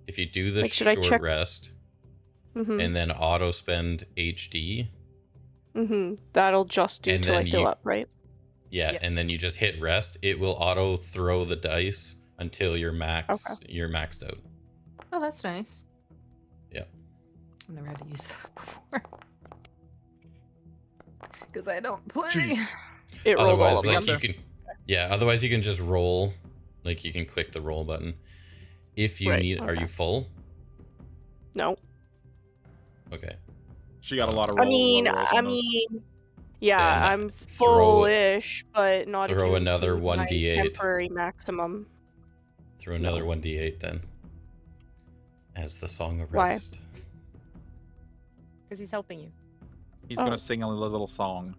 [SPEAKER 2] do the
[SPEAKER 6] Like, should I
[SPEAKER 2] short
[SPEAKER 6] check-
[SPEAKER 2] rest
[SPEAKER 6] Mm-hmm.
[SPEAKER 2] and then auto spend HD,
[SPEAKER 6] That'll just do
[SPEAKER 2] And
[SPEAKER 6] till I
[SPEAKER 2] then
[SPEAKER 6] fill
[SPEAKER 2] you-
[SPEAKER 6] up, right?
[SPEAKER 2] yeah, and then you just hit rest, it will auto throw the dice until you're maxed out.
[SPEAKER 4] Oh, that's nice.
[SPEAKER 2] Yeah.
[SPEAKER 4] I've never had to use that before. Because I don't play.
[SPEAKER 5] Jeez.
[SPEAKER 6] It rolled all
[SPEAKER 2] Otherwise,
[SPEAKER 6] of
[SPEAKER 2] like
[SPEAKER 6] them.
[SPEAKER 2] you can, otherwise you can just roll, like you can click the roll button. If you
[SPEAKER 6] Right,
[SPEAKER 2] need, are
[SPEAKER 6] okay.
[SPEAKER 2] you full?
[SPEAKER 6] No.
[SPEAKER 2] Okay.
[SPEAKER 5] She got a lot of
[SPEAKER 6] I
[SPEAKER 5] rolls.
[SPEAKER 6] mean, yeah,
[SPEAKER 2] Then
[SPEAKER 6] I'm
[SPEAKER 2] throw-
[SPEAKER 6] full-ish, but not if
[SPEAKER 2] throw
[SPEAKER 6] you
[SPEAKER 2] another
[SPEAKER 6] include my
[SPEAKER 2] 1d8.
[SPEAKER 6] temporary maximum.
[SPEAKER 2] Throw another 1d8 then. As the song of
[SPEAKER 6] Why?
[SPEAKER 2] rest.
[SPEAKER 7] Because he's helping you.
[SPEAKER 5] He's gonna sing a little song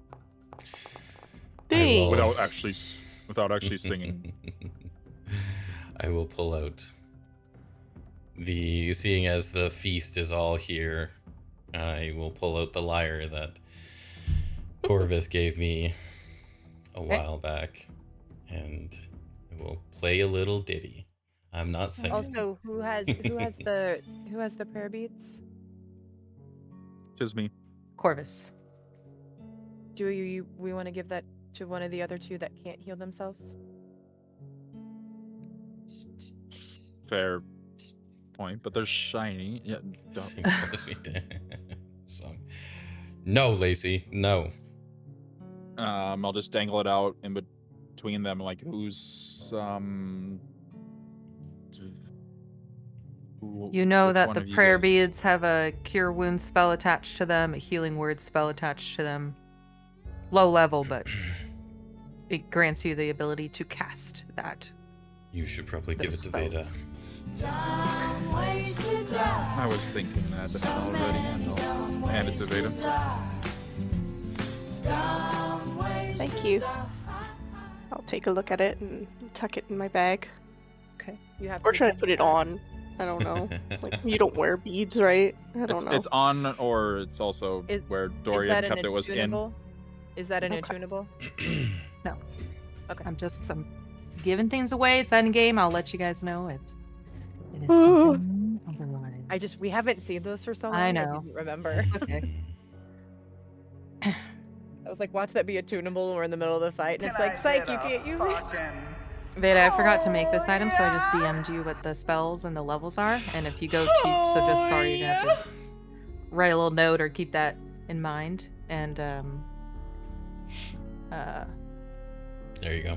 [SPEAKER 6] Dang.
[SPEAKER 2] will-
[SPEAKER 5] without actually singing.
[SPEAKER 2] I will pull out seeing as the feast is all here, I will pull out the lyre that Corvus gave me a while back, and I will play a little ditty. I'm not singing.
[SPEAKER 7] Also, who has the prayer beads?
[SPEAKER 5] Tis me.
[SPEAKER 4] Corvus.
[SPEAKER 7] Do we want to give that to one of the other two that can't heal themselves?
[SPEAKER 5] Fair point, but they're shiny. Yeah.
[SPEAKER 2] Sing Corvus me song. No, Lacey, no.
[SPEAKER 5] I'll just dangle it out in between them, like who's
[SPEAKER 4] You know
[SPEAKER 5] which
[SPEAKER 4] that
[SPEAKER 5] one
[SPEAKER 4] the
[SPEAKER 5] of you
[SPEAKER 4] prayer
[SPEAKER 5] guys-
[SPEAKER 4] beads have a cure wounds spell attached to them, a healing word spell attached to them. Low level, but it grants you the ability to cast that.
[SPEAKER 2] You should probably give it
[SPEAKER 4] Those
[SPEAKER 2] to Vayda.
[SPEAKER 4] spells.
[SPEAKER 5] I was thinking that already, and I'll hand it to Vayda.
[SPEAKER 6] Thank you. I'll take a look at it and tuck it in my bag.
[SPEAKER 4] Okay.
[SPEAKER 7] You have
[SPEAKER 6] Or
[SPEAKER 7] to
[SPEAKER 6] try to put it on. I don't know. Like, you don't wear beads, right? I don't know.
[SPEAKER 5] It's on, or it's also
[SPEAKER 7] Is-
[SPEAKER 5] where
[SPEAKER 7] Is
[SPEAKER 5] Dorian
[SPEAKER 7] that
[SPEAKER 5] kept it was in.
[SPEAKER 7] attunable? Is that an
[SPEAKER 6] Okay.
[SPEAKER 7] attunable?
[SPEAKER 4] I'm giving things away. It's end game. I'll let you guys know if it is something otherwise.
[SPEAKER 7] We haven't seen those for so long.
[SPEAKER 4] I know.
[SPEAKER 7] didn't remember.
[SPEAKER 4] Okay.
[SPEAKER 7] I was like, watch that be attunable. We're in the middle of the fight, and it's like, psych, you can't use it.
[SPEAKER 4] Vayda, I forgot to make this item, so I just DM'd you what the spells and the levels are. And if you go to, so just sorry, you're gonna have to write a little note or keep that in mind. And
[SPEAKER 2] There you go.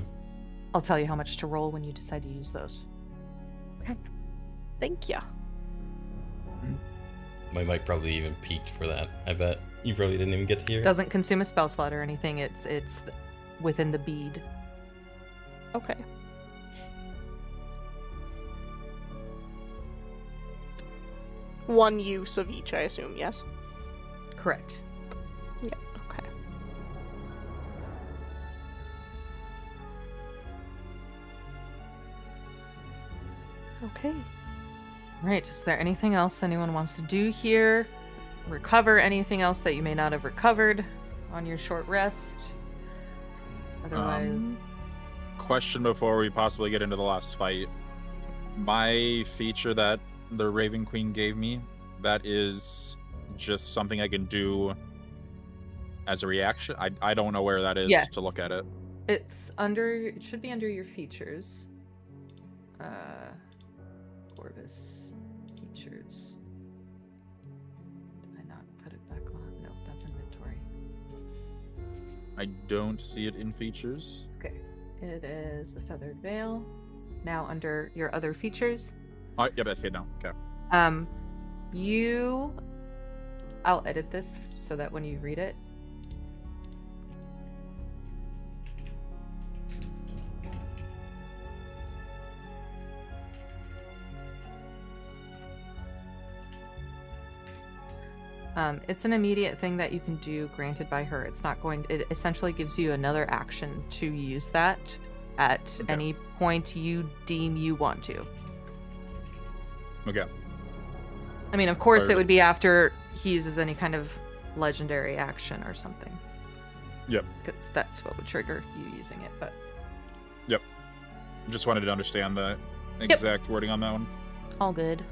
[SPEAKER 4] I'll tell you how much to roll when you decide to use those.
[SPEAKER 6] Thank you.
[SPEAKER 2] My mic probably even peaked for that. I bet you probably didn't even get to hear it.
[SPEAKER 4] Doesn't consume a spell slot or anything. It's within the bead.
[SPEAKER 6] Okay. One use of each, I assume, yes?
[SPEAKER 4] Correct.
[SPEAKER 6] Yeah, okay. Okay.
[SPEAKER 4] Right. Is there anything else anyone wants to do here? Recover anything else that you may not have recovered on your short rest? Otherwise,
[SPEAKER 5] Question before we possibly get into the last fight. My feature that the Raven Queen gave me, that is just something I can do as a reaction. I don't know where that is
[SPEAKER 4] Yes.
[SPEAKER 5] to look at it.
[SPEAKER 4] it should be under your features. Corvus features. Did I not put it back on? No, that's inventory.
[SPEAKER 5] I don't see it in features.
[SPEAKER 4] Okay. It is the Feathered Veil. Now under your other features.
[SPEAKER 5] Oh, yeah, that's it now. Okay.
[SPEAKER 4] I'll edit this so that when you read it. It's an immediate thing that you can do granted by her. It's not going, it essentially gives you another action to use that at any point you deem you want to.
[SPEAKER 5] Okay.
[SPEAKER 4] I mean, of course, it would be after he uses any kind of legendary action or something.
[SPEAKER 5] Yep.
[SPEAKER 4] Because that's what would trigger you using it, but...
[SPEAKER 5] Yep. Just wanted to understand the exact wording on that one.
[SPEAKER 4] All good.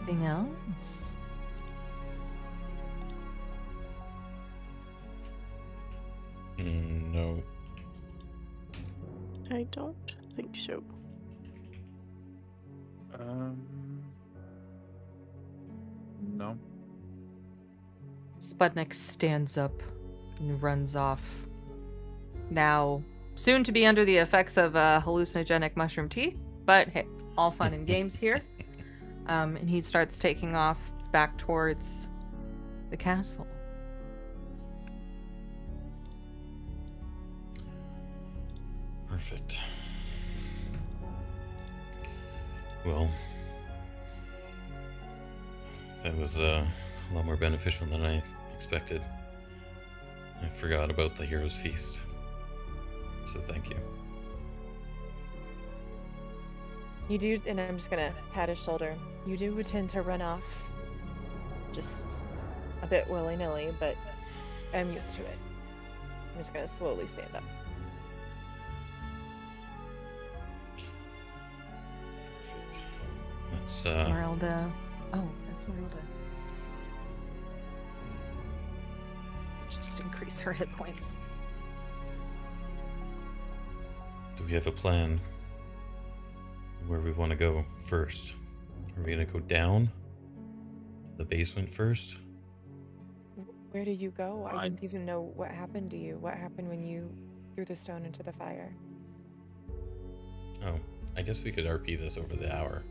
[SPEAKER 4] Anything else?
[SPEAKER 2] No.
[SPEAKER 6] I don't think so.
[SPEAKER 5] No.
[SPEAKER 4] Sputnik stands up and runs off. Now, soon to be under the effects of hallucinogenic mushroom tea, but hey, all fun and games here. And he starts taking off back towards the castle.
[SPEAKER 2] Perfect. Well, that was a lot more beneficial than I expected. I forgot about the Hero's Feast. So thank you.
[SPEAKER 7] You do, and I'm just gonna pat his shoulder. You do tend to run off just a bit willy-nilly, but I'm used to it. I'm just gonna slowly stand up.
[SPEAKER 2] Perfect. Let's
[SPEAKER 4] Esmeralda. Oh, Esmeralda. Just increase her hit points.
[SPEAKER 2] do we have a plan where we want to go first? Are we gonna go down the basement first?
[SPEAKER 7] Where do you go? I
[SPEAKER 5] I-
[SPEAKER 7] didn't even know what happened to you. What happened when you threw the stone into the fire?
[SPEAKER 2] Oh, I guess we could RP this over the hour.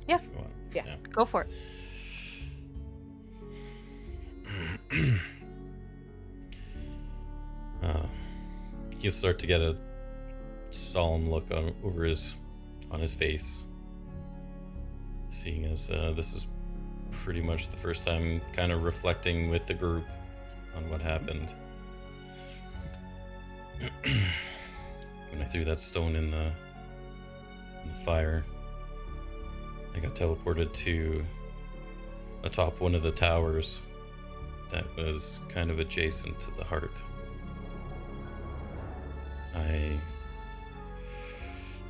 [SPEAKER 4] Yeah.
[SPEAKER 2] if you want.
[SPEAKER 7] Yeah.
[SPEAKER 4] Go for it.
[SPEAKER 2] He'll start to get a solemn look on his face, seeing as this is pretty much the first time kind of reflecting with the group on what happened. When I threw that stone in the fire, I got teleported to atop one of the towers that was kind of adjacent to the heart. I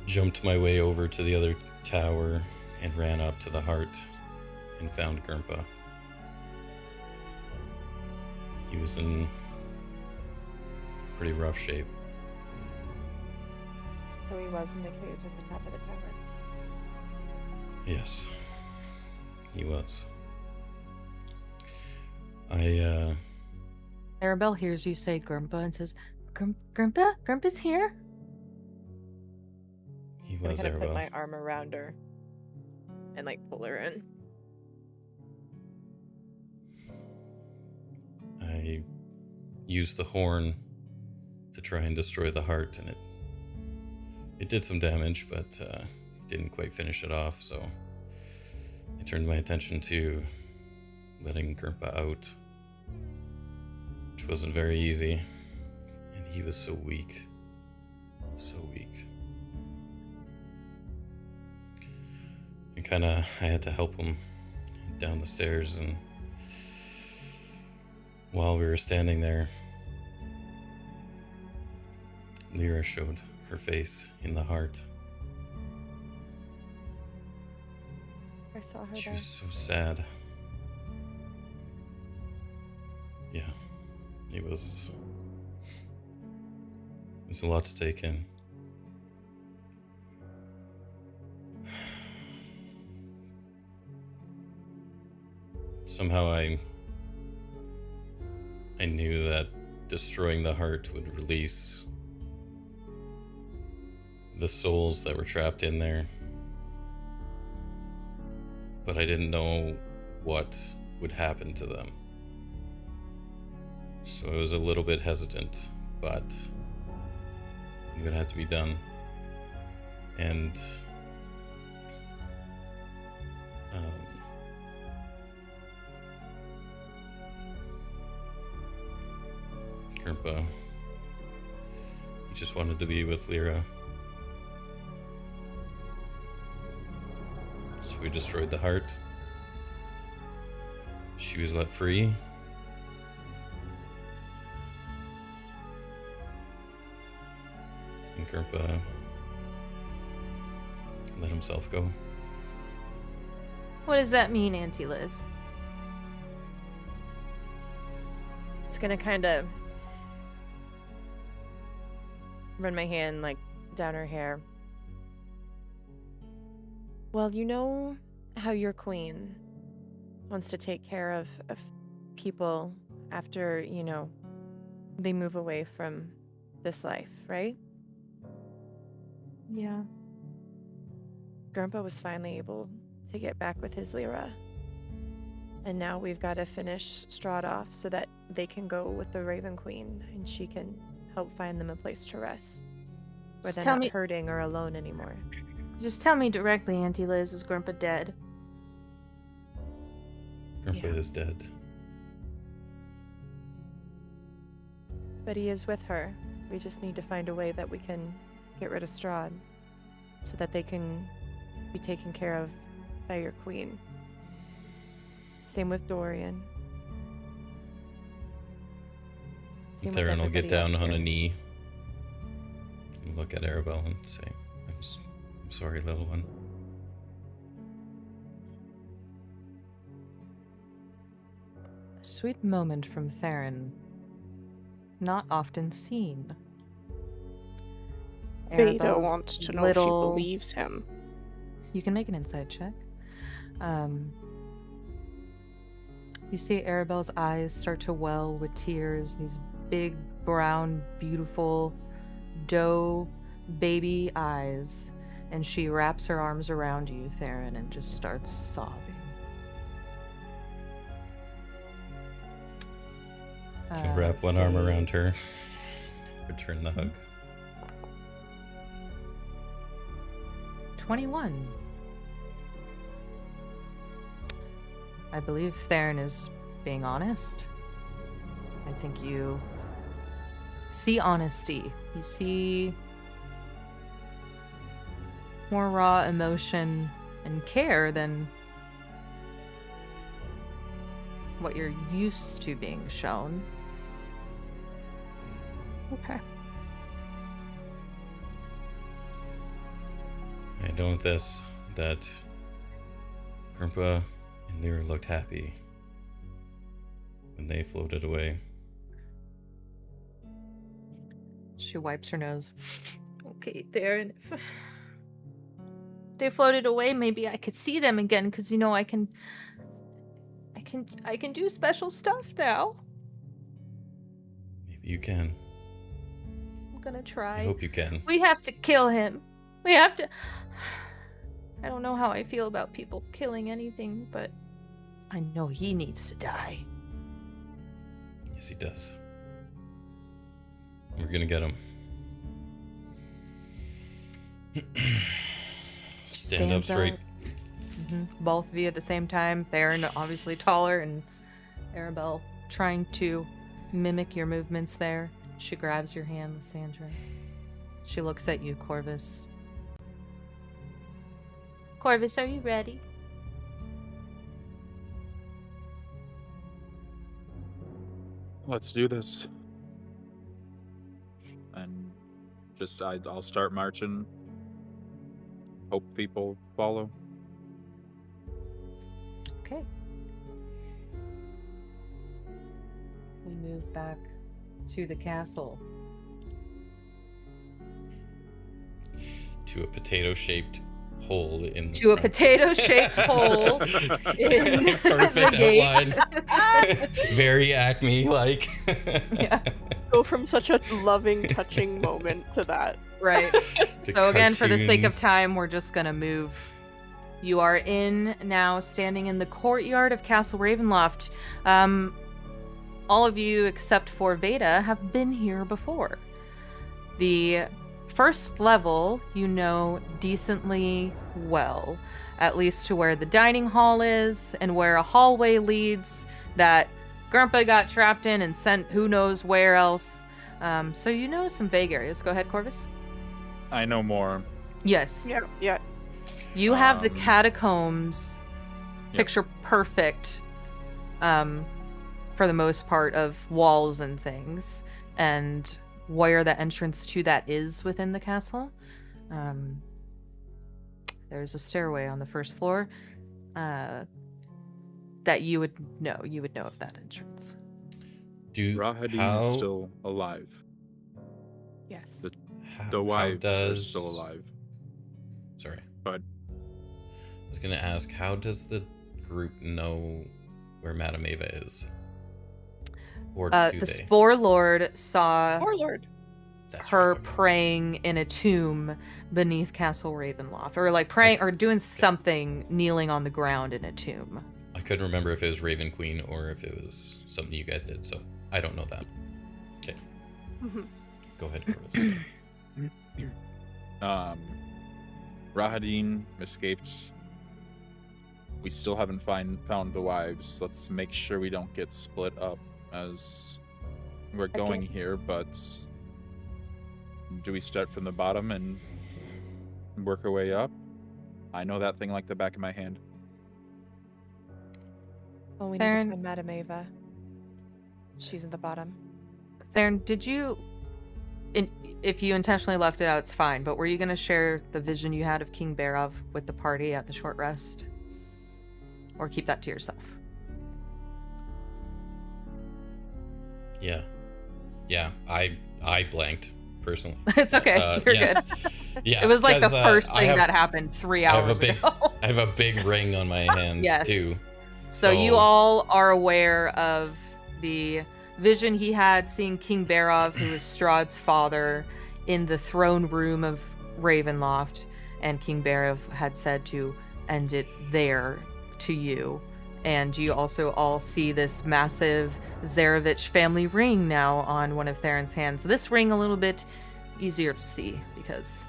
[SPEAKER 2] jumped my way over to the other tower and ran up to the heart and found Gurmpa. He was in pretty rough shape.
[SPEAKER 7] So he was in the cage at the top of the tower.
[SPEAKER 2] Yes, he was.
[SPEAKER 4] Arabelle hears you say Gurmpa and says, Gurmpa? Gurmpa's here?
[SPEAKER 2] He
[SPEAKER 7] I
[SPEAKER 2] was
[SPEAKER 7] kind of put my
[SPEAKER 2] Arabelle.
[SPEAKER 7] arm around her and like pull her in.
[SPEAKER 2] I used the horn to try and destroy the heart, and it did some damage, but didn't quite finish it off, so I turned my attention to letting Gurmpa out, which wasn't very easy, and he was so weak. So weak. And I had to help him down the stairs, and while we were standing there, Lyra showed her face in the heart.
[SPEAKER 7] I saw her
[SPEAKER 2] She
[SPEAKER 7] there.
[SPEAKER 2] was so sad. Yeah, it was There's a lot to take in. Somehow I knew that destroying the heart would release the souls that were trapped in there. But I didn't know what would happen to them. So I was a little bit hesitant, but I'm gonna have to be done. And Grandpa, he just wanted to be with Lyra. So we destroyed the heart. She was let free. And Grandpa let himself go.
[SPEAKER 4] What does that mean, Auntie Liz?
[SPEAKER 7] It's gonna kind of run my hand like down her hair. Well, you know how your queen wants to take care of people after, you know, they move away from this life, right?
[SPEAKER 4] Yeah.
[SPEAKER 7] Grandpa was finally able to get back with his Lyra. And now we've got to finish Strahd off so that they can go with the Raven Queen and she can help find them a place to rest. Where
[SPEAKER 4] Just
[SPEAKER 7] they're
[SPEAKER 4] tell
[SPEAKER 7] not
[SPEAKER 4] me-
[SPEAKER 7] hurting or alone anymore.
[SPEAKER 4] Just tell me directly, Auntie Liz, is Grandpa dead?
[SPEAKER 2] Grandpa
[SPEAKER 7] Yeah.
[SPEAKER 2] is dead.
[SPEAKER 7] But he is with her. We just need to find a way that we can get rid of Strahd so that they can be taken care of by your queen. Same with Dorian. Same with
[SPEAKER 2] Theron will get
[SPEAKER 7] everybody
[SPEAKER 2] down
[SPEAKER 7] up
[SPEAKER 2] on a
[SPEAKER 7] here.
[SPEAKER 2] knee and look at Arabelle and say, I'm sorry, little one.
[SPEAKER 4] A sweet moment from Theron. Not often seen.
[SPEAKER 6] Vayda
[SPEAKER 4] Arabelle's
[SPEAKER 6] wants to know
[SPEAKER 4] little...
[SPEAKER 6] if she believes him.
[SPEAKER 4] You can make an insight check. You see Arabelle's eyes start to well with tears, these big, brown, beautiful, doe baby eyes, and she wraps her arms around you, Theron, and just starts sobbing.
[SPEAKER 2] You can wrap one arm around her, return the hug.
[SPEAKER 4] 21. I believe Theron is being honest. I think you see honesty. You see more raw emotion and care than what you're used to being shown.
[SPEAKER 6] Okay.
[SPEAKER 2] I know with this that Grandpa and Lyra looked happy when they floated away.
[SPEAKER 4] She wipes her nose. Okay, Theron, if they floated away, maybe I could see them again, because you know I can do special stuff now.
[SPEAKER 2] Maybe you can.
[SPEAKER 4] I'm gonna try.
[SPEAKER 2] I hope you can.
[SPEAKER 4] We have to kill him. We have to. I don't know how I feel about people killing anything, but I know he needs to die.
[SPEAKER 2] Yes, he does. We're gonna get him. Stand up
[SPEAKER 4] Stands
[SPEAKER 2] straight.
[SPEAKER 4] Both of you at the same time. Theron obviously taller, and Arabelle trying to mimic your movements there. She grabs your hand, Lysandra. She looks at you, Corvus. Corvus, are you ready?
[SPEAKER 5] Let's do this. And just I'll start marching. Hope people follow.
[SPEAKER 4] Okay. We move back to the castle.
[SPEAKER 2] to a potato-shaped hole in the
[SPEAKER 4] To a
[SPEAKER 2] front.
[SPEAKER 4] potato-shaped hole in
[SPEAKER 2] Perfect
[SPEAKER 4] the gate.
[SPEAKER 2] outline. Very Acme-like.
[SPEAKER 4] Yeah.
[SPEAKER 6] Go from such a loving, touching moment to that.
[SPEAKER 4] Right.
[SPEAKER 2] To
[SPEAKER 4] So again, for the sake
[SPEAKER 2] cartoon.
[SPEAKER 4] of time, we're just gonna move. You are standing in the courtyard of Castle Ravenloft. All of you, except for Vayda, have been here before. The first level, you know decently well, at least to where the dining hall is and where a hallway leads that Grandpa got trapped in and sent who knows where else. So you know some vague areas. Go ahead, Corvus.
[SPEAKER 5] I know more.
[SPEAKER 4] Yes.
[SPEAKER 6] Yeah.
[SPEAKER 4] You have the
[SPEAKER 5] Um,
[SPEAKER 4] catacombs
[SPEAKER 5] Yep.
[SPEAKER 4] picture perfect, for the most part, of walls and things, and where the entrance to that is within the castle. There's a stairway on the first floor that you would know of that entrance.
[SPEAKER 2] Do
[SPEAKER 5] Rahadin
[SPEAKER 2] how,
[SPEAKER 5] is still alive.
[SPEAKER 7] Yes.
[SPEAKER 5] The-
[SPEAKER 2] how,
[SPEAKER 5] The
[SPEAKER 2] how
[SPEAKER 5] wives are
[SPEAKER 2] does
[SPEAKER 5] still alive.
[SPEAKER 2] Sorry.
[SPEAKER 5] But
[SPEAKER 2] I was gonna ask, how does the group know where Madame Ava is? Or do
[SPEAKER 4] The
[SPEAKER 2] they?
[SPEAKER 4] Spore Lord saw
[SPEAKER 6] Warlord.
[SPEAKER 2] That's
[SPEAKER 4] her
[SPEAKER 2] right, okay.
[SPEAKER 4] praying in a tomb beneath Castle Ravenloft, or like praying or doing something, kneeling on the ground in a tomb.
[SPEAKER 2] I couldn't remember if it was Raven Queen or if it was something you guys did, so I don't know that. Okay.
[SPEAKER 6] Mhm.
[SPEAKER 2] Go ahead, Corvus.
[SPEAKER 5] Rahadin escaped. We still haven't found the wives. Let's make sure we don't get split up as we're going here, but do we start from the bottom and work our way up? I know that thing like the back of my hand.
[SPEAKER 7] Well, we
[SPEAKER 4] Theron-
[SPEAKER 7] need to find Madame Ava. She's at the bottom.
[SPEAKER 4] Theron, did you, if you intentionally left it out, it's fine, but were you going to share the vision you had of King Barov with the party at the short rest? Or keep that to yourself?
[SPEAKER 2] Yeah. Yeah, I blanked, personally.
[SPEAKER 4] It's okay. You're
[SPEAKER 2] yes.
[SPEAKER 4] good.
[SPEAKER 2] Yeah,
[SPEAKER 4] It was like the
[SPEAKER 2] 'cause,
[SPEAKER 4] first
[SPEAKER 2] I
[SPEAKER 4] thing
[SPEAKER 2] have-
[SPEAKER 4] that happened 3
[SPEAKER 2] I have a
[SPEAKER 4] hours
[SPEAKER 2] big-
[SPEAKER 4] ago.
[SPEAKER 2] I have a big ring on my hand,
[SPEAKER 4] Yes.
[SPEAKER 2] too.
[SPEAKER 4] So you all are aware of the vision he had seeing King Barov, who is Strahd's father, in the throne room of Ravenloft, and King Barov had said to end it there to you. And you also all see this massive Zarevich family ring now on one of Theron's hands. This ring a little bit easier to see because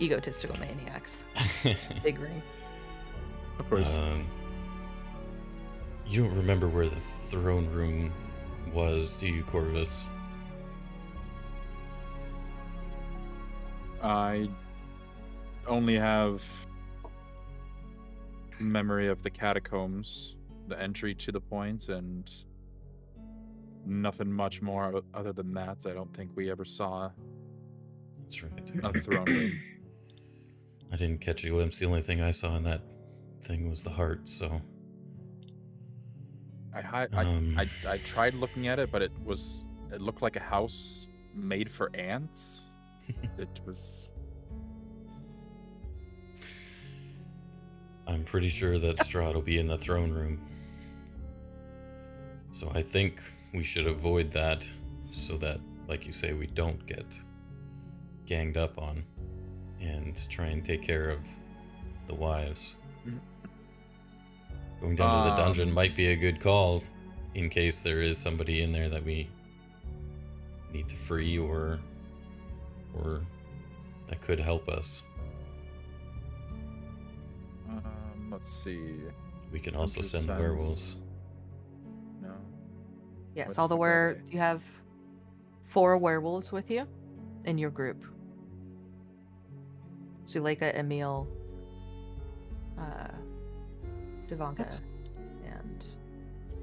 [SPEAKER 4] egotistical maniacs. Big ring.
[SPEAKER 5] Of course.
[SPEAKER 2] You don't remember where the throne room was, do you, Corvus?
[SPEAKER 5] I only have memory of the catacombs, the entry to the point, and nothing much more other than that. I don't think we ever saw
[SPEAKER 2] That's right.
[SPEAKER 5] a throne room.
[SPEAKER 2] I didn't catch a glimpse. The only thing I saw in that thing was the heart, so...
[SPEAKER 5] I tried looking at it, but it looked like a house made for ants. It was...
[SPEAKER 2] I'm pretty sure that Strahd will be in the throne room. So I think we should avoid that so that, like you say, we don't get ganged up on and try and take care of the wives. Going down to the dungeon might be a good call in case there is somebody in there that we need to free or that could help us.
[SPEAKER 5] Let's see.
[SPEAKER 2] We can also
[SPEAKER 5] Hunter's
[SPEAKER 2] send the
[SPEAKER 5] sense.
[SPEAKER 2] werewolves.
[SPEAKER 5] No.
[SPEAKER 4] Yes,
[SPEAKER 5] What
[SPEAKER 4] all the
[SPEAKER 5] fuck are they?
[SPEAKER 4] you have 4 werewolves with you in your group. Zuleika, Emil, Devanka, and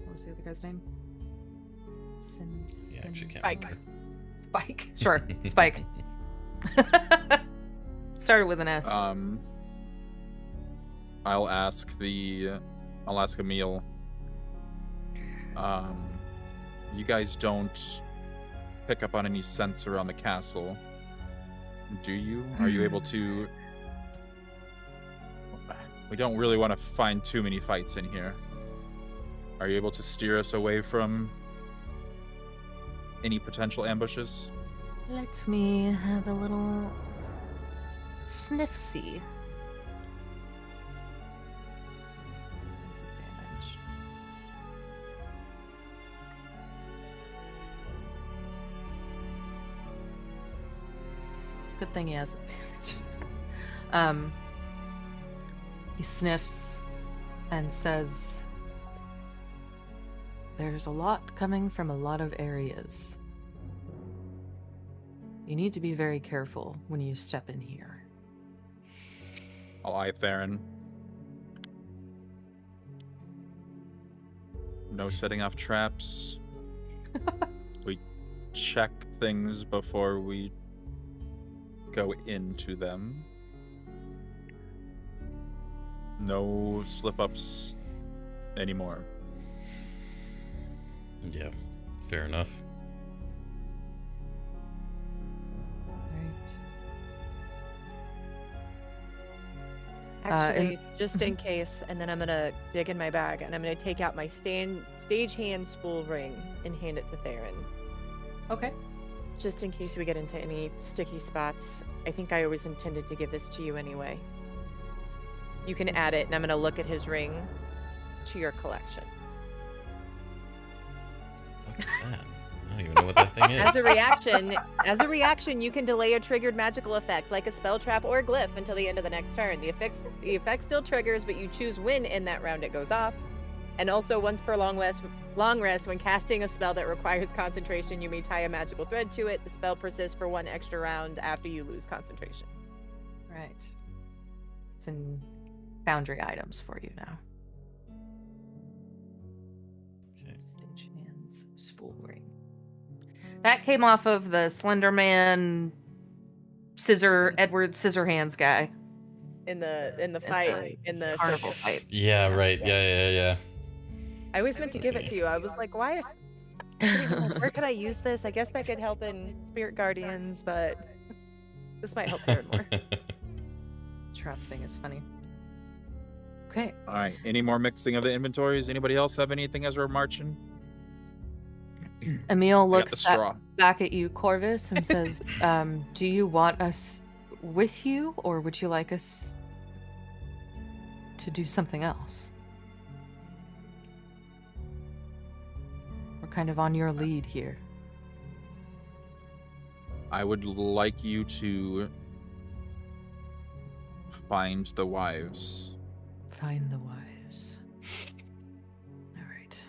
[SPEAKER 4] what was the other guy's name?
[SPEAKER 2] Yeah, I actually can't
[SPEAKER 7] Spike.
[SPEAKER 2] remember.
[SPEAKER 4] Spike. Sure, Spike. Started with an S.
[SPEAKER 5] I'll ask Emil. You guys don't pick up on any scents around the castle. Do you? Are you able to... We don't really want to find too many fights in here. Are you able to steer us away from any potential ambushes?
[SPEAKER 4] Let me have a little sniff-see. Disadvantage. Good thing he has advantage. He sniffs and says, "There's a lot coming from a lot of areas. You need to be very careful when you step in here."
[SPEAKER 5] I'll eye Theron. No setting off traps. We check things before we go into them. No slip-ups anymore.
[SPEAKER 2] Yeah, fair enough.
[SPEAKER 7] Actually, just in case, and then I'm gonna dig in my bag and I'm gonna take out my stagehand spool ring and hand it to Theron.
[SPEAKER 4] Okay.
[SPEAKER 7] Just in case we get into any sticky spots. I think I always intended to give this to you anyway. You can add it, and I'm gonna look at his ring to your collection.
[SPEAKER 2] What the fuck is that? I don't even know what that thing is.
[SPEAKER 7] As a reaction, you can delay a triggered magical effect, like a spell trap or a glyph, until the end of the next turn. The effect still triggers, but you choose when in that round it goes off. And also, once per long rest, when casting a spell that requires concentration, you may tie a magical thread to it. The spell persists for 1 extra round after you lose concentration.
[SPEAKER 4] Right. It's in boundary items for you now.
[SPEAKER 2] Okay.
[SPEAKER 4] Stage hands, spool ring. That came off of the Slender Man, Edward Scissorhands guy.
[SPEAKER 7] In the fight, in the
[SPEAKER 4] carnival
[SPEAKER 7] circus.
[SPEAKER 4] fight.
[SPEAKER 2] Yeah, right. Yeah.
[SPEAKER 7] I always meant to give it to you. I was like, why? Where could I use this? I guess that could help in Spirit Guardians, but this might help Theron more.
[SPEAKER 4] Trap thing is funny. Okay.
[SPEAKER 5] All right. Any more mixing of the inventories? Anybody else have anything as we're marching?
[SPEAKER 4] Emil
[SPEAKER 5] I got the
[SPEAKER 4] looks
[SPEAKER 5] straw.
[SPEAKER 4] back at you, Corvus, and says, do you want us with you, or would you like us to do something else? We're kind of on your lead here.
[SPEAKER 5] I would like you to find the wives.
[SPEAKER 4] Find the wives. All right.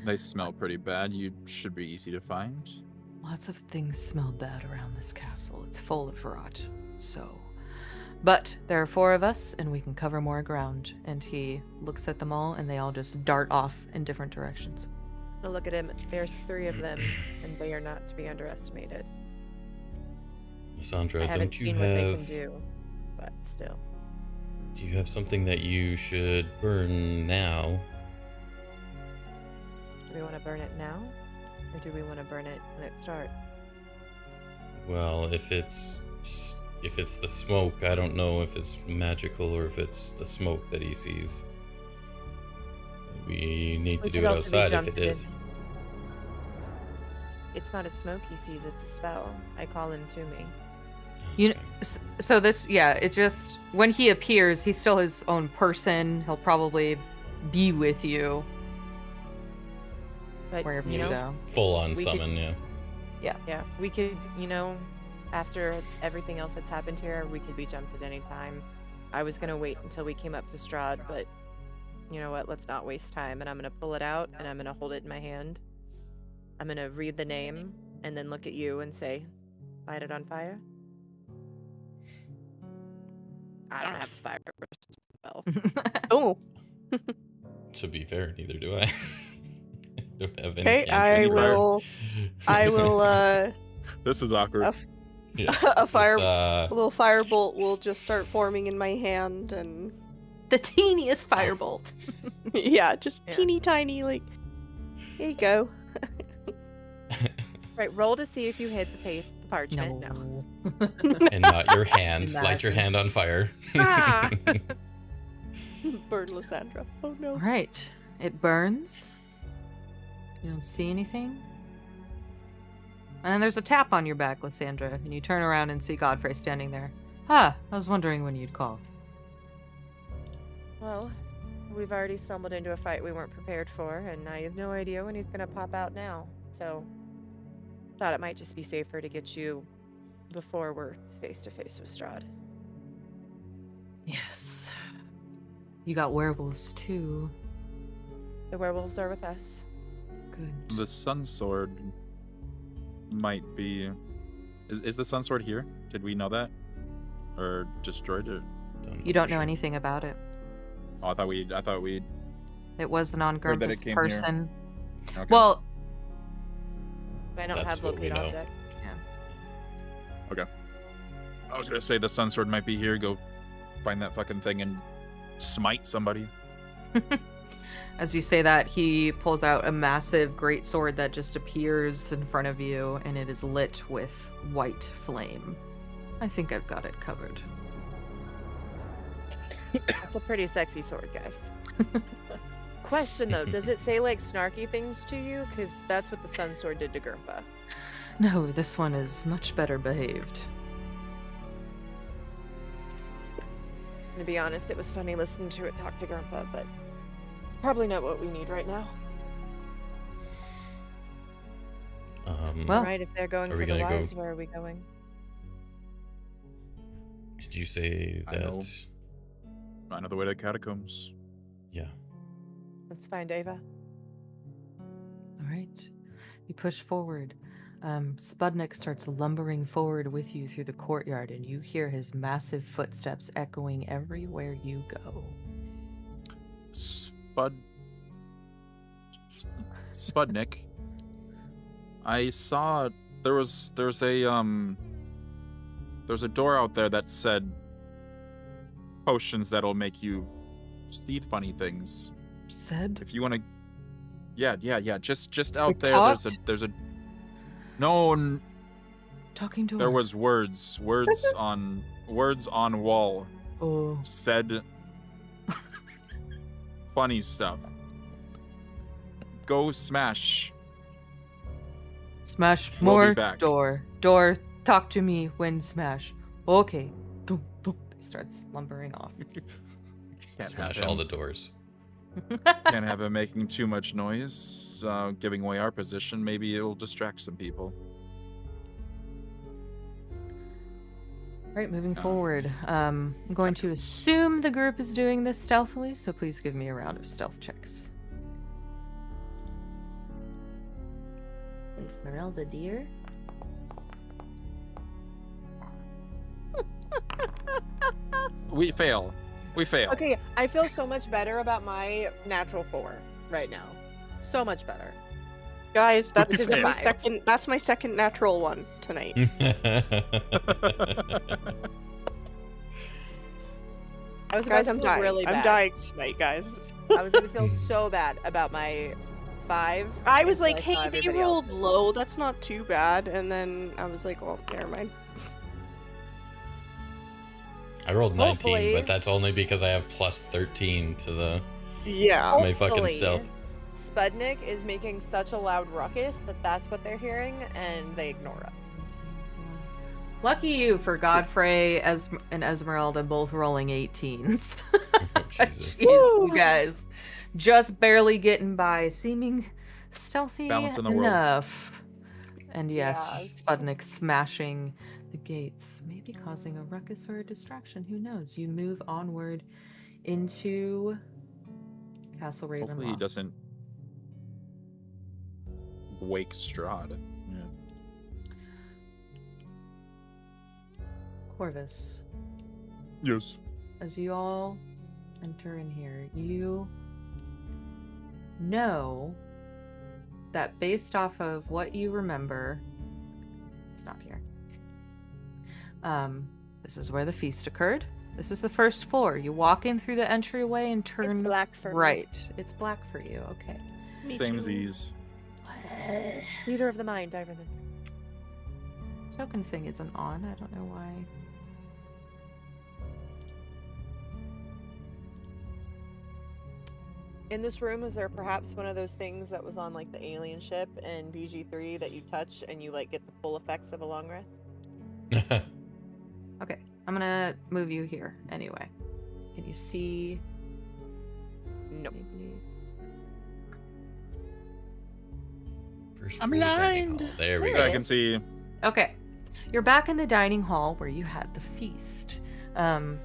[SPEAKER 5] They smell pretty bad. You should be easy to find.
[SPEAKER 4] Lots of things smell bad around this castle. It's full of rot. So, but there are 4 of us, and we can cover more ground. And he looks at them all, and they all just dart off in different directions.
[SPEAKER 7] Now look at him. There's 3 of them, and they are not to be underestimated.
[SPEAKER 2] Lysandra,
[SPEAKER 7] I haven't
[SPEAKER 2] don't you
[SPEAKER 7] seen what they
[SPEAKER 2] have...
[SPEAKER 7] can do, but still.
[SPEAKER 2] Do you have something that you should burn now?
[SPEAKER 7] Do we want to burn it now, or do we want to burn it when it starts?
[SPEAKER 2] Well, if it's the smoke, I don't know if it's magical or if it's the smoke that he sees. We need to
[SPEAKER 7] We
[SPEAKER 2] do
[SPEAKER 7] could
[SPEAKER 2] it
[SPEAKER 7] also be
[SPEAKER 2] outside if
[SPEAKER 7] jumped
[SPEAKER 2] it is.
[SPEAKER 7] in. It's not a smoke he sees, it's a spell. I call him to me.
[SPEAKER 4] You
[SPEAKER 2] Okay.
[SPEAKER 4] so this, yeah, it just, when he appears, he's still his own person. He'll probably be with you
[SPEAKER 7] But,
[SPEAKER 4] wherever
[SPEAKER 7] you
[SPEAKER 4] you
[SPEAKER 7] know,
[SPEAKER 4] go.
[SPEAKER 2] Full on
[SPEAKER 7] We could-
[SPEAKER 2] summon, yeah.
[SPEAKER 7] yeah, we could, after everything else that's happened here, we could be jumped at any time. I was going to wait until we came up to Strahd, but you know what? Let's not waste time. And I'm going to pull it out, and I'm going to hold it in my hand. I'm going to read the name, and then look at you and say, light it on fire. I don't have a fire spell.
[SPEAKER 6] Oh,
[SPEAKER 2] To be fair, neither do I. Don't have any
[SPEAKER 6] okay.
[SPEAKER 2] cantrip or-
[SPEAKER 6] I will.
[SPEAKER 5] This is awkward.
[SPEAKER 2] Yeah,
[SPEAKER 6] A
[SPEAKER 2] this is,
[SPEAKER 6] fire- A little firebolt will just start forming in my hand, and
[SPEAKER 4] The teeniest firebolt.
[SPEAKER 6] yeah, just
[SPEAKER 7] Yeah.
[SPEAKER 6] teeny tiny. Like, here you go.
[SPEAKER 7] Right, roll to see if you hit the Parchment, no.
[SPEAKER 2] And not your hand. Light your
[SPEAKER 4] Imagine.
[SPEAKER 2] hand on fire.
[SPEAKER 6] Ah! Burn Lysandra. Oh no.
[SPEAKER 4] All right. It burns. You don't see anything. And then there's a tap on your back, Lysandra, and you turn around and see Godfrey standing there. I was wondering when you'd call.
[SPEAKER 7] Well, we've already stumbled into a fight we weren't prepared for, and I have no idea when he's gonna pop out now. So, thought it might just be safer to get you before we're face to face with Strahd.
[SPEAKER 4] Yes. You got werewolves too.
[SPEAKER 7] The werewolves are with us.
[SPEAKER 4] Good.
[SPEAKER 5] The Sun Sword might be. Is the Sun Sword here? Did we know that? Or destroyed it?
[SPEAKER 4] You don't know anything about it.
[SPEAKER 5] Oh, I thought we.
[SPEAKER 4] It wasn't on
[SPEAKER 5] Heard that it
[SPEAKER 4] Grumpus'
[SPEAKER 5] came here.
[SPEAKER 4] person.
[SPEAKER 5] Okay.
[SPEAKER 4] Well,
[SPEAKER 7] I don't
[SPEAKER 2] That's
[SPEAKER 7] have
[SPEAKER 2] what we
[SPEAKER 7] locate
[SPEAKER 2] know.
[SPEAKER 7] object.
[SPEAKER 5] I was gonna say the Sun Sword might be here. Go find that fucking thing and smite somebody.
[SPEAKER 4] as you say that, he pulls out a massive great sword that just appears in front of you, and it is lit with white flame. I think I've got it covered.
[SPEAKER 7] That's a pretty sexy sword, guys. Question though, does it say like snarky things to you? Because that's what the Sun Sword did to Gurmpa.
[SPEAKER 4] No, this one is much better behaved.
[SPEAKER 7] To be honest, it was funny listening to it talk to Gurmpa, but probably not what we need right now.
[SPEAKER 4] Well,
[SPEAKER 7] Right, if they're going
[SPEAKER 2] are
[SPEAKER 7] for
[SPEAKER 2] we
[SPEAKER 7] the
[SPEAKER 2] gonna go-
[SPEAKER 7] lives, where are we going?
[SPEAKER 2] Did you say
[SPEAKER 5] I know.
[SPEAKER 2] that?
[SPEAKER 5] I know the way to the catacombs.
[SPEAKER 2] Yeah.
[SPEAKER 7] Let's find Ava.
[SPEAKER 4] all right. You push forward. Spudnik starts lumbering forward with you through the courtyard, and you hear his massive footsteps echoing everywhere you go.
[SPEAKER 5] Spudnik. I saw there's a door out there that said potions that'll make you see funny things.
[SPEAKER 4] Said?
[SPEAKER 5] If you want to, yeah. Just out
[SPEAKER 4] We
[SPEAKER 5] there.
[SPEAKER 4] talked?
[SPEAKER 5] There's a no.
[SPEAKER 4] Talking to
[SPEAKER 5] There
[SPEAKER 4] her.
[SPEAKER 5] was words on wall
[SPEAKER 4] Oh.
[SPEAKER 5] said funny stuff. Go smash.
[SPEAKER 4] Smash
[SPEAKER 5] We'll be
[SPEAKER 4] more
[SPEAKER 5] back.
[SPEAKER 4] door. Door, talk to me when smash. Okay. Dum, dum. He starts lumbering off.
[SPEAKER 5] Can't
[SPEAKER 2] Smash
[SPEAKER 5] have
[SPEAKER 2] all
[SPEAKER 5] him.
[SPEAKER 2] the doors.
[SPEAKER 5] Can't have him making too much noise, giving away our position. Maybe it'll distract some people.
[SPEAKER 4] Right, moving forward. I'm going to assume the group is doing this stealthily, so please give me a round of stealth checks. Esmeralda, dear.
[SPEAKER 5] We fail.
[SPEAKER 7] Okay, I feel so much better about my natural 4 right now. So much better.
[SPEAKER 6] Guys,
[SPEAKER 7] This is a
[SPEAKER 6] my
[SPEAKER 7] 5.
[SPEAKER 6] second. That's my second natural one tonight.
[SPEAKER 7] I was about
[SPEAKER 6] Guys,
[SPEAKER 7] to
[SPEAKER 6] I'm
[SPEAKER 7] feel
[SPEAKER 6] dying.
[SPEAKER 7] really bad.
[SPEAKER 6] I'm dying tonight, guys.
[SPEAKER 7] I was gonna feel so bad about my 5.
[SPEAKER 6] I was
[SPEAKER 7] until
[SPEAKER 6] like,
[SPEAKER 7] saw
[SPEAKER 6] hey, they
[SPEAKER 7] everybody
[SPEAKER 6] rolled
[SPEAKER 7] else's.
[SPEAKER 6] low. That's not too bad. And then I was like, well, never mind.
[SPEAKER 2] I rolled 19,
[SPEAKER 7] Hopefully.
[SPEAKER 2] but that's only because I have plus 13 to the
[SPEAKER 6] Yeah.
[SPEAKER 2] my fucking
[SPEAKER 7] Hopefully,
[SPEAKER 2] stealth.
[SPEAKER 7] Spudnik is making such a loud ruckus that that's what they're hearing, and they ignore it.
[SPEAKER 4] Lucky you for Godfrey and Esmeralda both rolling 18s.
[SPEAKER 2] Jesus.
[SPEAKER 4] Jeez, you guys. Just barely getting by, seeming stealthy
[SPEAKER 5] Balance in the world.
[SPEAKER 4] enough. And yes,
[SPEAKER 6] Yeah, it's
[SPEAKER 4] Spudnik smashing the gates, maybe causing a ruckus or a distraction. Who knows? You move onward into Castle Ravenloft.
[SPEAKER 5] Hopefully he doesn't wake Strahd. Yeah.
[SPEAKER 4] Corvus,
[SPEAKER 5] Yes.
[SPEAKER 4] as you all enter in here, you know that based off of what you remember, it's not here. This is where the feast occurred. This is the first floor. You walk in through the entryway and turn
[SPEAKER 7] It's black for me.
[SPEAKER 4] right. It's black for you. Okay.
[SPEAKER 6] Me
[SPEAKER 5] Same
[SPEAKER 6] too.
[SPEAKER 5] Z's.
[SPEAKER 7] Leader of the mind, I remember.
[SPEAKER 4] Token thing isn't on. I don't know why.
[SPEAKER 7] In this room, is there perhaps one of those things that was on like the alien ship in BG3 that you touch and you like get the full effects of a long rest?
[SPEAKER 4] Okay, I'm gonna move you here anyway. Can you see?
[SPEAKER 7] Nope.
[SPEAKER 4] Maybe...
[SPEAKER 2] First
[SPEAKER 8] I'm
[SPEAKER 2] floor dining
[SPEAKER 8] blind.
[SPEAKER 2] hall. There we
[SPEAKER 7] There
[SPEAKER 2] go.
[SPEAKER 7] it
[SPEAKER 5] I can see.
[SPEAKER 4] Okay, you're back in the dining hall where you had the feast.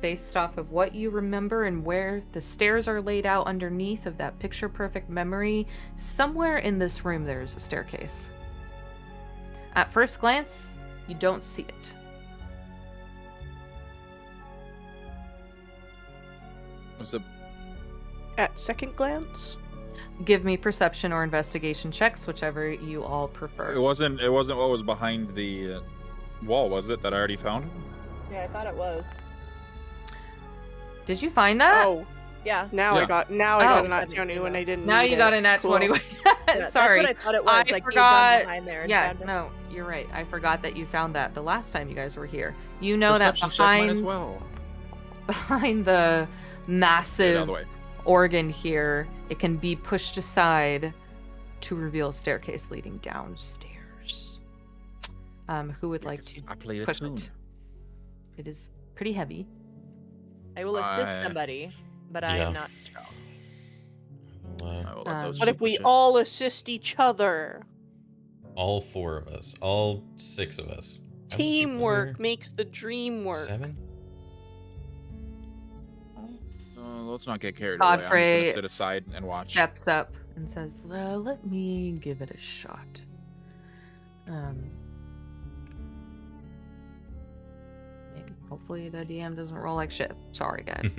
[SPEAKER 4] Based off of what you remember and where the stairs are laid out underneath of that picture-perfect memory, somewhere in this room there's a staircase. At first glance, you don't see it.
[SPEAKER 5] Was it?
[SPEAKER 6] At second glance?
[SPEAKER 4] Give me perception or investigation checks, whichever you all prefer.
[SPEAKER 5] It wasn't. It wasn't what was behind the wall, was it? That I already found.
[SPEAKER 7] Yeah, I thought it was.
[SPEAKER 4] Did you find that?
[SPEAKER 6] Oh,
[SPEAKER 7] Yeah.
[SPEAKER 6] now
[SPEAKER 5] Yeah.
[SPEAKER 6] I got a
[SPEAKER 7] Oh.
[SPEAKER 6] nat 20 when I didn't.
[SPEAKER 4] Now
[SPEAKER 6] need
[SPEAKER 4] you
[SPEAKER 6] it.
[SPEAKER 4] got a nat
[SPEAKER 6] Cool.
[SPEAKER 4] 20.
[SPEAKER 7] Yeah,
[SPEAKER 4] Sorry.
[SPEAKER 7] That's what I thought it was.
[SPEAKER 4] I
[SPEAKER 7] like you had
[SPEAKER 4] forgot-
[SPEAKER 7] gone behind there and
[SPEAKER 4] Yeah,
[SPEAKER 7] found it.
[SPEAKER 4] no, you're right. I forgot that you found that the last time you guys were here. You know
[SPEAKER 5] Perception
[SPEAKER 4] that
[SPEAKER 5] check mine
[SPEAKER 4] behind
[SPEAKER 5] as well.
[SPEAKER 4] behind the
[SPEAKER 5] Get it out of
[SPEAKER 4] massive
[SPEAKER 5] the way.
[SPEAKER 4] organ here, it can be pushed aside to reveal a staircase leading downstairs. Who would like to
[SPEAKER 5] I played a
[SPEAKER 4] push
[SPEAKER 5] tune.
[SPEAKER 4] it? It is pretty heavy.
[SPEAKER 7] I will assist
[SPEAKER 5] I-
[SPEAKER 7] somebody, but I
[SPEAKER 2] Yeah.
[SPEAKER 7] am not strong.
[SPEAKER 5] I will let those
[SPEAKER 6] What
[SPEAKER 5] two
[SPEAKER 6] if we
[SPEAKER 5] push it.
[SPEAKER 6] all assist each other?
[SPEAKER 2] All 4 of us. All 6 of us. How many people
[SPEAKER 6] Teamwork
[SPEAKER 2] here?
[SPEAKER 6] makes the dream work.
[SPEAKER 2] 7?
[SPEAKER 5] Let's not get carried away. I'm just
[SPEAKER 4] Godfrey
[SPEAKER 5] gonna sit aside and watch.
[SPEAKER 4] Steps up and says, "Let me give it a shot." Maybe, hopefully the DM doesn't roll like shit. Sorry, guys.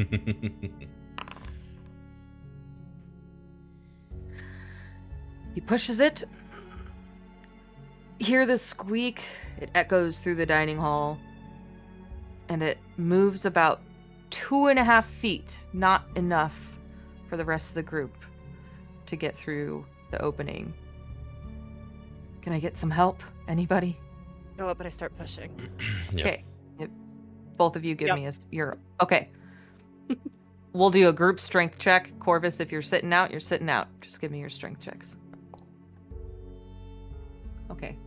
[SPEAKER 4] He pushes it. Hear the squeak. It echoes through the dining hall. And it moves about 2.5 feet. Not enough for the rest of the group to get through the opening. Can I get some help? Anybody?
[SPEAKER 7] Go up and I start pushing.
[SPEAKER 2] Yep.
[SPEAKER 4] Okay. Both of you give
[SPEAKER 6] Yep.
[SPEAKER 4] me your okay. We'll do a group strength check. Corvus, if you're sitting out, you're sitting out. Just give me your strength checks. Okay.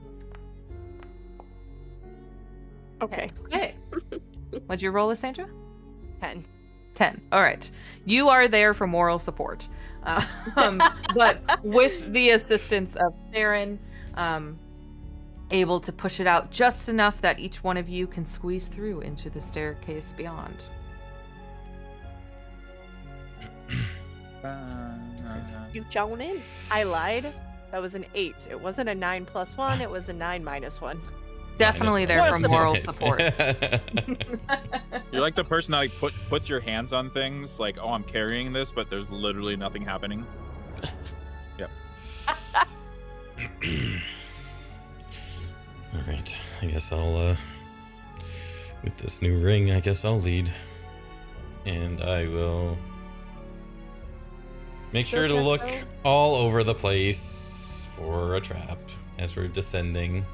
[SPEAKER 6] Okay.
[SPEAKER 4] Okay. What'd you roll, Lysandra?
[SPEAKER 7] 10.
[SPEAKER 4] 10. All right. You are there for moral support. But with the assistance of Theron, able to push it out just enough that each one of you can squeeze through into the staircase beyond.
[SPEAKER 6] You join in.
[SPEAKER 7] I lied. That was an 8. It wasn't a 9 plus 1. It was a 9 minus 1.
[SPEAKER 4] Definitely there for
[SPEAKER 6] Minus
[SPEAKER 4] moral
[SPEAKER 2] Nice.
[SPEAKER 4] support.
[SPEAKER 5] You're like the person that like puts your hands on things, like, oh, I'm carrying this, but there's literally nothing happening. Yep.
[SPEAKER 2] All right. I guess I'll, with this new ring, I guess I'll lead. And I will make sure to
[SPEAKER 7] check,
[SPEAKER 2] look
[SPEAKER 7] though.
[SPEAKER 2] all over the place for a trap as we're descending.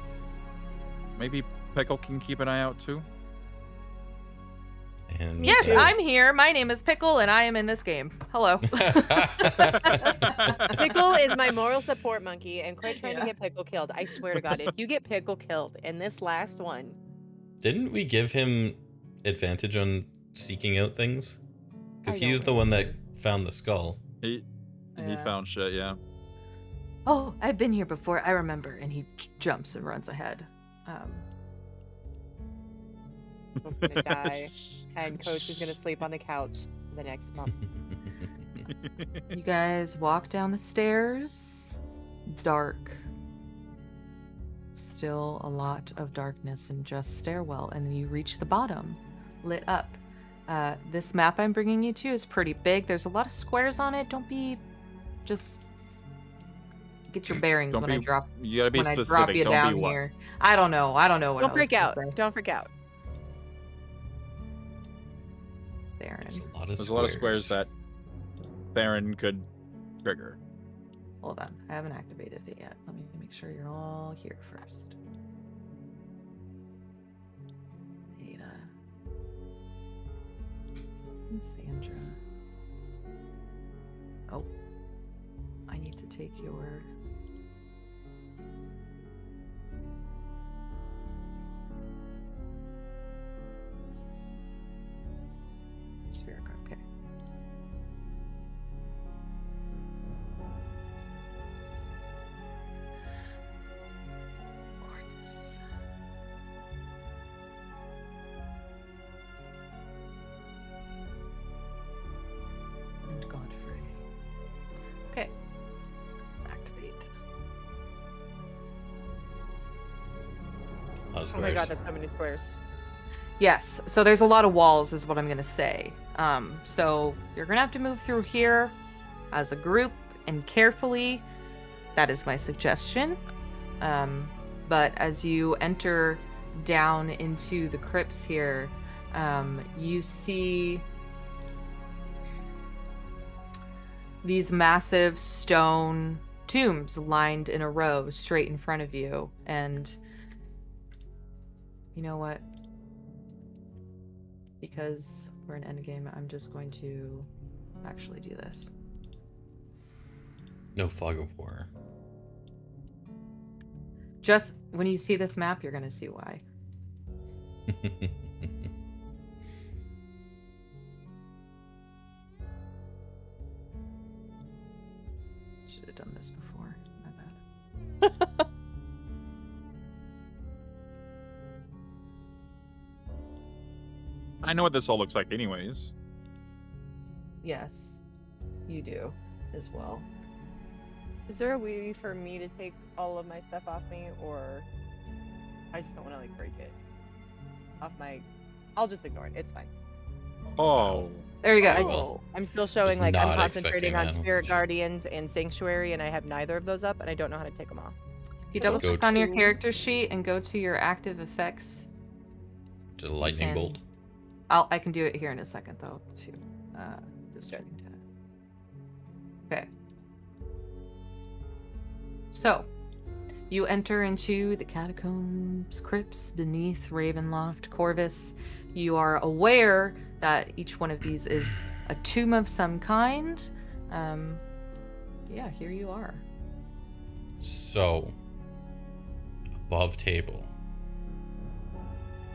[SPEAKER 5] Maybe Pickle can keep an eye out too.
[SPEAKER 2] And
[SPEAKER 4] Yes,
[SPEAKER 6] too.
[SPEAKER 4] I'm here. My name is Pickle, and I am in this game. Hello.
[SPEAKER 7] Pickle is my moral support monkey, and quit trying
[SPEAKER 4] Yeah.
[SPEAKER 7] to get Pickle killed. I swear to God, if you get Pickle killed in this last one,
[SPEAKER 2] Didn't we give him advantage on seeking out things? Because he
[SPEAKER 7] I
[SPEAKER 2] was
[SPEAKER 7] don't
[SPEAKER 2] the one that found the skull.
[SPEAKER 5] He
[SPEAKER 4] Yeah.
[SPEAKER 5] found shit, yeah.
[SPEAKER 4] Oh, I've been here before. I remember. And he jumps and runs ahead.
[SPEAKER 7] Pickle's gonna die, and Coach is gonna sleep on the couch for the next month.
[SPEAKER 4] You guys walk down the stairs. Dark. Still a lot of darkness and just stairwell. And then you reach the bottom, lit up. This map I'm bringing you to is pretty big. There's a lot of squares on it. Don't be just get your bearings
[SPEAKER 5] Don't
[SPEAKER 4] when I
[SPEAKER 5] be-
[SPEAKER 4] drop
[SPEAKER 5] You gotta be
[SPEAKER 4] when I
[SPEAKER 5] specific.
[SPEAKER 4] drop you
[SPEAKER 5] Don't
[SPEAKER 4] down
[SPEAKER 5] be what?
[SPEAKER 4] here. I don't know. I don't know what
[SPEAKER 7] Don't
[SPEAKER 4] else
[SPEAKER 7] freak
[SPEAKER 4] to
[SPEAKER 7] out.
[SPEAKER 4] say.
[SPEAKER 7] Don't freak out.
[SPEAKER 4] Theron.
[SPEAKER 2] There's a lot of
[SPEAKER 5] There's a lot of squares that Theron could trigger.
[SPEAKER 4] Hold on. I haven't activated it yet. Let me make sure you're all here first. Lysandra. Oh. I need to take your... Spheric, okay. Gorgeous. And Godfrey. Okay. Activate.
[SPEAKER 2] A lot of
[SPEAKER 7] Oh my god,
[SPEAKER 2] squares.
[SPEAKER 7] that's so many squares.
[SPEAKER 4] Yes, so there's a lot of walls is what I'm going to say. So you're going to have to move through here as a group and carefully. That is my suggestion. But as you enter down into the crypts here, you see these massive stone tombs lined in a row straight in front of you. And you know what? Because we're in endgame, I'm just going to actually do this.
[SPEAKER 2] No fog of war.
[SPEAKER 4] Just when you see this map, you're going to see why. Should have done this before. My bad.
[SPEAKER 5] I know what this all looks like anyways.
[SPEAKER 4] Yes, you do as well.
[SPEAKER 7] Is there a way for me to take all of my stuff off me, or I just don't want to like break it off my? I'll just ignore it. It's fine.
[SPEAKER 5] Oh.
[SPEAKER 4] There you go.
[SPEAKER 6] Oh.
[SPEAKER 7] I'm still showing
[SPEAKER 2] Was
[SPEAKER 7] like I'm
[SPEAKER 2] not
[SPEAKER 7] concentrating on
[SPEAKER 2] expecting that.
[SPEAKER 7] Spirit Guardians and Sanctuary, and I have neither of those up, and I don't know how to take them off.
[SPEAKER 4] You double
[SPEAKER 2] Go
[SPEAKER 4] click on your
[SPEAKER 6] to-
[SPEAKER 4] character sheet and go to your active effects.
[SPEAKER 2] To the lightning
[SPEAKER 4] And-
[SPEAKER 2] bolt.
[SPEAKER 4] I can do it here in a second though, too. Just starting to. Okay. So, you enter into the catacombs, crypts beneath Ravenloft, Corvus. You are aware that each one of these is a tomb of some kind. Yeah, here you are.
[SPEAKER 2] So, above table.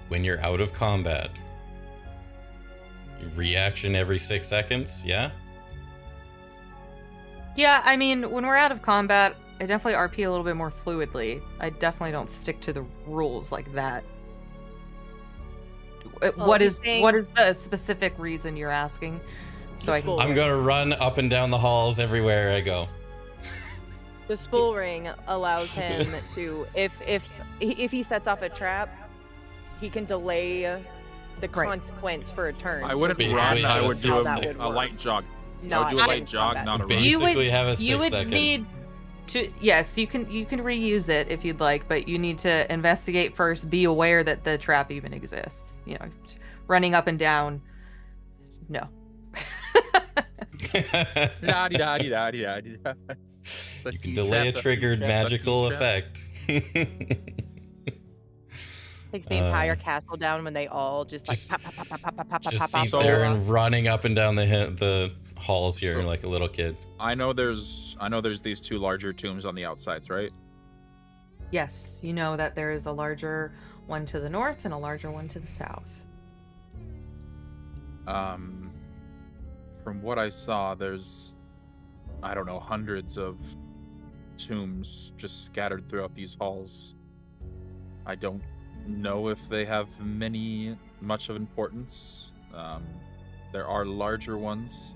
[SPEAKER 2] When you're out of combat, reaction every 6 seconds, yeah?
[SPEAKER 4] Yeah, I mean, when we're out of combat, I definitely RP a little bit more fluidly. I definitely don't stick to the rules like that. What
[SPEAKER 7] he's
[SPEAKER 4] is
[SPEAKER 7] saying-
[SPEAKER 4] what is the specific reason you're asking? So I can.
[SPEAKER 7] Cool.
[SPEAKER 2] I'm gonna run up and down the halls everywhere I go.
[SPEAKER 7] The spool ring allows him to, if he sets off a trap, he can delay the
[SPEAKER 4] Right.
[SPEAKER 7] consequence for a turn.
[SPEAKER 5] I wouldn't
[SPEAKER 2] Basically,
[SPEAKER 5] run. I
[SPEAKER 2] have a
[SPEAKER 5] would do
[SPEAKER 7] how
[SPEAKER 2] six
[SPEAKER 7] that
[SPEAKER 5] a
[SPEAKER 7] would
[SPEAKER 5] a
[SPEAKER 7] work.
[SPEAKER 5] light jog. I would
[SPEAKER 7] Not
[SPEAKER 5] do a
[SPEAKER 7] in
[SPEAKER 5] light jog,
[SPEAKER 7] combat.
[SPEAKER 5] not a run.
[SPEAKER 2] Basically have a 6
[SPEAKER 4] you would
[SPEAKER 2] second.
[SPEAKER 4] need to yes, you can reuse it if you'd like, but you need to investigate first. Be aware that the trap even exists. You know, running up and down. No.
[SPEAKER 5] La-di-da-di-da-di-da-di-da.
[SPEAKER 2] You can delay a triggered magical effect.
[SPEAKER 7] Takes the entire castle down when they all just like
[SPEAKER 2] Just-
[SPEAKER 7] pop, pop, pop, pop, pop, pop, pop,
[SPEAKER 2] Just
[SPEAKER 7] pop,
[SPEAKER 2] see
[SPEAKER 7] pop,
[SPEAKER 5] So-
[SPEAKER 7] pop,
[SPEAKER 2] Theron
[SPEAKER 7] pop.
[SPEAKER 2] running up and down the halls here
[SPEAKER 5] So-
[SPEAKER 2] like a little kid.
[SPEAKER 5] I know there's these two larger tombs on the outsides, right?
[SPEAKER 4] Yes, you know that there is a larger one to the north and a larger one to the south.
[SPEAKER 5] From what I saw, there's, I don't know, hundreds of tombs just scattered throughout these halls. I don't know if they have much of importance. There are larger ones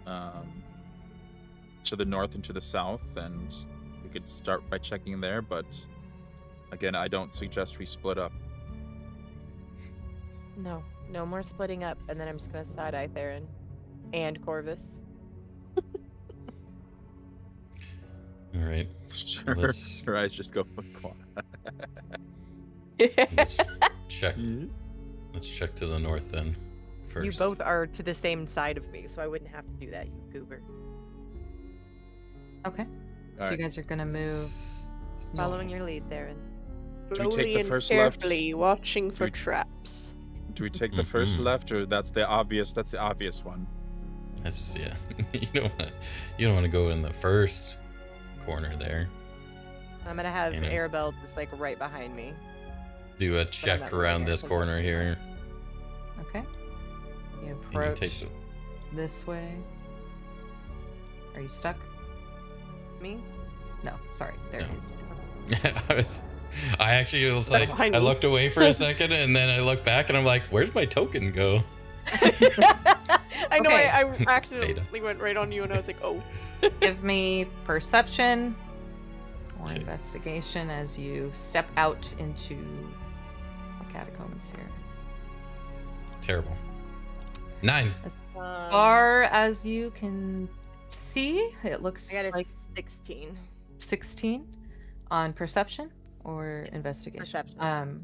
[SPEAKER 5] to the north and to the south, and we could start by checking there, but again, I don't suggest we split up.
[SPEAKER 7] No more splitting up, and then I'm just gonna side eye Theron and Corvus.
[SPEAKER 2] All right. Let's-
[SPEAKER 5] Her eyes just go.
[SPEAKER 2] Let's check. Let's check to the north then. First.
[SPEAKER 7] You both are to the same side of me, so I wouldn't have to do that, you goober.
[SPEAKER 4] Okay. So you
[SPEAKER 5] Alright.
[SPEAKER 4] guys are gonna move.
[SPEAKER 7] Following your lead, Theron.
[SPEAKER 5] Do we take
[SPEAKER 6] Slowly
[SPEAKER 5] the
[SPEAKER 6] and
[SPEAKER 5] first left?
[SPEAKER 6] carefully, watching for traps.
[SPEAKER 5] Do we take the first left, or that's the obvious one?
[SPEAKER 2] That's yeah. You don't want to go in the first corner there.
[SPEAKER 7] I'm gonna have
[SPEAKER 2] You know.
[SPEAKER 7] Arabelle just like right behind me.
[SPEAKER 2] Do a
[SPEAKER 7] not
[SPEAKER 2] check
[SPEAKER 7] really
[SPEAKER 2] around
[SPEAKER 7] there,
[SPEAKER 2] this
[SPEAKER 7] so
[SPEAKER 2] corner
[SPEAKER 7] that's-
[SPEAKER 2] here.
[SPEAKER 4] Okay. You
[SPEAKER 2] And you
[SPEAKER 4] approach
[SPEAKER 2] take the
[SPEAKER 4] this way. Are you stuck?
[SPEAKER 7] Me?
[SPEAKER 4] No, sorry. There
[SPEAKER 2] No.
[SPEAKER 4] it is.
[SPEAKER 2] I actually was like,
[SPEAKER 6] behind
[SPEAKER 2] I
[SPEAKER 6] me.
[SPEAKER 2] looked away for a second and then I looked back and I'm like, where's my token go?
[SPEAKER 6] I know.
[SPEAKER 4] Okay.
[SPEAKER 6] I accidentally went right on you, and I was like, oh.
[SPEAKER 4] Give me perception or
[SPEAKER 2] Okay.
[SPEAKER 4] investigation as you step out into the catacombs here.
[SPEAKER 2] Terrible. 9.
[SPEAKER 4] As far as you can see, it looks
[SPEAKER 7] I got a
[SPEAKER 4] like
[SPEAKER 7] 16.
[SPEAKER 4] 16 on perception or investigation.
[SPEAKER 7] Perception.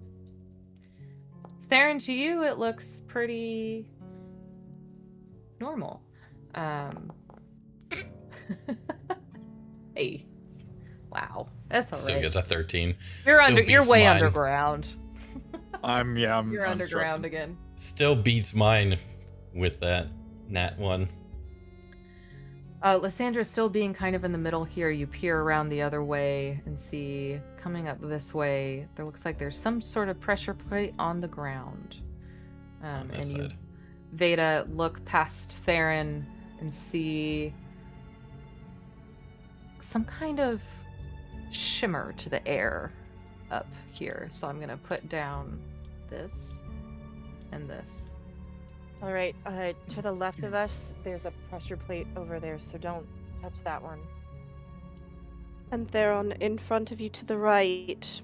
[SPEAKER 4] Theron, to you, it looks pretty normal. Hey, wow, that's all
[SPEAKER 2] Still
[SPEAKER 4] right.
[SPEAKER 2] gets a 13.
[SPEAKER 4] You're
[SPEAKER 2] still
[SPEAKER 4] you're
[SPEAKER 2] beats
[SPEAKER 4] way
[SPEAKER 2] mine.
[SPEAKER 4] underground.
[SPEAKER 5] I'm
[SPEAKER 4] You're
[SPEAKER 5] I'm
[SPEAKER 4] underground
[SPEAKER 5] stressing.
[SPEAKER 4] again.
[SPEAKER 2] Still beats mine with that nat 1.
[SPEAKER 4] Lysandra still being kind of in the middle here. You peer around the other way and see coming up this way. There looks like there's some sort of pressure plate on the ground.
[SPEAKER 2] On
[SPEAKER 4] And
[SPEAKER 2] this
[SPEAKER 4] you,
[SPEAKER 2] side.
[SPEAKER 4] Vayda, look past Theron and see some kind of shimmer to the air up here. So I'm gonna put down this and this.
[SPEAKER 7] All right, to the left of us, there's a pressure plate over there, so don't touch that one.
[SPEAKER 6] And they're in front of you to the right.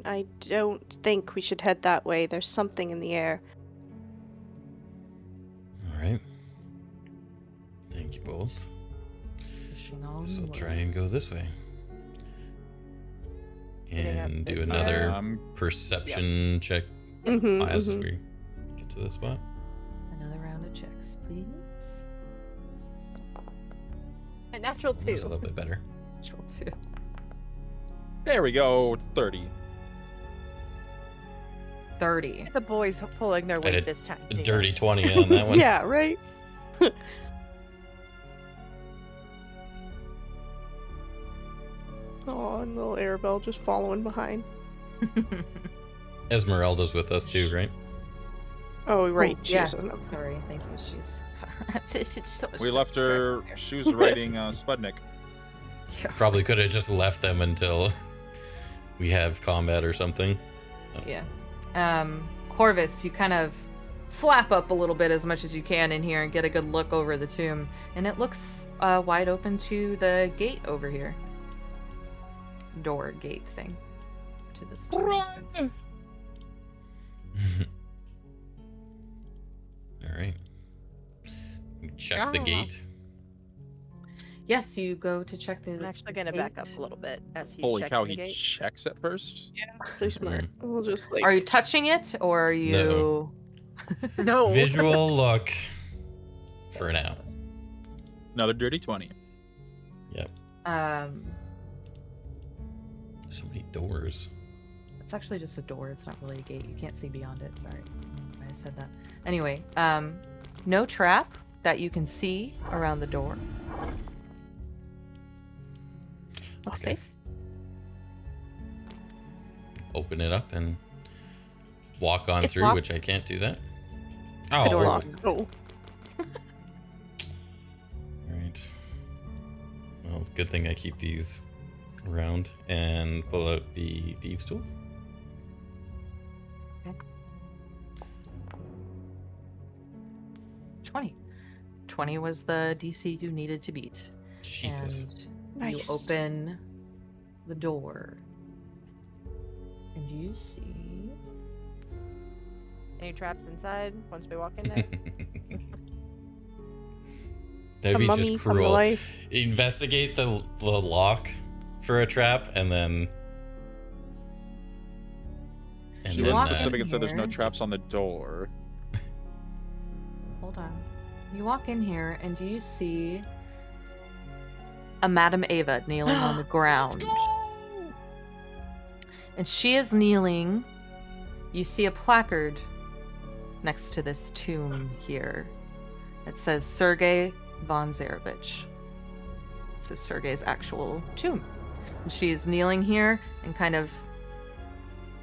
[SPEAKER 6] I don't think we should head that way. There's something in the air.
[SPEAKER 2] All right. Thank you both.
[SPEAKER 4] Pushing on
[SPEAKER 2] Guess
[SPEAKER 4] the
[SPEAKER 2] we'll
[SPEAKER 4] way.
[SPEAKER 2] try and go this way.
[SPEAKER 7] Getting up
[SPEAKER 2] And do
[SPEAKER 7] there.
[SPEAKER 2] another perception check as
[SPEAKER 6] Mhm.
[SPEAKER 2] we get to this spot.
[SPEAKER 4] Another round of checks, please.
[SPEAKER 7] A natural
[SPEAKER 2] That was a
[SPEAKER 7] 2.
[SPEAKER 2] little bit better.
[SPEAKER 4] Natural 2.
[SPEAKER 5] There we go. 30.
[SPEAKER 4] 30.
[SPEAKER 7] The boys pulling their
[SPEAKER 2] I
[SPEAKER 7] weight
[SPEAKER 2] did
[SPEAKER 7] this time.
[SPEAKER 2] A
[SPEAKER 7] Vayda.
[SPEAKER 2] dirty 20 on that one.
[SPEAKER 6] Yeah, right. Oh, and little Arabelle just following behind.
[SPEAKER 2] Esmeralda's with us too, right?
[SPEAKER 6] Oh, right.
[SPEAKER 4] Oh,
[SPEAKER 6] She
[SPEAKER 4] yes.
[SPEAKER 6] doesn't.
[SPEAKER 4] Sorry. Thank you. She's.
[SPEAKER 5] We left her. She was riding Sputnik.
[SPEAKER 2] Probably could have just left them until we have combat or something.
[SPEAKER 4] Yeah. Corvus, you kind of flap up a little bit as much as you can in here and get a good look over the tomb, and it looks wide open to the gate over here. Door gate thing to this tomb.
[SPEAKER 2] All right. Check the gate.
[SPEAKER 4] Yes, you go to check the.
[SPEAKER 7] I'm actually gonna back up
[SPEAKER 4] gate.
[SPEAKER 7] a little bit as he's
[SPEAKER 5] Holy
[SPEAKER 7] checking
[SPEAKER 5] cow!
[SPEAKER 7] the
[SPEAKER 5] He
[SPEAKER 7] gate.
[SPEAKER 5] checks at first.
[SPEAKER 6] Pretty smart. We'll just like.
[SPEAKER 4] Are you touching it or are you?
[SPEAKER 7] No.
[SPEAKER 2] Visual look for now.
[SPEAKER 5] Another dirty 20.
[SPEAKER 2] Yep. So many doors.
[SPEAKER 4] It's actually just a door. It's not really a gate. You can't see beyond it. Sorry, I said that. Anyway, no trap that you can see around the door. Looks
[SPEAKER 2] Okay.
[SPEAKER 4] safe.
[SPEAKER 2] Open it up and walk on
[SPEAKER 4] It's
[SPEAKER 2] through,
[SPEAKER 4] locked.
[SPEAKER 2] which I can't do that.
[SPEAKER 4] The
[SPEAKER 2] Oh,
[SPEAKER 4] door's
[SPEAKER 2] okay.
[SPEAKER 6] Oh.
[SPEAKER 2] All right. Well, good thing I keep these around and pull out the thieves' tool.
[SPEAKER 4] 20. 20 was the DC you needed to beat.
[SPEAKER 2] Jesus.
[SPEAKER 4] And
[SPEAKER 6] Nice.
[SPEAKER 4] you open the door. And you see.
[SPEAKER 7] Any traps inside once we walk in there?
[SPEAKER 2] That'd
[SPEAKER 6] A
[SPEAKER 2] be
[SPEAKER 6] mummy
[SPEAKER 2] just
[SPEAKER 6] come to
[SPEAKER 2] cruel.
[SPEAKER 6] life.
[SPEAKER 2] Investigate the lock for a trap and then.
[SPEAKER 5] She
[SPEAKER 4] You
[SPEAKER 5] was
[SPEAKER 4] walk in
[SPEAKER 5] specific and said there's no
[SPEAKER 4] here.
[SPEAKER 5] traps on the door.
[SPEAKER 4] Hold on. You walk in here and you see a Madame Ava kneeling on the ground. And she is kneeling. You see a placard next to this tomb here. It says Sergei von Zarevich. This is Sergei's actual tomb. And she's kneeling here and kind of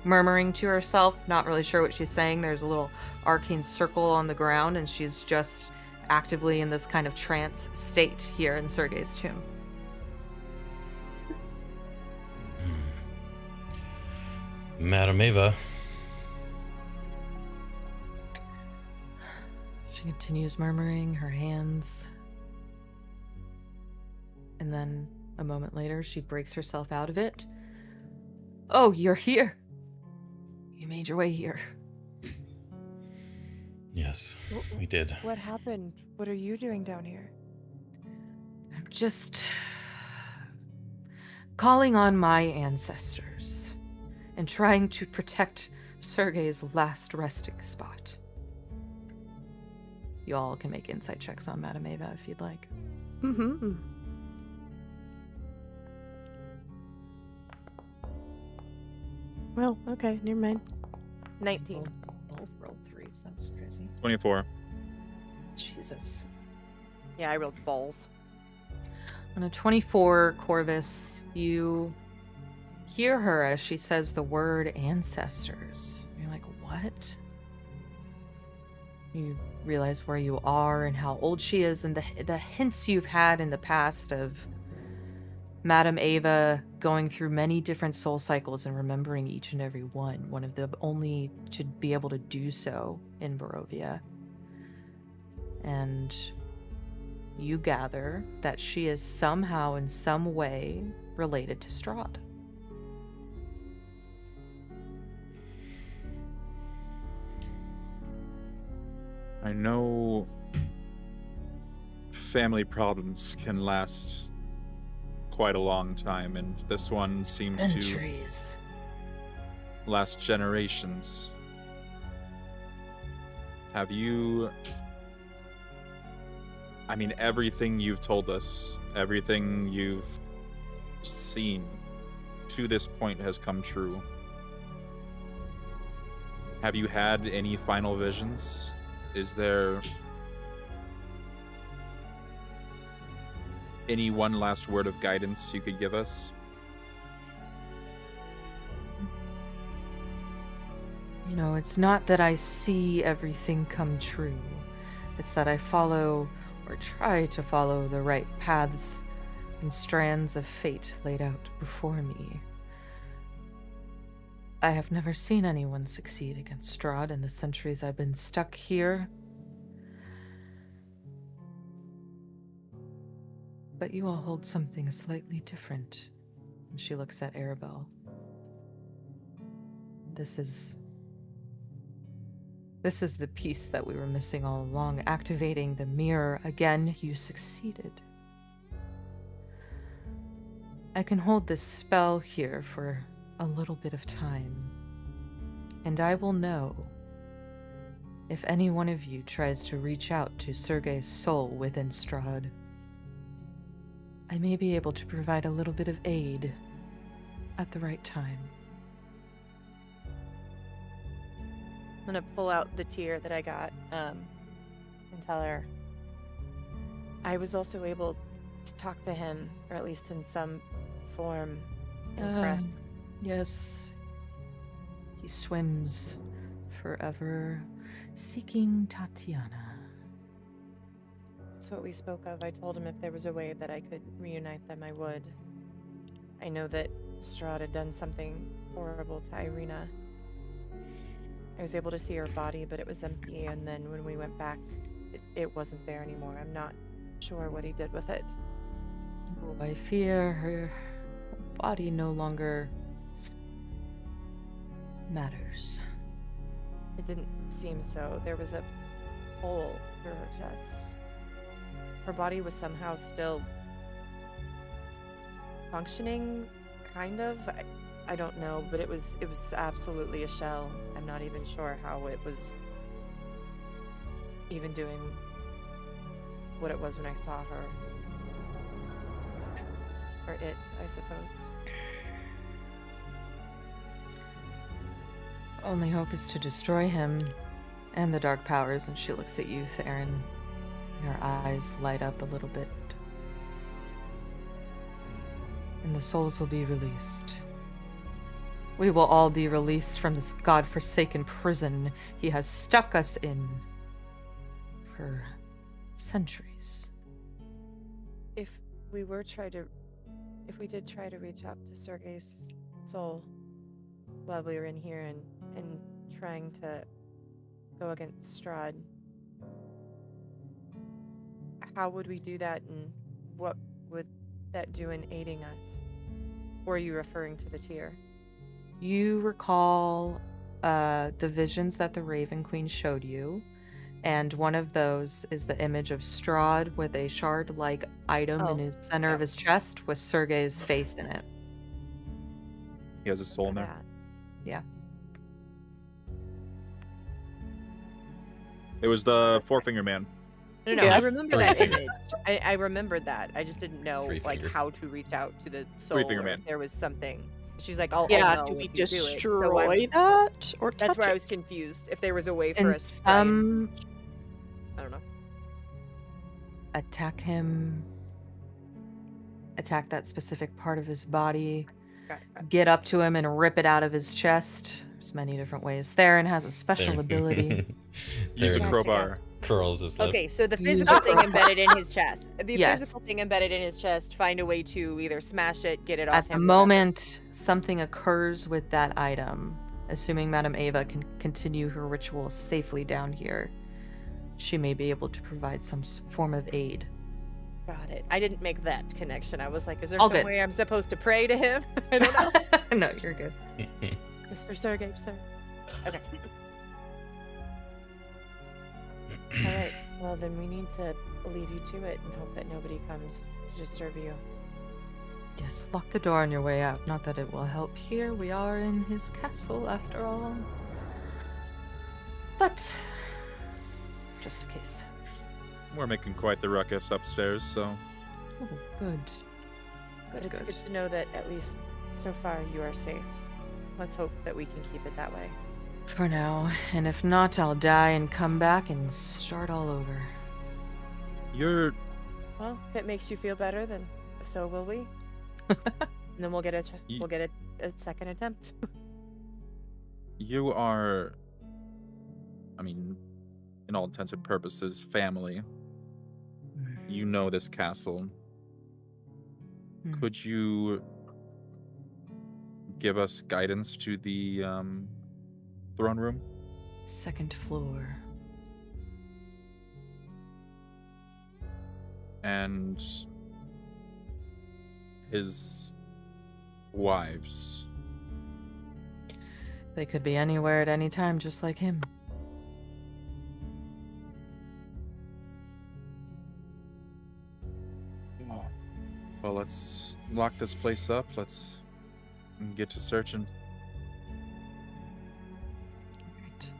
[SPEAKER 4] murmuring to herself, not really sure what she's saying. There's a little arcane circle on the ground, and she's just actively in this kind of trance state here in Sergei's tomb.
[SPEAKER 2] Madam Ava.
[SPEAKER 4] She continues murmuring, her hands. And then a moment later, she breaks herself out of it. Oh, you're here. You made your way here.
[SPEAKER 2] Yes, we did.
[SPEAKER 9] What happened? What are you doing down here?
[SPEAKER 4] I'm just calling on my ancestors and trying to protect Sergei's last resting spot. You all can make insight checks on Madame Ava if you'd like.
[SPEAKER 6] Mm-hmm. Well, okay, never mind.
[SPEAKER 7] 19.
[SPEAKER 4] Both rolled 3s. That was crazy.
[SPEAKER 5] 24.
[SPEAKER 4] Jesus.
[SPEAKER 7] Yeah, I rolled balls.
[SPEAKER 4] On a 24, Corvus, you hear her as she says the word ancestors. You're like, what? You realize where you are and how old she is, and the hints you've had in the past of Madame Ava going through many different soul cycles and remembering each and every one of the only to be able to do so in Barovia. And you gather that she is somehow in some way related to Strahd.
[SPEAKER 5] I know family problems can last quite a long time, and this one seems
[SPEAKER 4] Centuries.
[SPEAKER 5] to last generations. Have you... I mean, everything you've told us, everything you've seen to this point has come true. Have you had any final visions? Is there any one last word of guidance you could give us?
[SPEAKER 4] You know, it's not that I see everything come true. It's that I follow, or try to follow, the right paths and strands of fate laid out before me. I have never seen anyone succeed against Strahd in the centuries I've been stuck here. But you all hold something slightly different. And she looks at Arabelle. This is the piece that we were missing all along. Activating the mirror. Again, you succeeded. I can hold this spell here for a little bit of time, and I will know if any one of you tries to reach out to Sergei's soul within Strahd. I may be able to provide a little bit of aid at the right time.
[SPEAKER 7] I'm gonna pull out the tear that I got and tell her I was also able to talk to him, or at least in some form, in Crest.
[SPEAKER 4] Yes. He swims forever, seeking Tatiana.
[SPEAKER 7] That's what we spoke of. I told him if there was a way that I could reunite them, I would. I know that Strahd had done something horrible to Irina. I was able to see her body, but it was empty, and then when we went back, it wasn't there anymore. I'm not sure what he did with it.
[SPEAKER 4] Oh, I fear her body no longer matters.
[SPEAKER 7] It didn't seem so. There was a hole through her chest. Her body was somehow still functioning, kind of. I don't know, but it was absolutely a shell. I'm not even sure how it was even doing what it was when I saw her. Or it, I suppose.
[SPEAKER 4] Only hope is to destroy him And the dark powers, and she looks at you, Theron. And her eyes light up a little bit. And the souls will be released. We will all be released from this godforsaken prison he has stuck us in for centuries.
[SPEAKER 9] If we did try to reach out to Sergei's soul while we were in here and trying to go against Strahd, how would we do that, and what would that do in aiding us? Or are you referring to the tier?
[SPEAKER 4] You recall the visions that the Raven Queen showed you, and one of those is the image of Strahd with a shard-like item in his center of his chest with Sergei's face in it.
[SPEAKER 5] He has a soul in there.
[SPEAKER 9] That.
[SPEAKER 4] Yeah.
[SPEAKER 5] It was the four-finger man.
[SPEAKER 7] No,
[SPEAKER 6] Yeah.
[SPEAKER 7] I remember
[SPEAKER 2] Three
[SPEAKER 7] that
[SPEAKER 2] finger.
[SPEAKER 7] image. I remembered that. I just didn't know
[SPEAKER 2] Three
[SPEAKER 7] like
[SPEAKER 2] finger.
[SPEAKER 7] how to reach out to the soul.
[SPEAKER 5] Three-finger
[SPEAKER 7] or
[SPEAKER 5] man.
[SPEAKER 7] if there was something. She's like, I'll
[SPEAKER 6] Yeah,
[SPEAKER 7] know
[SPEAKER 6] do we
[SPEAKER 7] if you do it. So
[SPEAKER 6] destroy that or
[SPEAKER 7] that's
[SPEAKER 6] touch
[SPEAKER 7] where I
[SPEAKER 6] it?
[SPEAKER 7] was confused. If there was a way for
[SPEAKER 4] And
[SPEAKER 7] us to try and, I don't know.
[SPEAKER 4] attack him, attack that specific part of his body,
[SPEAKER 7] Got it.
[SPEAKER 4] get up to him and rip it out of his chest. There's many different ways. Theron has a special
[SPEAKER 2] There.
[SPEAKER 4] ability.
[SPEAKER 5] Use a
[SPEAKER 2] There.
[SPEAKER 5] crowbar.
[SPEAKER 2] Curls his lip.
[SPEAKER 7] Okay, so the
[SPEAKER 4] Use
[SPEAKER 7] physical
[SPEAKER 4] it.
[SPEAKER 7] thing embedded in his chest. The
[SPEAKER 4] Yes.
[SPEAKER 7] physical thing embedded in his chest, find a way to either smash it, get it off
[SPEAKER 4] At the
[SPEAKER 7] him.
[SPEAKER 4] moment something occurs with that item, assuming Madame Ava can continue her ritual safely down here, she may be able to provide some form of aid.
[SPEAKER 7] Got it. I didn't make that connection. I was like, is there
[SPEAKER 4] All
[SPEAKER 7] some
[SPEAKER 4] good.
[SPEAKER 7] way I'm supposed to pray to him? I don't know.
[SPEAKER 4] No, you're good.
[SPEAKER 7] Mr. Sergei, sir. Okay.
[SPEAKER 9] All right. Well, then we need to leave you to it and hope that nobody comes to disturb you.
[SPEAKER 4] Yes, lock the door on your way out. Not that it will help here. We are in his castle after all. But just in case.
[SPEAKER 5] We're making quite the ruckus upstairs, so
[SPEAKER 4] Oh, good.
[SPEAKER 9] But
[SPEAKER 4] Good,
[SPEAKER 9] it's
[SPEAKER 4] good.
[SPEAKER 9] good to know that at least so far you are safe. Let's hope that we can keep it that way.
[SPEAKER 4] For now. And if not, I'll die and come back and start all over.
[SPEAKER 5] you're
[SPEAKER 9] Well, if it makes you feel better, then so will we. And then we'll get a second attempt.
[SPEAKER 5] you are, I mean, in all intents and purposes, family. You know this castle.
[SPEAKER 4] Hmm.
[SPEAKER 5] Could you give us guidance to the throne room?
[SPEAKER 4] Second floor.
[SPEAKER 5] And his wives.
[SPEAKER 4] They could be anywhere at any time, just like him.
[SPEAKER 5] Well, let's lock this place up. Let's get to searching.
[SPEAKER 4] Right.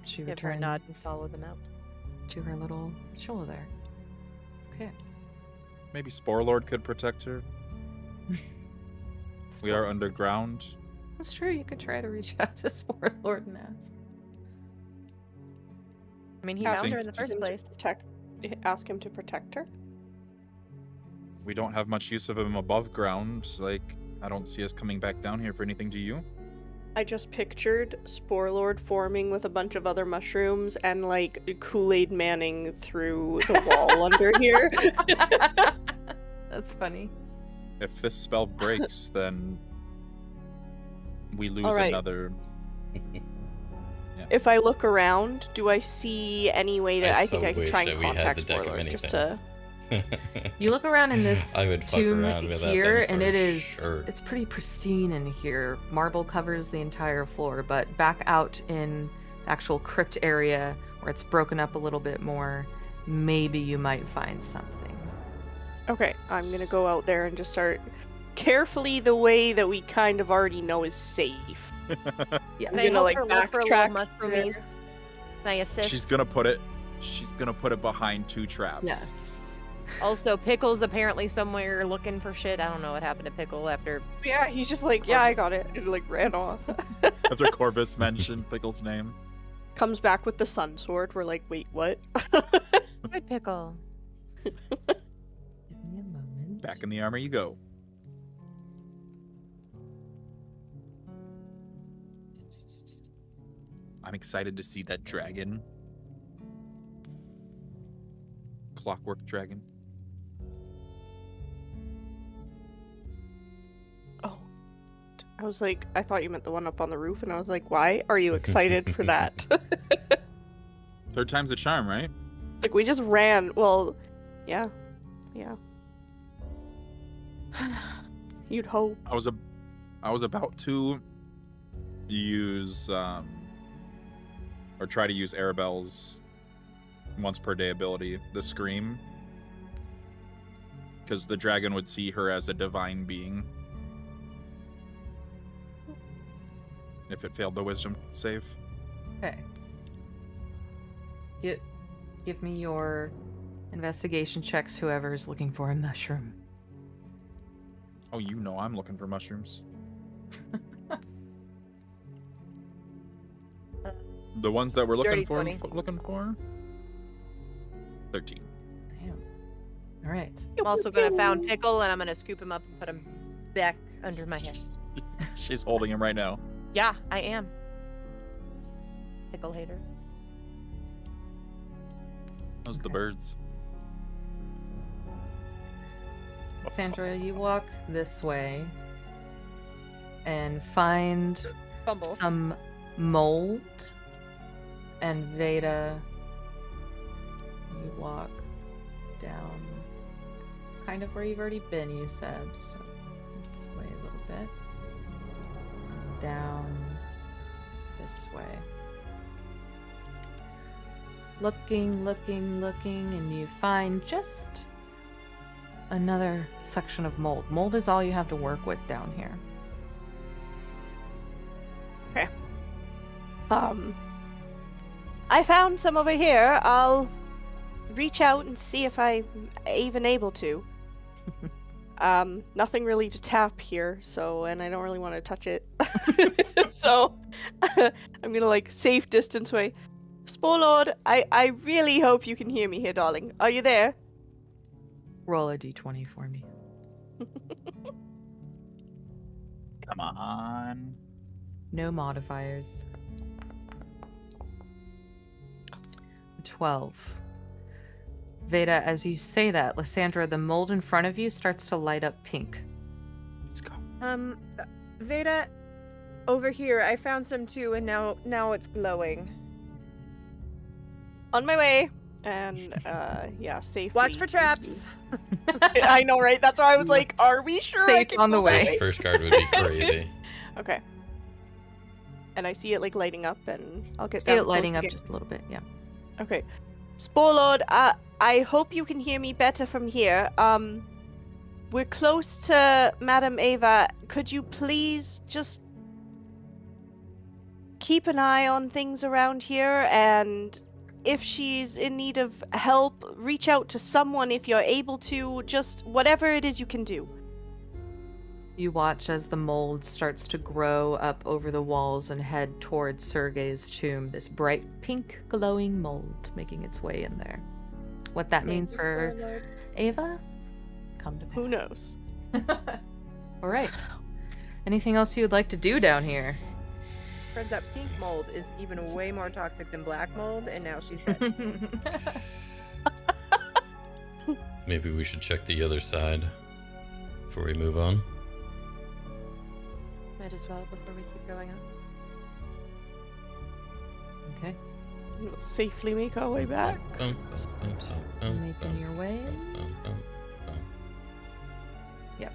[SPEAKER 4] She
[SPEAKER 9] Give her a
[SPEAKER 4] returns
[SPEAKER 9] nod and follow them out.
[SPEAKER 4] to her little ritual there. Okay.
[SPEAKER 5] Maybe Spore Lord could protect her. We are underground.
[SPEAKER 4] That's true. You could try to reach out to Spore Lord and ask.
[SPEAKER 7] I mean, he
[SPEAKER 6] Ask
[SPEAKER 7] found her
[SPEAKER 5] think-
[SPEAKER 7] in the first place.
[SPEAKER 6] Ask him to protect her.
[SPEAKER 5] We don't have much use of him above ground. Like, I don't see us coming back down here for anything to you.
[SPEAKER 6] I just pictured Spore Lord forming with a bunch of other mushrooms and like Kool-Aid Manning through the wall under here.
[SPEAKER 4] That's funny.
[SPEAKER 5] If this spell breaks, then we lose
[SPEAKER 6] Alright.
[SPEAKER 5] another.
[SPEAKER 6] If I look around, do I see any way that I think
[SPEAKER 2] so
[SPEAKER 6] I can
[SPEAKER 2] wish
[SPEAKER 6] try
[SPEAKER 2] that
[SPEAKER 6] and
[SPEAKER 2] we had
[SPEAKER 6] contact
[SPEAKER 2] the deck
[SPEAKER 6] Spore
[SPEAKER 2] of
[SPEAKER 6] Lord just
[SPEAKER 2] anythings.
[SPEAKER 6] to?
[SPEAKER 4] You look around in this
[SPEAKER 2] I would fuck
[SPEAKER 4] tomb
[SPEAKER 2] around with that
[SPEAKER 4] here,
[SPEAKER 2] thing
[SPEAKER 4] and
[SPEAKER 2] for
[SPEAKER 4] it is
[SPEAKER 2] sure.
[SPEAKER 4] it's pretty pristine in here. Marble covers the entire floor, but back out in the actual crypt area where it's broken up a little bit more, maybe you might find something.
[SPEAKER 6] Okay, I'm gonna go out there and just start carefully the way that we kind of already know is safe.
[SPEAKER 4] Yes.
[SPEAKER 7] Can I
[SPEAKER 6] gonna,
[SPEAKER 7] help
[SPEAKER 6] like,
[SPEAKER 7] her look for
[SPEAKER 6] backtrack
[SPEAKER 7] little mushroomies?
[SPEAKER 6] there.
[SPEAKER 7] Can I assist?
[SPEAKER 5] She's gonna put it behind two traps.
[SPEAKER 4] Yes.
[SPEAKER 7] Also, Pickle's apparently somewhere looking for shit. I don't know what happened to Pickle after.
[SPEAKER 6] Yeah, he's just like, yeah, I got it, and like ran off.
[SPEAKER 5] After Corvus mentioned Pickle's name.
[SPEAKER 6] comes back with the sun sword. We're like, wait, what?
[SPEAKER 9] Good pickle.
[SPEAKER 4] Give me a moment.
[SPEAKER 5] Back in the armor you go. I'm excited to see that dragon. Clockwork dragon.
[SPEAKER 6] Oh. I was like, I thought you meant the one up on the roof, and I was like, why are you excited for that?
[SPEAKER 5] Third time's a charm, right?
[SPEAKER 6] Like, we just ran. Well, yeah. Yeah. You'd hope.
[SPEAKER 5] I was about to use or try to use Arabelle's once per day ability, the Scream, because the dragon would see her as a divine being if it failed the wisdom save.
[SPEAKER 4] Okay. Give me your investigation checks, whoever is looking for a mushroom.
[SPEAKER 5] Oh, you know I'm looking for mushrooms. The ones that we're
[SPEAKER 7] Dirty
[SPEAKER 5] looking
[SPEAKER 7] 20.
[SPEAKER 5] for 13.
[SPEAKER 4] Damn. All right.
[SPEAKER 7] I'm also gonna found pickle, and I'm gonna scoop him up and put him back under my head.
[SPEAKER 5] She's holding him right now.
[SPEAKER 7] Yeah, I am. Pickle hater.
[SPEAKER 5] Those the
[SPEAKER 4] Okay.
[SPEAKER 5] birds.
[SPEAKER 4] Sandra, you walk this way and find
[SPEAKER 7] Fumble.
[SPEAKER 4] some mold, and Vayda, you walk down kind of where you've already been, you said, so this way a little bit, and down this way. Looking, and you find just another section of mold. Mold is all you have to work with down here.
[SPEAKER 6] Okay. I found some over here. I'll reach out and see if I'm even able to. Nothing really to tap here, and I don't really want to touch it. So, I'm gonna, like, safe distance away. Sporelord, I really hope you can hear me here, darling. Are you there?
[SPEAKER 4] Roll a d20 for me.
[SPEAKER 5] Come on.
[SPEAKER 4] No modifiers. 12. Vayda, as you say that, Lysandra, the mold in front of you starts to light up pink.
[SPEAKER 5] Let's go.
[SPEAKER 7] Vayda, over here, I found some too, and now it's glowing.
[SPEAKER 6] On my way. And, yeah, safe.
[SPEAKER 7] Watch for traps.
[SPEAKER 6] I know, right? That's why I was like, are we sure I
[SPEAKER 4] Safe
[SPEAKER 6] can
[SPEAKER 4] on the
[SPEAKER 6] go
[SPEAKER 4] way.
[SPEAKER 6] that
[SPEAKER 2] First guard would be crazy.
[SPEAKER 6] Okay. And I see it, like, lighting up, and I'll get
[SPEAKER 4] See
[SPEAKER 6] down
[SPEAKER 4] it lighting
[SPEAKER 6] close
[SPEAKER 4] up
[SPEAKER 6] again.
[SPEAKER 4] just a little bit, yeah.
[SPEAKER 6] Okay. Sporelord, I hope you can hear me better from here. We're close to Madame Ava. Could you please just keep an eye on things around here, and if she's in need of help, reach out to someone if you're able to. Just whatever it is you can do.
[SPEAKER 4] You watch as the mold starts to grow up over the walls and head towards Sergei's tomb, this bright pink glowing mold making its way in there. What that means for Ava? Come to pass.
[SPEAKER 6] Who knows?
[SPEAKER 4] All right. Anything else you would like to do down here?
[SPEAKER 7] Turns out pink mold is even way more toxic than black mold, and now she's dead.
[SPEAKER 2] Maybe we should check the other side before we move on.
[SPEAKER 7] Might as well before we keep going up.
[SPEAKER 4] Okay.
[SPEAKER 6] We'll safely make our way back.
[SPEAKER 4] Making your way. Yep.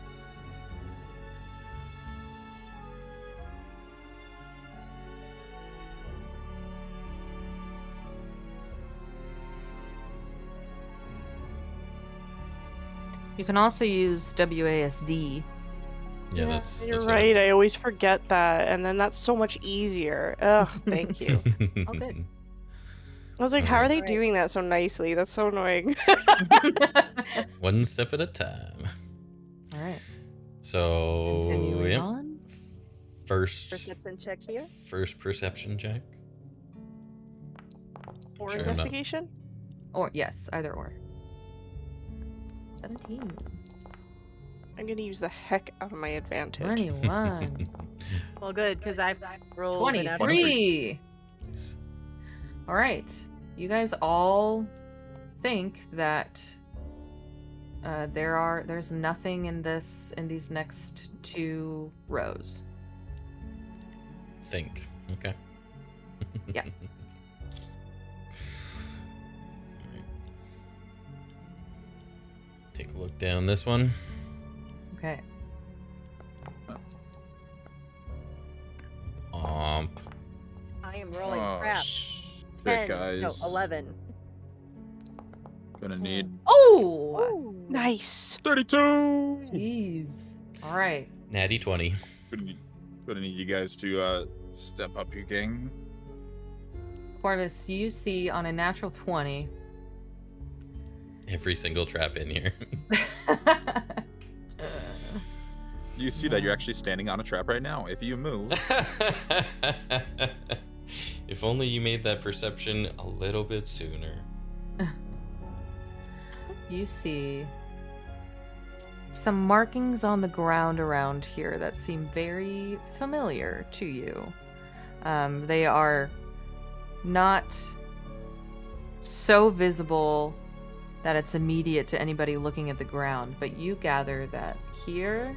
[SPEAKER 4] You can also use WASD.
[SPEAKER 2] Yeah, that's
[SPEAKER 6] You're
[SPEAKER 2] that's
[SPEAKER 6] right. I always forget that, and then that's so much easier. Ugh, thank you.
[SPEAKER 4] Oh, good.
[SPEAKER 6] I was like, how are they
[SPEAKER 7] Alright.
[SPEAKER 6] doing that so nicely? That's so annoying.
[SPEAKER 2] One step at a time.
[SPEAKER 4] All right.
[SPEAKER 2] So,
[SPEAKER 4] Continuing
[SPEAKER 2] yeah.
[SPEAKER 4] on.
[SPEAKER 2] First
[SPEAKER 7] Perception check here.
[SPEAKER 2] perception check.
[SPEAKER 6] Or
[SPEAKER 2] Sure enough.
[SPEAKER 6] investigation?
[SPEAKER 4] Or yes, either or. 17.
[SPEAKER 6] I'm gonna use the heck out of my advantage.
[SPEAKER 4] 21.
[SPEAKER 7] Well, good, because I've rolled an
[SPEAKER 4] 23. All right. You guys all think that there's nothing in these next 2 rows.
[SPEAKER 2] Think. Okay.
[SPEAKER 4] Yeah.
[SPEAKER 2] Take a look down this one.
[SPEAKER 4] Okay.
[SPEAKER 2] I
[SPEAKER 7] am rolling
[SPEAKER 5] Oh,
[SPEAKER 7] crap.
[SPEAKER 5] shit,
[SPEAKER 7] 10,
[SPEAKER 5] guys.
[SPEAKER 7] no, 11.
[SPEAKER 5] Gonna need
[SPEAKER 4] Oh!
[SPEAKER 6] Nice.
[SPEAKER 5] 32.
[SPEAKER 4] Jeez. All right.
[SPEAKER 2] Natty 20.
[SPEAKER 5] Gonna need you guys to step up your game.
[SPEAKER 4] Corvus, you see on a natural 20.
[SPEAKER 2] Every single trap in here.
[SPEAKER 5] You see that you're actually standing on a trap right now. If you move,
[SPEAKER 2] If only you made that perception a little bit sooner.
[SPEAKER 4] You see some markings on the ground around here that seem very familiar to you. They are not so visible that it's immediate to anybody looking at the ground, but you gather that here,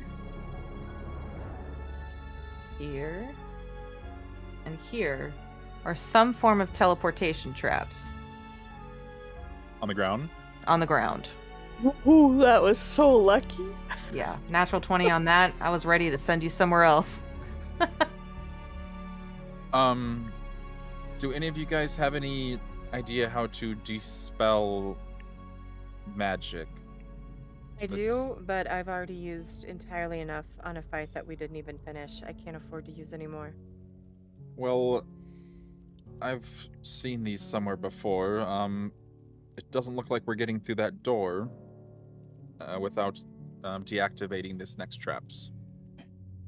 [SPEAKER 4] and here are some form of teleportation traps
[SPEAKER 5] on the ground.
[SPEAKER 4] on the ground.
[SPEAKER 6] Ooh, that was so lucky.
[SPEAKER 4] Yeah, natural 20 on that. I was ready to send you somewhere else.
[SPEAKER 5] Do any of you guys have any idea how to dispel magic?
[SPEAKER 9] I do, but I've already used entirely enough on a fight that we didn't even finish. I can't afford to use any more.
[SPEAKER 5] Well, I've seen these somewhere before. It doesn't look like we're getting through that door without deactivating this next traps.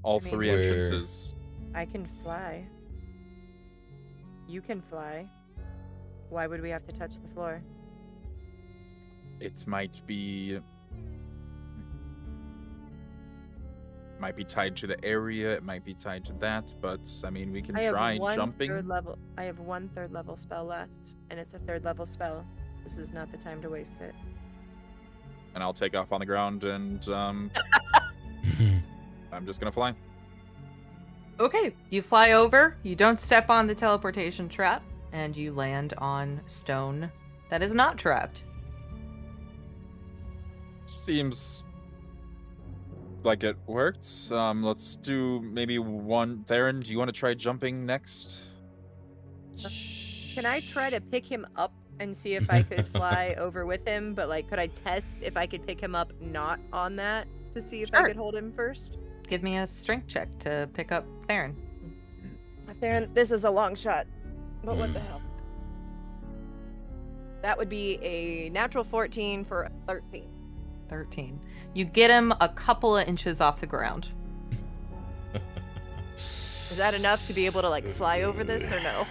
[SPEAKER 5] All
[SPEAKER 9] I mean,
[SPEAKER 5] 3
[SPEAKER 2] Where-
[SPEAKER 5] entrances.
[SPEAKER 9] I can fly. You can fly. Why would we have to touch the floor?
[SPEAKER 5] It might be tied to the area. It might be tied to that, but I mean, we can
[SPEAKER 9] I have
[SPEAKER 5] try
[SPEAKER 9] one
[SPEAKER 5] jumping.
[SPEAKER 9] third level. I have 1 3rd level spell left, and it's a 3rd level spell. This is not the time to waste it.
[SPEAKER 5] And I'll take off on the ground, and I'm just gonna fly.
[SPEAKER 4] Okay, you fly over, you don't step on the teleportation trap, and you land on stone that is not trapped.
[SPEAKER 5] Seems like it worked. Let's do maybe one. Theron, do you want to try jumping next?
[SPEAKER 7] Can I try to pick him up and see if I could fly over with him? But, like, could I test if I could pick him up not on that to see if I
[SPEAKER 4] Sure.
[SPEAKER 7] could hold him first?
[SPEAKER 4] Give me a strength check to pick up Theron.
[SPEAKER 7] Theron, this is a long shot. But what the hell? That would be a natural 14 for a 13.
[SPEAKER 4] 13. You get him a couple of inches off the ground.
[SPEAKER 7] Is that enough to be able to, like, fly over this or no?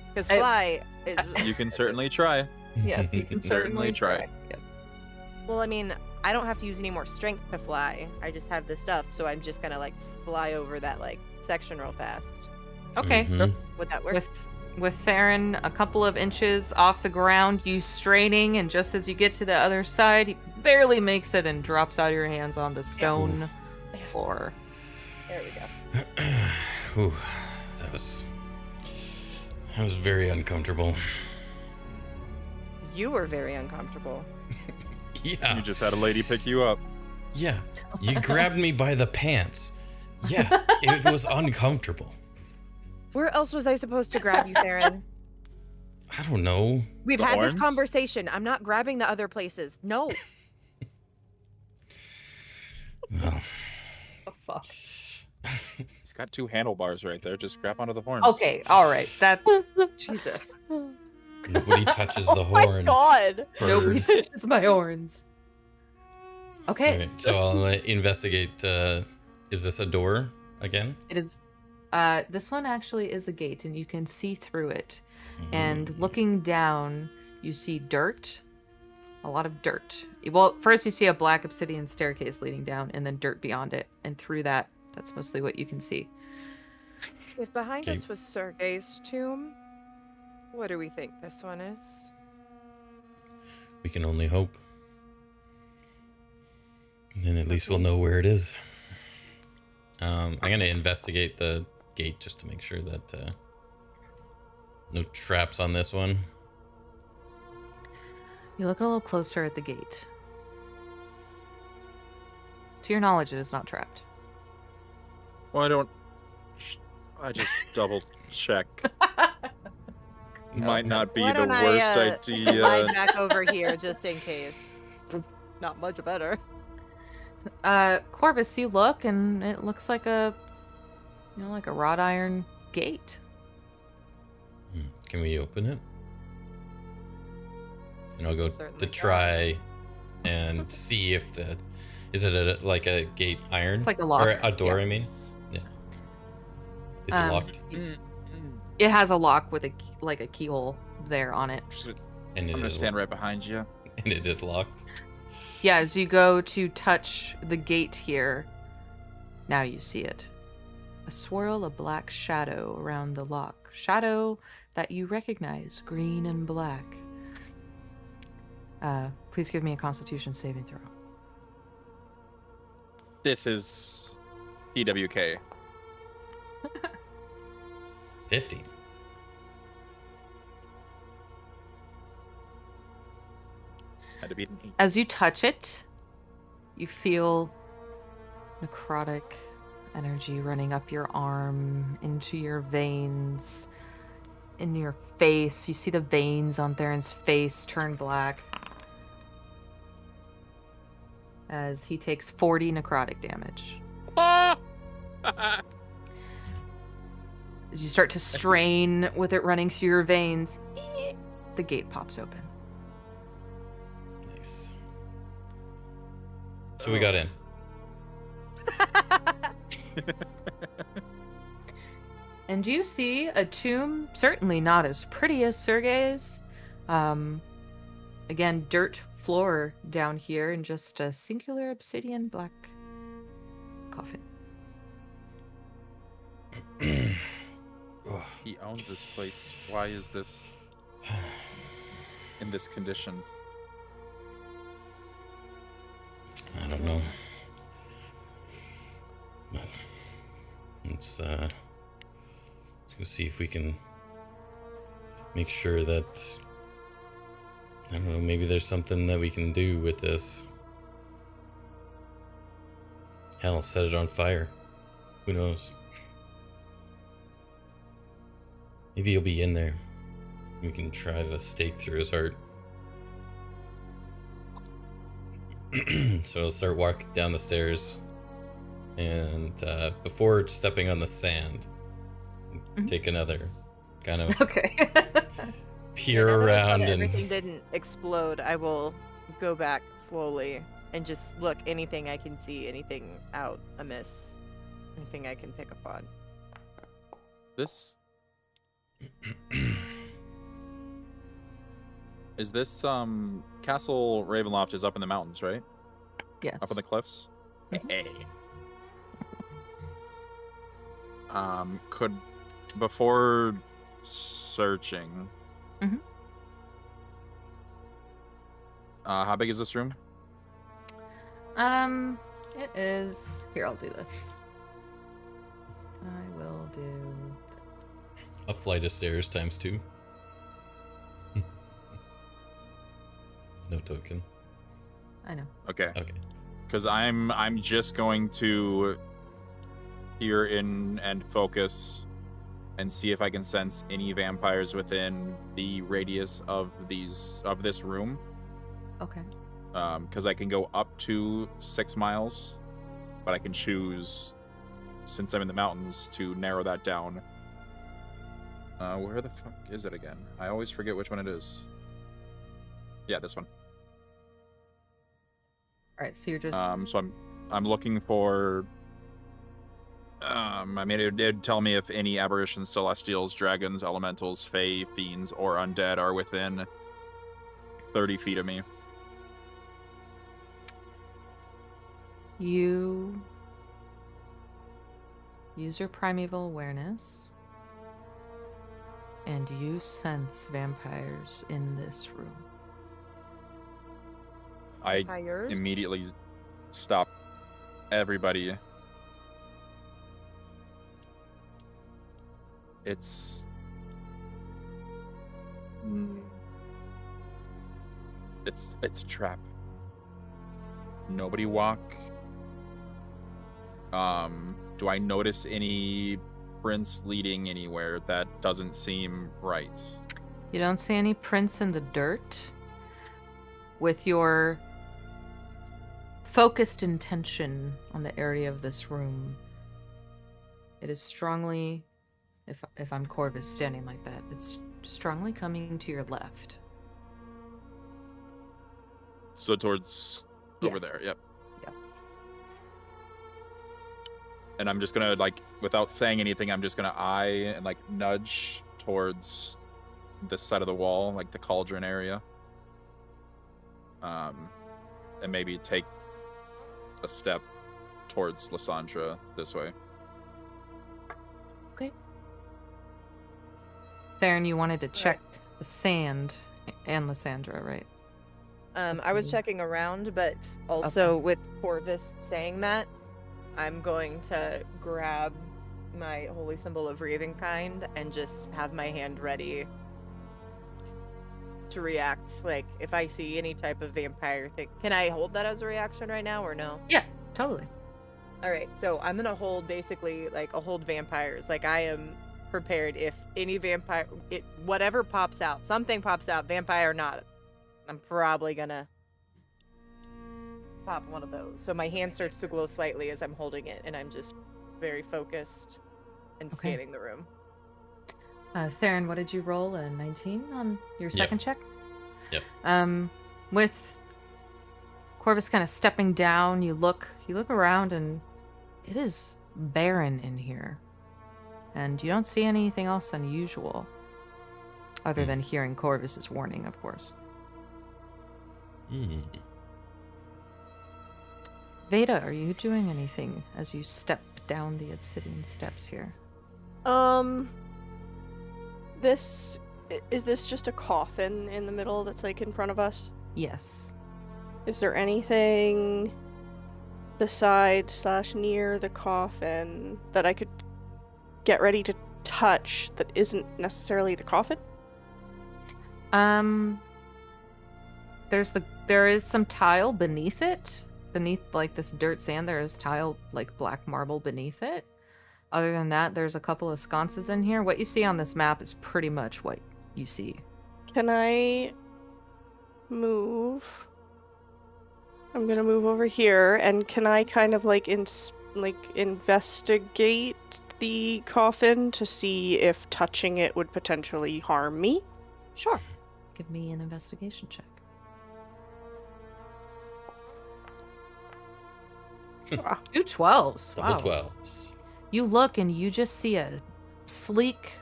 [SPEAKER 7] Because fly is...
[SPEAKER 5] You can certainly try.
[SPEAKER 4] Yes, you can
[SPEAKER 5] certainly try.
[SPEAKER 4] Yep.
[SPEAKER 7] Well, I mean, I don't have to use any more strength to fly. I just have the stuff, so I'm just gonna, like, fly over that, like, section real fast.
[SPEAKER 4] Okay.
[SPEAKER 2] Mhm.
[SPEAKER 7] Would that work?
[SPEAKER 4] With Theron a couple of inches off the ground, you straining, and just as you get to the other side, he barely makes it and drops out of your hands on the stone floor.
[SPEAKER 7] There we go.
[SPEAKER 2] Whew, that was very uncomfortable.
[SPEAKER 7] You were very uncomfortable.
[SPEAKER 2] Yeah.
[SPEAKER 5] You just had a lady pick you up.
[SPEAKER 2] Yeah. You grabbed me by the pants. Yeah, it was uncomfortable.
[SPEAKER 7] Where else was I supposed to grab you, Theron?
[SPEAKER 2] I don't know.
[SPEAKER 7] We've
[SPEAKER 5] The
[SPEAKER 7] had
[SPEAKER 5] horns?
[SPEAKER 7] this conversation. I'm not grabbing the other places. No.
[SPEAKER 2] Well,
[SPEAKER 4] Oh, fuck.
[SPEAKER 5] He's got 2 handlebars right there. Just grab onto the horns.
[SPEAKER 4] Okay, all right. That's Jesus.
[SPEAKER 2] nobody touches the
[SPEAKER 6] Oh my
[SPEAKER 2] horns.
[SPEAKER 6] god.
[SPEAKER 4] Nobody
[SPEAKER 2] Bird.
[SPEAKER 4] touches my horns. Okay,
[SPEAKER 2] Alright, so I'll investigate. Is this a door again?
[SPEAKER 4] it is. This one actually is a gate, and you can see through it. And looking down, you see dirt. A lot of dirt. Well, first you see a black obsidian staircase leading down, and then dirt beyond it. And through that, that's mostly what you can see.
[SPEAKER 9] If behind
[SPEAKER 2] Okay.
[SPEAKER 9] us was Sergei's tomb, what do we think this one is?
[SPEAKER 2] We can only hope. Then at least we'll know where it is. I'm gonna investigate the gate just to make sure that no traps on this one.
[SPEAKER 4] You look a little closer at the gate. To your knowledge, it is not trapped.
[SPEAKER 5] Well, I just double check. Might not be
[SPEAKER 9] Why
[SPEAKER 5] the
[SPEAKER 9] don't
[SPEAKER 5] worst
[SPEAKER 9] I,
[SPEAKER 5] idea.
[SPEAKER 9] slide back over here just in case. Not much better.
[SPEAKER 4] Corvus, you look, and it looks like like a wrought iron gate.
[SPEAKER 2] Can we open it? And I'll go
[SPEAKER 9] Certainly
[SPEAKER 2] to try and see if is it like a gate iron?
[SPEAKER 4] It's like a lock.
[SPEAKER 2] Or a door,
[SPEAKER 4] Yeah.
[SPEAKER 2] I mean. Yeah. Is it locked?
[SPEAKER 4] It has a lock with a keyhole there on it.
[SPEAKER 2] And
[SPEAKER 5] I'm
[SPEAKER 2] it
[SPEAKER 5] gonna
[SPEAKER 2] is
[SPEAKER 5] stand right behind you.
[SPEAKER 2] And it is locked.
[SPEAKER 4] Yeah, as you go to touch the gate here, now you see it. A swirl of black shadow around the lock. Shadow that you recognize, green and black. Please give me a Constitution saving throw.
[SPEAKER 5] This is PWK.
[SPEAKER 2] 15.
[SPEAKER 5] Had to beat an 8.
[SPEAKER 4] As you touch it, you feel necrotic energy running up your arm, into your veins, in your face. You see the veins on Theron's face turn black as he takes 40 necrotic damage. As you start to strain with it running through your veins, the gate pops open.
[SPEAKER 2] Nice. So we got in.
[SPEAKER 4] And you see a tomb, certainly not as pretty as Sergei's. Again, dirt floor down here and just a singular obsidian black coffin.
[SPEAKER 5] He owns this place. Why is this in this condition?
[SPEAKER 2] I don't know. But let's go see if we can make sure that, I don't know, maybe there's something that we can do with this. Hell, set it on fire. Who knows? Maybe he'll be in there. We can drive a stake through his heart. So I'll start walking down the stairs, and before stepping on the sand, take another kind of
[SPEAKER 4] Okay.
[SPEAKER 2] peer
[SPEAKER 9] Now that I saw
[SPEAKER 2] around
[SPEAKER 9] that
[SPEAKER 2] and
[SPEAKER 9] everything didn't explode, I will go back slowly and just look anything I can see, anything out amiss, anything I can pick up on.
[SPEAKER 5] This is this Castle Ravenloft is up in the mountains, right?
[SPEAKER 4] Yes.
[SPEAKER 5] Up on the cliffs. Hey. Could before searching. How big is this room?
[SPEAKER 4] It is. Here, I'll do this. I will do this.
[SPEAKER 2] a flight of stairs times 2. No token.
[SPEAKER 4] I know.
[SPEAKER 5] Okay.
[SPEAKER 2] Okay.
[SPEAKER 5] Because I'm just going to peer in and focus and see if I can sense any vampires within the radius of this room.
[SPEAKER 4] Okay.
[SPEAKER 5] Because I can go up to 6 miles, but I can choose, since I'm in the mountains, to narrow that down. Where the fuck is it again? I always forget which one it is. Yeah, this one.
[SPEAKER 4] All right, so you're just
[SPEAKER 5] So I'm looking for I mean, it'd tell me if any aberrations, celestials, dragons, elementals, fae, fiends, or undead are within 30 feet of me.
[SPEAKER 4] You use your primeval awareness, and you sense vampires in this room.
[SPEAKER 5] I
[SPEAKER 7] Vampires?
[SPEAKER 5] immediately stop everybody. It's it's a trap. Nobody walk. Do I notice any prints leading anywhere? That doesn't seem right.
[SPEAKER 4] You don't see any prints in the dirt. With your focused intention on the area of this room, it is strongly, if I'm Corvus standing like that, it's strongly coming to your left.
[SPEAKER 5] So towards over
[SPEAKER 4] Yes.
[SPEAKER 5] there, yep.
[SPEAKER 4] Yep.
[SPEAKER 5] And I'm just gonna, like, without saying anything, I'm just gonna eye and, like, nudge towards this side of the wall, like the cauldron area. And maybe take a step towards Lysandra this way.
[SPEAKER 4] Okay. Theron, you wanted to check the sand and Lysandra, right?
[SPEAKER 7] I was checking around, but also with Corvus saying that, I'm going to grab my holy symbol of Ravenkind and just have my hand ready to react. Like, if I see any type of vampire thing. Can I hold that as a reaction right now or no?
[SPEAKER 4] Yeah, totally.
[SPEAKER 7] All right, so I'm gonna hold basically like a hold vampires. Like, I am prepared if any vampire, whatever pops out, something pops out, vampire or not, I'm probably gonna pop one of those. So my hand starts to glow slightly as I'm holding it, and I'm just very focused and scanning the room.
[SPEAKER 4] Theron, what did you roll? A 19 on your second check?
[SPEAKER 2] Yep.
[SPEAKER 4] With Corvus kind of stepping down, you look around, and it is barren in here. And you don't see anything else unusual, other than hearing Corvus's warning, of course. Vayda, are you doing anything as you step down the obsidian steps here?
[SPEAKER 6] Is this just a coffin in the middle that's like in front of us?
[SPEAKER 4] Yes.
[SPEAKER 6] Is there anything beside / near the coffin that I could get ready to touch that isn't necessarily the coffin?
[SPEAKER 4] There is some tile beneath it. Beneath, like, this dirt sand, there is tile, like, black marble beneath it. Other than that, there's a couple of sconces in here. What you see on this map is pretty much what you see.
[SPEAKER 6] Can I move? I'm gonna move over here, and can I kind of like investigate the coffin to see if touching it would potentially harm me?
[SPEAKER 4] Sure. Give me an investigation check. 2 12s.
[SPEAKER 2] Double
[SPEAKER 4] Wow.
[SPEAKER 2] 12s.
[SPEAKER 4] You look and you just see a sleek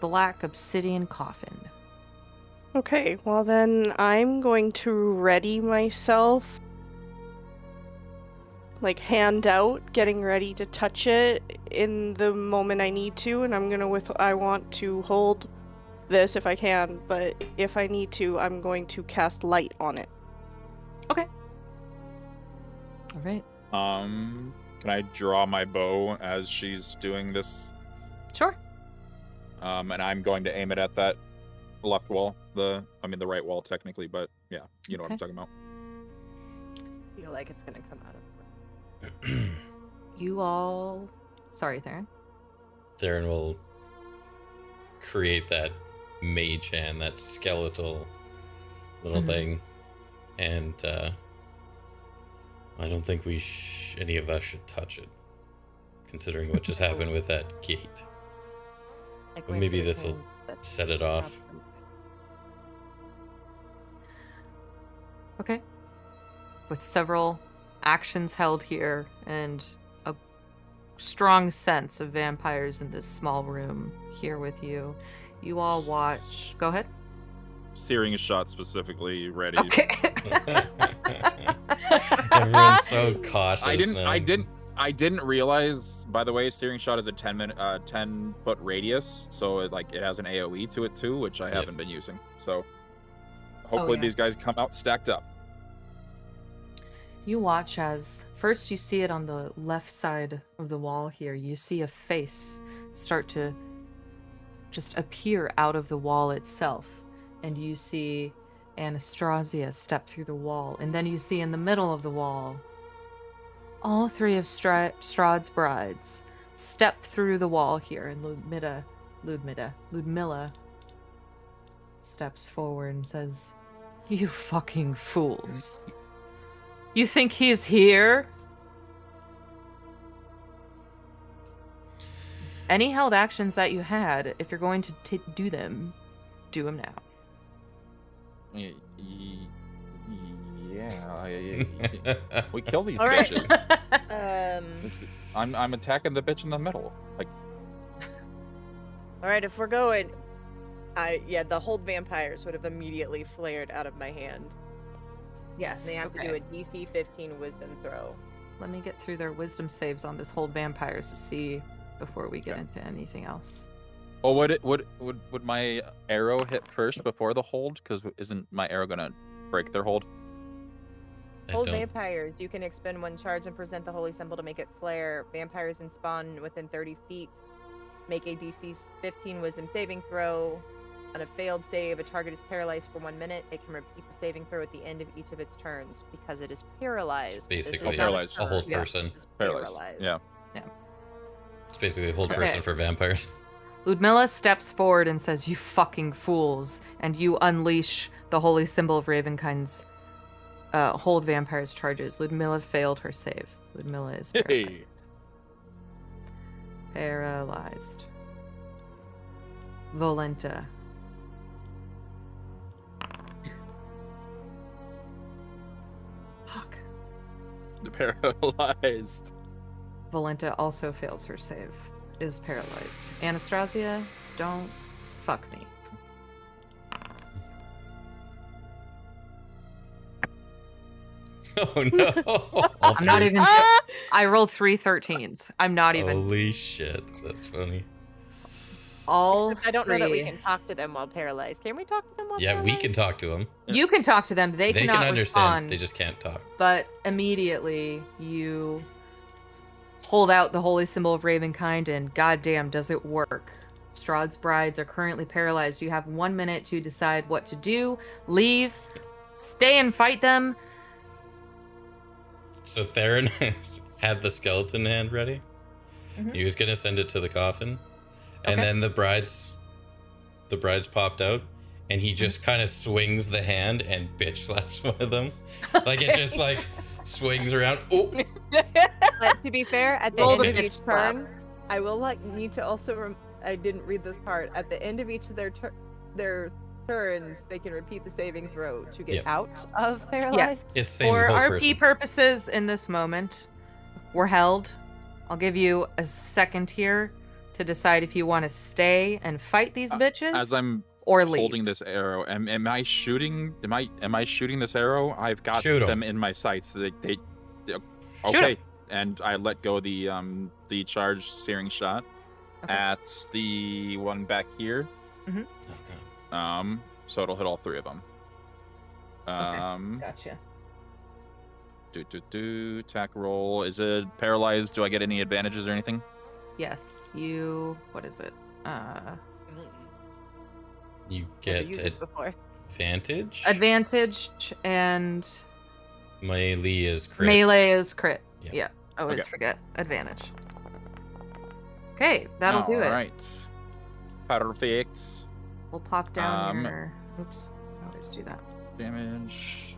[SPEAKER 4] black obsidian coffin.
[SPEAKER 6] Okay, well then I'm going to ready myself, like hand out, getting ready to touch it in the moment I need to, and I want to hold this if I can, but if I need to, I'm going to cast light on it.
[SPEAKER 4] Okay. All right.
[SPEAKER 5] Can I draw my bow as she's doing this?
[SPEAKER 4] Sure.
[SPEAKER 5] And I'm going to aim it at that left wall. The right wall technically, but yeah, you know what I'm talking about.
[SPEAKER 7] I feel like it's gonna come out of
[SPEAKER 4] You all... Sorry, Theron.
[SPEAKER 2] Theron will create that mage hand, that skeletal little thing, and I don't think any of us should touch it, considering what just happened with that gate. But maybe this will set it off.
[SPEAKER 4] Okay. With several actions held here and strong sense of vampires in this small room here with you. You all watch. Go ahead.
[SPEAKER 5] Searing shot specifically ready.
[SPEAKER 4] Okay.
[SPEAKER 2] Everyone's so cautious.
[SPEAKER 5] I didn't realize, by the way, searing shot is a 10-foot radius, so it has an AoE to it too, which I haven't been using. So hopefully these guys come out stacked up.
[SPEAKER 4] You watch as first you see it on the left side of the wall here. You see a face start to just appear out of the wall itself. And you see Anastasia step through the wall. And then you see in the middle of the wall, all three of Strahd's brides step through the wall here. And Ludmilla steps forward and says, "You fucking fools. You think he's here?" Any held actions that you had, if you're going to do them, do them now.
[SPEAKER 5] Yeah. We kill these
[SPEAKER 7] All right.
[SPEAKER 5] bitches. I'm attacking the bitch in the middle. Like,
[SPEAKER 7] All right, if we're going, the hold vampires would have immediately flared out of my hand.
[SPEAKER 4] Yes.
[SPEAKER 7] They have to do a DC 15 Wisdom throw.
[SPEAKER 4] Let me get through their wisdom saves on this hold vampires to see before we get into anything else.
[SPEAKER 5] well, would my arrow hit first before the hold? Because isn't my arrow gonna break their hold?
[SPEAKER 7] Hold vampires. You can expend one charge and present the holy symbol to make it flare. Vampires and spawn within 30 feet. Make a DC 15 Wisdom saving throw. On a failed save, a target is paralyzed for 1 minute. It can repeat the saving throw at the end of each of its turns because it is paralyzed.
[SPEAKER 2] It's
[SPEAKER 7] This is
[SPEAKER 2] basically
[SPEAKER 7] not
[SPEAKER 5] paralyzed.
[SPEAKER 2] a whole
[SPEAKER 7] turn.
[SPEAKER 2] person.
[SPEAKER 7] It's
[SPEAKER 5] Paralyzed. Yeah.
[SPEAKER 2] It's basically a whole person for vampires.
[SPEAKER 4] Ludmilla steps forward and says, "You fucking fools," and you unleash the holy symbol of Ravenkind's hold vampires charges. Ludmilla failed her save. Ludmilla is paralyzed.
[SPEAKER 5] Hey.
[SPEAKER 4] Paralyzed. Volenta. Fuck.
[SPEAKER 5] Paralyzed.
[SPEAKER 4] Volenta also fails her save. Is paralyzed. Anastasia, don't fuck me.
[SPEAKER 2] Oh no!
[SPEAKER 4] I'm not even. I rolled 3 13s. I'm not even.
[SPEAKER 2] Holy shit, that's funny.
[SPEAKER 4] All
[SPEAKER 7] Except I don't know that we
[SPEAKER 4] three.
[SPEAKER 7] can talk to them while paralyzed. Can we talk to them while
[SPEAKER 2] Yeah,
[SPEAKER 7] paralyzed?
[SPEAKER 2] we can talk to them.
[SPEAKER 4] You can talk to them. They
[SPEAKER 2] They
[SPEAKER 4] cannot
[SPEAKER 2] can understand.
[SPEAKER 4] respond.
[SPEAKER 2] They just can't talk.
[SPEAKER 4] But immediately you hold out the holy symbol of Ravenkind, and goddamn, does it work. Strahd's brides are currently paralyzed. You have 1 minute to decide what to do. Leave, stay and fight them.
[SPEAKER 2] So Theron had the skeleton hand ready.
[SPEAKER 4] Mhm.
[SPEAKER 2] He was gonna send it to the coffin, and
[SPEAKER 4] Okay.
[SPEAKER 2] then the brides popped out, and he just kind of swings the hand and bitch slaps one of them. Like it just like swings around. Oh,
[SPEAKER 7] But to be fair, at the
[SPEAKER 4] Roll
[SPEAKER 7] end
[SPEAKER 4] the
[SPEAKER 7] of
[SPEAKER 4] bitch
[SPEAKER 7] each
[SPEAKER 4] slap.
[SPEAKER 7] turn, I will need to also. I didn't read this part. At the end of each of their turns, they can repeat the saving throw to get
[SPEAKER 2] Yep.
[SPEAKER 7] out of paralyzed.
[SPEAKER 2] it's same
[SPEAKER 4] For
[SPEAKER 2] whole
[SPEAKER 4] RP
[SPEAKER 2] person.
[SPEAKER 4] purposes in this moment, we're held. I'll give you a second here to decide if you want to stay and fight these bitches
[SPEAKER 5] As I'm
[SPEAKER 4] or leave.
[SPEAKER 5] holding this arrow, am I shooting? Am I shooting this arrow? I've got
[SPEAKER 2] Shoot 'em.
[SPEAKER 5] them in my sights. They
[SPEAKER 4] Shoot 'em.
[SPEAKER 5] okay. And I let go the charged searing shot
[SPEAKER 4] Okay.
[SPEAKER 5] at the one back here.
[SPEAKER 2] Oh, God.
[SPEAKER 5] So it'll hit all three of them.
[SPEAKER 4] Gotcha.
[SPEAKER 5] Attack roll. Is it paralyzed? Do I get any advantages or anything?
[SPEAKER 4] Yes, you. What is it?
[SPEAKER 2] You
[SPEAKER 7] Never
[SPEAKER 2] get
[SPEAKER 7] used this before.
[SPEAKER 2] advantage.
[SPEAKER 4] Advantage and
[SPEAKER 2] Melee is crit.
[SPEAKER 4] melee is crit.
[SPEAKER 2] Yeah.
[SPEAKER 4] Yeah. Always
[SPEAKER 5] Okay.
[SPEAKER 4] forget advantage. Okay, that'll do it.
[SPEAKER 5] All right. Perfect.
[SPEAKER 4] We'll pop down
[SPEAKER 5] Um,
[SPEAKER 4] your. Oops. I always do that.
[SPEAKER 5] Damage.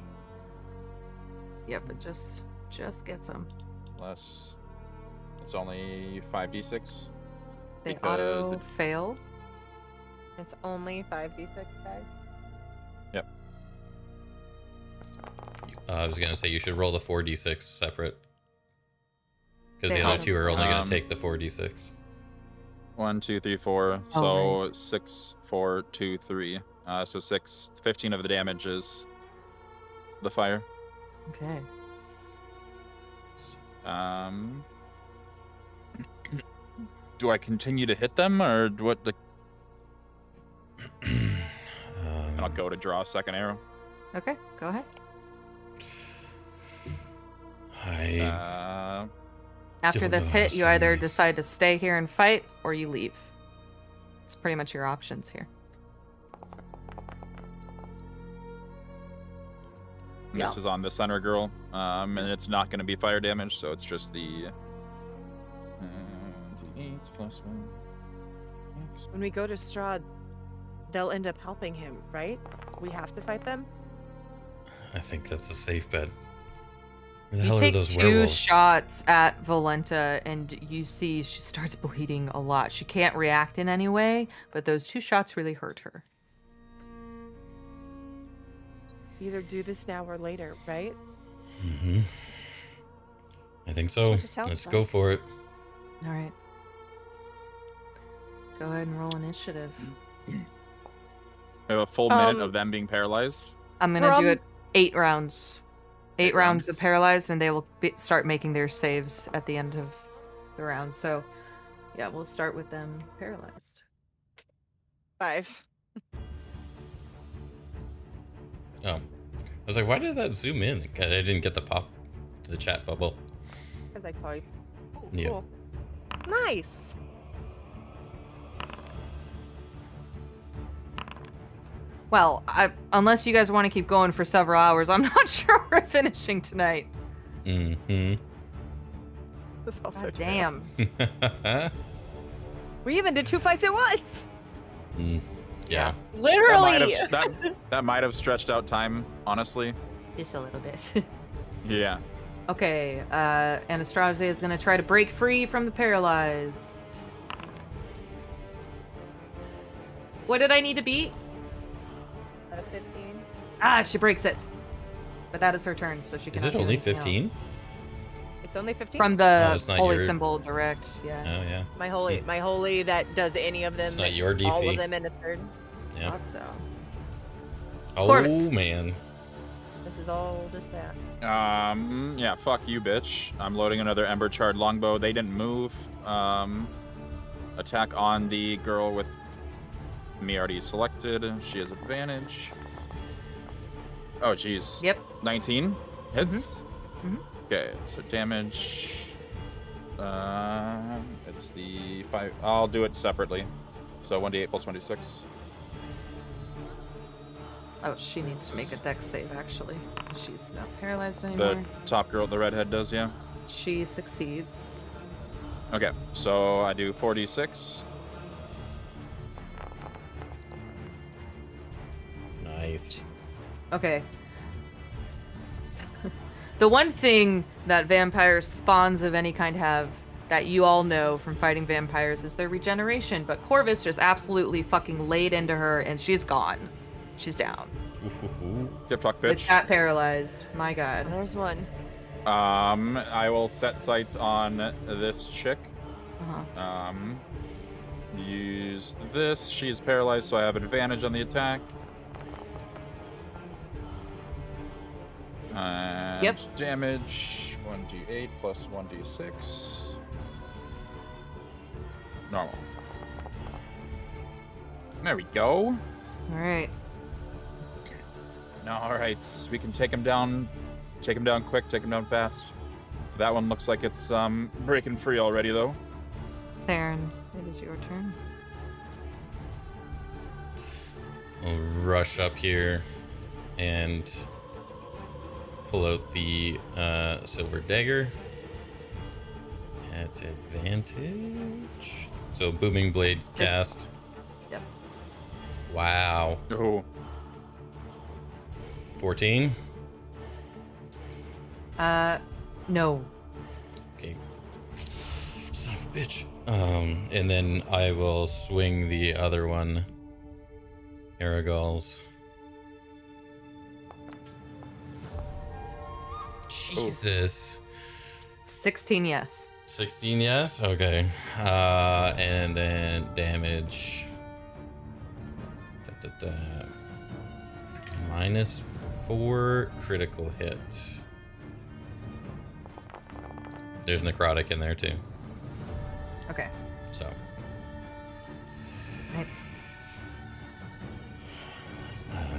[SPEAKER 4] Yep, it just gets them.
[SPEAKER 5] Less. It's only 5d6.
[SPEAKER 4] They
[SPEAKER 5] Because
[SPEAKER 4] auto
[SPEAKER 5] it-
[SPEAKER 4] fail.
[SPEAKER 7] It's only 5d6, guys.
[SPEAKER 2] I was gonna say you should roll the 4d6 separate. Because the
[SPEAKER 4] They
[SPEAKER 2] other
[SPEAKER 4] have-
[SPEAKER 2] two are only going
[SPEAKER 5] Um,
[SPEAKER 2] to take the 4d6.
[SPEAKER 5] 1, 2, 3, 4.
[SPEAKER 4] Oh,
[SPEAKER 5] So
[SPEAKER 4] right.
[SPEAKER 5] 6, 4, 2, 3. So 6, 15 of the damage is the fire.
[SPEAKER 4] Okay.
[SPEAKER 5] Do I continue to hit them, or what? I'll go to draw a second arrow.
[SPEAKER 4] Okay, go ahead.
[SPEAKER 2] I
[SPEAKER 4] After
[SPEAKER 2] don't
[SPEAKER 4] this
[SPEAKER 2] know how
[SPEAKER 4] hit, you either
[SPEAKER 2] serious.
[SPEAKER 4] decide to stay here and fight, or you leave. It's pretty much your options here.
[SPEAKER 5] And This is on the center girl, and it's not going to be fire damage, so it's just the d8 plus 1.
[SPEAKER 9] When we go to Strahd, they'll end up helping him, right? We have to fight them?
[SPEAKER 2] I think that's a safe bet. Where the
[SPEAKER 4] You
[SPEAKER 2] hell are
[SPEAKER 4] take
[SPEAKER 2] those
[SPEAKER 4] two
[SPEAKER 2] werewolves?
[SPEAKER 4] shots at Valenta, and you see she starts bleeding a lot. She can't react in any way, but those 2 shots really hurt her.
[SPEAKER 9] Either do this now or later, right?
[SPEAKER 2] Mm-hmm. I think so.
[SPEAKER 6] what it sounds
[SPEAKER 2] Let's
[SPEAKER 6] like.
[SPEAKER 2] go for it.
[SPEAKER 4] All right. Go ahead and roll initiative.
[SPEAKER 5] We have a full minute
[SPEAKER 6] Um,
[SPEAKER 5] of them being paralyzed.
[SPEAKER 4] I'm gonna do
[SPEAKER 6] From-
[SPEAKER 4] it 8 rounds. 8
[SPEAKER 5] 8
[SPEAKER 4] rounds of
[SPEAKER 5] rounds.
[SPEAKER 4] paralyzed, and they will start making their saves at the end of the round. So, yeah, we'll start with them paralyzed.
[SPEAKER 9] 5.
[SPEAKER 2] Oh. I was like, why did that zoom in? I didn't get the pop to the chat bubble.
[SPEAKER 9] Because I call you.
[SPEAKER 2] Yeah.
[SPEAKER 9] Cool. Nice.
[SPEAKER 4] Well, unless you guys want to keep going for several hours, I'm not sure we're finishing tonight.
[SPEAKER 2] Mm-hmm.
[SPEAKER 9] That's also
[SPEAKER 4] God
[SPEAKER 9] true.
[SPEAKER 4] damn.
[SPEAKER 9] We even did 2 fights at once.
[SPEAKER 2] Yeah.
[SPEAKER 6] Literally.
[SPEAKER 5] That might have stretched out time, honestly.
[SPEAKER 4] Just a little bit.
[SPEAKER 5] Yeah.
[SPEAKER 4] Okay, Anastasia is going to try to break free from the paralyzed. What did I need to beat?
[SPEAKER 3] 15.
[SPEAKER 4] Ah, she breaks it. But that is her turn, so she can.
[SPEAKER 2] Is it only 15?
[SPEAKER 9] It's only 15.
[SPEAKER 4] From
[SPEAKER 2] Oh,
[SPEAKER 4] the
[SPEAKER 2] it's not
[SPEAKER 4] holy
[SPEAKER 2] your-
[SPEAKER 4] symbol direct, yeah.
[SPEAKER 2] Oh, yeah.
[SPEAKER 9] my holy that does any of them.
[SPEAKER 2] It's not your
[SPEAKER 9] All
[SPEAKER 2] DC.
[SPEAKER 9] of them in a turn.
[SPEAKER 2] Yeah.
[SPEAKER 4] Thought so.
[SPEAKER 2] Oh,
[SPEAKER 4] Corvus.
[SPEAKER 2] man.
[SPEAKER 9] This is all just that.
[SPEAKER 5] Yeah, fuck you, bitch. I'm loading another Ember Charred Longbow. They didn't move. Attack on the girl with me already selected. She has advantage. Oh, jeez.
[SPEAKER 4] Yep.
[SPEAKER 5] 19 hits.
[SPEAKER 4] Mhm.
[SPEAKER 5] Okay, so damage. It's the 5. I'll do it separately. So 1d8 plus 1d6.
[SPEAKER 4] Oh, she needs to make a dex save, actually. She's not paralyzed
[SPEAKER 5] The
[SPEAKER 4] anymore.
[SPEAKER 5] top girl, the redhead, does, yeah.
[SPEAKER 4] She succeeds.
[SPEAKER 5] Okay, so I do 4d6.
[SPEAKER 2] Nice.
[SPEAKER 4] Okay. The one thing that vampire spawns of any kind have that you all know from fighting vampires is their regeneration, but Corvus just absolutely fucking laid into her and she's gone. She's down.
[SPEAKER 5] Get fucked,
[SPEAKER 4] With
[SPEAKER 5] bitch.
[SPEAKER 4] that paralyzed. My god.
[SPEAKER 9] There's one.
[SPEAKER 5] I will set sights on this chick.
[SPEAKER 4] Uh-huh.
[SPEAKER 5] Use this. She's paralyzed, so I have advantage on the attack. And
[SPEAKER 4] Yep.
[SPEAKER 5] damage 1d8 plus 1d6. Normal. There we go.
[SPEAKER 4] Alright.
[SPEAKER 5] All right, we can take him down. Take him down quick. Take him down fast. That one looks like it's breaking free already, though.
[SPEAKER 4] Theron, it is your turn.
[SPEAKER 2] I'll rush up here and pull out the silver dagger at advantage. So booming blade cast.
[SPEAKER 4] Yep.
[SPEAKER 2] Wow.
[SPEAKER 5] Oh,
[SPEAKER 2] 14.
[SPEAKER 4] No.
[SPEAKER 2] Okay. Son of a bitch. And then I will swing the other one. Aragol's. Jesus.
[SPEAKER 4] 16, yes.
[SPEAKER 2] 16, yes? Okay. And then damage. -4 critical hit. There's necrotic in there too.
[SPEAKER 4] Okay.
[SPEAKER 2] So.
[SPEAKER 4] Nice.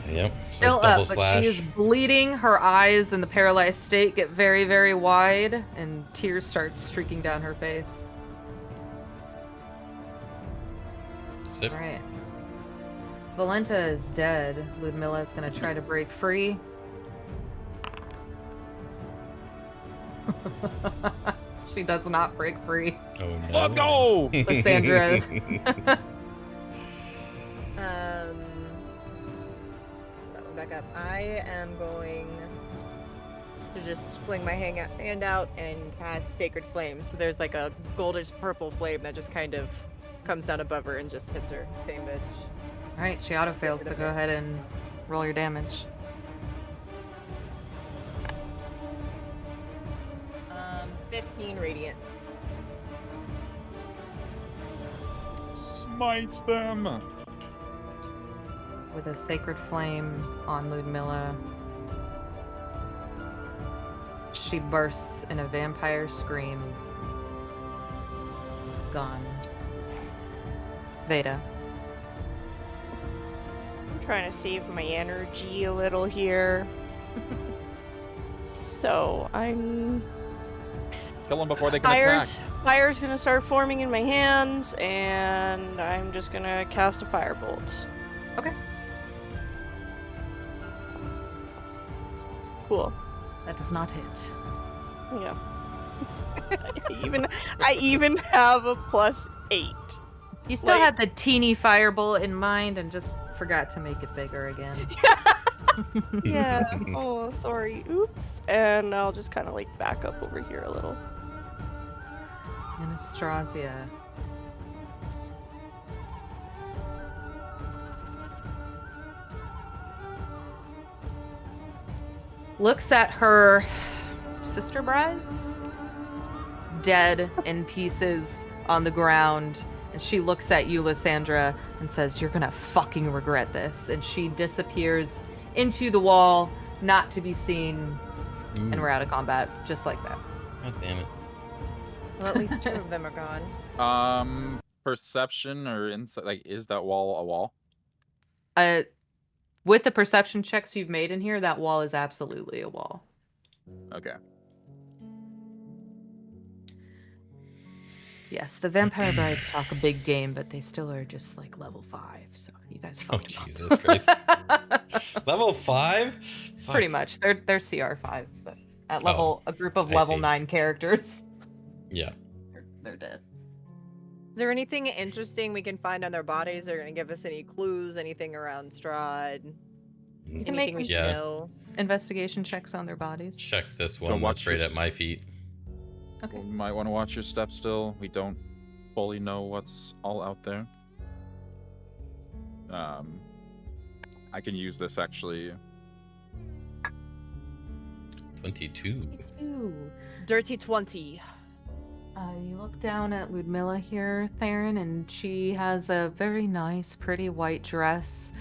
[SPEAKER 2] Yep.
[SPEAKER 4] Still
[SPEAKER 2] so double
[SPEAKER 4] up, but
[SPEAKER 2] slash.
[SPEAKER 4] she is bleeding. Her eyes in the paralyzed state get very, very wide, and tears start streaking down her face.
[SPEAKER 2] Sip.
[SPEAKER 4] All right. Valenta is dead. Ludmilla is going to try to break free. She does not break free.
[SPEAKER 2] Oh no.
[SPEAKER 5] Let's go!
[SPEAKER 4] Lysandra.
[SPEAKER 7] That one back up. I am going to just fling my hand out and cast Sacred Flame. So there's like a goldish purple flame that just kind of comes down above her and just hits her. Same bitch.
[SPEAKER 4] All right, she auto fails to go ahead and roll your damage.
[SPEAKER 7] 15 radiant.
[SPEAKER 5] Smite them!
[SPEAKER 4] With a sacred flame on Ludmilla, she bursts in a vampire scream. Gone. Vayda.
[SPEAKER 6] I'm trying to save my energy a little here. So I'm.
[SPEAKER 5] Kill them before they can attack.
[SPEAKER 6] Fire's gonna start forming in my hands, and I'm just gonna cast a firebolt.
[SPEAKER 4] Okay.
[SPEAKER 6] Cool.
[SPEAKER 4] That does not hit.
[SPEAKER 6] Yeah. I even have a +8.
[SPEAKER 4] You still
[SPEAKER 6] Like-
[SPEAKER 4] had the teeny firebolt in mind and just forgot to make it bigger again.
[SPEAKER 6] Yeah. Oh, sorry. Oops. And I'll just kind of like back up over here a little.
[SPEAKER 4] Anastasia. Looks at her sister brides, dead in pieces on the ground, and she looks at you, Lysandra, and says, "You're gonna fucking regret this." And she disappears into the wall, not to be seen, and we're out of combat, just like that.
[SPEAKER 2] God damn it.
[SPEAKER 7] Well, at least 2 of them are gone.
[SPEAKER 5] Perception or insight, like, is that wall a wall?
[SPEAKER 4] With the perception checks you've made in here, that wall is absolutely a wall.
[SPEAKER 5] Okay.
[SPEAKER 4] Yes, the Vampire Brides talk a big game, but they still are just like level 5, so you guys
[SPEAKER 2] Oh,
[SPEAKER 4] fucked 'em up.
[SPEAKER 2] Jesus Christ. Level 5? Fuck.
[SPEAKER 4] Pretty much. They're CR 5, but at level a group of
[SPEAKER 2] I
[SPEAKER 4] level
[SPEAKER 2] see.
[SPEAKER 4] 9 characters.
[SPEAKER 2] Yeah.
[SPEAKER 4] They're dead.
[SPEAKER 7] Is there anything interesting we can find on their bodies? They're gonna give us any clues, anything around Strahd?
[SPEAKER 4] can
[SPEAKER 7] Anything
[SPEAKER 4] make
[SPEAKER 7] we should
[SPEAKER 2] Yeah.
[SPEAKER 7] know?
[SPEAKER 4] Investigation checks on their bodies.
[SPEAKER 2] Check this
[SPEAKER 5] Go
[SPEAKER 2] one
[SPEAKER 5] watch
[SPEAKER 2] that's right
[SPEAKER 5] your
[SPEAKER 2] at my feet.
[SPEAKER 4] Okay.
[SPEAKER 5] You might want to watch your step still. We don't fully know what's all out there. I can use this actually.
[SPEAKER 2] 22.
[SPEAKER 4] Ooh.
[SPEAKER 7] Dirty 20.
[SPEAKER 4] You look down at Ludmilla here, Theron, and she has a very nice, pretty white dress.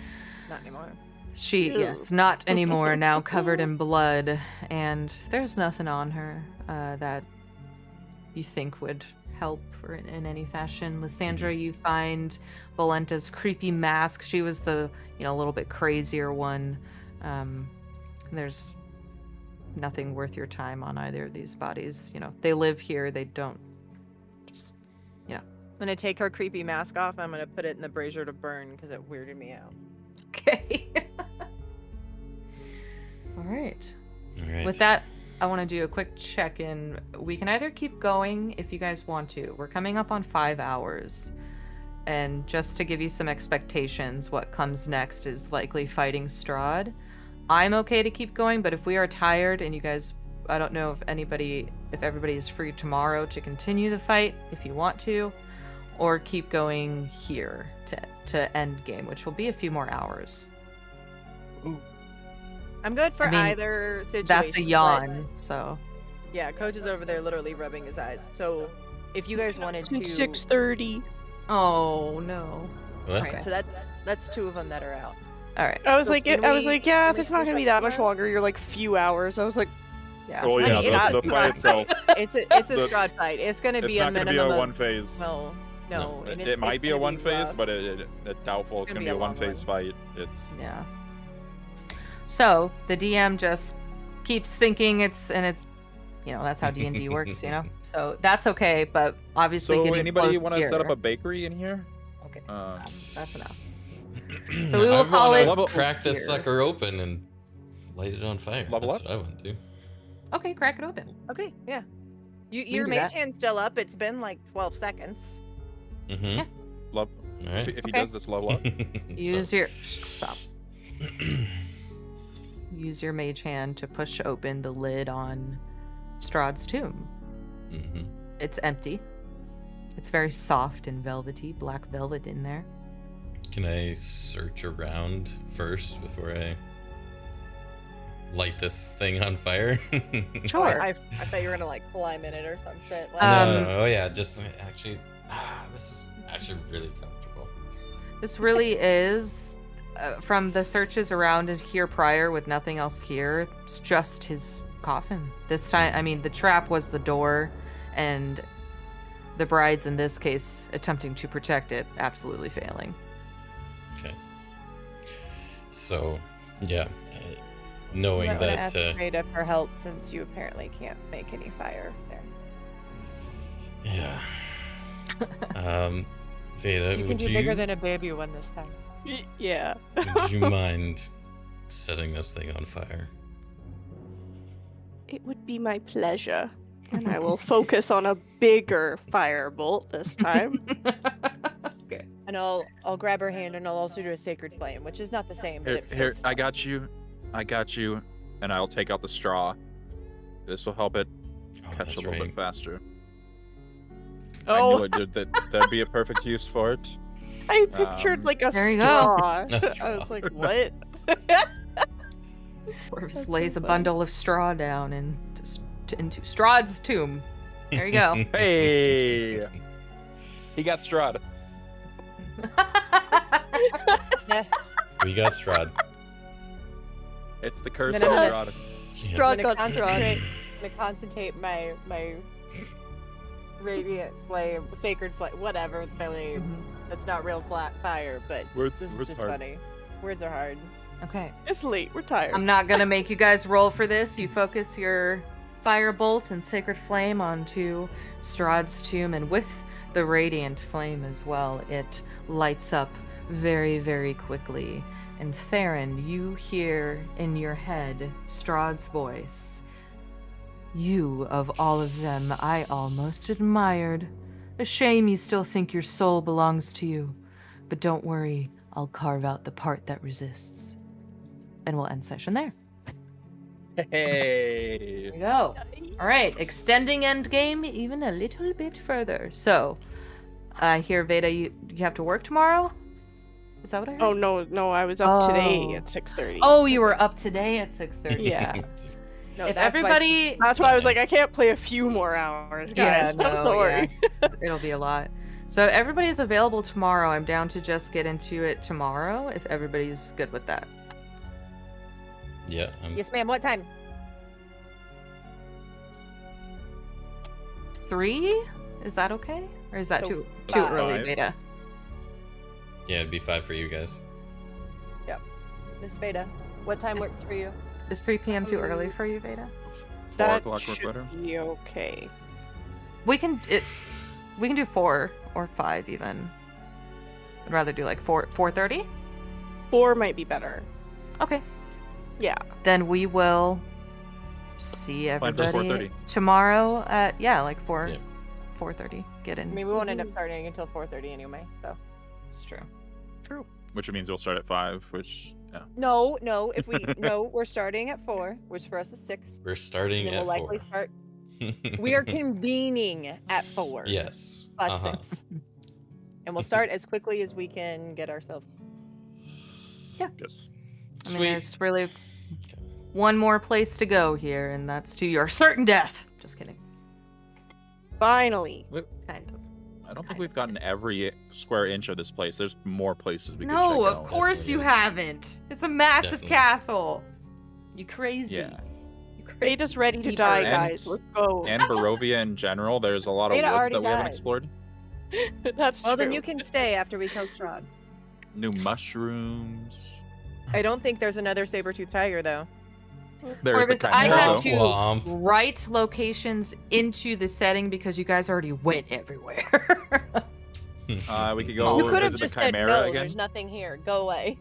[SPEAKER 7] Not anymore.
[SPEAKER 4] Yes, not anymore, now covered in blood, and there's nothing on her that you think would help or in any fashion. Lysandra, you find Valenta's creepy mask. She was the, little bit crazier one. There's nothing worth your time on either of these bodies. They live here, they don't just,
[SPEAKER 7] I'm gonna take her creepy mask off. I'm gonna put it in the brazier to burn because it weirded me out.
[SPEAKER 4] Okay. All right.
[SPEAKER 2] All right.
[SPEAKER 4] With that, I want to do a quick check-in. We can either keep going if you guys want to. We're coming up on 5 hours. And just to give you some expectations, what comes next is likely fighting Strahd. I'm okay to keep going, but if we are tired and you guys, I don't know if everybody is free tomorrow to continue the fight, if you want to, or keep going here to end game, which will be a few more hours.
[SPEAKER 7] I'm good for
[SPEAKER 4] I mean,
[SPEAKER 7] either situation.
[SPEAKER 4] That's a yawn, so.
[SPEAKER 7] Yeah, Coach is over there literally rubbing his eyes. So if you guys wanted to...
[SPEAKER 6] 6:30.
[SPEAKER 4] Oh no.
[SPEAKER 2] What?
[SPEAKER 7] Alright, so that's 2 of them that are out.
[SPEAKER 4] All right.
[SPEAKER 6] I was
[SPEAKER 7] So
[SPEAKER 6] like,
[SPEAKER 7] can
[SPEAKER 6] yeah,
[SPEAKER 7] we-
[SPEAKER 6] if
[SPEAKER 7] can we
[SPEAKER 6] it's not gonna
[SPEAKER 7] finish
[SPEAKER 6] be
[SPEAKER 7] up
[SPEAKER 6] that much
[SPEAKER 7] tomorrow?
[SPEAKER 6] longer, you're like few hours. I was like,
[SPEAKER 4] Yeah.
[SPEAKER 5] Oh
[SPEAKER 7] I
[SPEAKER 5] yeah,
[SPEAKER 7] mean,
[SPEAKER 5] the
[SPEAKER 7] it's
[SPEAKER 5] fight
[SPEAKER 7] not-
[SPEAKER 5] itself.
[SPEAKER 7] It's a
[SPEAKER 5] The-
[SPEAKER 7] Strahd fight. It's gonna
[SPEAKER 5] It's
[SPEAKER 7] be a
[SPEAKER 5] not going to be
[SPEAKER 7] minimum
[SPEAKER 5] a
[SPEAKER 7] of...
[SPEAKER 5] one phase.
[SPEAKER 7] No.
[SPEAKER 2] No.
[SPEAKER 7] and
[SPEAKER 5] It might
[SPEAKER 7] it's
[SPEAKER 5] be a
[SPEAKER 7] gonna
[SPEAKER 5] one phase,
[SPEAKER 7] rough.
[SPEAKER 5] but it's doubtful it's
[SPEAKER 7] Gonna
[SPEAKER 5] going to
[SPEAKER 7] be
[SPEAKER 5] be
[SPEAKER 7] a
[SPEAKER 5] a
[SPEAKER 7] long
[SPEAKER 5] one phase
[SPEAKER 7] one.
[SPEAKER 5] fight. It's
[SPEAKER 4] Yeah. So the DM just keeps thinking it's that's how D&D works, So that's okay, but obviously
[SPEAKER 5] so.
[SPEAKER 4] getting
[SPEAKER 5] Anybody
[SPEAKER 4] close
[SPEAKER 5] want to set up
[SPEAKER 4] here-
[SPEAKER 5] a bakery in here?
[SPEAKER 4] Okay,
[SPEAKER 5] Um,
[SPEAKER 4] that's enough. So we will
[SPEAKER 2] I
[SPEAKER 4] call
[SPEAKER 2] wanna
[SPEAKER 4] it
[SPEAKER 5] Level-
[SPEAKER 2] crack this
[SPEAKER 4] here.
[SPEAKER 2] sucker open and light it on fire.
[SPEAKER 5] Level
[SPEAKER 2] That's
[SPEAKER 5] up?
[SPEAKER 2] what I want to do.
[SPEAKER 4] Okay, crack it open.
[SPEAKER 7] Okay, yeah. Your
[SPEAKER 4] can do
[SPEAKER 7] mage
[SPEAKER 4] that.
[SPEAKER 7] hand's still up. It's been like 12 seconds.
[SPEAKER 2] Mm-hmm.
[SPEAKER 4] Yeah.
[SPEAKER 5] All
[SPEAKER 2] right.
[SPEAKER 5] If he
[SPEAKER 4] Okay.
[SPEAKER 5] does this level up,
[SPEAKER 4] Use your stop. Use your mage hand to push open the lid on Strahd's tomb.
[SPEAKER 2] Mm-hmm.
[SPEAKER 4] It's empty. It's very soft and velvety, black velvet in there.
[SPEAKER 2] Can I search around first before I light this thing on fire?
[SPEAKER 4] Sure.
[SPEAKER 7] I thought you were gonna like climb in it or some shit. Like,
[SPEAKER 2] No. Oh yeah, just actually. This is actually really comfortable.
[SPEAKER 4] This really is, from the searches around and here prior with nothing else here, it's just his coffin. This time, I mean, the trap was the door, and the bride's, in this case, attempting to protect it, absolutely failing.
[SPEAKER 2] Okay. So, yeah, knowing
[SPEAKER 9] Might wanna
[SPEAKER 2] that.
[SPEAKER 9] ask Vayda for help since you apparently can't make any fire there.
[SPEAKER 2] Yeah. Vayda,
[SPEAKER 9] You can
[SPEAKER 2] would
[SPEAKER 9] do bigger than a baby one this time.
[SPEAKER 6] yeah.
[SPEAKER 2] would you mind setting this thing on fire?
[SPEAKER 6] It would be my pleasure. And I will focus on a bigger firebolt this time.
[SPEAKER 4] Okay.
[SPEAKER 7] and I'll grab her hand and I'll also do a sacred flame, which is not the same, but
[SPEAKER 5] here,
[SPEAKER 7] it feels
[SPEAKER 5] here, I
[SPEAKER 7] fun.
[SPEAKER 5] got you, and I'll take out the straw. This will help it
[SPEAKER 2] Oh,
[SPEAKER 5] catch
[SPEAKER 2] that's
[SPEAKER 5] a little
[SPEAKER 2] right.
[SPEAKER 5] bit faster. I
[SPEAKER 6] Oh,
[SPEAKER 5] knew that'd be a perfect use for it.
[SPEAKER 6] I pictured like a
[SPEAKER 4] There you go.
[SPEAKER 6] straw.
[SPEAKER 2] A straw.
[SPEAKER 6] I was like, what?
[SPEAKER 4] Corvus
[SPEAKER 6] That's so
[SPEAKER 4] lays a
[SPEAKER 6] funny.
[SPEAKER 4] bundle of straw down into Strahd's tomb. There you go.
[SPEAKER 5] Hey, he got Strahd.
[SPEAKER 2] We got Strahd.
[SPEAKER 5] It's the curse
[SPEAKER 7] Then
[SPEAKER 5] of
[SPEAKER 7] I'm
[SPEAKER 5] Strahd.
[SPEAKER 6] Straw
[SPEAKER 7] I'm gonna
[SPEAKER 6] got straw.
[SPEAKER 7] I'm gonna concentrate my radiant flame, sacred flame, whatever flame. That's not real flat fire, but
[SPEAKER 5] Words
[SPEAKER 7] this is just
[SPEAKER 5] hard.
[SPEAKER 7] funny. Words are hard.
[SPEAKER 4] Okay.
[SPEAKER 6] It's late. We're tired.
[SPEAKER 4] I'm not gonna make you guys roll for this. You focus your firebolt and sacred flame onto Strahd's tomb, and with the radiant flame as well, it lights up very, very quickly. And Theron, you hear in your head Strahd's voice. You, of all of them, I almost admired. A shame you still think your soul belongs to you. But don't worry, I'll carve out the part that resists. And we'll end session there.
[SPEAKER 5] Hey.
[SPEAKER 4] There you go. All right, extending end game even a little bit further. So, I hear Vayda, you have to work tomorrow? Is that what I heard?
[SPEAKER 6] Oh no, I was up today
[SPEAKER 4] Oh.
[SPEAKER 6] at 6:30.
[SPEAKER 4] Oh, you were up today at 6:30.
[SPEAKER 6] Yeah.
[SPEAKER 7] No,
[SPEAKER 4] If
[SPEAKER 7] that's why
[SPEAKER 4] everybody,
[SPEAKER 6] That's why I was like, I can't play a few more hours, guys. I'm sorry.
[SPEAKER 4] it'll be a lot. So if everybody's available tomorrow, I'm down to just get into it tomorrow. If everybody's good with that.
[SPEAKER 2] Yeah.
[SPEAKER 7] Yes, ma'am. What time?
[SPEAKER 4] 3? Is that okay? Or is that
[SPEAKER 7] So,
[SPEAKER 4] too
[SPEAKER 7] 5.
[SPEAKER 4] early,
[SPEAKER 5] 5.
[SPEAKER 4] Vayda?
[SPEAKER 2] Yeah, it'd be 5 for you guys.
[SPEAKER 7] Miss Vayda, what time works for you?
[SPEAKER 4] Is 3 p.m. too early for you, Vayda?
[SPEAKER 5] 4
[SPEAKER 6] That
[SPEAKER 5] o'clock work
[SPEAKER 6] should
[SPEAKER 5] better.
[SPEAKER 6] be okay.
[SPEAKER 4] We can do 4 or 5 even. I'd rather do like 4:30.
[SPEAKER 6] 4 might be better.
[SPEAKER 4] Okay.
[SPEAKER 6] Yeah.
[SPEAKER 4] Then we will see
[SPEAKER 5] Plan for
[SPEAKER 4] everybody
[SPEAKER 5] 4:30.
[SPEAKER 4] tomorrow at like 4
[SPEAKER 2] Yeah.
[SPEAKER 4] 4:30. Get in.
[SPEAKER 7] I mean, we won't end up starting until 4:30 anyway. So
[SPEAKER 4] It's true.
[SPEAKER 5] Which means we'll start at 5. Which
[SPEAKER 7] no. If we we're starting at 4, which for us is 6.
[SPEAKER 2] We're starting
[SPEAKER 7] And then
[SPEAKER 2] at
[SPEAKER 7] we'll
[SPEAKER 2] 4.
[SPEAKER 7] likely start. We are convening at 4.
[SPEAKER 2] Yes.
[SPEAKER 7] Slash
[SPEAKER 2] Uh-huh.
[SPEAKER 7] 6. And we'll start as quickly as we can get ourselves.
[SPEAKER 5] yes.
[SPEAKER 4] I mean,
[SPEAKER 2] Sweet.
[SPEAKER 4] there's really one more place to go here, and that's to your certain death. Just kidding.
[SPEAKER 6] Finally.
[SPEAKER 4] Kind of.
[SPEAKER 5] I don't think we've gotten every square inch of this place. There's more places we could check
[SPEAKER 4] No,
[SPEAKER 5] out.
[SPEAKER 4] of course you
[SPEAKER 2] Definitely is.
[SPEAKER 4] haven't. It's a massive
[SPEAKER 2] Definitely is.
[SPEAKER 4] castle. You crazy.
[SPEAKER 5] Yeah.
[SPEAKER 4] You crazy.
[SPEAKER 6] Vayda's ready to
[SPEAKER 4] Keep
[SPEAKER 6] die,
[SPEAKER 4] her-
[SPEAKER 6] guys. Let's go.
[SPEAKER 5] And Barovia in general, there's a lot of
[SPEAKER 9] Vayda
[SPEAKER 5] woods
[SPEAKER 9] already
[SPEAKER 5] that we haven't
[SPEAKER 9] died.
[SPEAKER 5] explored.
[SPEAKER 6] That's
[SPEAKER 9] Well,
[SPEAKER 6] true.
[SPEAKER 9] then you can stay after we kill Strahd.
[SPEAKER 5] New mushrooms.
[SPEAKER 9] I don't think there's another saber-toothed tiger, though.
[SPEAKER 5] There's the
[SPEAKER 4] Corvus, I
[SPEAKER 5] Chimera,
[SPEAKER 4] had
[SPEAKER 5] though.
[SPEAKER 4] to
[SPEAKER 2] Womp.
[SPEAKER 4] write locations into the setting because you guys already went everywhere.
[SPEAKER 5] We could go
[SPEAKER 6] You could have
[SPEAKER 5] visit
[SPEAKER 6] just
[SPEAKER 5] the
[SPEAKER 6] said
[SPEAKER 5] Chimera
[SPEAKER 6] no.
[SPEAKER 5] again.
[SPEAKER 6] There's nothing here. Go away.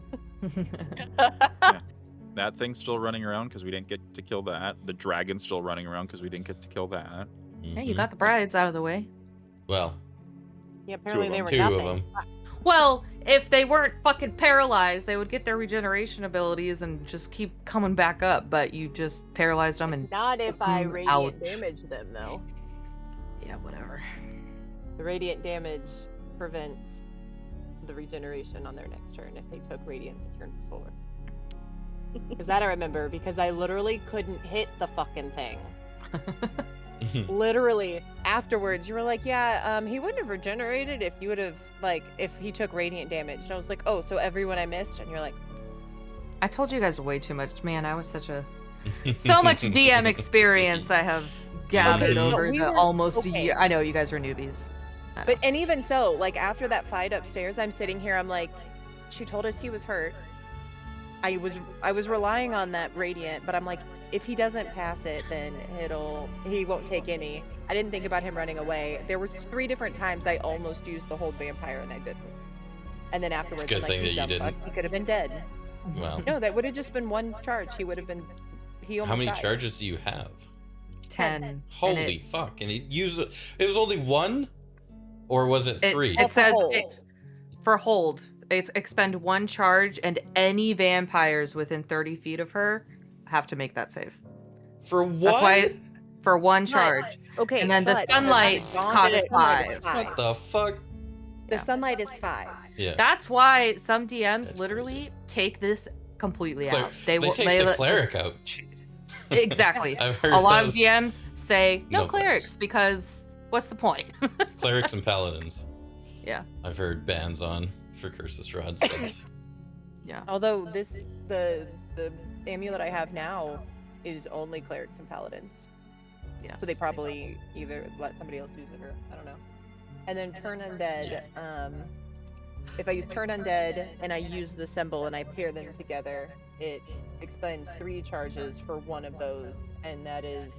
[SPEAKER 5] That thing's still running around because we didn't get to kill that. The dragon's still running around because we didn't get to kill that.
[SPEAKER 4] Hey, you got the brides out of the way.
[SPEAKER 2] Well,
[SPEAKER 6] Yeah, apparently they
[SPEAKER 5] them.
[SPEAKER 6] were
[SPEAKER 2] two
[SPEAKER 6] nothing.
[SPEAKER 2] of them.
[SPEAKER 4] Well, if they weren't fucking paralyzed, they would get their regeneration abilities and just keep coming back up, but you just paralyzed them and
[SPEAKER 6] Not if I
[SPEAKER 4] Mm,
[SPEAKER 6] radiant
[SPEAKER 4] ouch.
[SPEAKER 6] damage them, though.
[SPEAKER 4] yeah, whatever.
[SPEAKER 6] The radiant damage prevents the regeneration on their next turn if they took radiant the turn before. Because that I remember, because I literally couldn't hit the fucking thing. Literally, afterwards, you were like, yeah, he wouldn't have regenerated if you would have, like, if he took radiant damage. And I was like, oh, so everyone I missed? And you're like,
[SPEAKER 4] I told you guys way too much. Man, I was so much DM experience I have gathered
[SPEAKER 6] Okay,
[SPEAKER 4] over
[SPEAKER 6] we
[SPEAKER 4] the
[SPEAKER 6] were-
[SPEAKER 4] almost a
[SPEAKER 6] okay.
[SPEAKER 4] year. I know you guys were newbies. I know.
[SPEAKER 9] But, and even so, like, after that fight upstairs, I'm sitting here, I'm like, she told us he was hurt. I was relying on that radiant, but I'm like, if he doesn't pass it, then he won't take any. I didn't think about him running away. There were 3 different times I almost used the hold vampire and I didn't. And then afterwards,
[SPEAKER 2] good
[SPEAKER 9] I'm like,
[SPEAKER 2] thing that you
[SPEAKER 9] dumb
[SPEAKER 2] didn't.
[SPEAKER 9] fuck, he could have been dead.
[SPEAKER 2] Well,
[SPEAKER 9] No, that would have just been 1 charge. He would have been. He almost
[SPEAKER 2] how many
[SPEAKER 9] died.
[SPEAKER 2] charges do you have?
[SPEAKER 4] 10. and
[SPEAKER 2] Holy fuck! And he used it. It was only 1, or was it 3?
[SPEAKER 4] It says
[SPEAKER 9] Hold.
[SPEAKER 4] for hold, it's expend 1 charge, and any vampires within 30 feet of her have to make that save.
[SPEAKER 2] For what?
[SPEAKER 4] That's why for 1 charge.
[SPEAKER 9] Okay,
[SPEAKER 4] And then the
[SPEAKER 9] but-
[SPEAKER 4] sunlight costs 5.
[SPEAKER 2] What the fuck?
[SPEAKER 9] The
[SPEAKER 4] Yeah.
[SPEAKER 9] sunlight is 5.
[SPEAKER 2] Yeah.
[SPEAKER 4] That's why some DMs
[SPEAKER 2] That's
[SPEAKER 4] literally take this completely
[SPEAKER 2] Cler-
[SPEAKER 4] out.
[SPEAKER 2] they
[SPEAKER 4] will
[SPEAKER 2] take the
[SPEAKER 4] let
[SPEAKER 2] cleric
[SPEAKER 4] this-
[SPEAKER 2] out.
[SPEAKER 4] Exactly.
[SPEAKER 2] I've heard
[SPEAKER 4] A lot
[SPEAKER 2] those.
[SPEAKER 4] of DMs say no
[SPEAKER 2] No
[SPEAKER 4] clerics
[SPEAKER 2] clerics.
[SPEAKER 4] because what's the point?
[SPEAKER 2] Clerics and paladins.
[SPEAKER 4] Yeah.
[SPEAKER 2] I've heard bans on for Curse of Strahd stuff.
[SPEAKER 4] Yeah.
[SPEAKER 9] Although the amulet I have now is only clerics and paladins.
[SPEAKER 4] Yes.
[SPEAKER 9] So they probably either let somebody else use it or I don't know. And then turn undead. If I use turn undead and I use the symbol and I pair them together, it expends 3 charges for 1 of those, and that is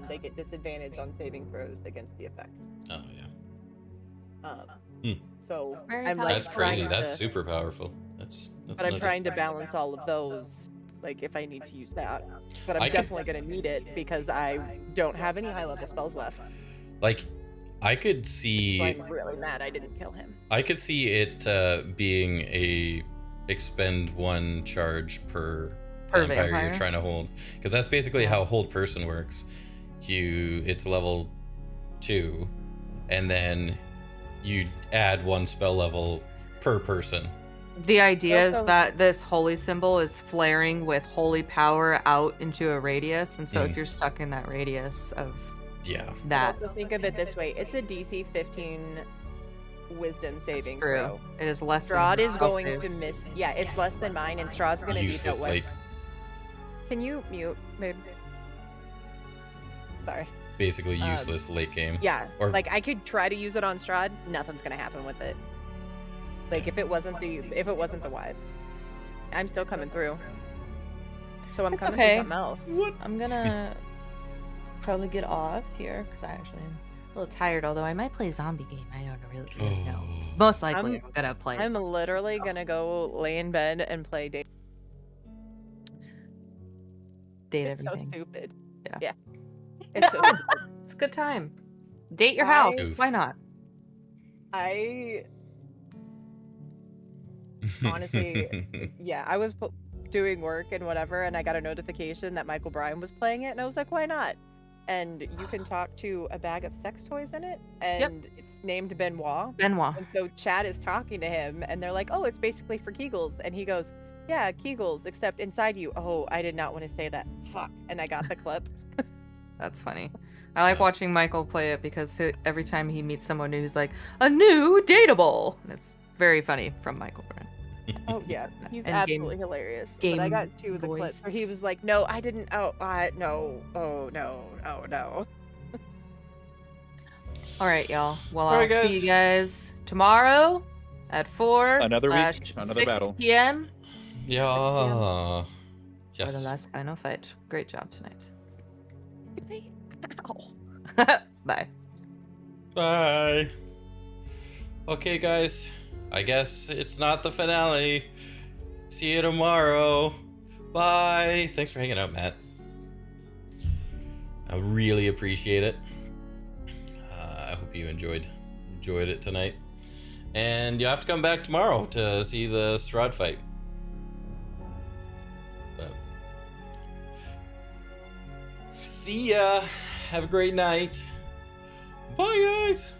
[SPEAKER 9] they get disadvantage on saving throws against the effect.
[SPEAKER 2] Oh yeah.
[SPEAKER 9] So
[SPEAKER 4] Very
[SPEAKER 9] I'm like
[SPEAKER 2] That's crazy.
[SPEAKER 9] trying
[SPEAKER 2] That's
[SPEAKER 9] to-
[SPEAKER 2] super powerful. That's
[SPEAKER 9] But I'm
[SPEAKER 2] nutty.
[SPEAKER 9] trying to balance all of those, like if I need to use that. But I'm
[SPEAKER 2] I could-
[SPEAKER 9] definitely gonna need it because I don't have any high level spells left.
[SPEAKER 2] Like, I could
[SPEAKER 9] So
[SPEAKER 2] see.
[SPEAKER 9] I'm really mad I didn't kill him.
[SPEAKER 2] I could see it being a expend 1 charge per vampire you're
[SPEAKER 4] vampire.
[SPEAKER 2] trying to hold, because that's basically how hold person works. It's level 2, and then you add 1 spell level per person.
[SPEAKER 4] The idea is
[SPEAKER 9] Also-
[SPEAKER 4] that this holy symbol is flaring with holy power out into a radius, and so if you're stuck in that radius of
[SPEAKER 2] Yeah.
[SPEAKER 4] that,
[SPEAKER 9] Also think of it this way: it's a DC 15 Wisdom
[SPEAKER 4] that's
[SPEAKER 9] saving
[SPEAKER 4] true.
[SPEAKER 9] throw.
[SPEAKER 4] It is less than
[SPEAKER 9] Strahd is
[SPEAKER 4] I'll
[SPEAKER 9] going
[SPEAKER 4] save.
[SPEAKER 9] to miss. Yeah, it's less than mine, and Strahd's gonna beat that
[SPEAKER 2] Useless
[SPEAKER 9] one.
[SPEAKER 2] late,
[SPEAKER 9] Can you mute, babe? Sorry.
[SPEAKER 2] basically useless late game.
[SPEAKER 9] Yeah,
[SPEAKER 2] Or-
[SPEAKER 9] like I could try to use it on Strahd. Nothing's gonna happen with it. Like if it wasn't the wives, I'm still coming through. So I'm
[SPEAKER 4] It's
[SPEAKER 9] coming
[SPEAKER 4] okay.
[SPEAKER 9] for something else.
[SPEAKER 2] What?
[SPEAKER 4] I'm gonna probably get off here because I actually am a little tired. Although I might play a zombie game. I don't really know. Most likely, I'm gonna play.
[SPEAKER 9] I'm literally gonna go lay in bed and play date.
[SPEAKER 4] Date
[SPEAKER 9] It's so
[SPEAKER 4] everything.
[SPEAKER 9] stupid.
[SPEAKER 4] Yeah.
[SPEAKER 9] It's so
[SPEAKER 4] It's a good time. Date your house.
[SPEAKER 2] Oof.
[SPEAKER 4] Why not?
[SPEAKER 9] I honestly, yeah, I was doing work and whatever, and I got a notification that Michael Bryan was playing it, and I was like, why not? And you can talk to a bag of sex toys in it, and it's named Benoit.
[SPEAKER 4] Benoit.
[SPEAKER 9] And so Chad is talking to him, and they're like, oh, it's basically for Kegels. And he goes, yeah, Kegels, except inside you. Oh, I did not want to say that. Fuck. And I got the clip.
[SPEAKER 4] That's funny. I like watching Michael play it because every time he meets someone new, he's like, a new dateable. And it's very funny from Michael Byrne.
[SPEAKER 7] Oh yeah, he's
[SPEAKER 4] And
[SPEAKER 7] absolutely hilarious. But I got two of the clips where he was like, "No, I didn't. Oh, no. Oh no. Oh no."
[SPEAKER 4] All right, y'all. Well,
[SPEAKER 2] All
[SPEAKER 4] I'll
[SPEAKER 2] right,
[SPEAKER 4] see you guys tomorrow at 4
[SPEAKER 5] Another week,
[SPEAKER 4] /6
[SPEAKER 5] another battle.
[SPEAKER 4] p.m.
[SPEAKER 2] Yeah.
[SPEAKER 4] for the
[SPEAKER 2] Yes.
[SPEAKER 4] last final fight. Great job tonight.
[SPEAKER 7] Ow.
[SPEAKER 4] Bye.
[SPEAKER 2] Bye. Okay, guys. I guess it's not the finale. See you tomorrow. Bye. Thanks for hanging out, Matt. I really appreciate it. I hope you enjoyed it tonight. And you have to come back tomorrow to see the Strahd fight. But see ya. Have a great night. Bye, guys.